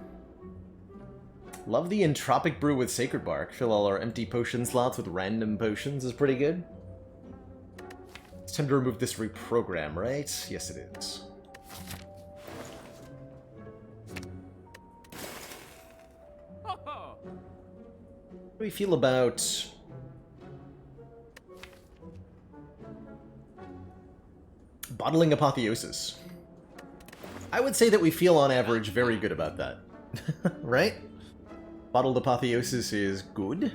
Love the Entropic Brew with Sacred Bark. Fill all our empty potion slots with random potions is pretty good. It's time to remove this reprogram, right? Yes, it is. How do we feel about Bottling Apotheosis? I would say that we feel on average very good about that. Right? Bottled Apotheosis is good.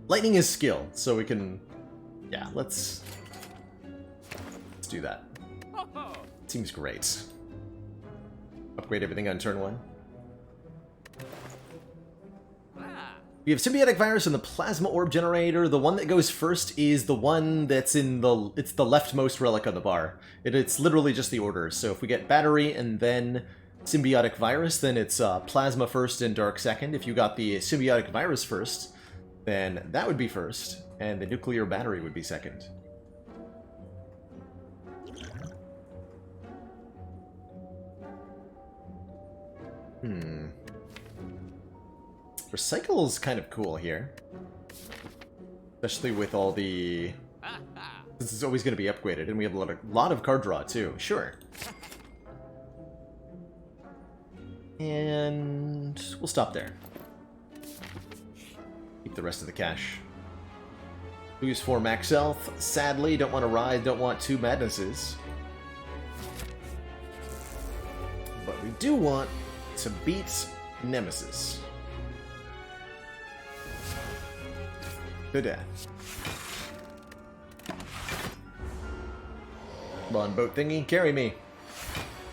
Lightning is skill, so we can... Yeah, let's do that. Seems great. Upgrade everything on turn 1. We have Symbiotic Virus and the Plasma Orb Generator. The one that goes first is the one that's in the... It's the leftmost relic on the bar. It's literally just the order. So if we get Battery and then Symbiotic Virus, then it's Plasma first and Dark second. If you got the Symbiotic Virus first, then that would be first, and the Nuclear Battery would be second. Recycle is kind of cool here. Especially with all the... This is always going to be upgraded, and we have a lot of card draw, too. Sure. And we'll stop there. Keep the rest of the cash. Boost for max health. Sadly, don't want to ride, don't want 2 madnesses. But we do want to beat Nemesis. To death. Come on, boat thingy, carry me.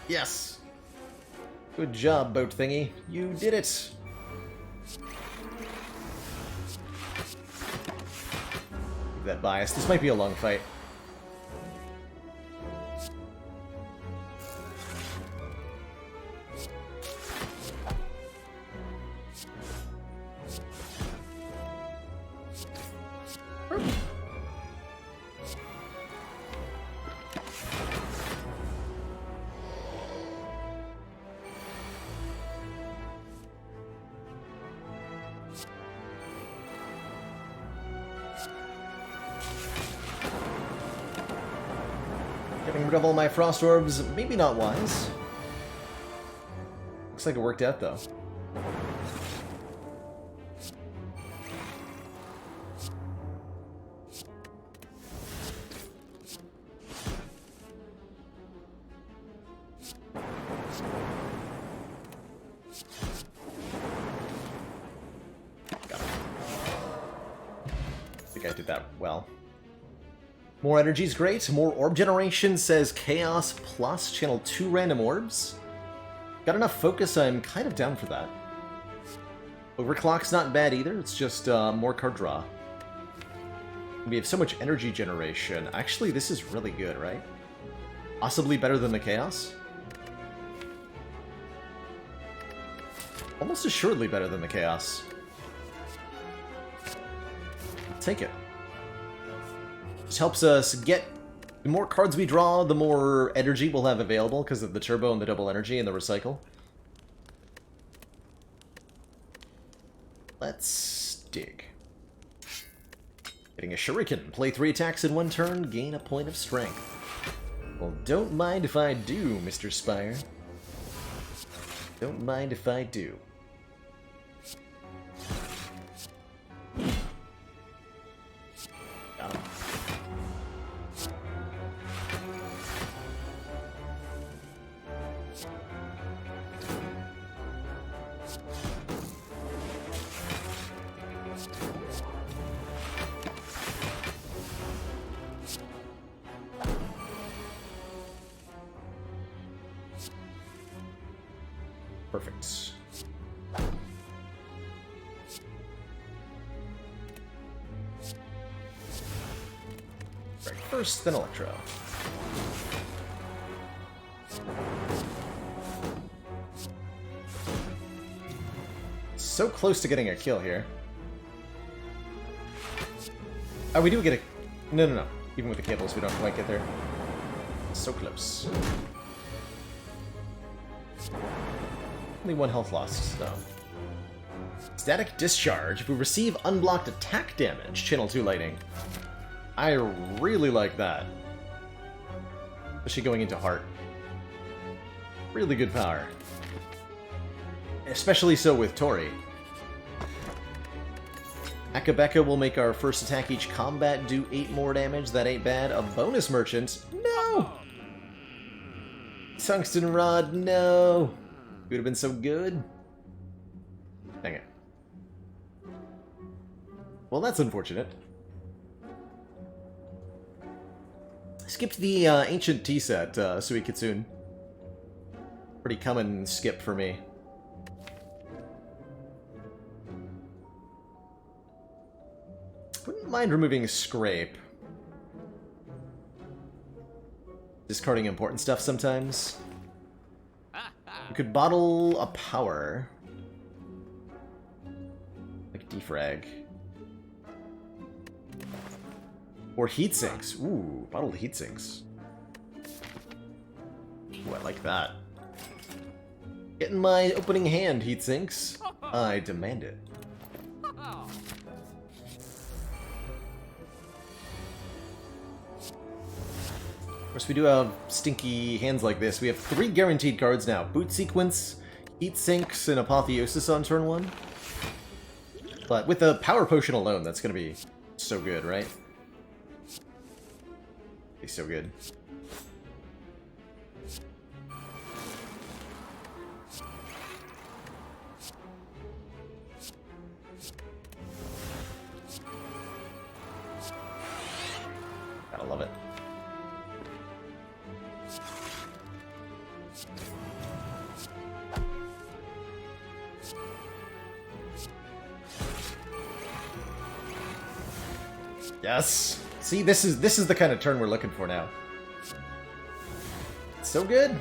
Yes! Good job, boat thingy. You did it! Keep that bias. This might be a long fight. Getting rid of all my frost orbs, maybe not wise. Looks like it worked out, though. Got it. I think I did that well. More energy is great. More orb generation says Chaos plus channel 2 random orbs. Got enough focus, I'm kind of down for that. Overclock's not bad either, it's just more card draw. We have so much energy generation. Actually, this is really good, right? Possibly better than the Chaos? Almost assuredly better than the Chaos. Take it. Just helps us get... The more cards we draw, the more energy we'll have available because of the turbo and the double energy and the recycle. Let's dig. Getting a shuriken. Play 3 attacks in 1 turn, gain a point of strength. Well, don't mind if I do, Mr. Spire. Don't mind if I do. Got him. Perfect. Right, first, then Electro. So close to getting a kill here. Oh, we do get a... No. Even with the cables, we don't quite get there. So close. Only 1 health lost, though. Static Discharge. If we receive unblocked attack damage, channel 2 lighting. I really like that. Especially going into Heart. Really good power. Especially so with Tori. Akabeka will make our first attack each combat do 8 more damage. That ain't bad. A bonus merchant. No! Tungsten Rod, no! It would have been so good. Dang it. Well, that's unfortunate. Skipped the Ancient Tea set, Suikitsune. Pretty common skip for me. Wouldn't mind removing Scrape. Discarding important stuff sometimes. We could bottle a power. Like defrag. Or heat sinks. Ooh, bottled heat sinks. Ooh, I like that. Get in my opening hand, heat sinks. I demand it. course, we do have stinky hands like this. We have 3 guaranteed cards now. Boot Sequence, Heat Sinks, and Apotheosis on turn 1. But with the Power Potion alone, that's going to be so good, right? Be so good. Gotta love it. Yes. See, this is the kind of turn we're looking for now. It's so good.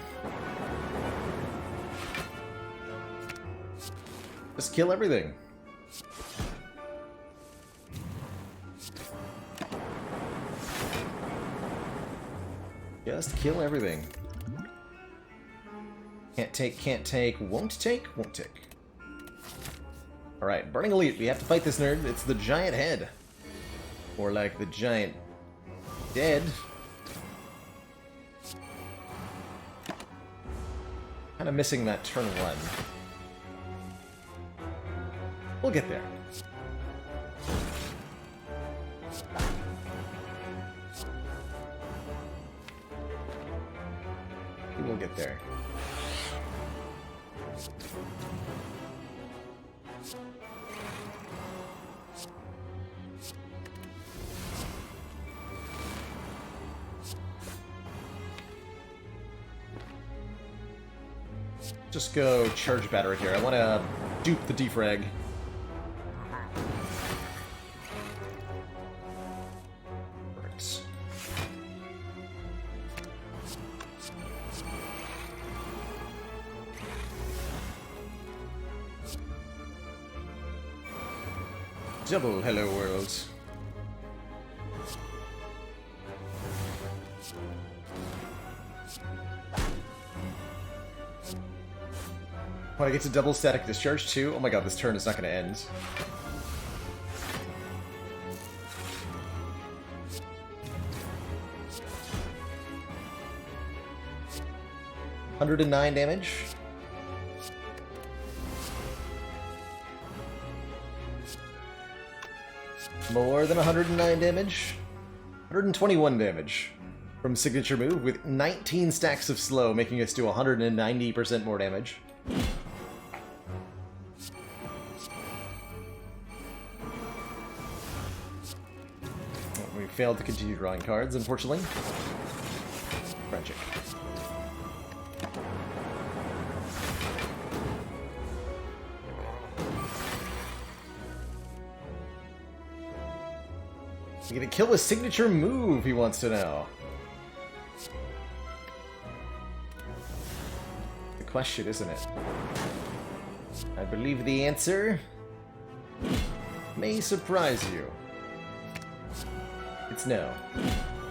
Just kill everything. Just kill everything. Can't take, won't take. Alright, Burning Elite, we have to fight this nerd. It's the giant head. Or like the giant dead. Kind of missing that turn 1. We'll get there. We will get there. Just go charge battery here. I want to dupe the defrag. Perfect. Double hello world. Oh, I get to double static discharge too? Oh my god, this turn is not going to end. $109 damage. More than 109 damage. 121 damage from signature move with 19 stacks of slow, making us do 190% more damage. We failed to continue drawing cards, unfortunately. Tragic. You gonna kill a signature move, he wants to know. The question, isn't it? I believe the answer may surprise you. It's no.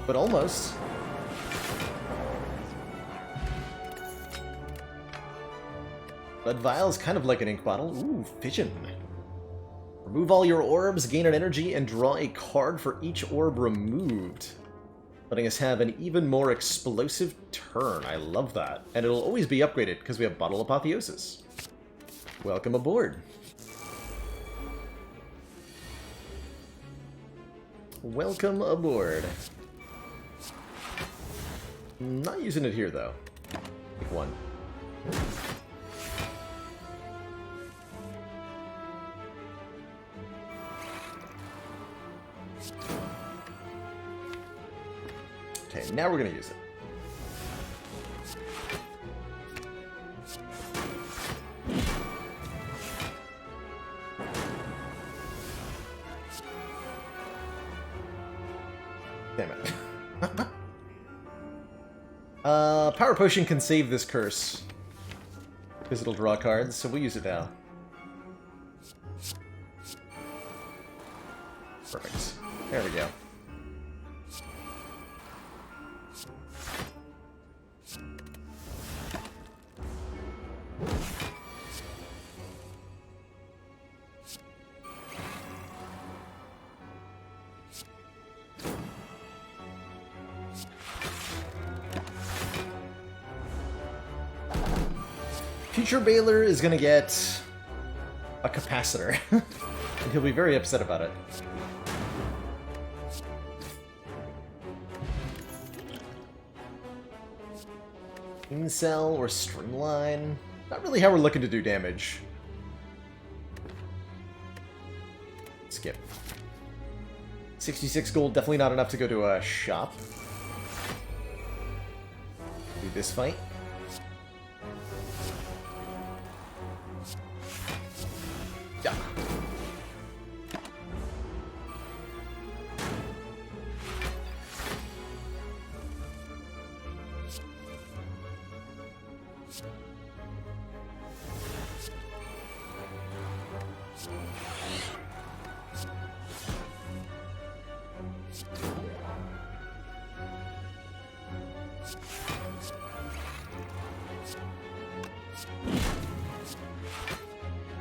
But almost. Blood Vial's kind of like an ink bottle. Ooh, fission. Remove all your orbs, gain an energy, and draw a card for each orb removed. Letting us have an even more explosive turn. I love that. And it'll always be upgraded because we have Bottle Apotheosis. Welcome aboard. Welcome aboard. Not using it here, though. Pick one. Okay, now we're going to use it. Damn it. Power Potion can save this curse. Because it'll draw cards, so we'll use it now. Perfect. There we go. Future Baylor is gonna get a capacitor. And he'll be very upset about it. Incel or Streamline. Not really how we're looking to do damage. Skip. 66 gold, definitely not enough to go to a shop. Do this fight. Yeah.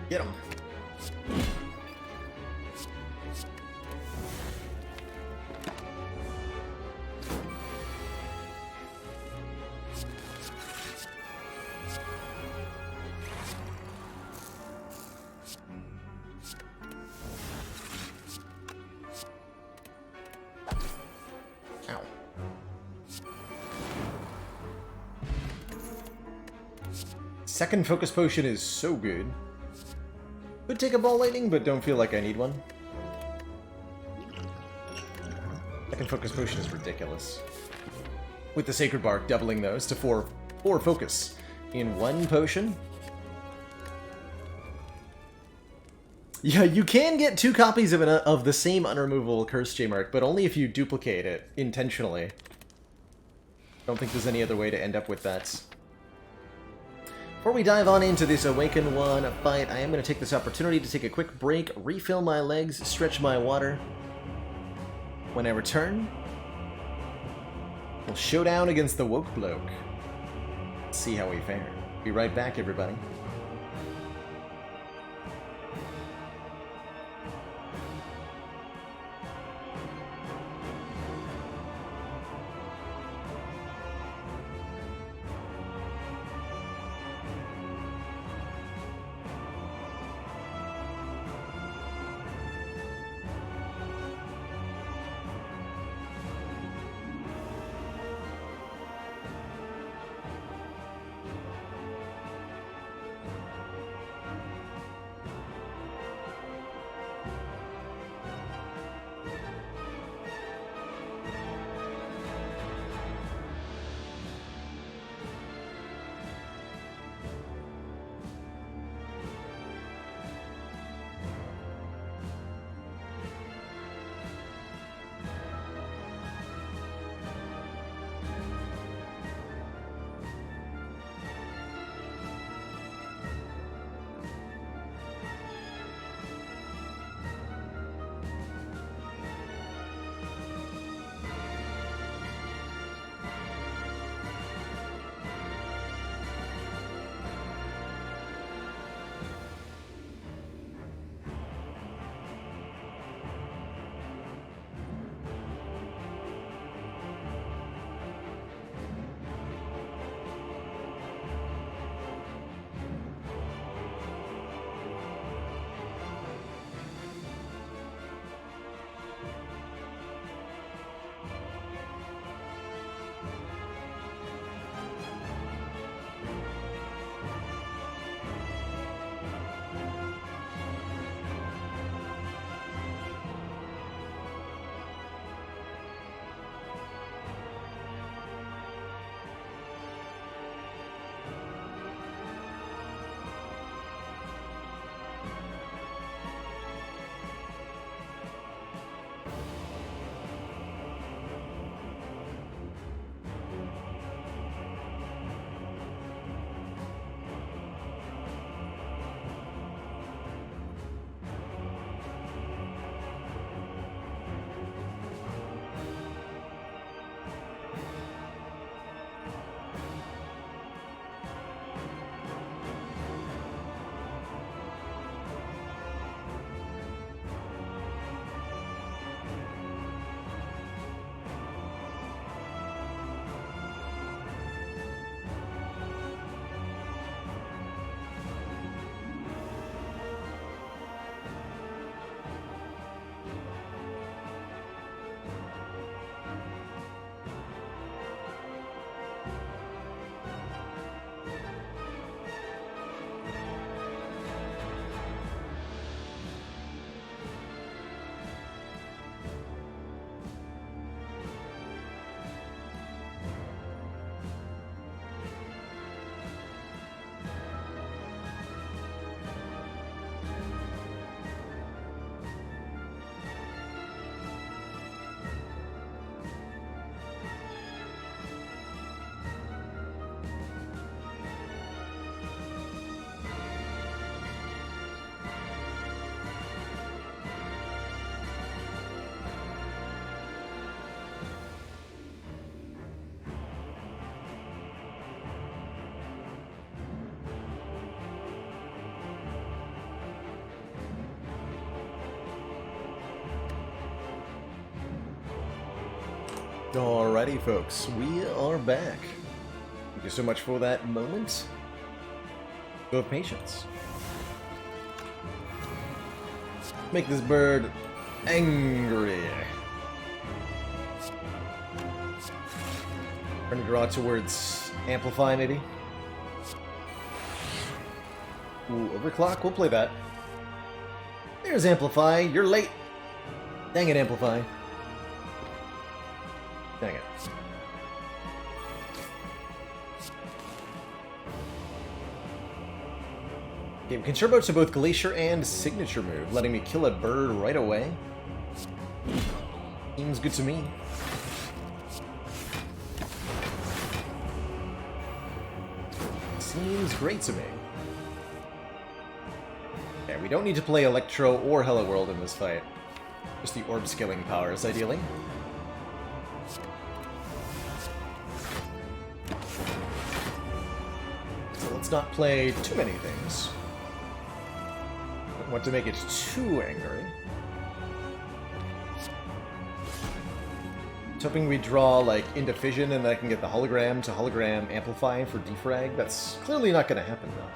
Get him. Ow. Second focus potion is so good. Could take a ball lightning, but don't feel like I need one. Second focus potion is ridiculous. With the Sacred Bark doubling those to four focus in one potion. Yeah, you can get 2 copies of the same unremovable Curse J-Mark, but only if you duplicate it intentionally. Don't think there's any other way to end up with that. Before we dive on into this Awaken 1 fight, I am going to take this opportunity to take a quick break, refill my legs, stretch my water. When I return, we'll showdown against the Woke Bloke. See how we fare. Be right back, everybody. Alrighty, folks, we are back. Thank you so much for that moment of patience. Make this bird angry. Trying to draw towards Amplify, maybe? Ooh, Overclock, we'll play that. There's Amplify, you're late. Dang it, Amplify. Dang it. Okay, we can turbo to both Glacier and Signature move, letting me kill a bird right away. Seems good to me. Seems great to me. Okay, we don't need to play Electro or Hello World in this fight. Just the orb scaling powers, ideally. So let's not play too many things. Don't want to make it too angry. I was hoping we draw like into Fission and then I can get the hologram to hologram amplify for defrag. That's clearly not going to happen though.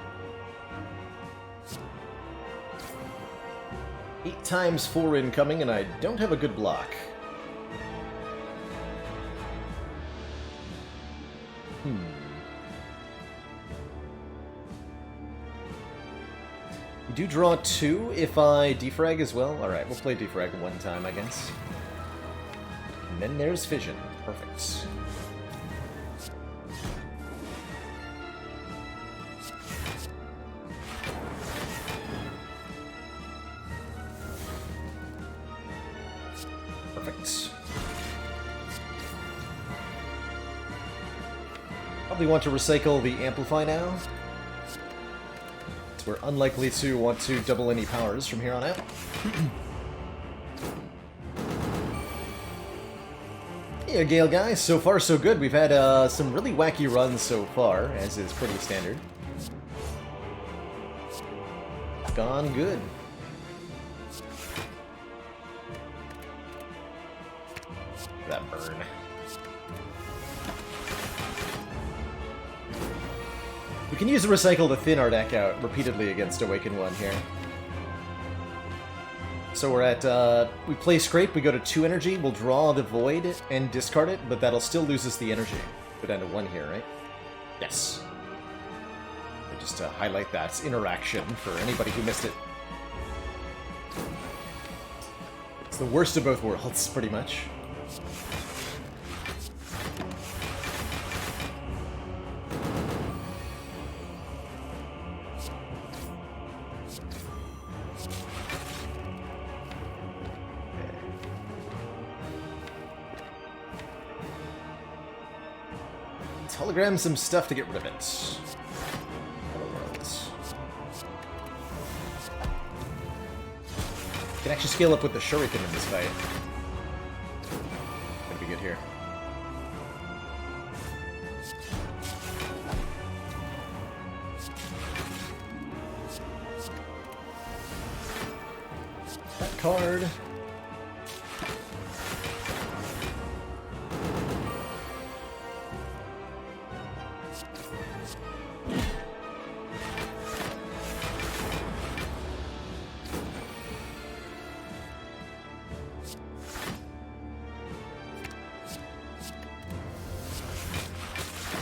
8 times 4 incoming, and I don't have a good block. We do draw 2 if I defrag as well. Alright, we'll play defrag one time, I guess. And then there's Fission. Perfect. Perfect. Probably want to recycle the Amplify now. So we're unlikely to want to double any powers from here on out. Yeah, Gale guys, so far so good. We've had some really wacky runs so far, as is pretty standard. Gone good. That burn. We can use the recycle to thin our deck out repeatedly against Awaken 1 here. So we're at, we play Scrape, we go to 2 energy, we'll draw the Void and discard it, but that'll still lose us the energy. Go down to 1 here, right? Yes. Just to highlight that interaction for anybody who missed it. It's the worst of both worlds, pretty much. Hologram some stuff to get rid of it. Hello worlds. Can actually scale up with the Shuriken in this fight. Gonna be good here. That card.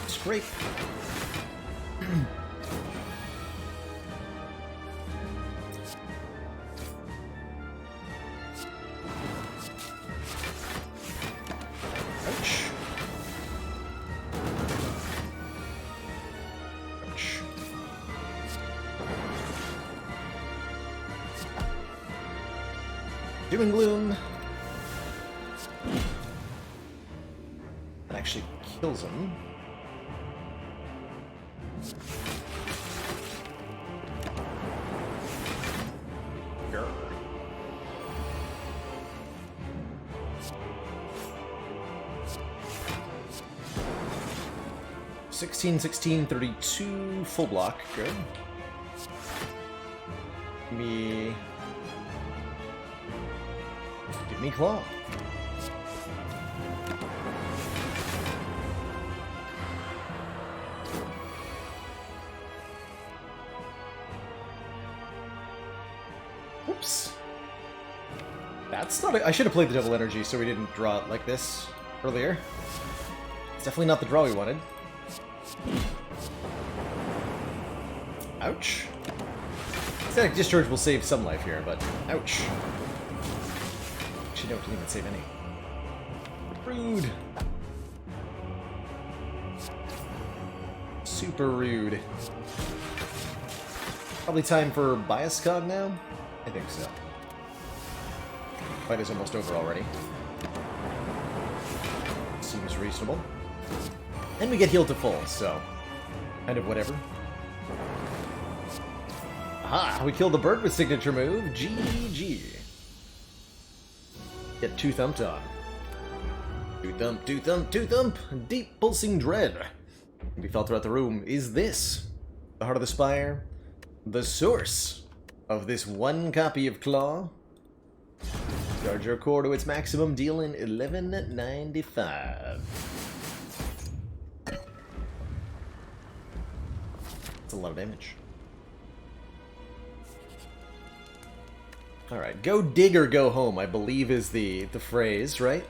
Scrape. Ouch. Ouch. Doom and Gloom. That actually kills him. Grr. 16, 16, 32, full block, good. Give me Claw. Oops. That's not I should have played the double energy so we didn't draw it like this earlier. It's definitely not the draw we wanted. Ouch. Static Discharge will save some life here, but ouch. Actually, no, it didn't even save any. Rude. Super rude. Probably time for Bias Cog now? I think so. Fight is almost over already. Seems reasonable. And we get healed to full, so kind of whatever. Aha! We killed the bird with signature move. GG. Get two thumped on. Two thump, two thump, two thump. Deep pulsing dread. Can be felt throughout the room. Is this the heart of the Spire? The source of this one copy of Claw? Charge your core to its maximum, dealing 1195. That's a lot of damage. Alright, go dig or go home, I believe is the phrase, right?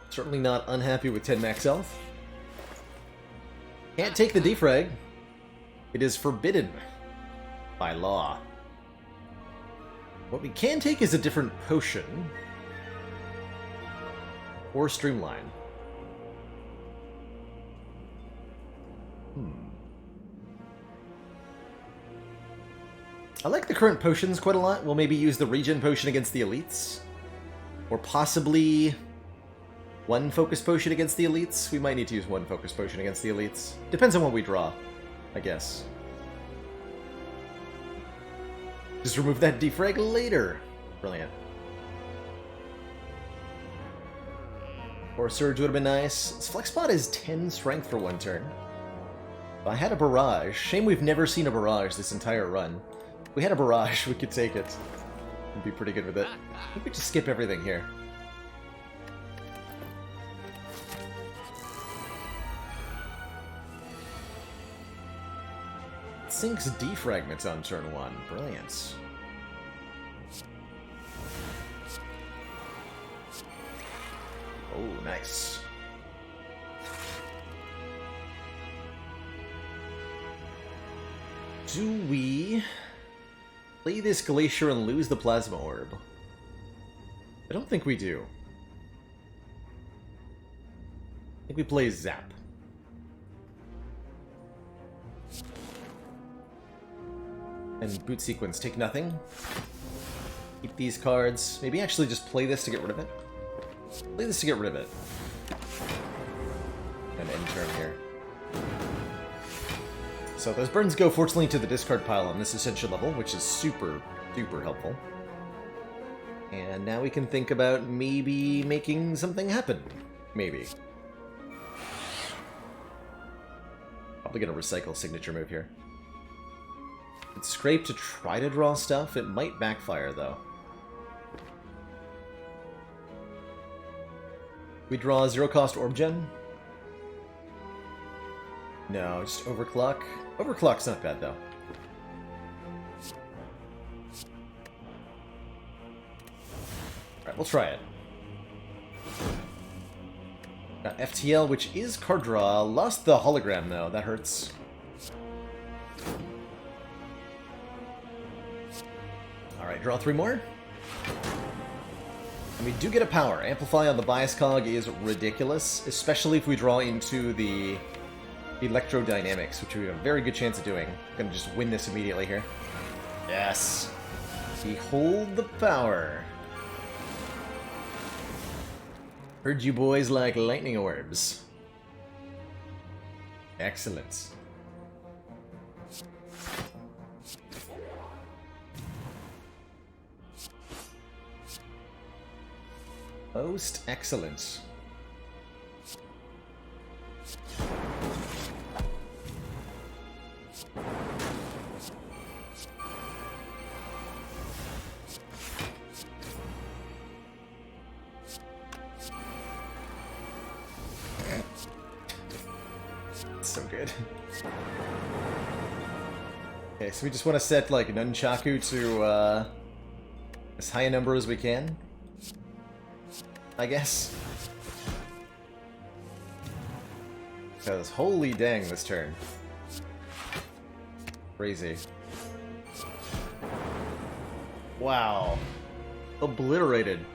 Certainly not unhappy with 10 max health. Can't take the defrag. It is forbidden by law. What we can take is a different potion. Or streamline. I like the current potions quite a lot. We'll maybe use the regen potion against the elites. Or possibly one focus potion against the elites. We might need to use one focus potion against the elites. Depends on what we draw, I guess. Just remove that defrag later. Brilliant. Or Surge would have been nice. This flex spot is 10 strength for one turn. If I had a barrage, shame we've never seen a barrage this entire run. If we had a barrage, we could take it. We'd be pretty good with it. I think we just skip everything here. Sinks defragments on turn 1. Brilliant. Oh, nice. Do we play this Glacier and lose the Plasma Orb? I don't think we do. I think we play Zap. And Boot Sequence, take nothing. Keep these cards. Maybe actually just play this to get rid of it. Play this to get rid of it. And end turn here. So those burns go fortunately to the discard pile on this Ascension level, which is super, duper helpful. And now we can think about maybe making something happen. Maybe. Probably gonna recycle signature move here. It's scrape to try to draw stuff. It might backfire, though. We draw 0-cost Orb Gen? No, just Overclock. Overclock's not bad, though. Alright, we'll try it. Got FTL, which is card draw. Lost the hologram, though. That hurts. Alright, draw 3 more. And we do get a power. Amplify on the Bias Cog is ridiculous, especially if we draw into the Electrodynamics, which we have a very good chance of doing. I'm gonna just win this immediately here. Yes! Behold the power! Heard you boys like lightning orbs. Excellent. Most excellent. So good. Okay, so we just want to set, like, Nunchaku to, as high a number as we can, I guess. Because holy dang this turn. Crazy. Wow. Obliterated.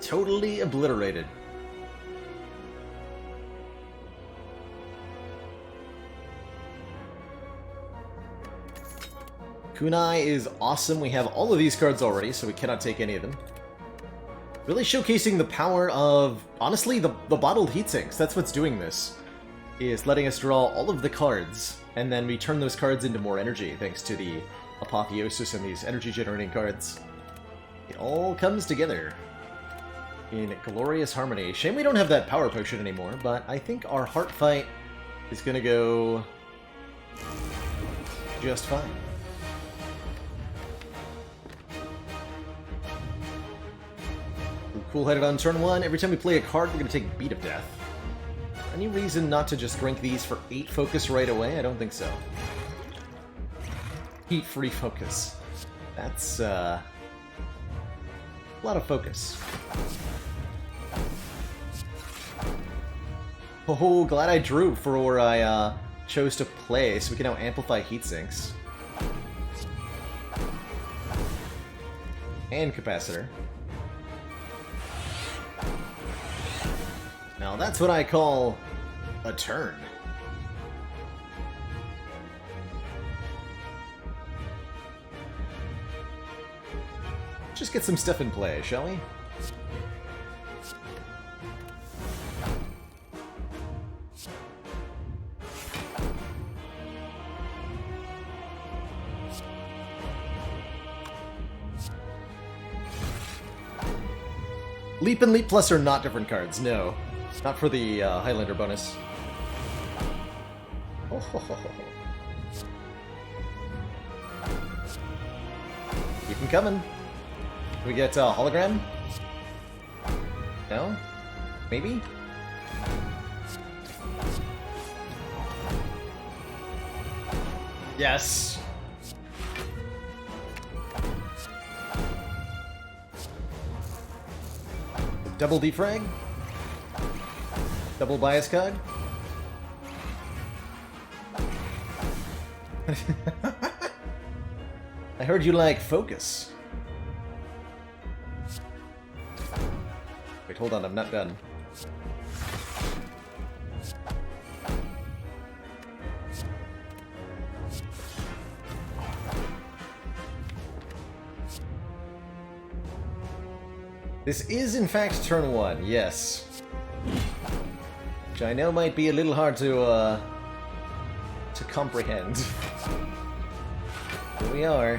Totally obliterated. Kunai is awesome. We have all of these cards already, so we cannot take any of them. Really showcasing the power of, honestly, the bottled heatsinks. That's what's doing this. Is letting us draw all of the cards, and then we turn those cards into more energy, thanks to the Apotheosis and these energy-generating cards. It all comes together in glorious harmony. Shame we don't have that power potion anymore, but I think our heart fight is gonna go just fine. Cool-headed on turn 1. Every time we play a card, we're going to take Beat of Death. Any reason not to just drink these for 8 focus right away? I don't think so. Heat-free focus. That's, a lot of focus. Oh, glad I drew for where I, chose to play, so we can now amplify heatsinks. And capacitor. Now that's what I call a turn. Just get some stuff in play, shall we? Leap and Leap Plus are not different cards, no. Not for the Highlander bonus. Oh, ho, ho, ho. Keep them coming. Can we get hologram? No? Maybe? Yes! Double defrag? Double bias cog? I heard you like focus. Wait, hold on, I'm not done. This is, in fact, turn 1, yes. Which I know might be a little hard to comprehend. Here we are.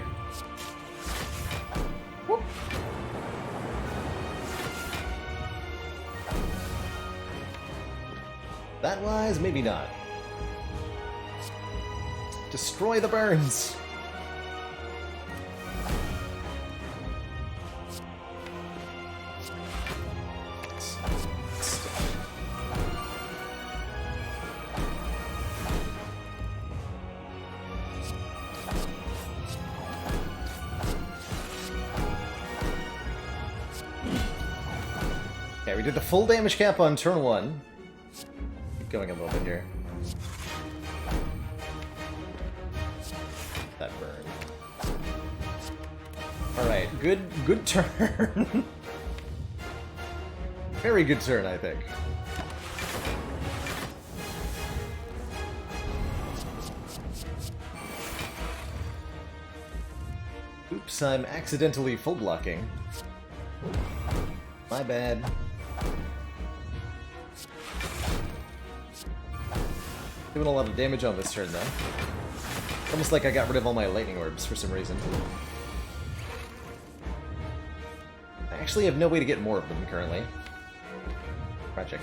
Whoop. That wise, maybe not. Destroy the burns! Okay, we did the full damage cap on turn 1. Keep going a little bit here. That burn. Alright, good turn. Very good turn, I think. Oops, I'm accidentally full blocking. My bad. Doing a lot of damage on this turn, though. Almost like I got rid of all my lightning orbs for some reason. I actually have no way to get more of them currently. Tragic.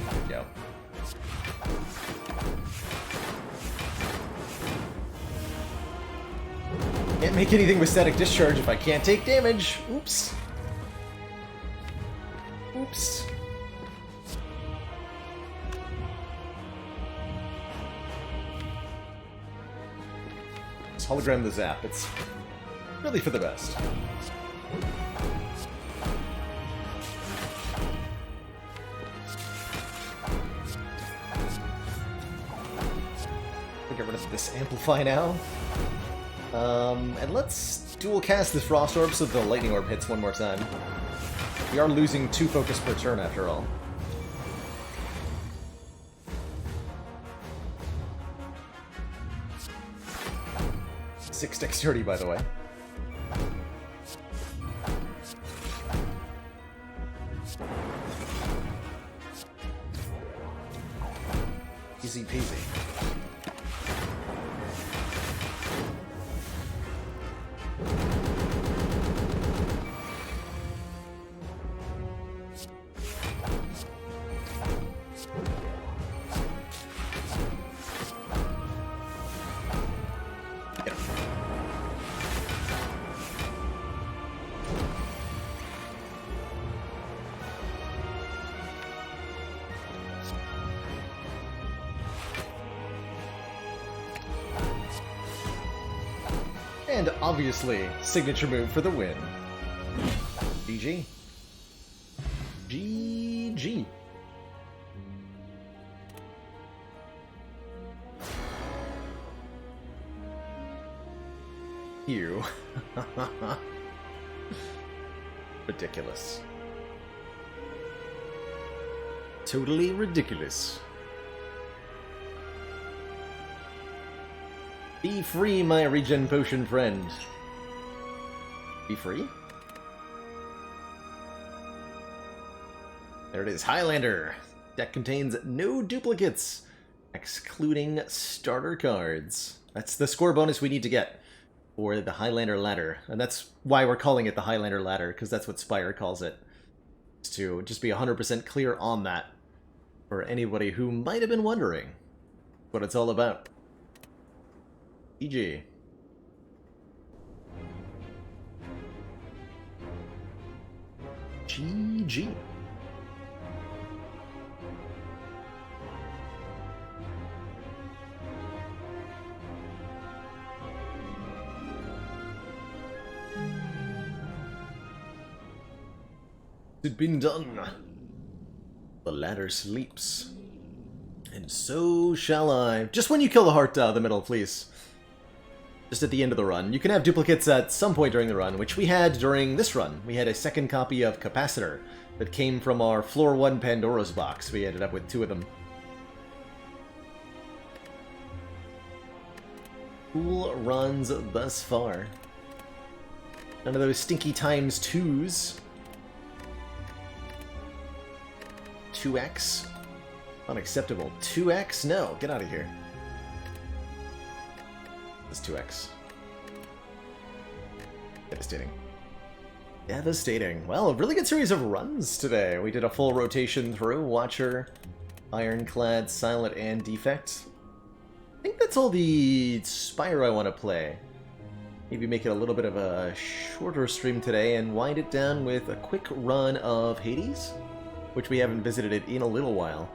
There we go. Can't make anything with static discharge if I can't take damage. Oops. Oops. Let's hologram the zap. It's really for the best. Get rid of this amplify now. And let's dual cast this Frost Orb so the Lightning Orb hits one more time. We are losing 2 focus per turn after all. Six dexterity, by the way. Easy peasy. And obviously, signature move for the win. GG. GG. You. Ridiculous. Totally ridiculous. Be free, my regen potion friend. Be free? There it is, Highlander. Deck contains no duplicates, excluding starter cards. That's the score bonus we need to get for the Highlander ladder. And that's why we're calling it the Highlander ladder, because that's what Spire calls it. Just to just be 100% clear on that for anybody who might have been wondering what it's all about. GG. GG. It's been done. The ladder sleeps. And so shall I. Just when you kill the heart out of the middle, please. Just at the end of the run. You can have duplicates at some point during the run, which we had during this run. We had a second copy of Capacitor that came from our Floor 1 Pandora's box. We ended up with 2 of them. Cool runs thus far. None of those stinky times 2s. 2x? Unacceptable. 2x? No, get out of here. It's 2x. Devastating. Devastating. Well, a really good series of runs today. We did a full rotation through. Watcher, Ironclad, Silent, and Defect. I think that's all the Spire I want to play. Maybe make it a little bit of a shorter stream today and wind it down with a quick run of Hades, which we haven't visited it in a little while.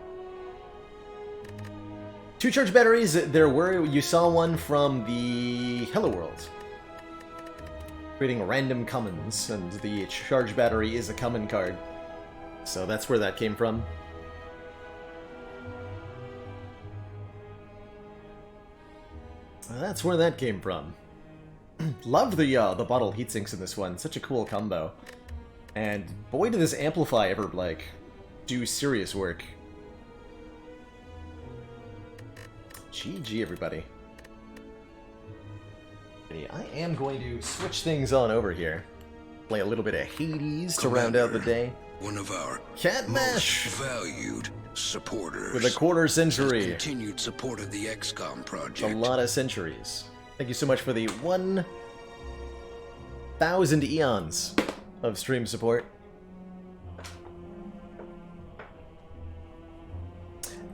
2 charge batteries, you saw one from the Hello World. Creating random commons, and the charge battery is a common card. So that's where that came from. That's where that came from. Love the bottle heatsinks in this one, such a cool combo. And boy did this Amplify ever, like, do serious work. GG, everybody. I am going to switch things on over here. Play a little bit of Hades to round out the day. One of our Cat Mash! most valued supporters. With a quarter century. Continued support of the XCOM project. A lot of centuries. Thank you so much for the 1,000 eons of stream support.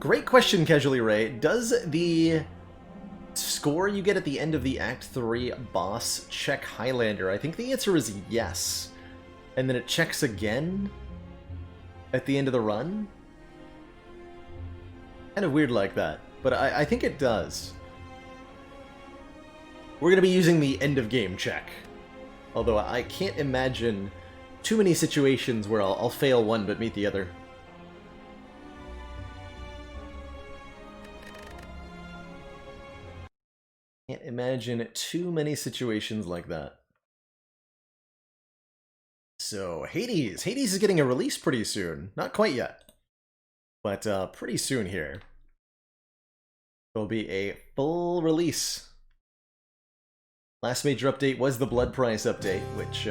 Great question, Casually Ray. Does the score you get at the end of the Act 3 boss check Highlander? I think the answer is yes. And then it checks again at the end of the run? Kind of weird like that, but I think it does. We're going to be using the end of game check. Although I can't imagine too many situations where I'll fail one but meet the other. Can't imagine too many situations like that. So, Hades. Hades is getting a release pretty soon. Not quite yet, but pretty soon here. There'll be a full release. Last major update was the Blood Price update, which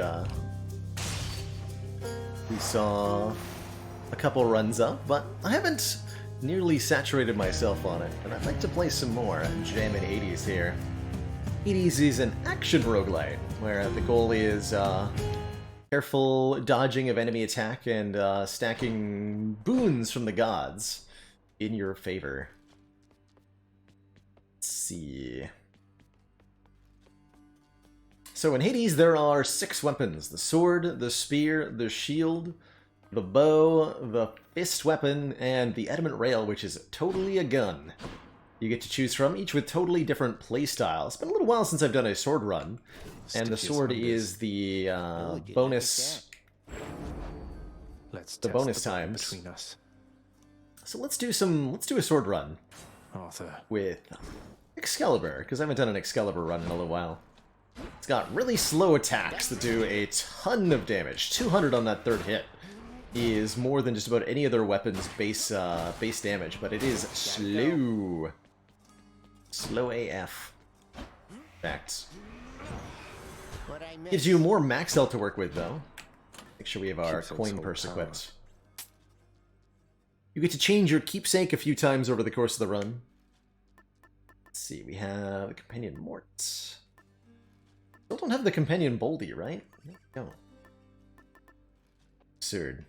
we saw a couple runs up, but I haven't nearly saturated myself on it, and I'd like to play some more and jam in Hades here. Hades is an action roguelite, where the goal is careful dodging of enemy attack and stacking boons from the gods in your favor. Let's see. So in Hades there are 6 weapons: the sword, the spear, the shield, the bow, the fist weapon, and the adamant rail, which is totally a gun. You get to choose from, each with totally different playstyles. It's been a little while since I've done a sword run, and the sword is the bonus. Let's the bonus times. between us. So let's do a sword run Arthur. with Excalibur, because I haven't done an Excalibur run in a little while. It's got really slow attacks that do a ton of damage. 200 on that third hit is more than just about any other weapon's base damage, but it is slow. Slow AF. Facts. Gives you more max health to work with, though. Make sure we have our coin purse equipped. You get to change your keepsake a few times over the course of the run. Let's see, we have the Companion Mort. Still don't have the Companion Boldy, right? No. Absurd.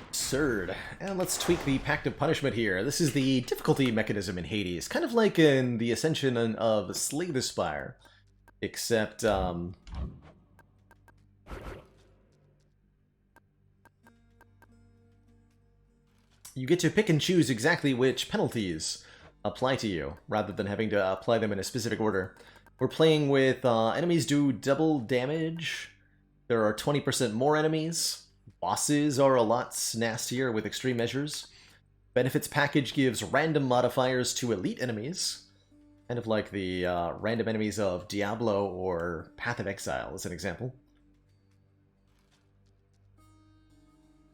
Absurd. And let's tweak the Pact of Punishment here. This is the difficulty mechanism in Hades. Kind of like in the Ascension of Slay the Spire. Except, you get to pick and choose exactly which penalties apply to you, rather than having to apply them in a specific order. We're playing with enemies do double damage. There are 20% more enemies. Bosses are a lot nastier with extreme measures. Benefits package gives random modifiers to elite enemies. Kind of like the random enemies of Diablo or Path of Exile as an example.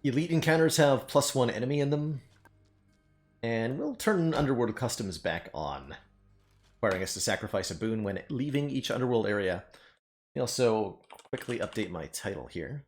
Elite encounters have +1 enemy in them. And we'll turn Underworld Customs back on, requiring us to sacrifice a boon when leaving each Underworld area. I'll also quickly update my title here.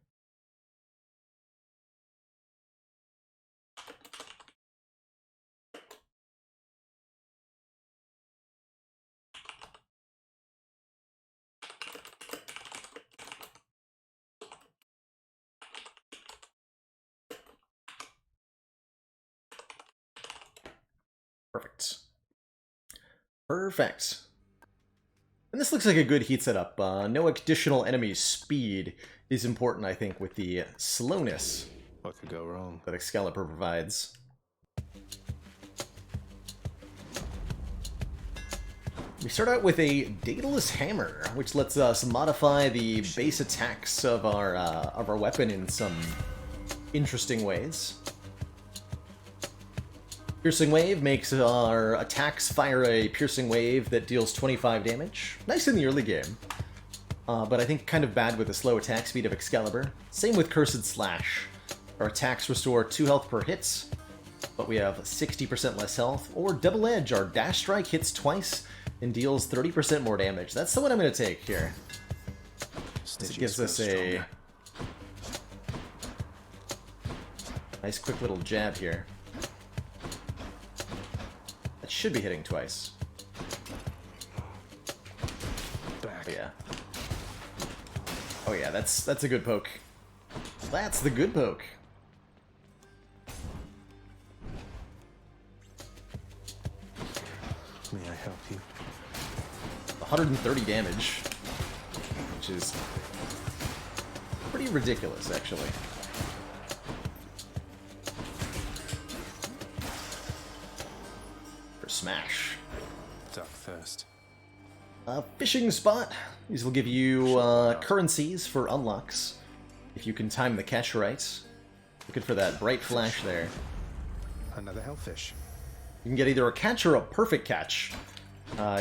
Perfect. Perfect. And this looks like a good heat setup. No additional enemy speed is important, I think, with the slowness What could go wrong? that Excalibur provides. We start out with a Daedalus Hammer, which lets us modify the base attacks of our weapon in some interesting ways. Piercing Wave makes our attacks fire a Piercing Wave that deals 25 damage. Nice in the early game, but I think kind of bad with the slow attack speed of Excalibur. Same with Cursed Slash. Our attacks restore 2 health per hit, but we have 60% less health. Or Double Edge, our Dash Strike hits twice and deals 30% more damage. That's the one I'm going to take here. It gives us a nice quick little jab here. That should be hitting twice. Back. Oh yeah. Oh yeah, that's a good poke. That's the good poke. 130 damage, which is pretty ridiculous, actually. For smash. Duck first. Fishing spot. These will give you currencies for unlocks if you can time the catch right. Looking for that bright flash there. Another hellfish. You can get either a catch or a perfect catch.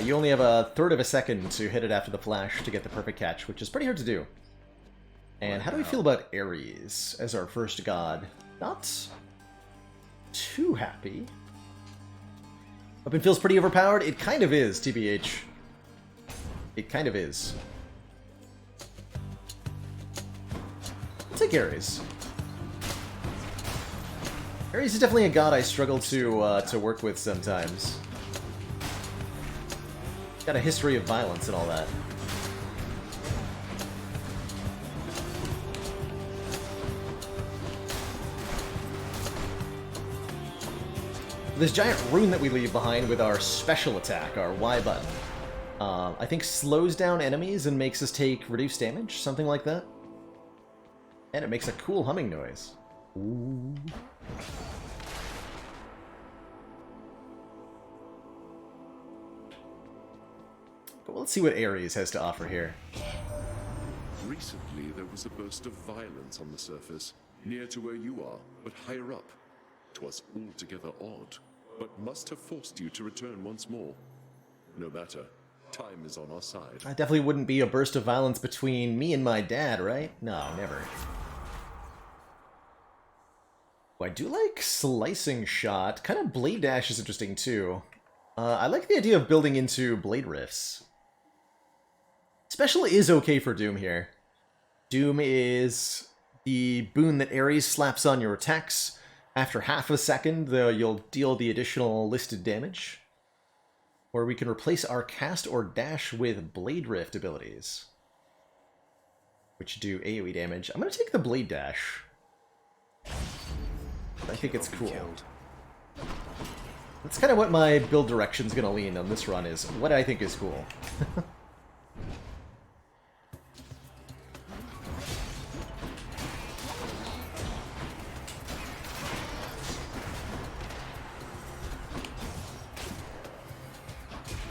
You only have a third of a second to hit it after the flash to get the perfect catch, which is pretty hard to do. And how do we feel about Ares as our first god? Not too happy. Weapon feels pretty overpowered? It kind of is, TBH. It kind of is. I'll take Ares. Ares is definitely a god I struggle to work with sometimes. Got a history of violence and all that. This giant rune that we leave behind with our special attack, our Y button, I think slows down enemies and makes us take reduced damage, something like that. And it makes a cool humming noise. Ooh. But let's see what Ares has to offer here. Recently, there was a burst of violence on the surface, near to where you are, but higher up. 'Twas altogether odd, but must have forced you to return once more. No matter, time is on our side. That definitely wouldn't be a burst of violence between me and my dad, right? No, never. I do like Slicing Shot. Kind of Blade Dash is interesting, too. I like the idea of building into Blade Rifts. Special is okay for Doom here. Doom is the boon that Ares slaps on your attacks. After half a second, you'll deal the additional listed damage. Or we can replace our cast or dash with Blade Rift abilities, which do AoE damage. I'm going to take the Blade Dash. I think it's cool. That's kind of what my build direction's going to lean on this run, is what I think is cool.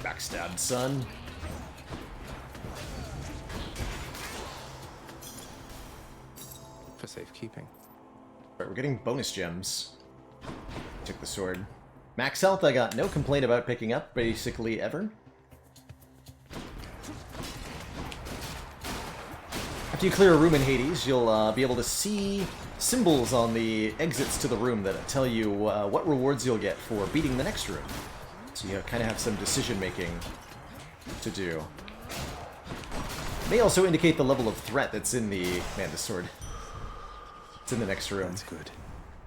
Backstabbed, son. For safekeeping. Alright, we're getting bonus gems. Took the sword. Max health I got no complaint about picking up, basically ever. After you clear a room in Hades, you'll be able to see symbols on the exits to the room that tell you what rewards you'll get for beating the next room. So you kind of have some decision-making to do. May also indicate the level of threat that's in the... Man, the sword. It's in the next room. That's good.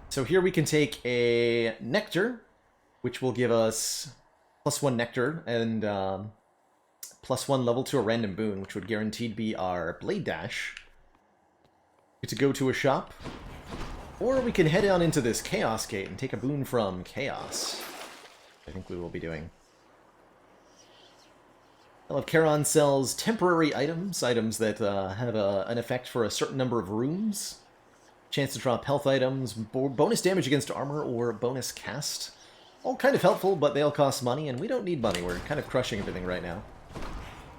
So here we can take a Nectar, which will give us +1 Nectar, and +1 level to a random boon, which would guaranteed be our Blade Dash. Get to go to a shop. Or we can head on into this Chaos Gate and take a boon from Chaos. I think we will be doing. I love Charon sells temporary items that have an effect for a certain number of rooms. Chance to drop health items, bonus damage against armor, or bonus cast. All kind of helpful, but they all cost money, and we don't need money. We're kind of crushing everything right now.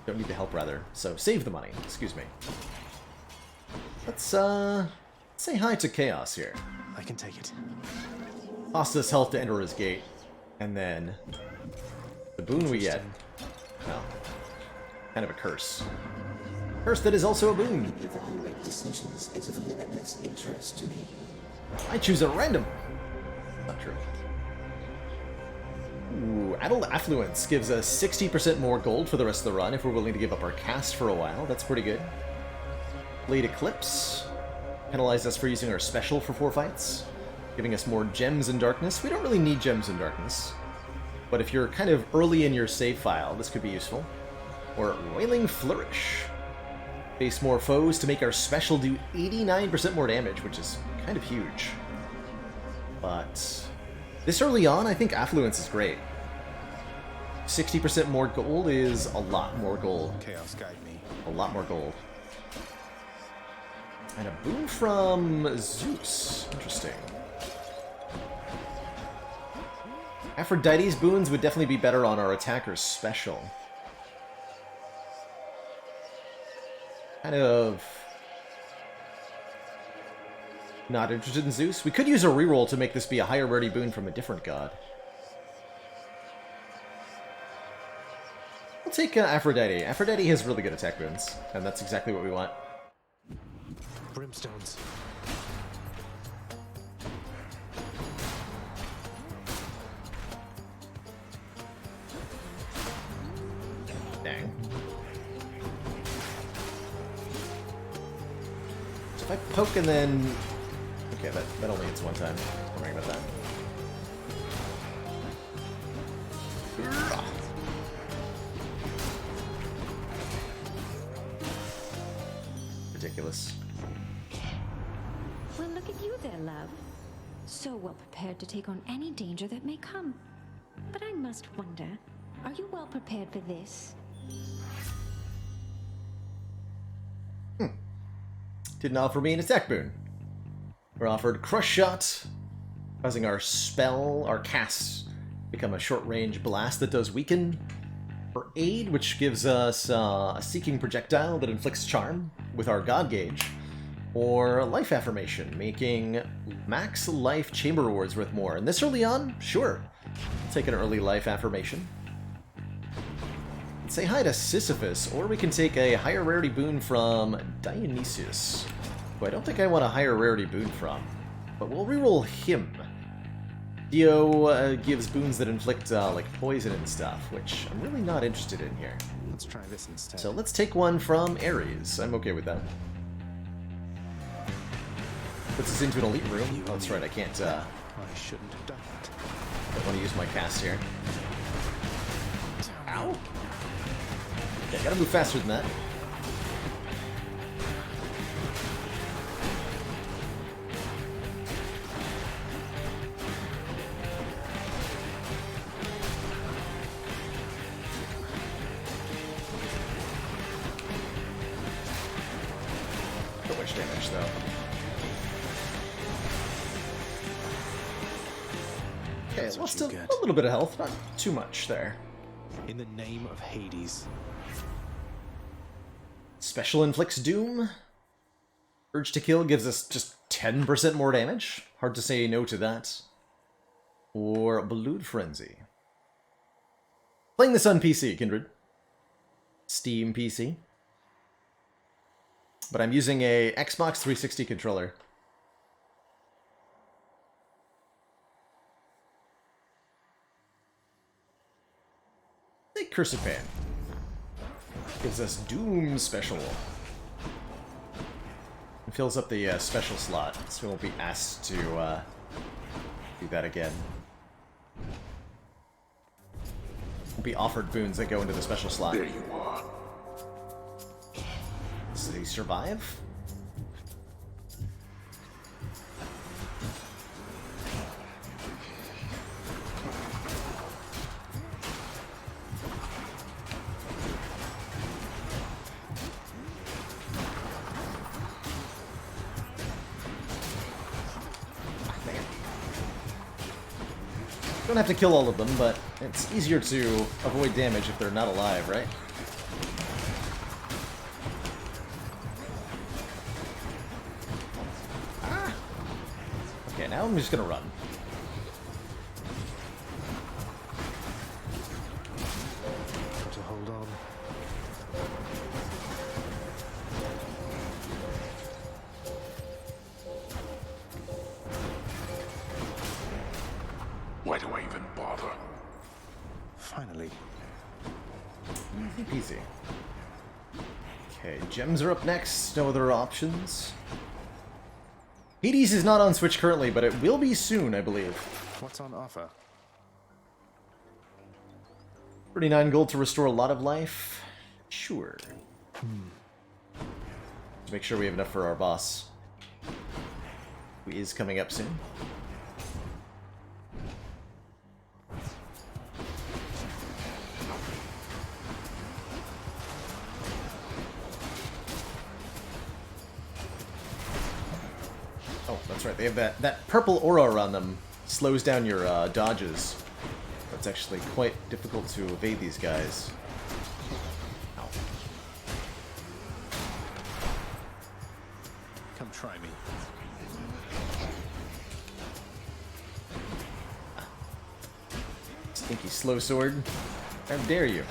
Don't need the help, rather. So save the money. Excuse me. Let's say hi to Chaos here. I can take it. Cost us health to enter his gate. And then the boon we get, well, kind of a curse. Curse that is also a boon. I choose a random. Not true. Ooh, Addled Affluence gives us 60% more gold for the rest of the run if we're willing to give up our cast for a while. That's pretty good. Blade Eclipse penalized us for using our special for 4 fights, giving us more gems in darkness. We don't really need gems in darkness, but if you're kind of early in your save file, this could be useful. Or Wailing Flourish. Face more foes to make our special do 89% more damage, which is kind of huge. But this early on, I think Affluence is great. 60% more gold is a lot more gold. Chaos guide me. A lot more gold. And a boon from Zeus. Interesting. Aphrodite's boons would definitely be better on our attacker's special. Kind of not interested in Zeus. We could use a reroll to make this be a higher rarity boon from a different god. We'll take Aphrodite. Aphrodite has really good attack boons, and that's exactly what we want. Brimstones. Dang. So if I poke and then... Okay, that only hits one time. Don't worry about that. Ridiculous. Well, look at you there, love. So well prepared to take on any danger that may come. But I must wonder, are you well prepared for this? Didn't offer me an attack boon. We're offered Crush Shot, causing our spell, our cast, become a short-range blast that does weaken. Or Aid, which gives us a Seeking Projectile that inflicts charm with our God Gauge. Or Life Affirmation, making max life chamber rewards worth more. And this early on? Sure. I'll take an early Life Affirmation. Say hi to Sisyphus, or we can take a higher rarity boon from Dionysius, who I don't think I want a higher rarity boon from, but we'll reroll him. Dio gives boons that inflict like poison and stuff, which I'm really not interested in here. Let's try this instead. So let's take one from Ares. I'm okay with that. Puts us into an elite room. Oh, that's right, I can't, I shouldn't have done that. don't want to use my cast here. Ow! Okay, gotta move faster than that. Not much damage, though. Okay, That's lost what a you get. little bit of health, not too much there. In the name of Hades. Special inflicts doom. Urge to kill gives us just 10% more damage. Hard to say no to that. Or Blood Frenzy. Playing this on PC, Kindred. Steam PC. But I'm using a Xbox 360 controller. Take Curse of Pain. Gives us Doom Special. It fills up the special slot, so we won't be asked to do that again. We'll be offered boons that go into the special slot. There you are. Does he survive? Don't have to kill all of them, but it's easier to avoid damage if they're not alive, right? Ah. Okay, now I'm just gonna run. Got to hold on. Why do I even bother? Finally. Easy peasy. Okay, gems are up next. No other options. Hades is not on Switch currently, but it will be soon, I believe. What's on offer? 39 gold to restore a lot of life. Sure. To make sure we have enough for our boss, who is coming up soon. That's right, they have that purple aura around them. Slows down your dodges. It's actually quite difficult to evade these guys. Ow. Come try me. Stinky slow sword. How dare you?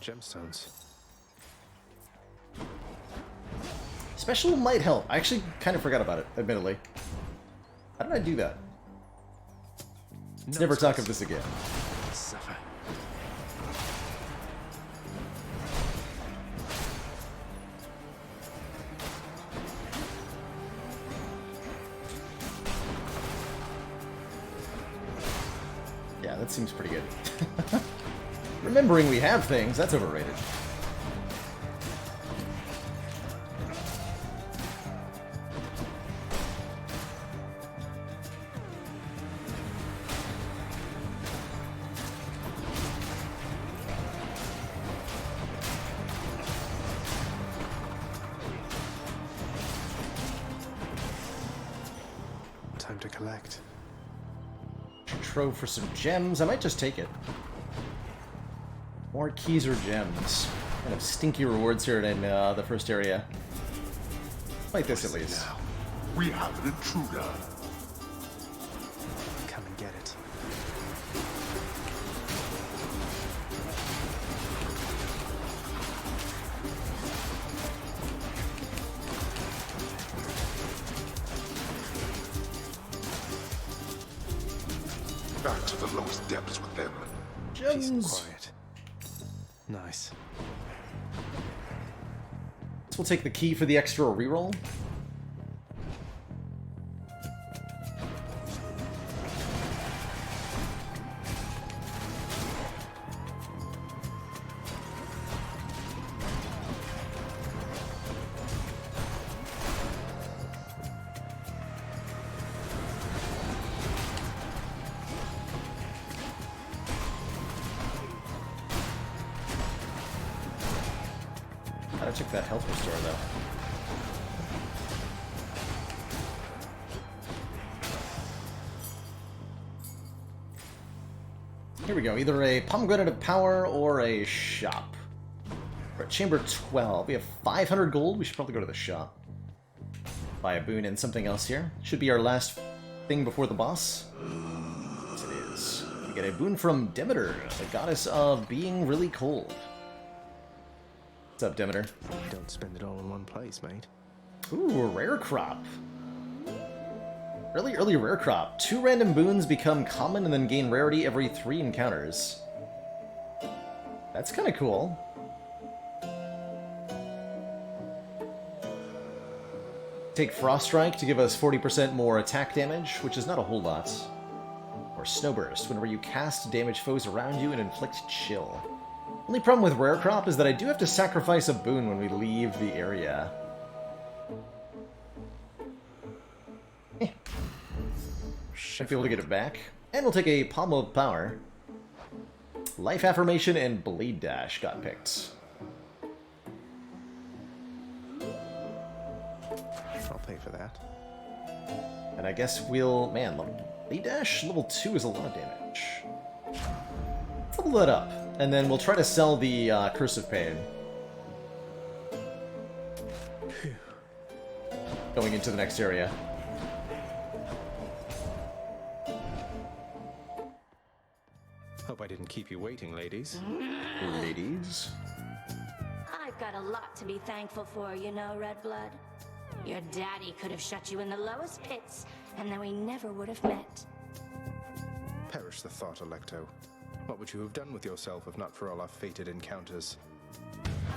Gemstones. Special might help. I actually kind of forgot about it, admittedly. How did I do that? Let's never talk of this again. Suffer. Yeah, that seems pretty good. Remembering we have things, that's overrated. Time to collect. Trove for some gems. I might just take it. More keys or gems. Kind of stinky rewards here in the first area. Like this at least. Now, we have an intruder. Come and get it. Back to the lowest depths with them. Peace and Gems! quiet. Nice. So we'll take the key for the extra reroll. Gotta check that health restore though. Here we go, either a pomegranate of power or a shop. We're at chamber 12. We have 500 gold. We should probably go to the shop. Buy a boon and something else here. Should be our last thing before the boss. Yes, it is. We get a boon from Demeter, the goddess of being really cold. What's up, Demeter? Don't spend it all in one place, mate. Ooh, a rare crop. Really early rare crop. 2 random boons become common and then gain rarity every 3 encounters. That's kind of cool. Take Frost Strike to give us 40% more attack damage, which is not a whole lot. Or Snowburst, whenever you cast, damage foes around you and inflict chill. Only problem with rare crop is that I do have to sacrifice a boon when we leave the area. Might be able to get it back. And we'll take a Palm of Power. Life Affirmation and Blade Dash got picked. I'll pay for that. And I guess we'll... Man, Blade Dash level 2 is a lot of damage. Let's level that up. And then we'll try to sell the Curse of Pain. Going into the next area. Hope I didn't keep you waiting, ladies. Ladies. I've got a lot to be thankful for, you know, Red Blood. Your daddy could have shut you in the lowest pits, and then we never would have met. Perish the thought, Electo. What would you have done with yourself if not for all our fated encounters?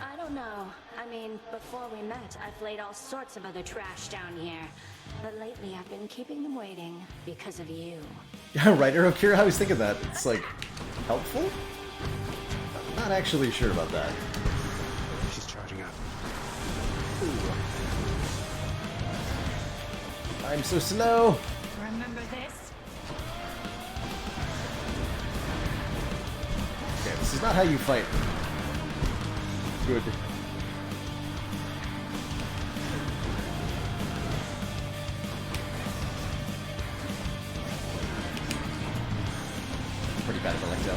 I don't know. I mean, before we met, I've laid all sorts of other trash down here. But lately, I've been keeping them waiting because of you. Yeah, right, Kira, I was thinking that. It's like, helpful? I'm not actually sure about that. She's charging up. I'm so slow. Remember this? Okay, this is not how you fight. Good. Pretty bad at Electo.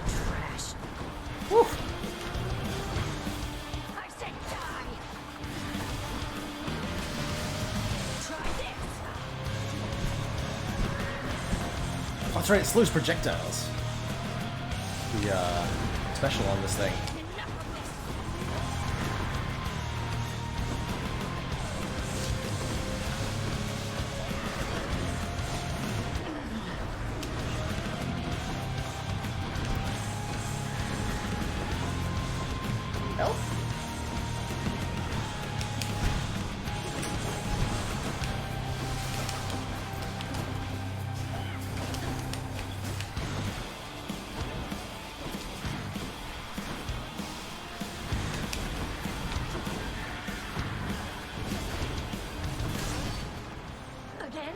Trash. Woo! I said die! Try this! Oh, that's right, it slows projectiles. The special on this thing. Enough of this! Help? Again?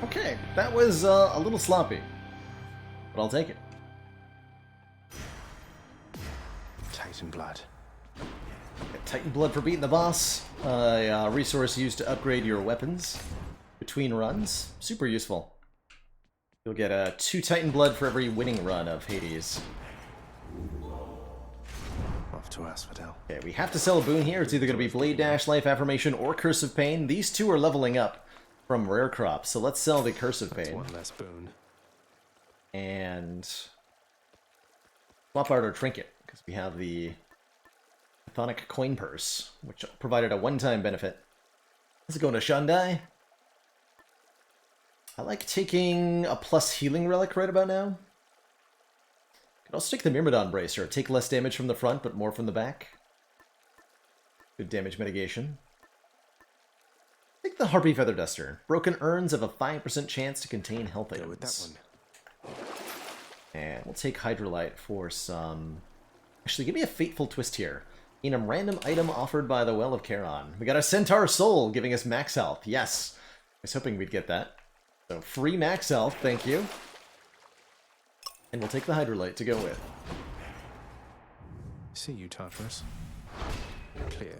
Okay, that was a little sloppy, but I'll take it. Titan blood. Get Titan Blood for beating the boss. A resource used to upgrade your weapons between runs. Super useful. You'll get 2 Titan Blood for every winning run of Hades. Off to Asphodel. Okay, we have to sell a boon here. It's either going to be Blade Dash, Life Affirmation, or Curse of Pain. These 2 are leveling up from rare crops, so let's sell the Curse of That's Pain. one less boon. And swap out our trinket, because we have the Chthonic Coin Purse, which provided a one-time benefit. Let's go to Shandai. I like taking a plus healing relic right about now. Could also take the Myrmidon Bracer. Take less damage from the front, but more from the back. Good damage mitigation. Take the Harpy Feather Duster. Broken urns have a 5% chance to contain health items. Go with that one. And we'll take Hydrolite for some... Actually, give me a Fateful Twist here. In a random item offered by the Well of Charon. We got a Centaur Soul giving us max health. Yes. I was hoping we'd get that. So, free max health, thank you. And we'll take the Hydrolite to go with. See you, Tartarus. Clear.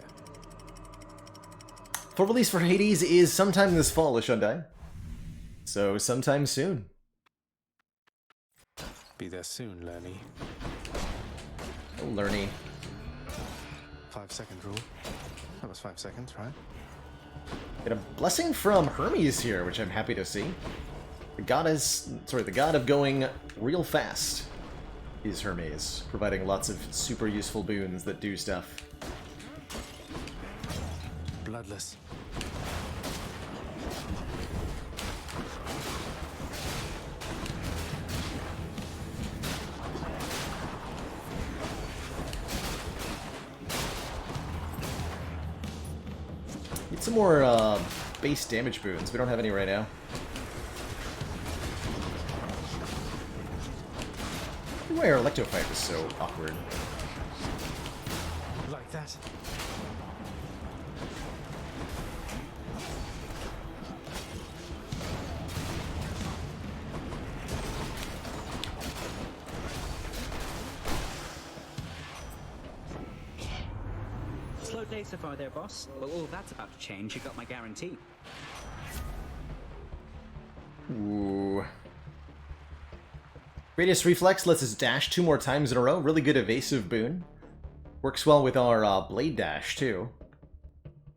Full release for Hades is sometime this fall, Ashundai. So, sometime soon. Be there soon, Lerny. Oh, Lerny. 5-second rule. That was 5 seconds, right? Get a blessing from Hermes here, which I'm happy to see. The god of going real fast is Hermes, providing lots of super useful boons that do stuff. Bloodless. Need some more base damage boons. We don't have any right now. Why our Electo fight was so awkward. Like that. Slow day so far there, boss. Well, all that's about to change. You got my guarantee. Ooh. Radius Reflex lets us dash 2 more times in a row. Really good evasive boon. Works well with our Blade Dash, too.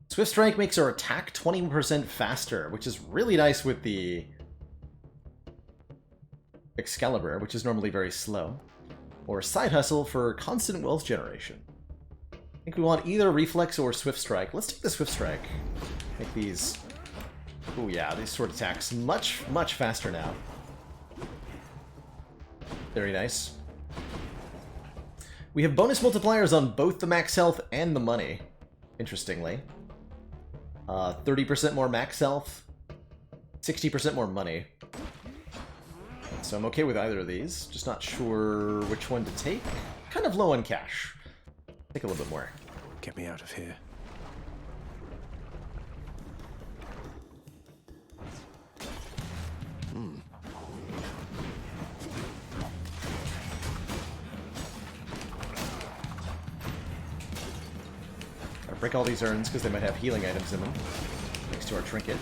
Swift Strike makes our attack 20% faster, which is really nice with the Excalibur, which is normally very slow. Or Side Hustle for constant wealth generation. I think we want either Reflex or Swift Strike. Let's take the Swift Strike. Make these... Oh yeah, these sword attacks much, much faster now. Very nice. We have bonus multipliers on both the max health and the money, interestingly. 30% more max health, 60% more money. So I'm okay with either of these. Just not sure which one to take. Kind of low on cash. Take a little bit more. Get me out of here. Gotta break all these urns because they might have healing items in them. Next to our trinket.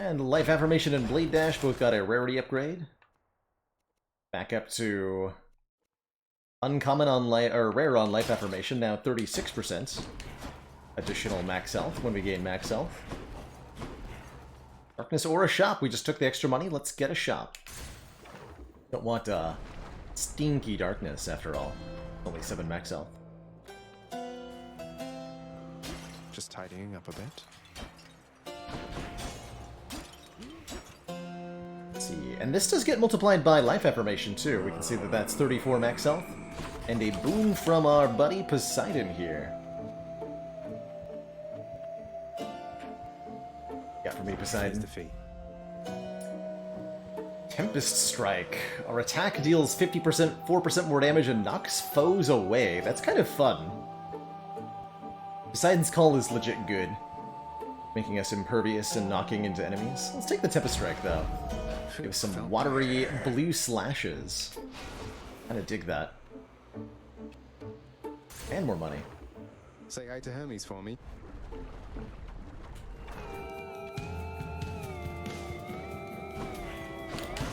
And Life Affirmation and Blade Dash both got a rarity upgrade. Back up to uncommon on life, or rare on Life Affirmation, now 36%. Additional max health when we gain max health. Darkness or a shop. We just took the extra money. Let's get a shop. Don't want stinky darkness after all. Only 7 max health. Just tidying up a bit. See, and this does get multiplied by Life Affirmation too. We can see that that's 34 max health. And a boon from our buddy Poseidon here. Got for me, Poseidon. The fee. Tempest Strike. Our attack deals 50%, 4% more damage and knocks foes away. That's kind of fun. Poseidon's Call is legit good. Making us impervious and knocking into enemies. Let's take the Tempest Strike though. Give us some watery blue slashes. Kinda dig that. And more money. Say hi to Hermes for me.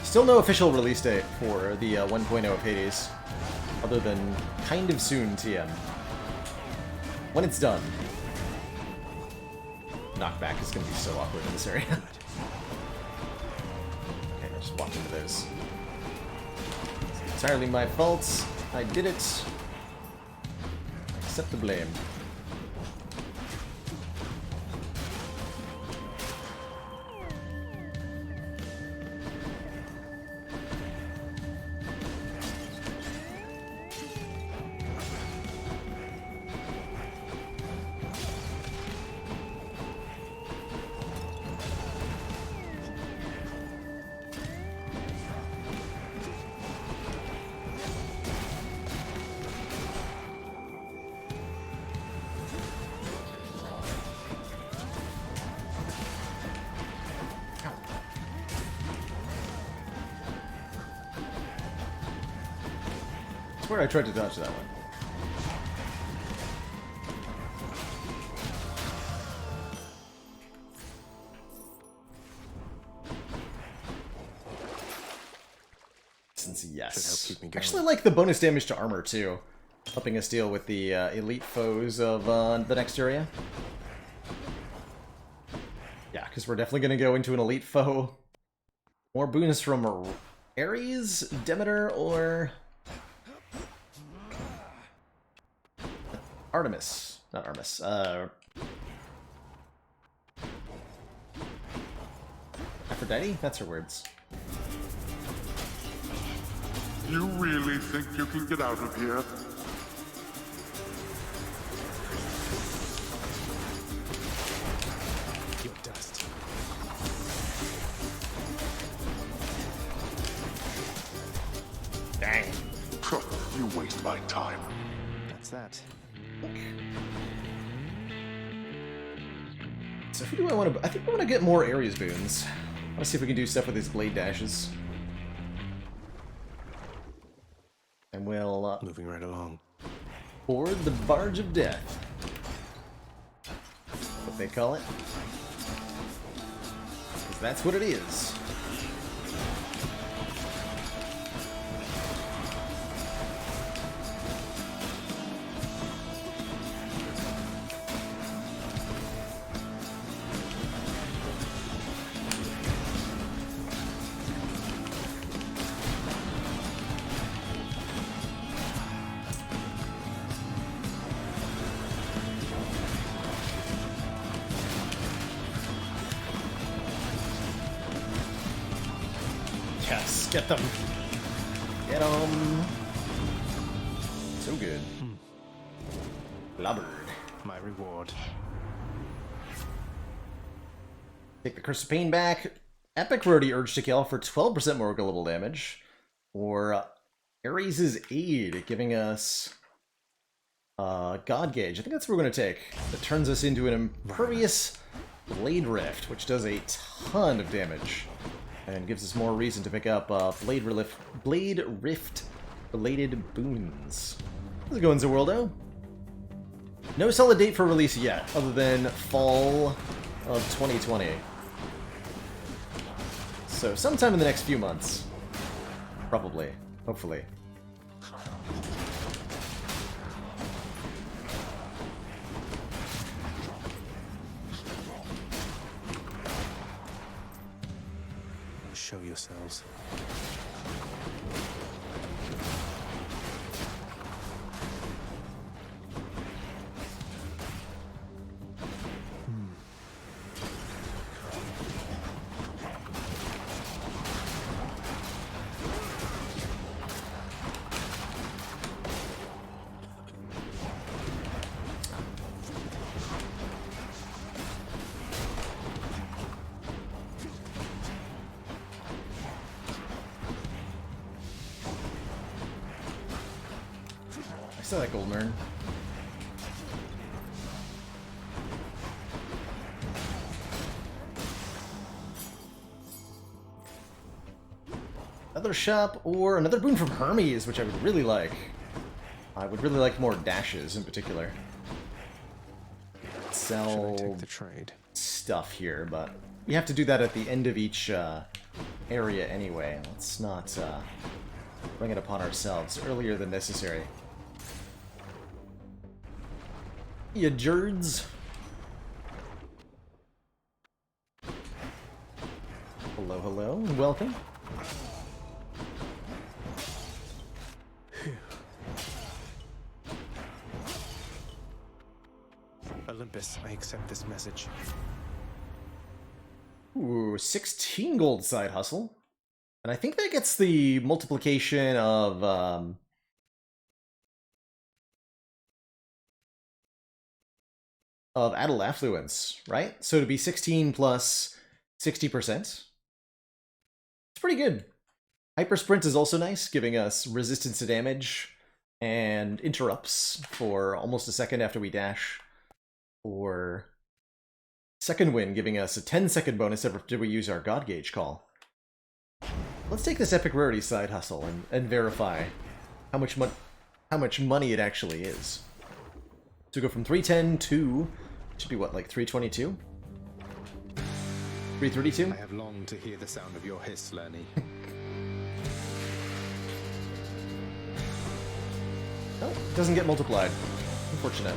Still no official release date for the 1.0 of Hades, other than kind of soon TM. When it's done. Knockback is going to be so awkward in this area. Okay, I just walked into those. It's entirely my fault. I did it. Accept the blame. I swear I tried to dodge that one. Since yes. Keep me going. Actually like the bonus damage to armor too. Helping us deal with the elite foes of the next area. Yeah, because we're definitely going to go into an elite foe. More boons from Ares, Demeter, or Artemis. Not Artemis. Aphrodite? That's her words. You really think you can get out of here? Your dust. Dang. You waste my time. That's that. So who do I want to... I think I want to get more Ares boons. I want to see if we can do stuff with these blade dashes. And we'll... Moving right along. board the Barge of Death. What they call it. 'Cause that's what it is. Yes, get them. Get them. So good. Blubbered. My reward. Take the Curse of Pain back. Epic Rarity Urge to Kill for 12% more global damage. Or Ares' Aid, giving us God Gauge. I think that's what we're going to take. That turns us into an Impervious Blade Rift, which does a ton of damage. And gives us more reason to pick up Blade Rift related boons. How's it going, Zawoldo? No solid date for release yet, other than fall of 2020. So sometime in the next few months. Probably. Hopefully. Show yourselves. I saw that gold urn. Another shop or another boon from Hermes, which I would really like. I would really like more dashes in particular. Sell Should I take the trade? stuff here, but we have to do that at the end of each area anyway. Let's not bring it upon ourselves earlier than necessary. Ya jerds. Hello, hello, and welcome. Olympus, I accept this message. Ooh, 16 gold side hustle. And I think that gets the multiplication of Adel Affluence, right? So to be 16 plus 60%. It's pretty good. Hyper Sprint is also nice, giving us resistance to damage and interrupts for almost a second after we dash. Or Second Wind, giving us a 10-second bonus after we use our God Gauge call. Let's take this Epic Rarity side hustle and verify how much money it actually is. So we go from 310 to, should be what, like 322? 332? I have longed to hear the sound of your hiss, Lenny. Oh, it doesn't get multiplied. Unfortunate.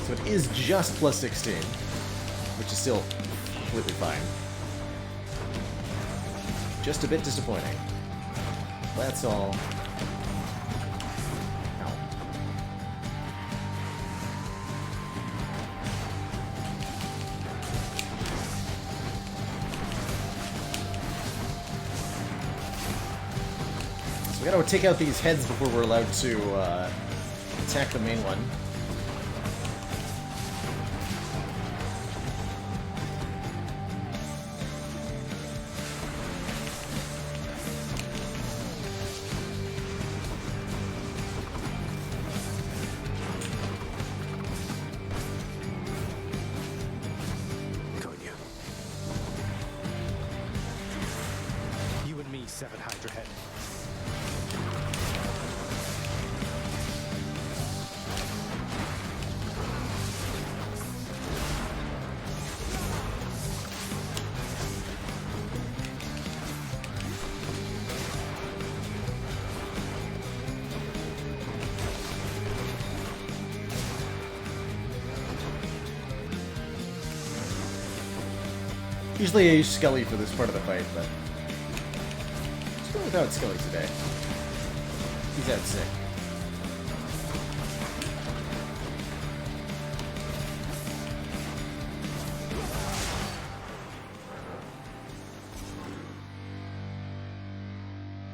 So it is just plus 16, which is still completely fine. Just a bit disappointing. That's all. Ow. So we gotta take out these heads before we're allowed to attack the main one. Seven Hydra Head. Usually I use Skelly for this part of the fight, but let's go without Skelly today. He's out sick.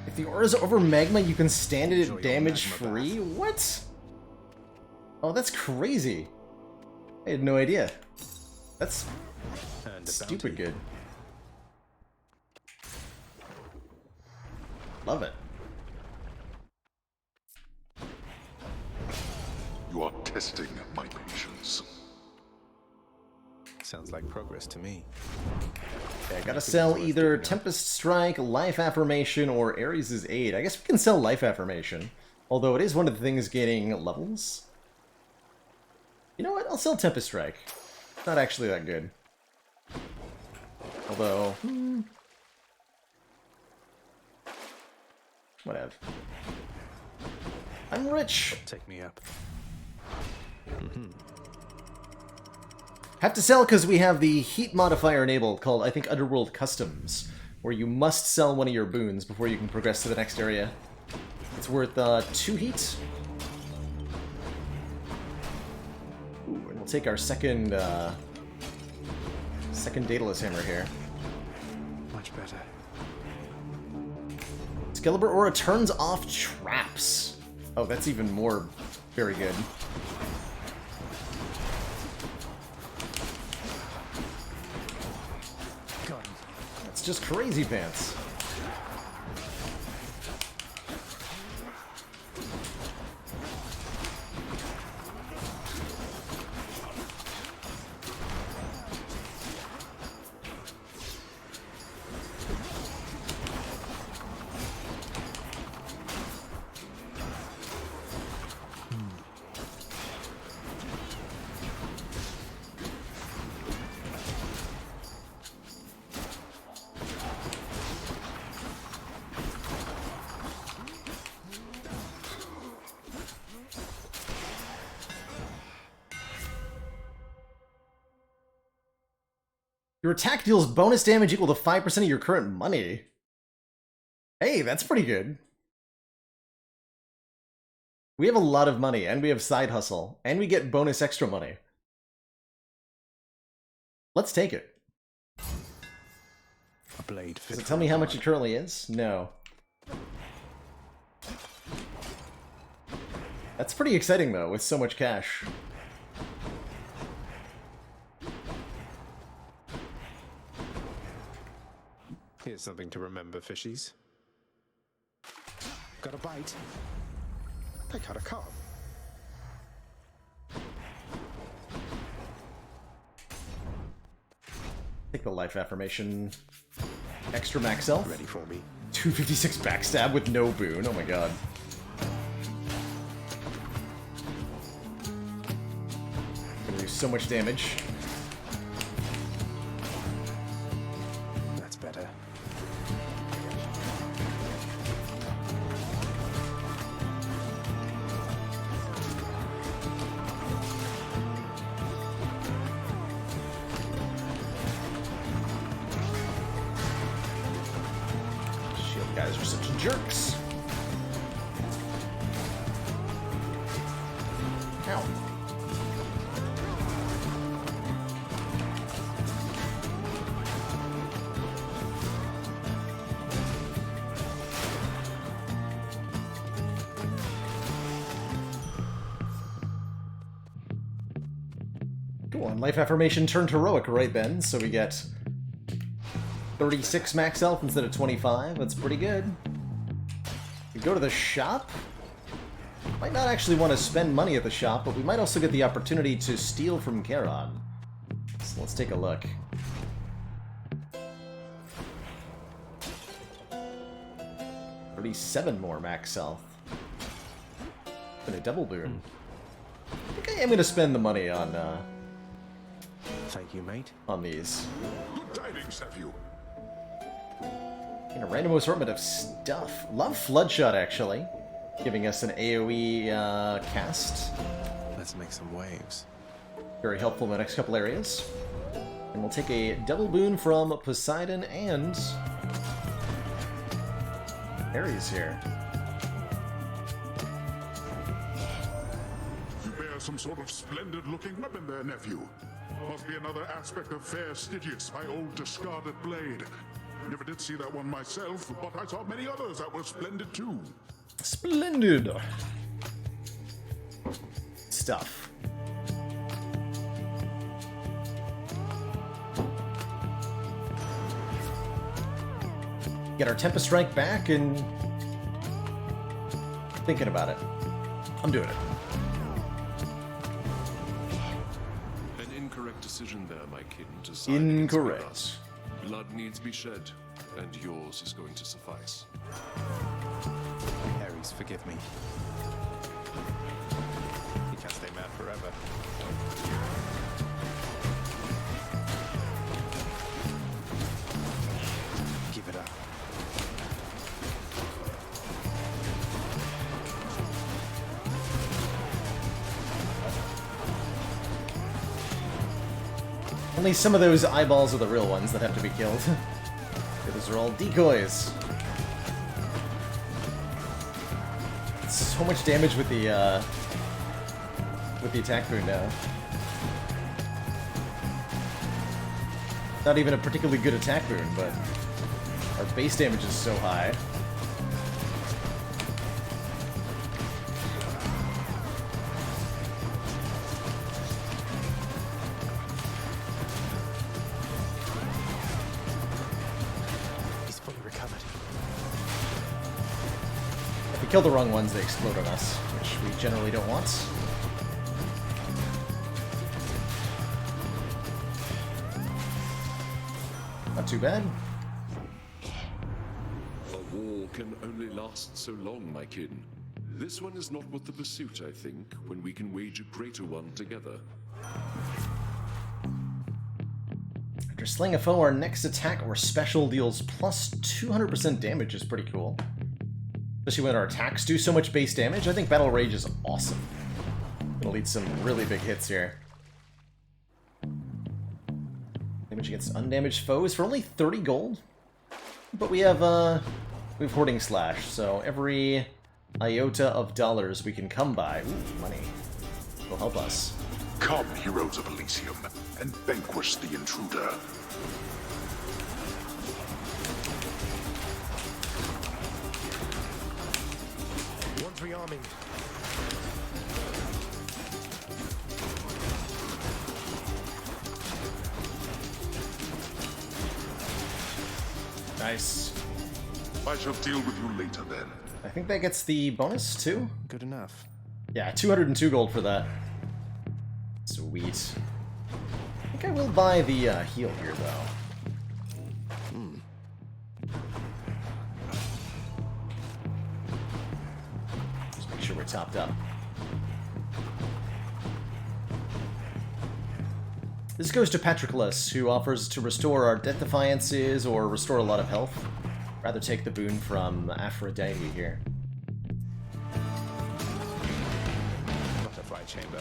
If the aura's over magma, you can stand it Enjoy your damage magma free? What? Oh, that's crazy. I had no idea. That's And a stupid bounty. good. Love it. You are testing my patience. Sounds like progress to me. Okay, I gotta sell either Tempest Strike, Life Affirmation, or Ares' Aid. I guess we can sell Life Affirmation, although it is one of the things gaining levels. You know what? I'll sell Tempest Strike. It's not actually that good. Although, whatever. I'm rich. Take me up. Have to sell because we have the heat modifier enabled called, I think, Underworld Customs, where you must sell one of your boons before you can progress to the next area. It's worth 2 heat. Ooh, and we'll take our second Daedalus Hammer here. Much better. Excalibur Aura turns off traps. Oh, that's even more very good. God. That's just crazy pants. Your attack deals bonus damage equal to 5% of your current money. Hey, that's pretty good. We have a lot of money, and we have side hustle, and we get bonus extra money. Let's take it. A blade. Does it tell me how much it currently is? No. That's pretty exciting, though, with so much cash. Here's something to remember, fishies. Got a bite. They cut a carp. Take the life affirmation. Extra max health. Ready for me. 256 backstab with no boon. Oh my god. Gonna do so much damage. That's better. Shield guys are such jerks. Ow. Go on, life affirmation turned heroic right then, so we get 36 max health instead of 25. That's pretty good. We go to the shop. Might not actually want to spend money at the shop, but we might also get the opportunity to steal from Charon. So let's take a look. $37 more max health. And a double boon. I think I am going to spend the money on Thank you, mate. these. Good tidings, have you? In a random assortment of stuff. Love Floodshot, actually. Giving us an AoE cast. Let's make some waves. Very helpful in the next couple areas. And we'll take a double boon from Poseidon and Ares here. You bear some sort of splendid-looking weapon there, nephew. Must be another aspect of fair Stygius, my old discarded blade. Never did see that one myself, but I saw many others that were splendid too. Splendid stuff. Get our Tempest Strike back and thinking about it. I'm doing it. An incorrect decision there, my kin, to side against Incorrect. us. Blood needs be shed, and yours is going to suffice. Ares, forgive me. He can't stay mad forever. Give it up. Only some of those eyeballs are the real ones that have to be killed. Those are all decoys. So much damage with the attack boon now. Not even a particularly good attack boon, but our base damage is so high. He's fully recovered. If we kill the wrong ones, they explode on us, which we generally don't want. Not too bad. A war can only last so long, my kin. This one is not worth the pursuit, I think, when we can wage a greater one together. After slaying a foe, our next attack or special deals plus 200% damage is pretty cool. Especially when our attacks do so much base damage. I think Battle Rage is awesome. It'll lead some really big hits here. Damage against undamaged foes for only 30 gold. But we have Hoarding Slash, so every iota of dollars we can come by. Ooh, money. Will help us. Come, heroes of Elysium, and vanquish the intruder. One's rearming. Nice. I shall deal with you later then. I think that gets the bonus too. Good enough. Yeah, 202 gold for that. Sweet. I think I will buy the heal here, though. Just make sure we're topped up. This goes to Patroclus, who offers to restore our Death Defiances or restore a lot of health. Rather take the boon from Aphrodite here. Butterfly chamber.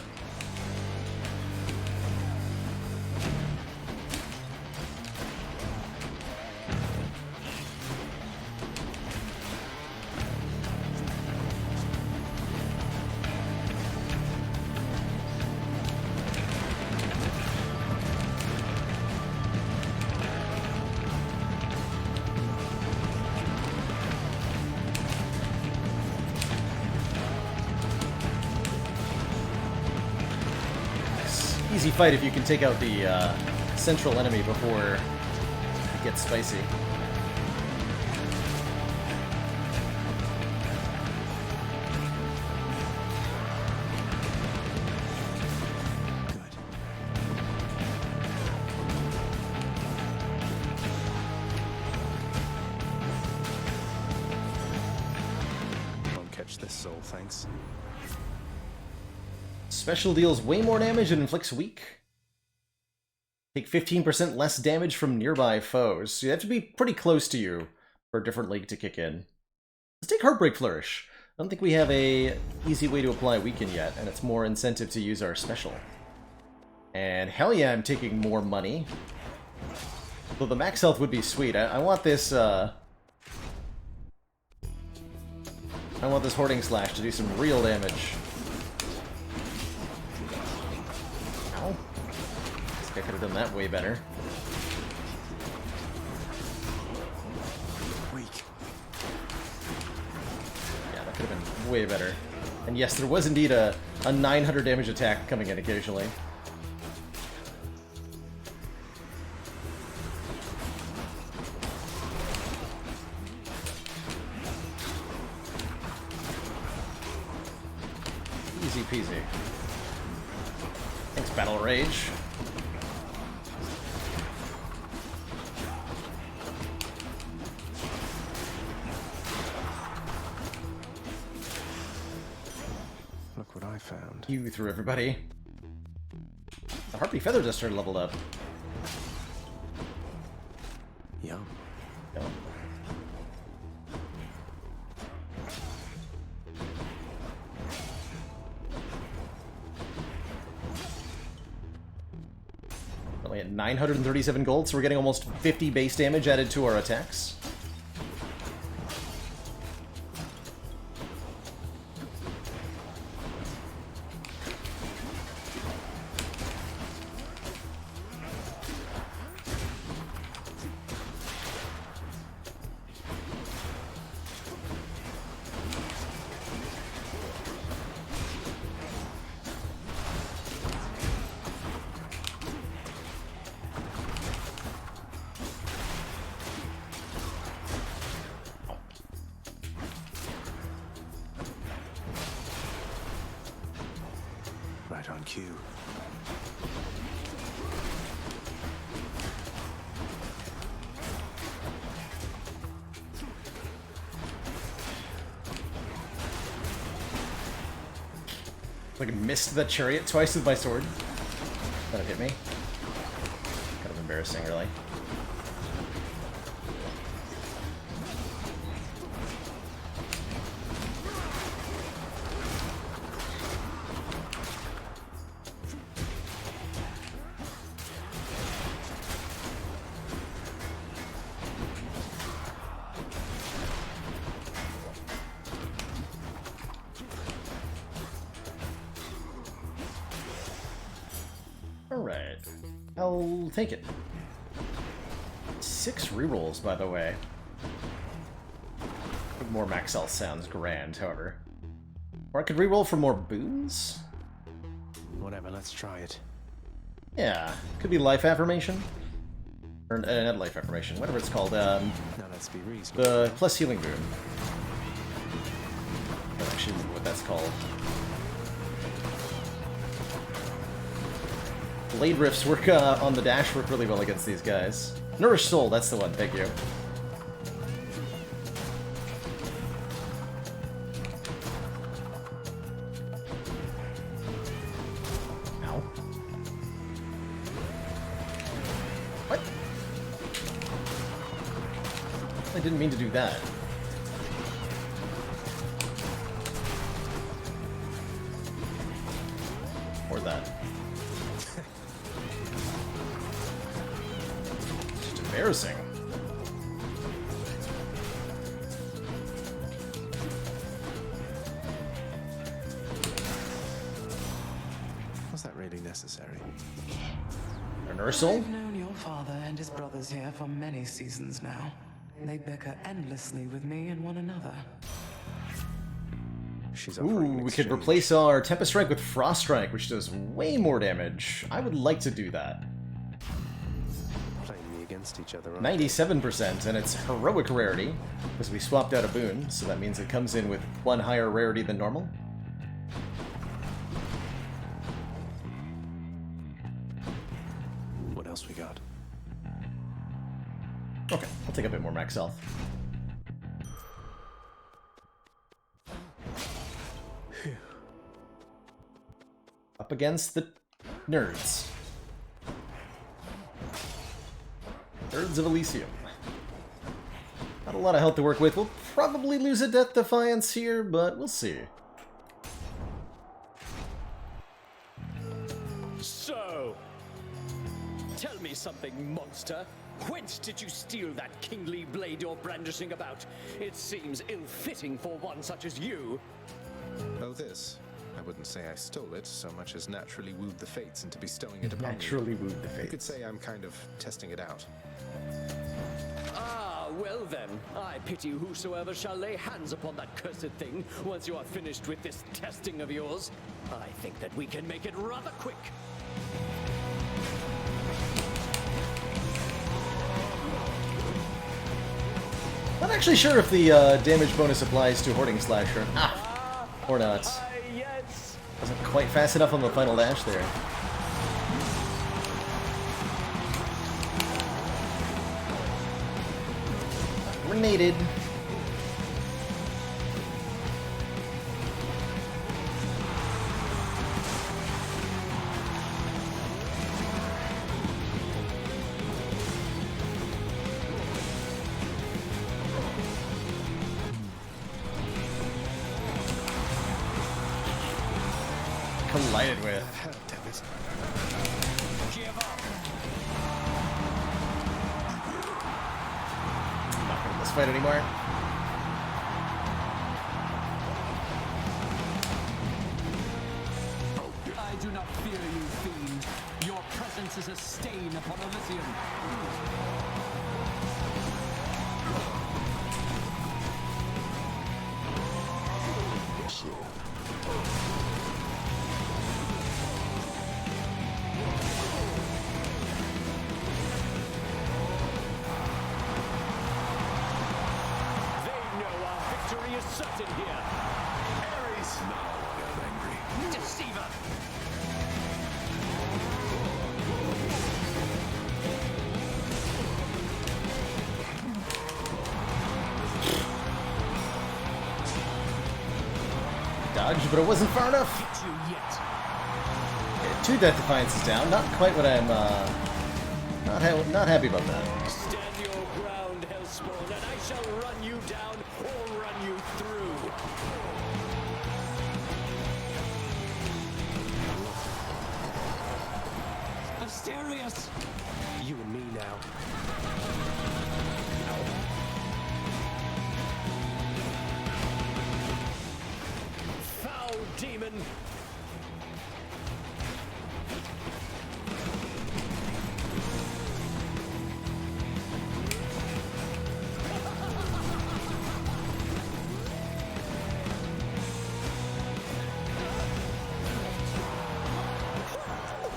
Easy fight if you can take out the central enemy before it gets spicy. Won't catch this soul, thanks. Special deals way more damage and inflicts weak. Take 15% less damage from nearby foes. So you have to be pretty close to you for a different league to kick in. Let's take Heartbreak Flourish. I don't think we have a easy way to apply Weaken yet, and it's more incentive to use our special. And hell yeah, I'm taking more money. Though the max health would be sweet. I want this, I want this Hoarding Slash to do some real damage. Ow. I could have done that way better. That could have been way better. And yes, there was indeed a 900 damage attack coming in occasionally. Easy peasy. Thanks, Battle Rage. Look what I found. You through everybody. The Harpy Feather Duster leveled up. Yum. Yum. Only at 937 gold, so we're getting almost 50 base damage added to our attacks. Right on cue. Like I missed the chariot twice with my sword. That'll hit me. Kind of embarrassing, really. Alright. I'll take it. 6 rerolls, by the way. More max health sounds grand, however. Or I could reroll for more boons? Whatever, let's try it. Yeah. Could be life affirmation. Or not life affirmation, whatever it's called. Now let's be reasonable. The plus healing boon. I don't actually remember what that's called. Blade Rifts work on the dash work really well against these guys. Nourish Soul, that's the one, thank you. Ow. What? I didn't mean to do that. Or that. Embarrassing. Was that really necessary? Reversal? I've known your father and his brothers here for many seasons now. They bicker endlessly with me and one another. She's Ooh, offering an we could exchange. replace our Tempest Strike with Frost Strike, which does way more damage. I would like to do that. Playing me against each other. aren't 97%, and it's heroic rarity, because we swapped out a boon, so that means it comes in with 1 higher rarity than normal. they? What else we got? Okay, I'll take a bit more max health. Up against the nerds. Nerds of Elysium. Not a lot of health to work with. We'll probably lose a Death Defiance here, but we'll see. So, tell me something, monster. Whence did you steal that kingly blade you're brandishing about? It seems ill-fitting for one such as you. Oh, this. I wouldn't say I stole it so much as naturally wooed the fates into bestowing it upon me. Naturally wooed the You could fates. say I'm kind of testing it out. Ah, Well then, I pity whosoever shall lay hands upon that cursed thing once you are finished with this testing of yours. I think that we can make it rather quick. Not actually sure if the damage bonus applies to Hoarding Slasher. Or not. Yes. Wasn't quite fast enough on the final dash there. Grenaded. Collided with. I'm not gonna this fight anymore. I do not fear you, fiend. Your presence is a stain upon Elysium. Certain here. Ares! Now I am angry. Deceiver! Dodged, but it wasn't far enough. Hit you yet. Yeah, 2 Death Defiances down. Not quite what I'm not happy about that. Stand your ground, Hellspawn, and I shall run you down or run you through. Asterius! You and me now. Foul demon!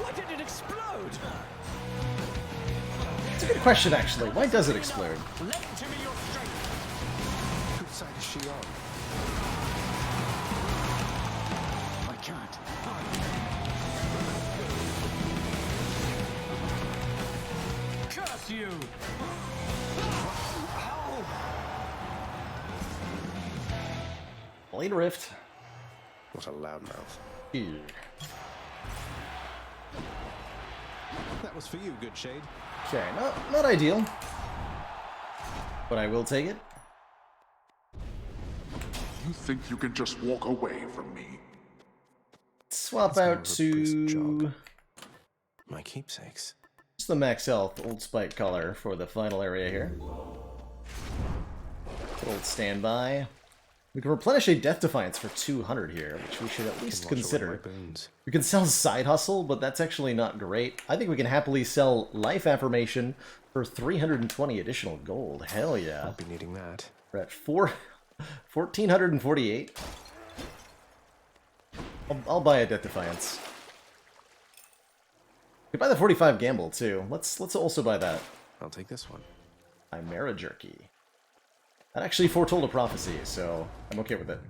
Why did it explode? It's a good question, actually. Why does it explode? Lend to me your strength. Whose side is she on? I can't. Curse you! Blade Rift. What a loudmouth. Ew. That was for you, good shade. Okay, not ideal. But I will take it. You think you can just walk away from me? Swap out to My keepsakes. just the max health Old Spike color for the final area here. Good old standby. We can replenish a Death Defiance for 200 here, which we should at least consider. We can sell Side Hustle, but that's actually not great. I think we can happily sell Life Affirmation for 320 additional gold. Hell yeah. I'll be needing that. We're at 1,448. I'll buy a Death Defiance. We can buy the 45 Gamble, too. Let's also buy that. I'll take this one. Chimera Jerky. That actually foretold a prophecy, so I'm okay with it.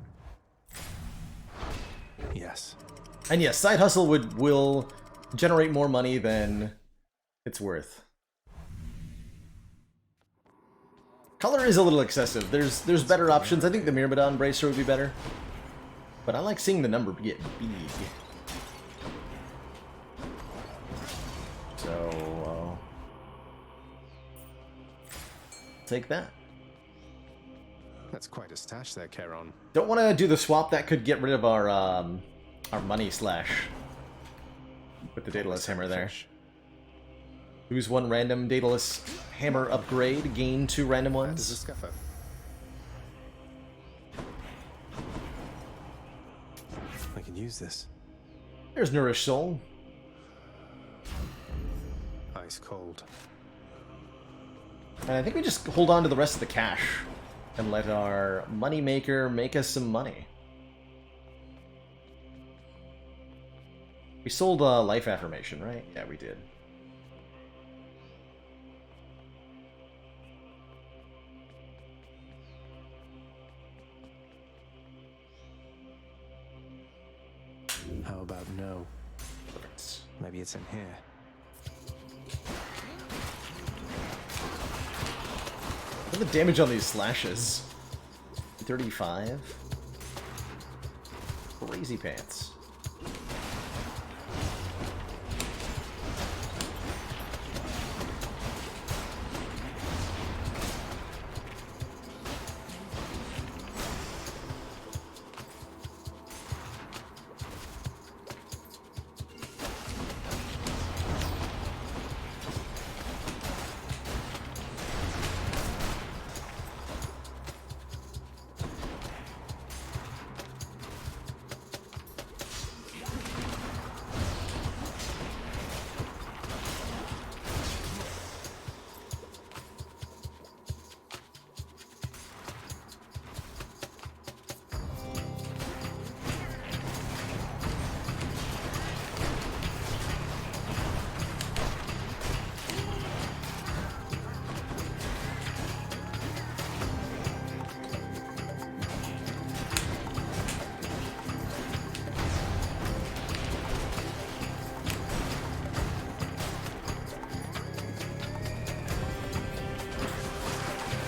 Yes. And yes, Side Hustle will generate more money than it's worth. Color is a little excessive. There's better options. I think the Myrmidon Bracer would be better. But I like seeing the number get big. So, take that. That's quite a stash there, Charon. Don't want to do the swap. That could get rid of our money slash with the Daedalus Hammer there. Lose 1 random Daedalus Hammer upgrade, gain 2 random That ones. is a scuffer. I can use this. There's Nourished Soul. Ice cold. And I think we just hold on to the rest of the cash and let our moneymaker make us some money. We sold Life Affirmation, right? Yeah, we did. How about no? Maybe it's in here. What are the damage on these slashes? 35? Crazy pants.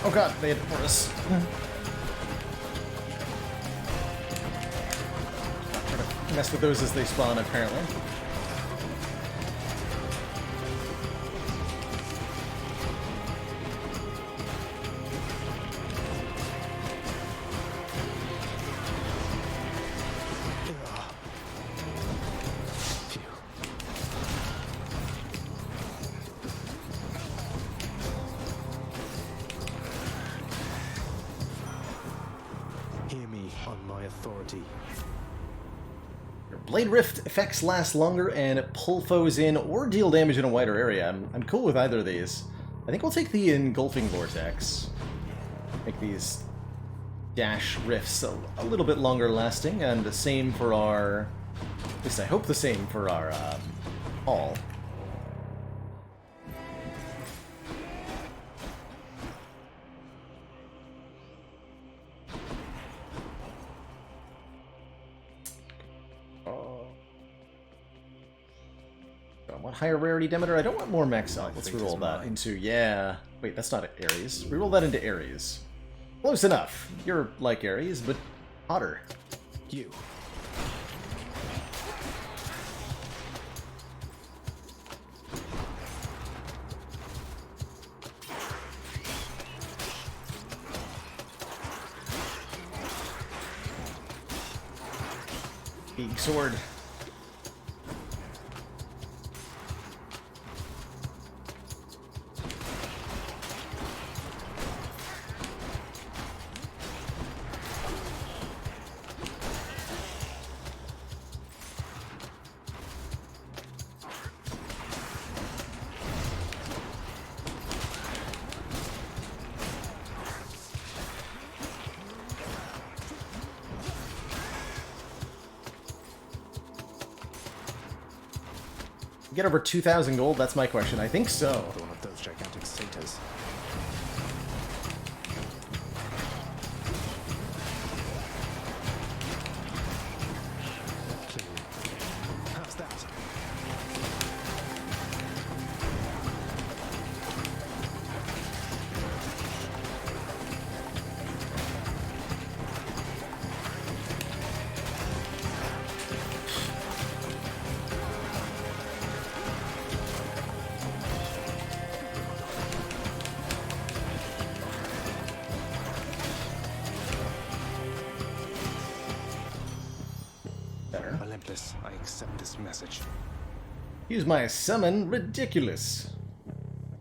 Oh god, they had it for us. Try to mess with those as they spawn, apparently. Blade Rift effects last longer and pull foes in or deal damage in a wider area. I'm cool with either of these. I think we'll take the Engulfing Vortex. Make these dash rifts a little bit longer lasting, and the same for our... At least I hope the same for our haul. Higher rarity Demeter. I don't want more max out. Let's reroll that into... Yeah. Wait, that's not Ares. Reroll that into Ares. Close enough. You're like Ares, but hotter. You. Big sword. Get over 2,000 gold? That's my question. I think so. One of those gigantic satyrs. How's that? I accept this message. Use my summon. Ridiculous.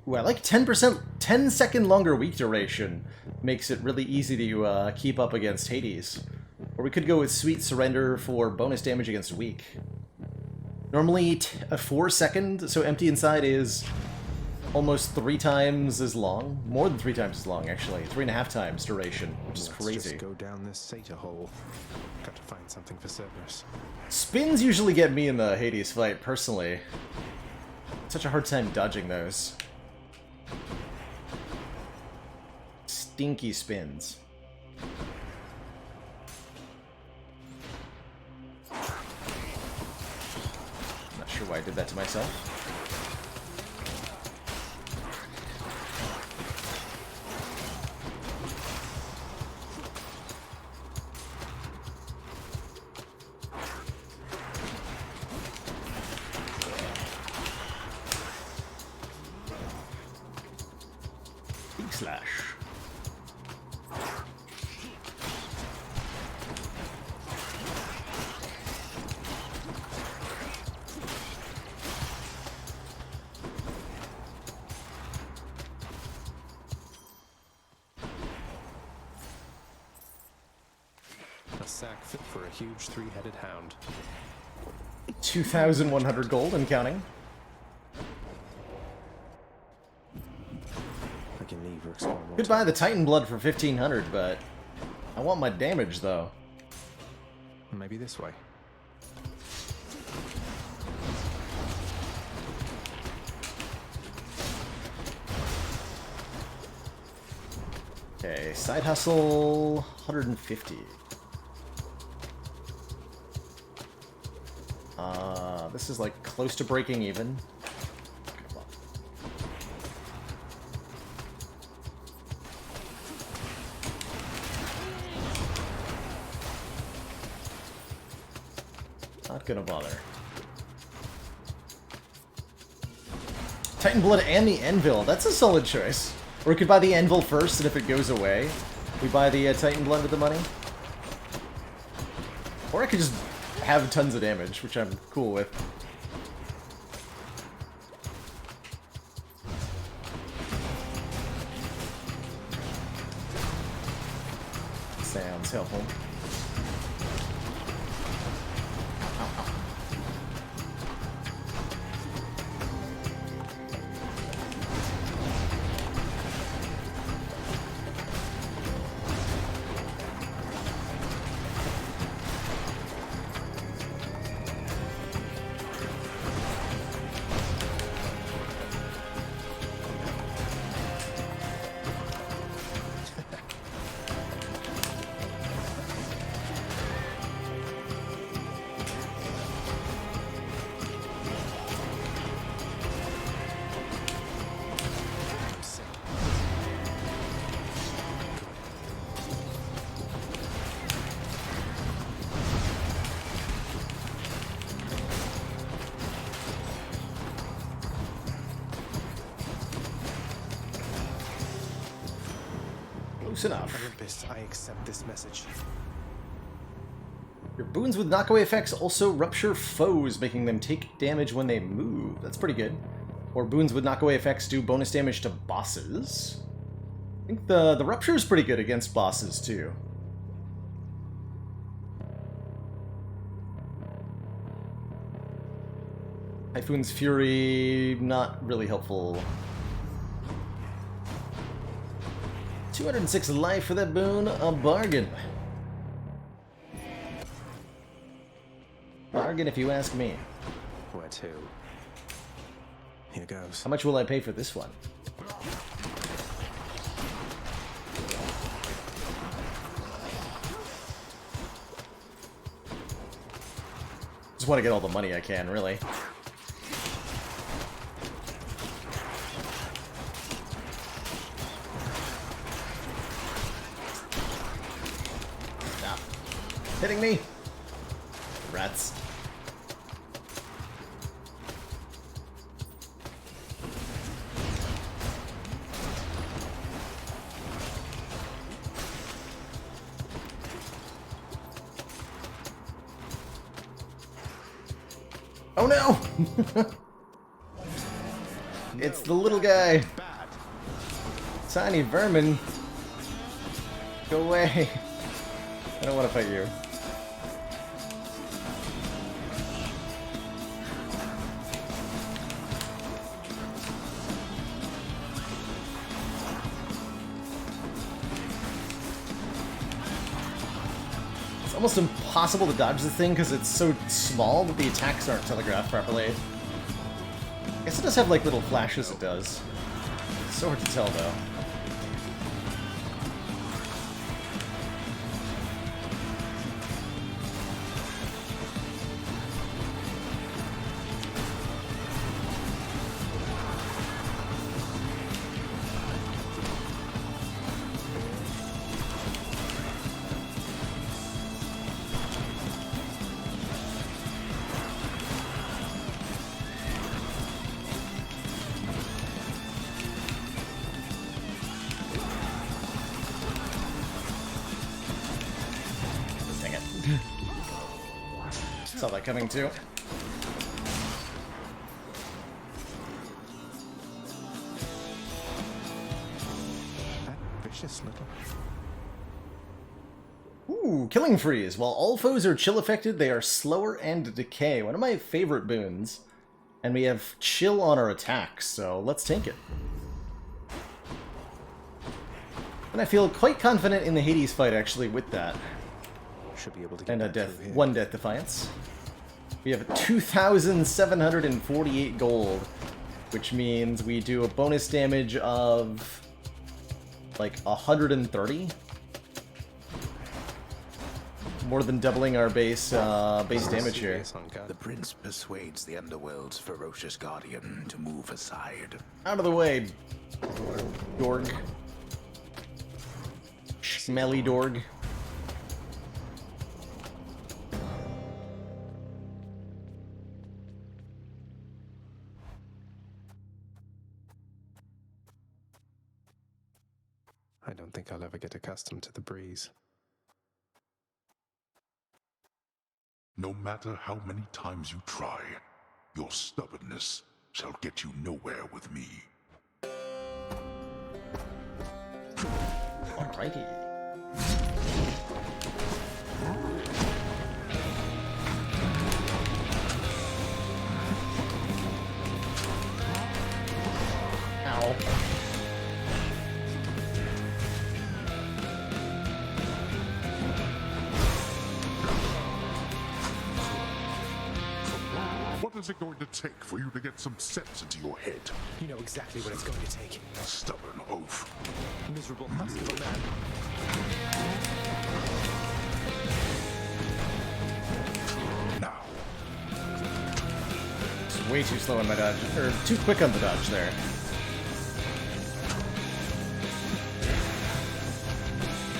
Ooh, I like 10%, 10-second longer weak duration. Makes it really easy to keep up against Hades. Or we could go with Sweet Surrender for bonus damage against weak. Normally a 4 second, so empty inside is almost 3 times as long. More than 3 times as long, actually. 3.5 times duration, which is Let's crazy. just go down this Satyr hole. Got to find something for Cerberus. Spins usually get me in the Hades fight, personally. Such a hard time dodging those. Stinky spins. Not sure why I did that to myself. Slash. A sack fit for a huge 3-headed hound. 2,100 gold and counting. I can leave or explore more. Could buy the Titan blood for 1,500, but I want my damage though. Maybe this way. Okay, side hustle 150. This is like close to breaking even. Come on. Not gonna bother. Titan Blood and the Anvil. That's a solid choice. Or we could buy the Anvil first, and if it goes away, we buy the Titan Blood with the money. Or I could just have tons of damage, which I'm cool with. Sounds helpful. Close enough. Olympus, I accept this message. Your boons with knockaway effects also rupture foes, making them take damage when they move. That's pretty good. Or boons with knockaway effects do bonus damage to bosses. I think the rupture is pretty good against bosses too. Typhoon's Fury, not really helpful. 206 life for that boon, a bargain. Bargain if you ask me. Where to? Here goes. How much will I pay for this one? Just want to get all the money I can, really. Stop hitting me! Rats. Oh no! It's the little guy. Tiny vermin. Go away. I don't want to fight you. almost impossible to dodge this thing because it's so small that the attacks aren't telegraphed properly. I guess it does have like little flashes it does. It's so hard to tell though. Saw that coming too. That vicious little... Ooh, Killing Freeze. While all foes are chill affected, they are slower and decay. One of my favorite boons. And we have chill on our attacks, so let's take it. And I feel quite confident in the Hades fight actually with that. Should be able to get And a that death, through here. 1 Death Defiance. We have 2,748 gold, which means we do a bonus damage of like 130. More than doubling our base damage here. The prince persuades the underworld's ferocious guardian to move aside. Out of the way, Dorg. Smelly Dorg. I don't think I'll ever get accustomed to the breeze. No matter how many times you try, your stubbornness shall get you nowhere with me. Alrighty. Ow. What is it going to take for you to get some sense into your head? You know exactly what it's going to take. Stubborn oaf. Miserable husk of a man. Now. It's way too slow on my dodge, or too quick on the dodge there.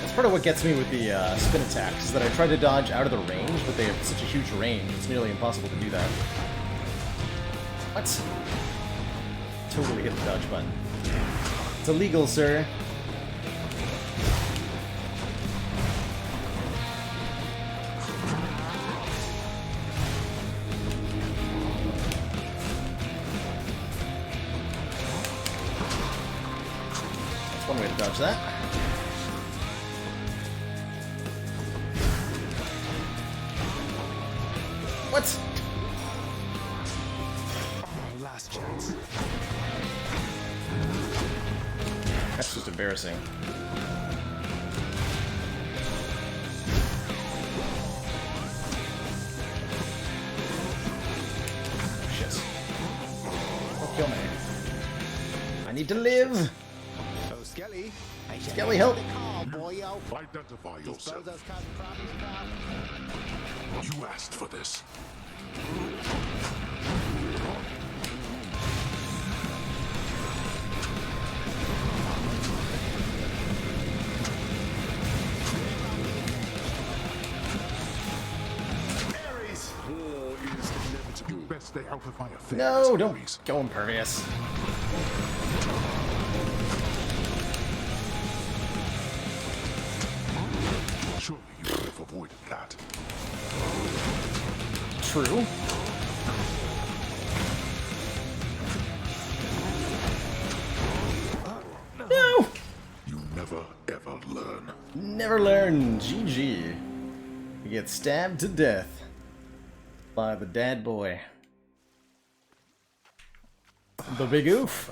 That's part of what gets me with the spin attacks, is that I try to dodge out of the range, but they have such a huge range, it's nearly impossible to do that. What? Totally hit the dodge button. It's illegal, sir. That's one way to dodge that. What? Last chance. That's just embarrassing. Shit. Don't kill me. I need to live! Oh, Skelly. Skelly, help! Identify yourself. You asked for this. Best stay out of my affairs. No, don't go impervious. Surely you could have avoided that. True. No! You never ever learn. Never learn. GG. You get stabbed to death by the dad boy. The big oof.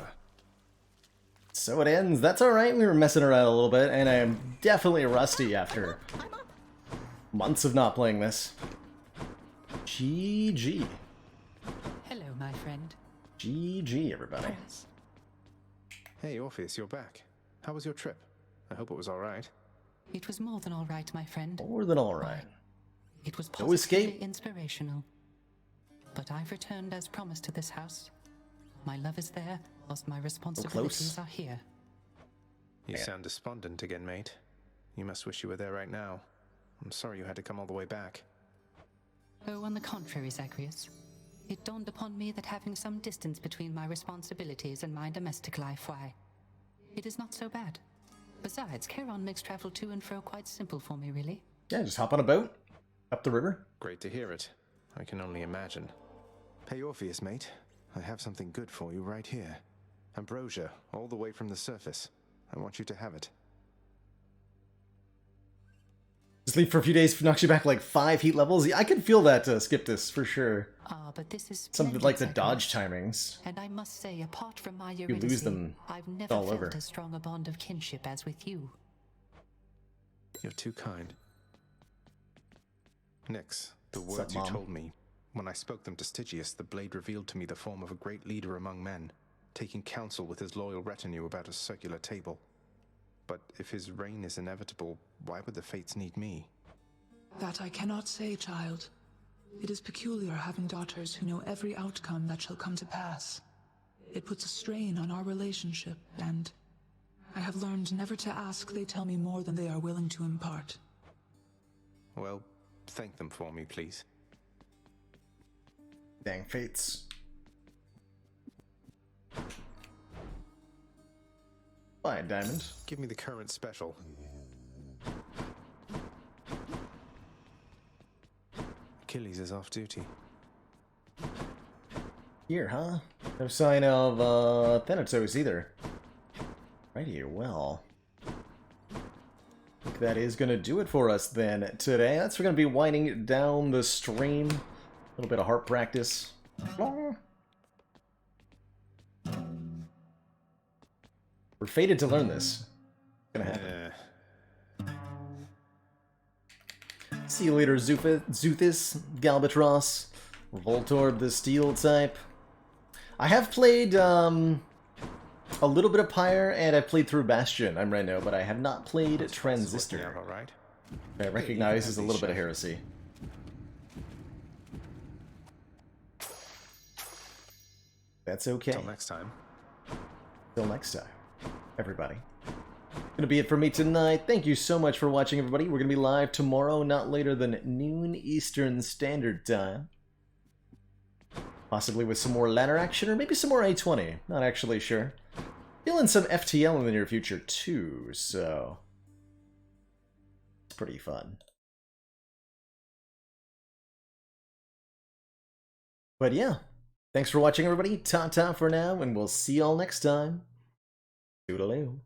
So it ends. That's alright. We were messing around a little bit, and I am definitely rusty after months of not playing this. GG. Hello, my friend. GG, everybody. Hey, Orpheus, you're back. How was your trip? I hope it was alright. It was more than all right, my friend. More than all right. It was No escape. positively inspirational. But I've returned as promised to this house. My love is there, whilst my responsibilities are here. You sound despondent again, mate. You must wish you were there right now. I'm sorry you had to come all the way back. Oh, on the contrary, Zacharias. It dawned upon me that having some distance between my responsibilities and my domestic life, why, it is not so bad. Besides, Charon makes travel to and fro quite simple for me, really. Yeah, just hop on a boat, up the river. Great to hear it. I can only imagine. Hey, Orpheus, mate. I have something good for you right here. Ambrosia, all the way from the surface. I want you to have it. Just leave for a few days, knocks you back like 5 heat levels. Yeah, I can feel that, Skiptus, for sure. Ah, but this is something like the dodge timings. And I must say, apart from my You lose them I've never all felt over. as strong a bond of kinship as with you. You're too kind. Nyx, the What's words up, you Mom? told me. When I spoke them to Stygius, the blade revealed to me the form of a great leader among men, taking counsel with his loyal retinue about a circular table. But if his reign is inevitable, why would the fates need me? That I cannot say, child. It is peculiar having daughters who know every outcome that shall come to pass. It puts a strain on our relationship, and I have learned never to ask they tell me more than they are willing to impart. Well, thank them for me, please. Dang fates. Fine, Diamond. Give me the current special. Achilles is off duty. Here, huh? No sign of, Thanatos either. Righty, well. I think that is gonna do it for us then today. That's we're gonna be winding down the stream. A little bit of harp practice. We're fated to learn this. It's gonna happen. See you later, Zuthis, Galbatros, Voltorb the Steel type. I have played a little bit of Pyre, and I've played through Bastion, I'm Reno, but I have not played Transistor. Alright. I recognize as a little bit of heresy. That's okay. Till next time. Till next time, everybody. Gonna be it for me tonight. Thank you so much for watching, everybody. We're gonna be live tomorrow, not later than noon Eastern Standard Time. Possibly with some more ladder action, or maybe some more A20. Not actually sure. Feeling some FTL in the near future, too, so... it's pretty fun. But yeah, thanks for watching, everybody. Ta-ta for now, and we'll see y'all next time. Toodaloo.